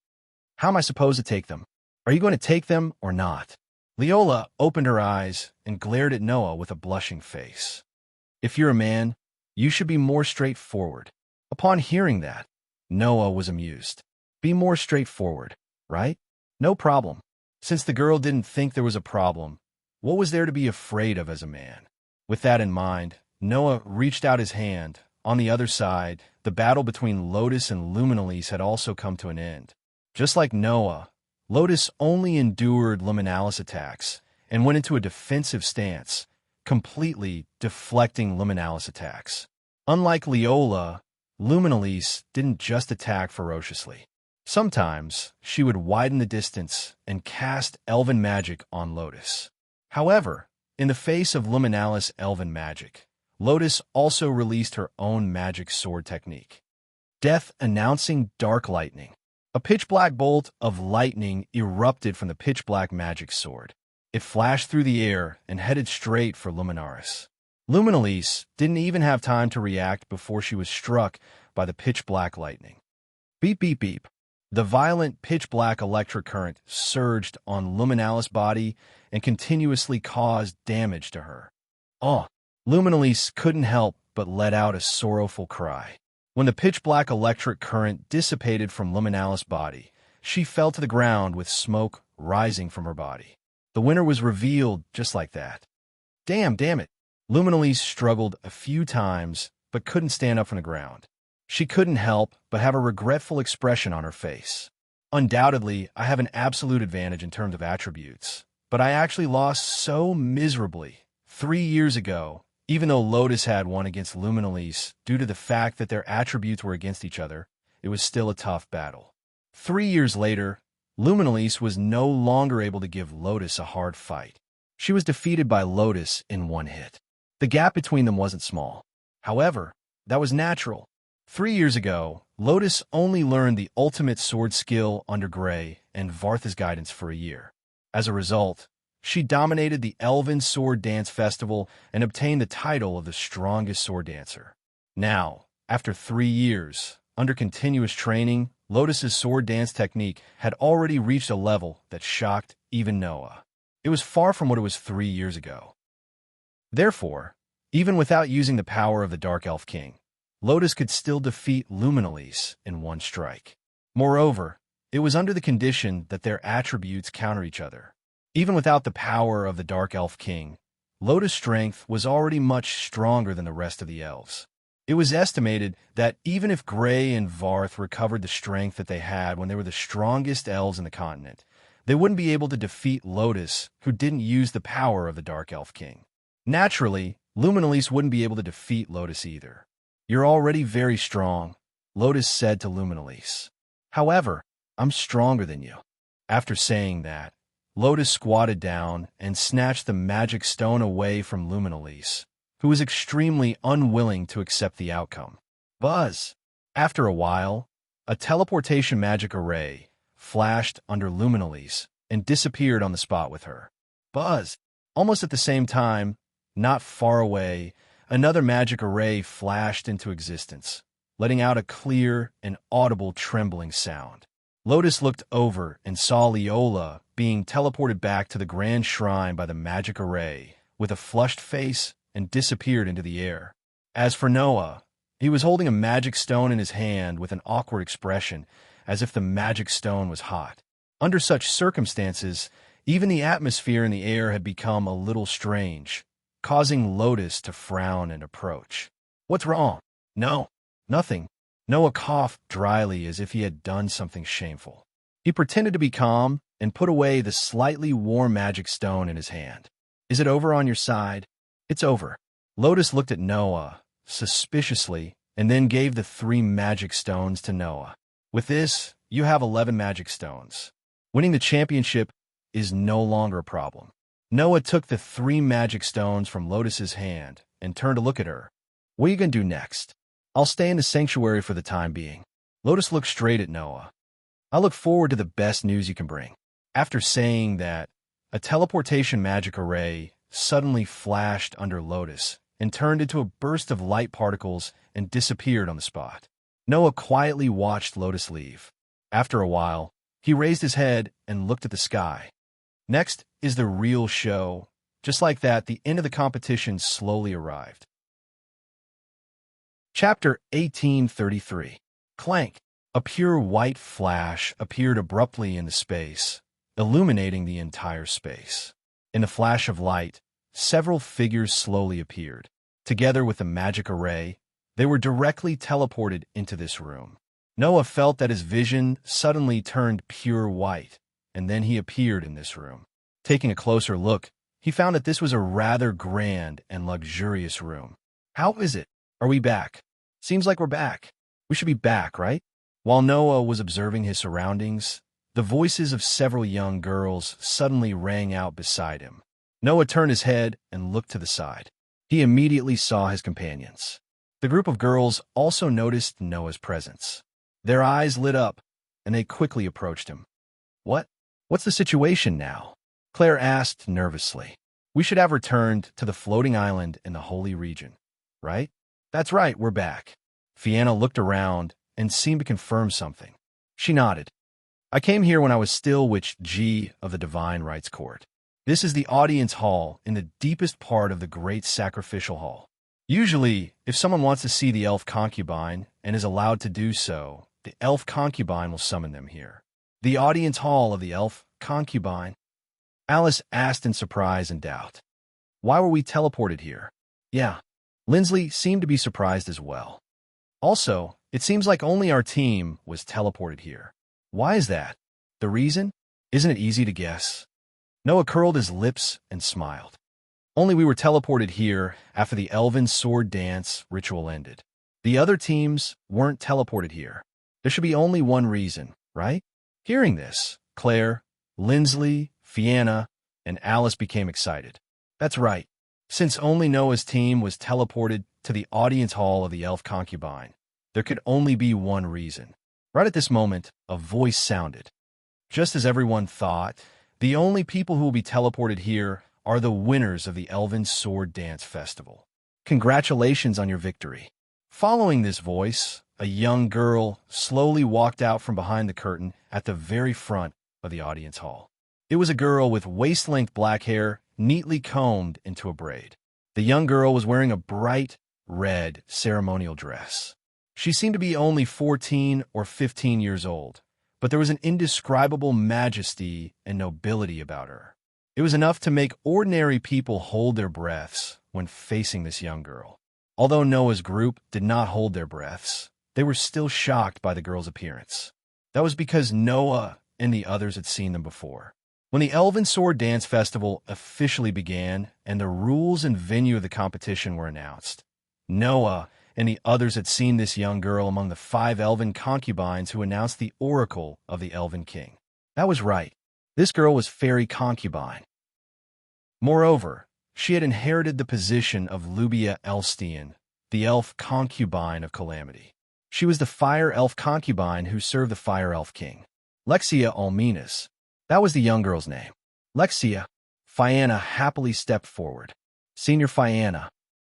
How am I supposed to take them? Are you going to take them or not? Leola opened her eyes and glared at Noah with a blushing face. If you're a man, You should be more straightforward. Upon hearing that, Noah was amused. Be more straightforward, right? No problem. Since the girl didn't think there was a problem, what was there to be afraid of as a man? With that in mind, Noah reached out his hand. On the other side, the battle between Lotus and Luminalis had also come to an end. Just like Noah, Lotus only endured Luminalis attacks and went into a defensive stance, completely deflecting Luminalis attacks. Unlike Leola, Luminalis didn't just attack ferociously. Sometimes, she would widen the distance and cast elven magic on Lotus. However, in the face of Luminalis elven magic, Lotus also released her own magic sword technique. Death announcing dark lightning. A pitch-black bolt of lightning erupted from the pitch-black magic sword. It flashed through the air and headed straight for Luminaris. Luminalis didn't even have time to react before she was struck by the pitch-black lightning. Beep, beep, beep. The violent pitch-black electric current surged on Luminalis' body and continuously caused damage to her. Oh! Luminalis couldn't help but let out a sorrowful cry. When the pitch-black electric current dissipated from Luminalis' body, she fell to the ground with smoke rising from her body. The winner was revealed just like that. Damn it. Luminalis struggled a few times, but couldn't stand up from the ground. She couldn't help but have a regretful expression on her face. Undoubtedly, I have an absolute advantage in terms of attributes, but I actually lost so miserably 3 years ago. Even though Lotus had won against Luminalis due to the fact that their attributes were against each other, it was still a tough battle. 3 years later, Luminalis was no longer able to give Lotus a hard fight. She was defeated by Lotus in one hit. The gap between them wasn't small. However, that was natural. 3 years ago, Lotus only learned the ultimate sword skill under Gray and Vartha's guidance for a year. As a result, she dominated the Elven Sword Dance Festival and obtained the title of the strongest sword dancer. Now, after 3 years, under continuous training, Lotus's sword dance technique had already reached a level that shocked even Noah. It was far from what it was 3 years ago. Therefore, even without using the power of the Dark Elf King, Lotus could still defeat Luminalis in one strike. Moreover, it was under the condition that their attributes counter each other. Even without the power of the Dark Elf King, Lotus' strength was already much stronger than the rest of the elves. It was estimated that even if Gray and Varth recovered the strength that they had when they were the strongest elves in the continent, they wouldn't be able to defeat Lotus, who didn't use the power of the Dark Elf King. Naturally, Luminalis wouldn't be able to defeat Lotus either. You're already very strong, Lotus said to Luminalis. However, I'm stronger than you. After saying that, Lotus squatted down and snatched the magic stone away from Luminalis, who was extremely unwilling to accept the outcome. Buzz! After a while, a teleportation magic array flashed under Luminalis and disappeared on the spot with her. Buzz! Almost at the same time, not far away, another magic array flashed into existence, letting out a clear and audible trembling sound. Lotus looked over and saw Leola being teleported back to the grand shrine by the magic array with a flushed face and disappeared into the air. As for Noah, he was holding a magic stone in his hand with an awkward expression, as if the magic stone was hot. Under such circumstances, even the atmosphere in the air had become a little strange, causing Lotus to frown and approach. What's wrong? No, nothing. Noah coughed dryly as if he had done something shameful. He pretended to be calm and put away the slightly warm magic stone in his hand. Is it over on your side? It's over. Lotus looked at Noah suspiciously and then gave the 3 magic stones to Noah. With this, you have 11 magic stones. Winning the championship is no longer a problem. Noah took the 3 magic stones from Lotus's hand and turned to look at her. What are you going to do next? I'll stay in the sanctuary for the time being. Lotus looked straight at Noah. I look forward to the best news you can bring. After saying that, a teleportation magic array suddenly flashed under Lotus and turned into a burst of light particles and disappeared on the spot. Noah quietly watched Lotus leave. After a while, he raised his head and looked at the sky. Next is the real show. Just like that, the end of the competition slowly arrived. Chapter 1833. Clank. A pure white flash appeared abruptly in the space, illuminating the entire space. In the flash of light, several figures slowly appeared. Together with the magic array, they were directly teleported into this room. Noah felt that his vision suddenly turned pure white, and then he appeared in this room. Taking a closer look, he found that this was a rather grand and luxurious room. How is it? Are we back? Seems like we're back. We should be back, right? While Noah was observing his surroundings, the voices of several young girls suddenly rang out beside him. Noah turned his head and looked to the side. He immediately saw his companions. The group of girls also noticed Noah's presence. Their eyes lit up, and they quickly approached him. What's the situation now? Claire asked nervously. We should have returned to the floating island in the holy region, right? That's right, we're back. Fiona looked around and seemed to confirm something. She nodded. I came here when I was still witch G of the Divine Rights Court. This is the audience hall in the deepest part of the great sacrificial hall. Usually, if someone wants to see the elf concubine and is allowed to do so, the elf concubine will summon them here. The audience hall of the elf concubine? Alice asked in surprise and doubt. Why were we teleported here? Yeah. Lindsley seemed to be surprised as well. Also, it seems like only our team was teleported here. Why is that? The reason? Isn't it easy to guess? Noah curled his lips and smiled. Only we were teleported here after the elven sword dance ritual ended. The other teams weren't teleported here. There should be only one reason, right? Hearing this, Claire, Lindsley, Fiona, and Alice became excited. That's right. Since only Noah's team was teleported to the audience hall of the elf concubine, there could only be one reason. Right at this moment, a voice sounded. Just as everyone thought, the only people who will be teleported here are the winners of the Elven Sword Dance Festival. Congratulations on your victory. Following this voice, a young girl slowly walked out from behind the curtain at the very front of the audience hall. It was a girl with waist-length black hair neatly combed into a braid. The young girl was wearing a bright red ceremonial dress. She seemed to be only 14 or 15 years old, but there was an indescribable majesty and nobility about her. It was enough to make ordinary people hold their breaths when facing this young girl. Although Noah's group did not hold their breaths, they were still shocked by the girl's appearance. That was because Noah and the others had seen them before. When the Elven Sword Dance Festival officially began and the rules and venue of the competition were announced, Noah and the others had seen this young girl among the 5 elven concubines who announced the oracle of the Elven King. That was right. This girl was Fairy Concubine. Moreover, she had inherited the position of Lubia Elstian, the elf concubine of Calamity. She was the Fire Elf concubine who served the Fire Elf King. Lexia Alminas. That was the young girl's name. Lexia. Fianna happily stepped forward. Senior Fianna.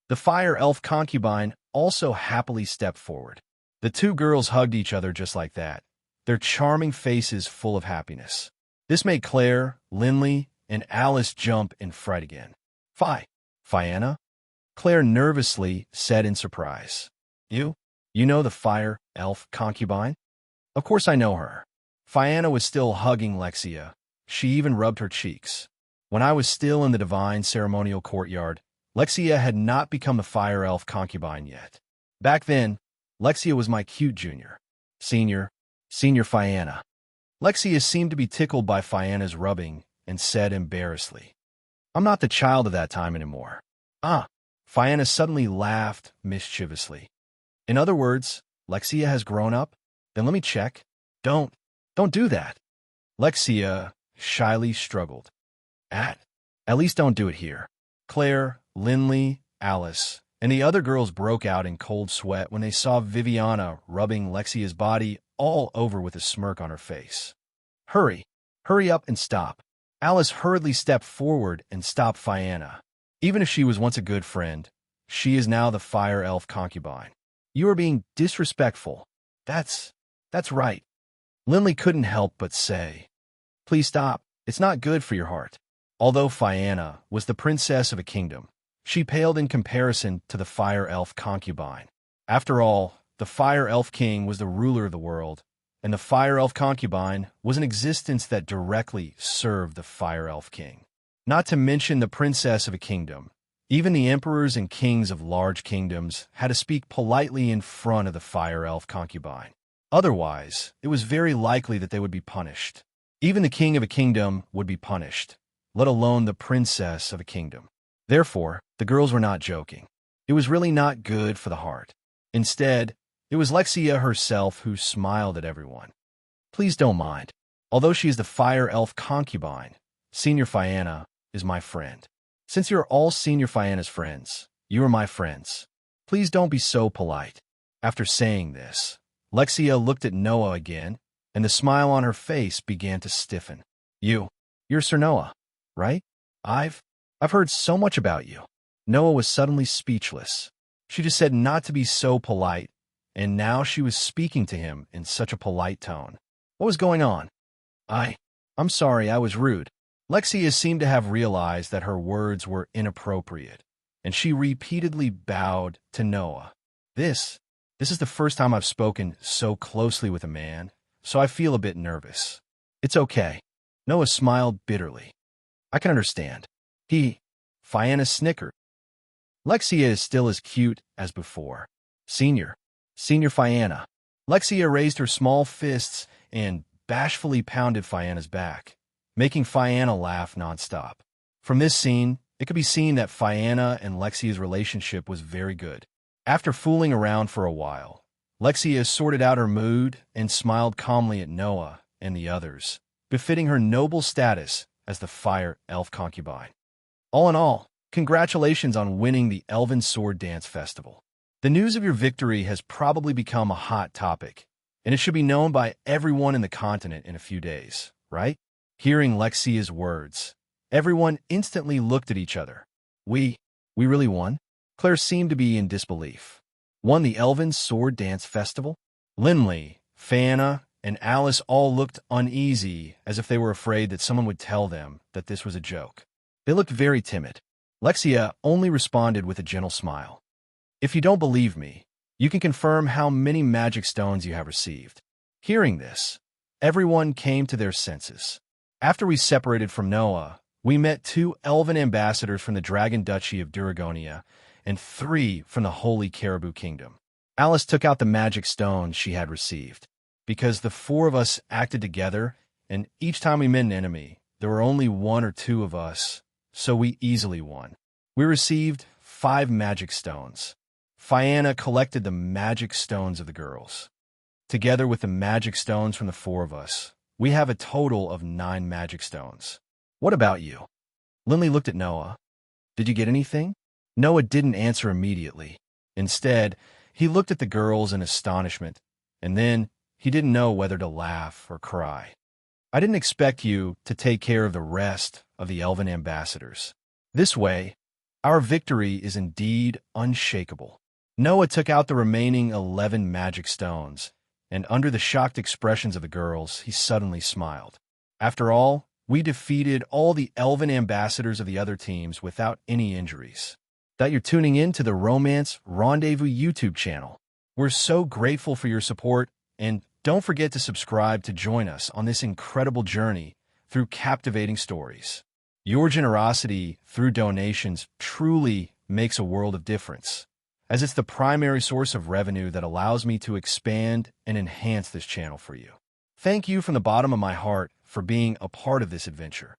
The Fire Elf concubine also happily stepped forward. The two girls hugged each other just like that, their charming faces full of happiness. This made Claire, Lindley, and Alice jump in fright again. Fianna? Claire nervously said in surprise. You know the Fire Elf concubine? Of course I know her. Fianna was still hugging Lexia. She even rubbed her cheeks. When I was still in the divine ceremonial courtyard, Lexia had not become the Fire Elf concubine yet. Back then, Lexia was my cute junior. Senior Fianna. Lexia seemed to be tickled by Fianna's rubbing and said embarrassedly, I'm not the child of that time anymore. Fianna suddenly laughed mischievously. In other words, Lexia has grown up? Then let me check. Don't do that. Lexia shyly struggled. At least don't do it here. Claire, Lindley, Alice, and the other girls broke out in cold sweat when they saw Viviana rubbing Lexia's body all over with a smirk on her face. Hurry up and stop. Alice hurriedly stepped forward and stopped Fianna. Even if she was once a good friend, she is now the Fire Elf concubine. You are being disrespectful. That's right. Lindley couldn't help but say, Please stop. It's not good for your heart. Although Fianna was the princess of a kingdom, she paled in comparison to the Fire Elf concubine. After all, the Fire Elf King was the ruler of the world, and the Fire Elf concubine was an existence that directly served the Fire Elf King. Not to mention the princess of a kingdom. Even the emperors and kings of large kingdoms had to speak politely in front of the Fire Elf concubine. Otherwise, it was very likely that they would be punished. Even the king of a kingdom would be punished, let alone the princess of a kingdom. Therefore, the girls were not joking. It was really not good for the heart. Instead, it was Lexia herself who smiled at everyone. Please don't mind. Although she is the Fire Elf concubine, Senior Fianna is my friend. Since you're all Senior Fianna's friends, you are my friends. Please don't be so polite. After saying this, Lexia looked at Noah again, and the smile on her face began to stiffen. You're Sir Noah, right? I've heard so much about you. Noah was suddenly speechless. She just said not to be so polite, and now she was speaking to him in such a polite tone. What was going on? I'm sorry, I was rude. Lexia seemed to have realized that her words were inappropriate, and she repeatedly bowed to Noah. This is the first time I've spoken so closely with a man, so I feel a bit nervous. It's okay. Noah smiled bitterly. I can understand. Fianna snickered. Lexia is still as cute as before. Senior Fianna. Lexia raised her small fists and bashfully pounded Fianna's back, making Fianna laugh nonstop. From this scene, it could be seen that Fianna and Lexia's relationship was very good. After fooling around for a while, Lexia sorted out her mood and smiled calmly at Noah and the others, befitting her noble status as the Fire Elf concubine. All in all, congratulations on winning the Elven Sword Dance Festival. The news of your victory has probably become a hot topic, and it should be known by everyone in the continent in a few days, right? Hearing Lexia's words, everyone instantly looked at each other. We really won? Claire seemed to be in disbelief. Won the Elven Sword Dance Festival? Linley, Fianna, and Alice all looked uneasy, as if they were afraid that someone would tell them that this was a joke. They looked very timid. Lexia only responded with a gentle smile. If you don't believe me, you can confirm how many magic stones you have received. Hearing this, everyone came to their senses. After we separated from Noah, we met 2 elven ambassadors from the Dragon Duchy of Duragonia and 3 from the Holy Caribou Kingdom. Alice took out the magic stones she had received. Because the 4 of us acted together, and each time we met an enemy, there were only 1 or 2 of us, so we easily won. We received 5 magic stones. Fianna collected the magic stones of the girls. Together with the magic stones from the 4 of us, we have a total of 9 magic stones. What about you? Linley looked at Noah. Did you get anything? Noah didn't answer immediately. Instead, he looked at the girls in astonishment, and then he didn't know whether to laugh or cry. I didn't expect you to take care of the rest of the elven ambassadors. This way, our victory is indeed unshakable. Noah took out the remaining 11 magic stones, and under the shocked expressions of the girls, he suddenly smiled. After all, we defeated all the elven ambassadors of the other teams without any injuries. That you're tuning in to the Romance Rendezvous YouTube channel. We're so grateful for your support, and don't forget to subscribe to join us on this incredible journey through captivating stories. Your generosity through donations truly makes a world of difference, as it's the primary source of revenue that allows me to expand and enhance this channel for you. Thank you from the bottom of my heart for being a part of this adventure.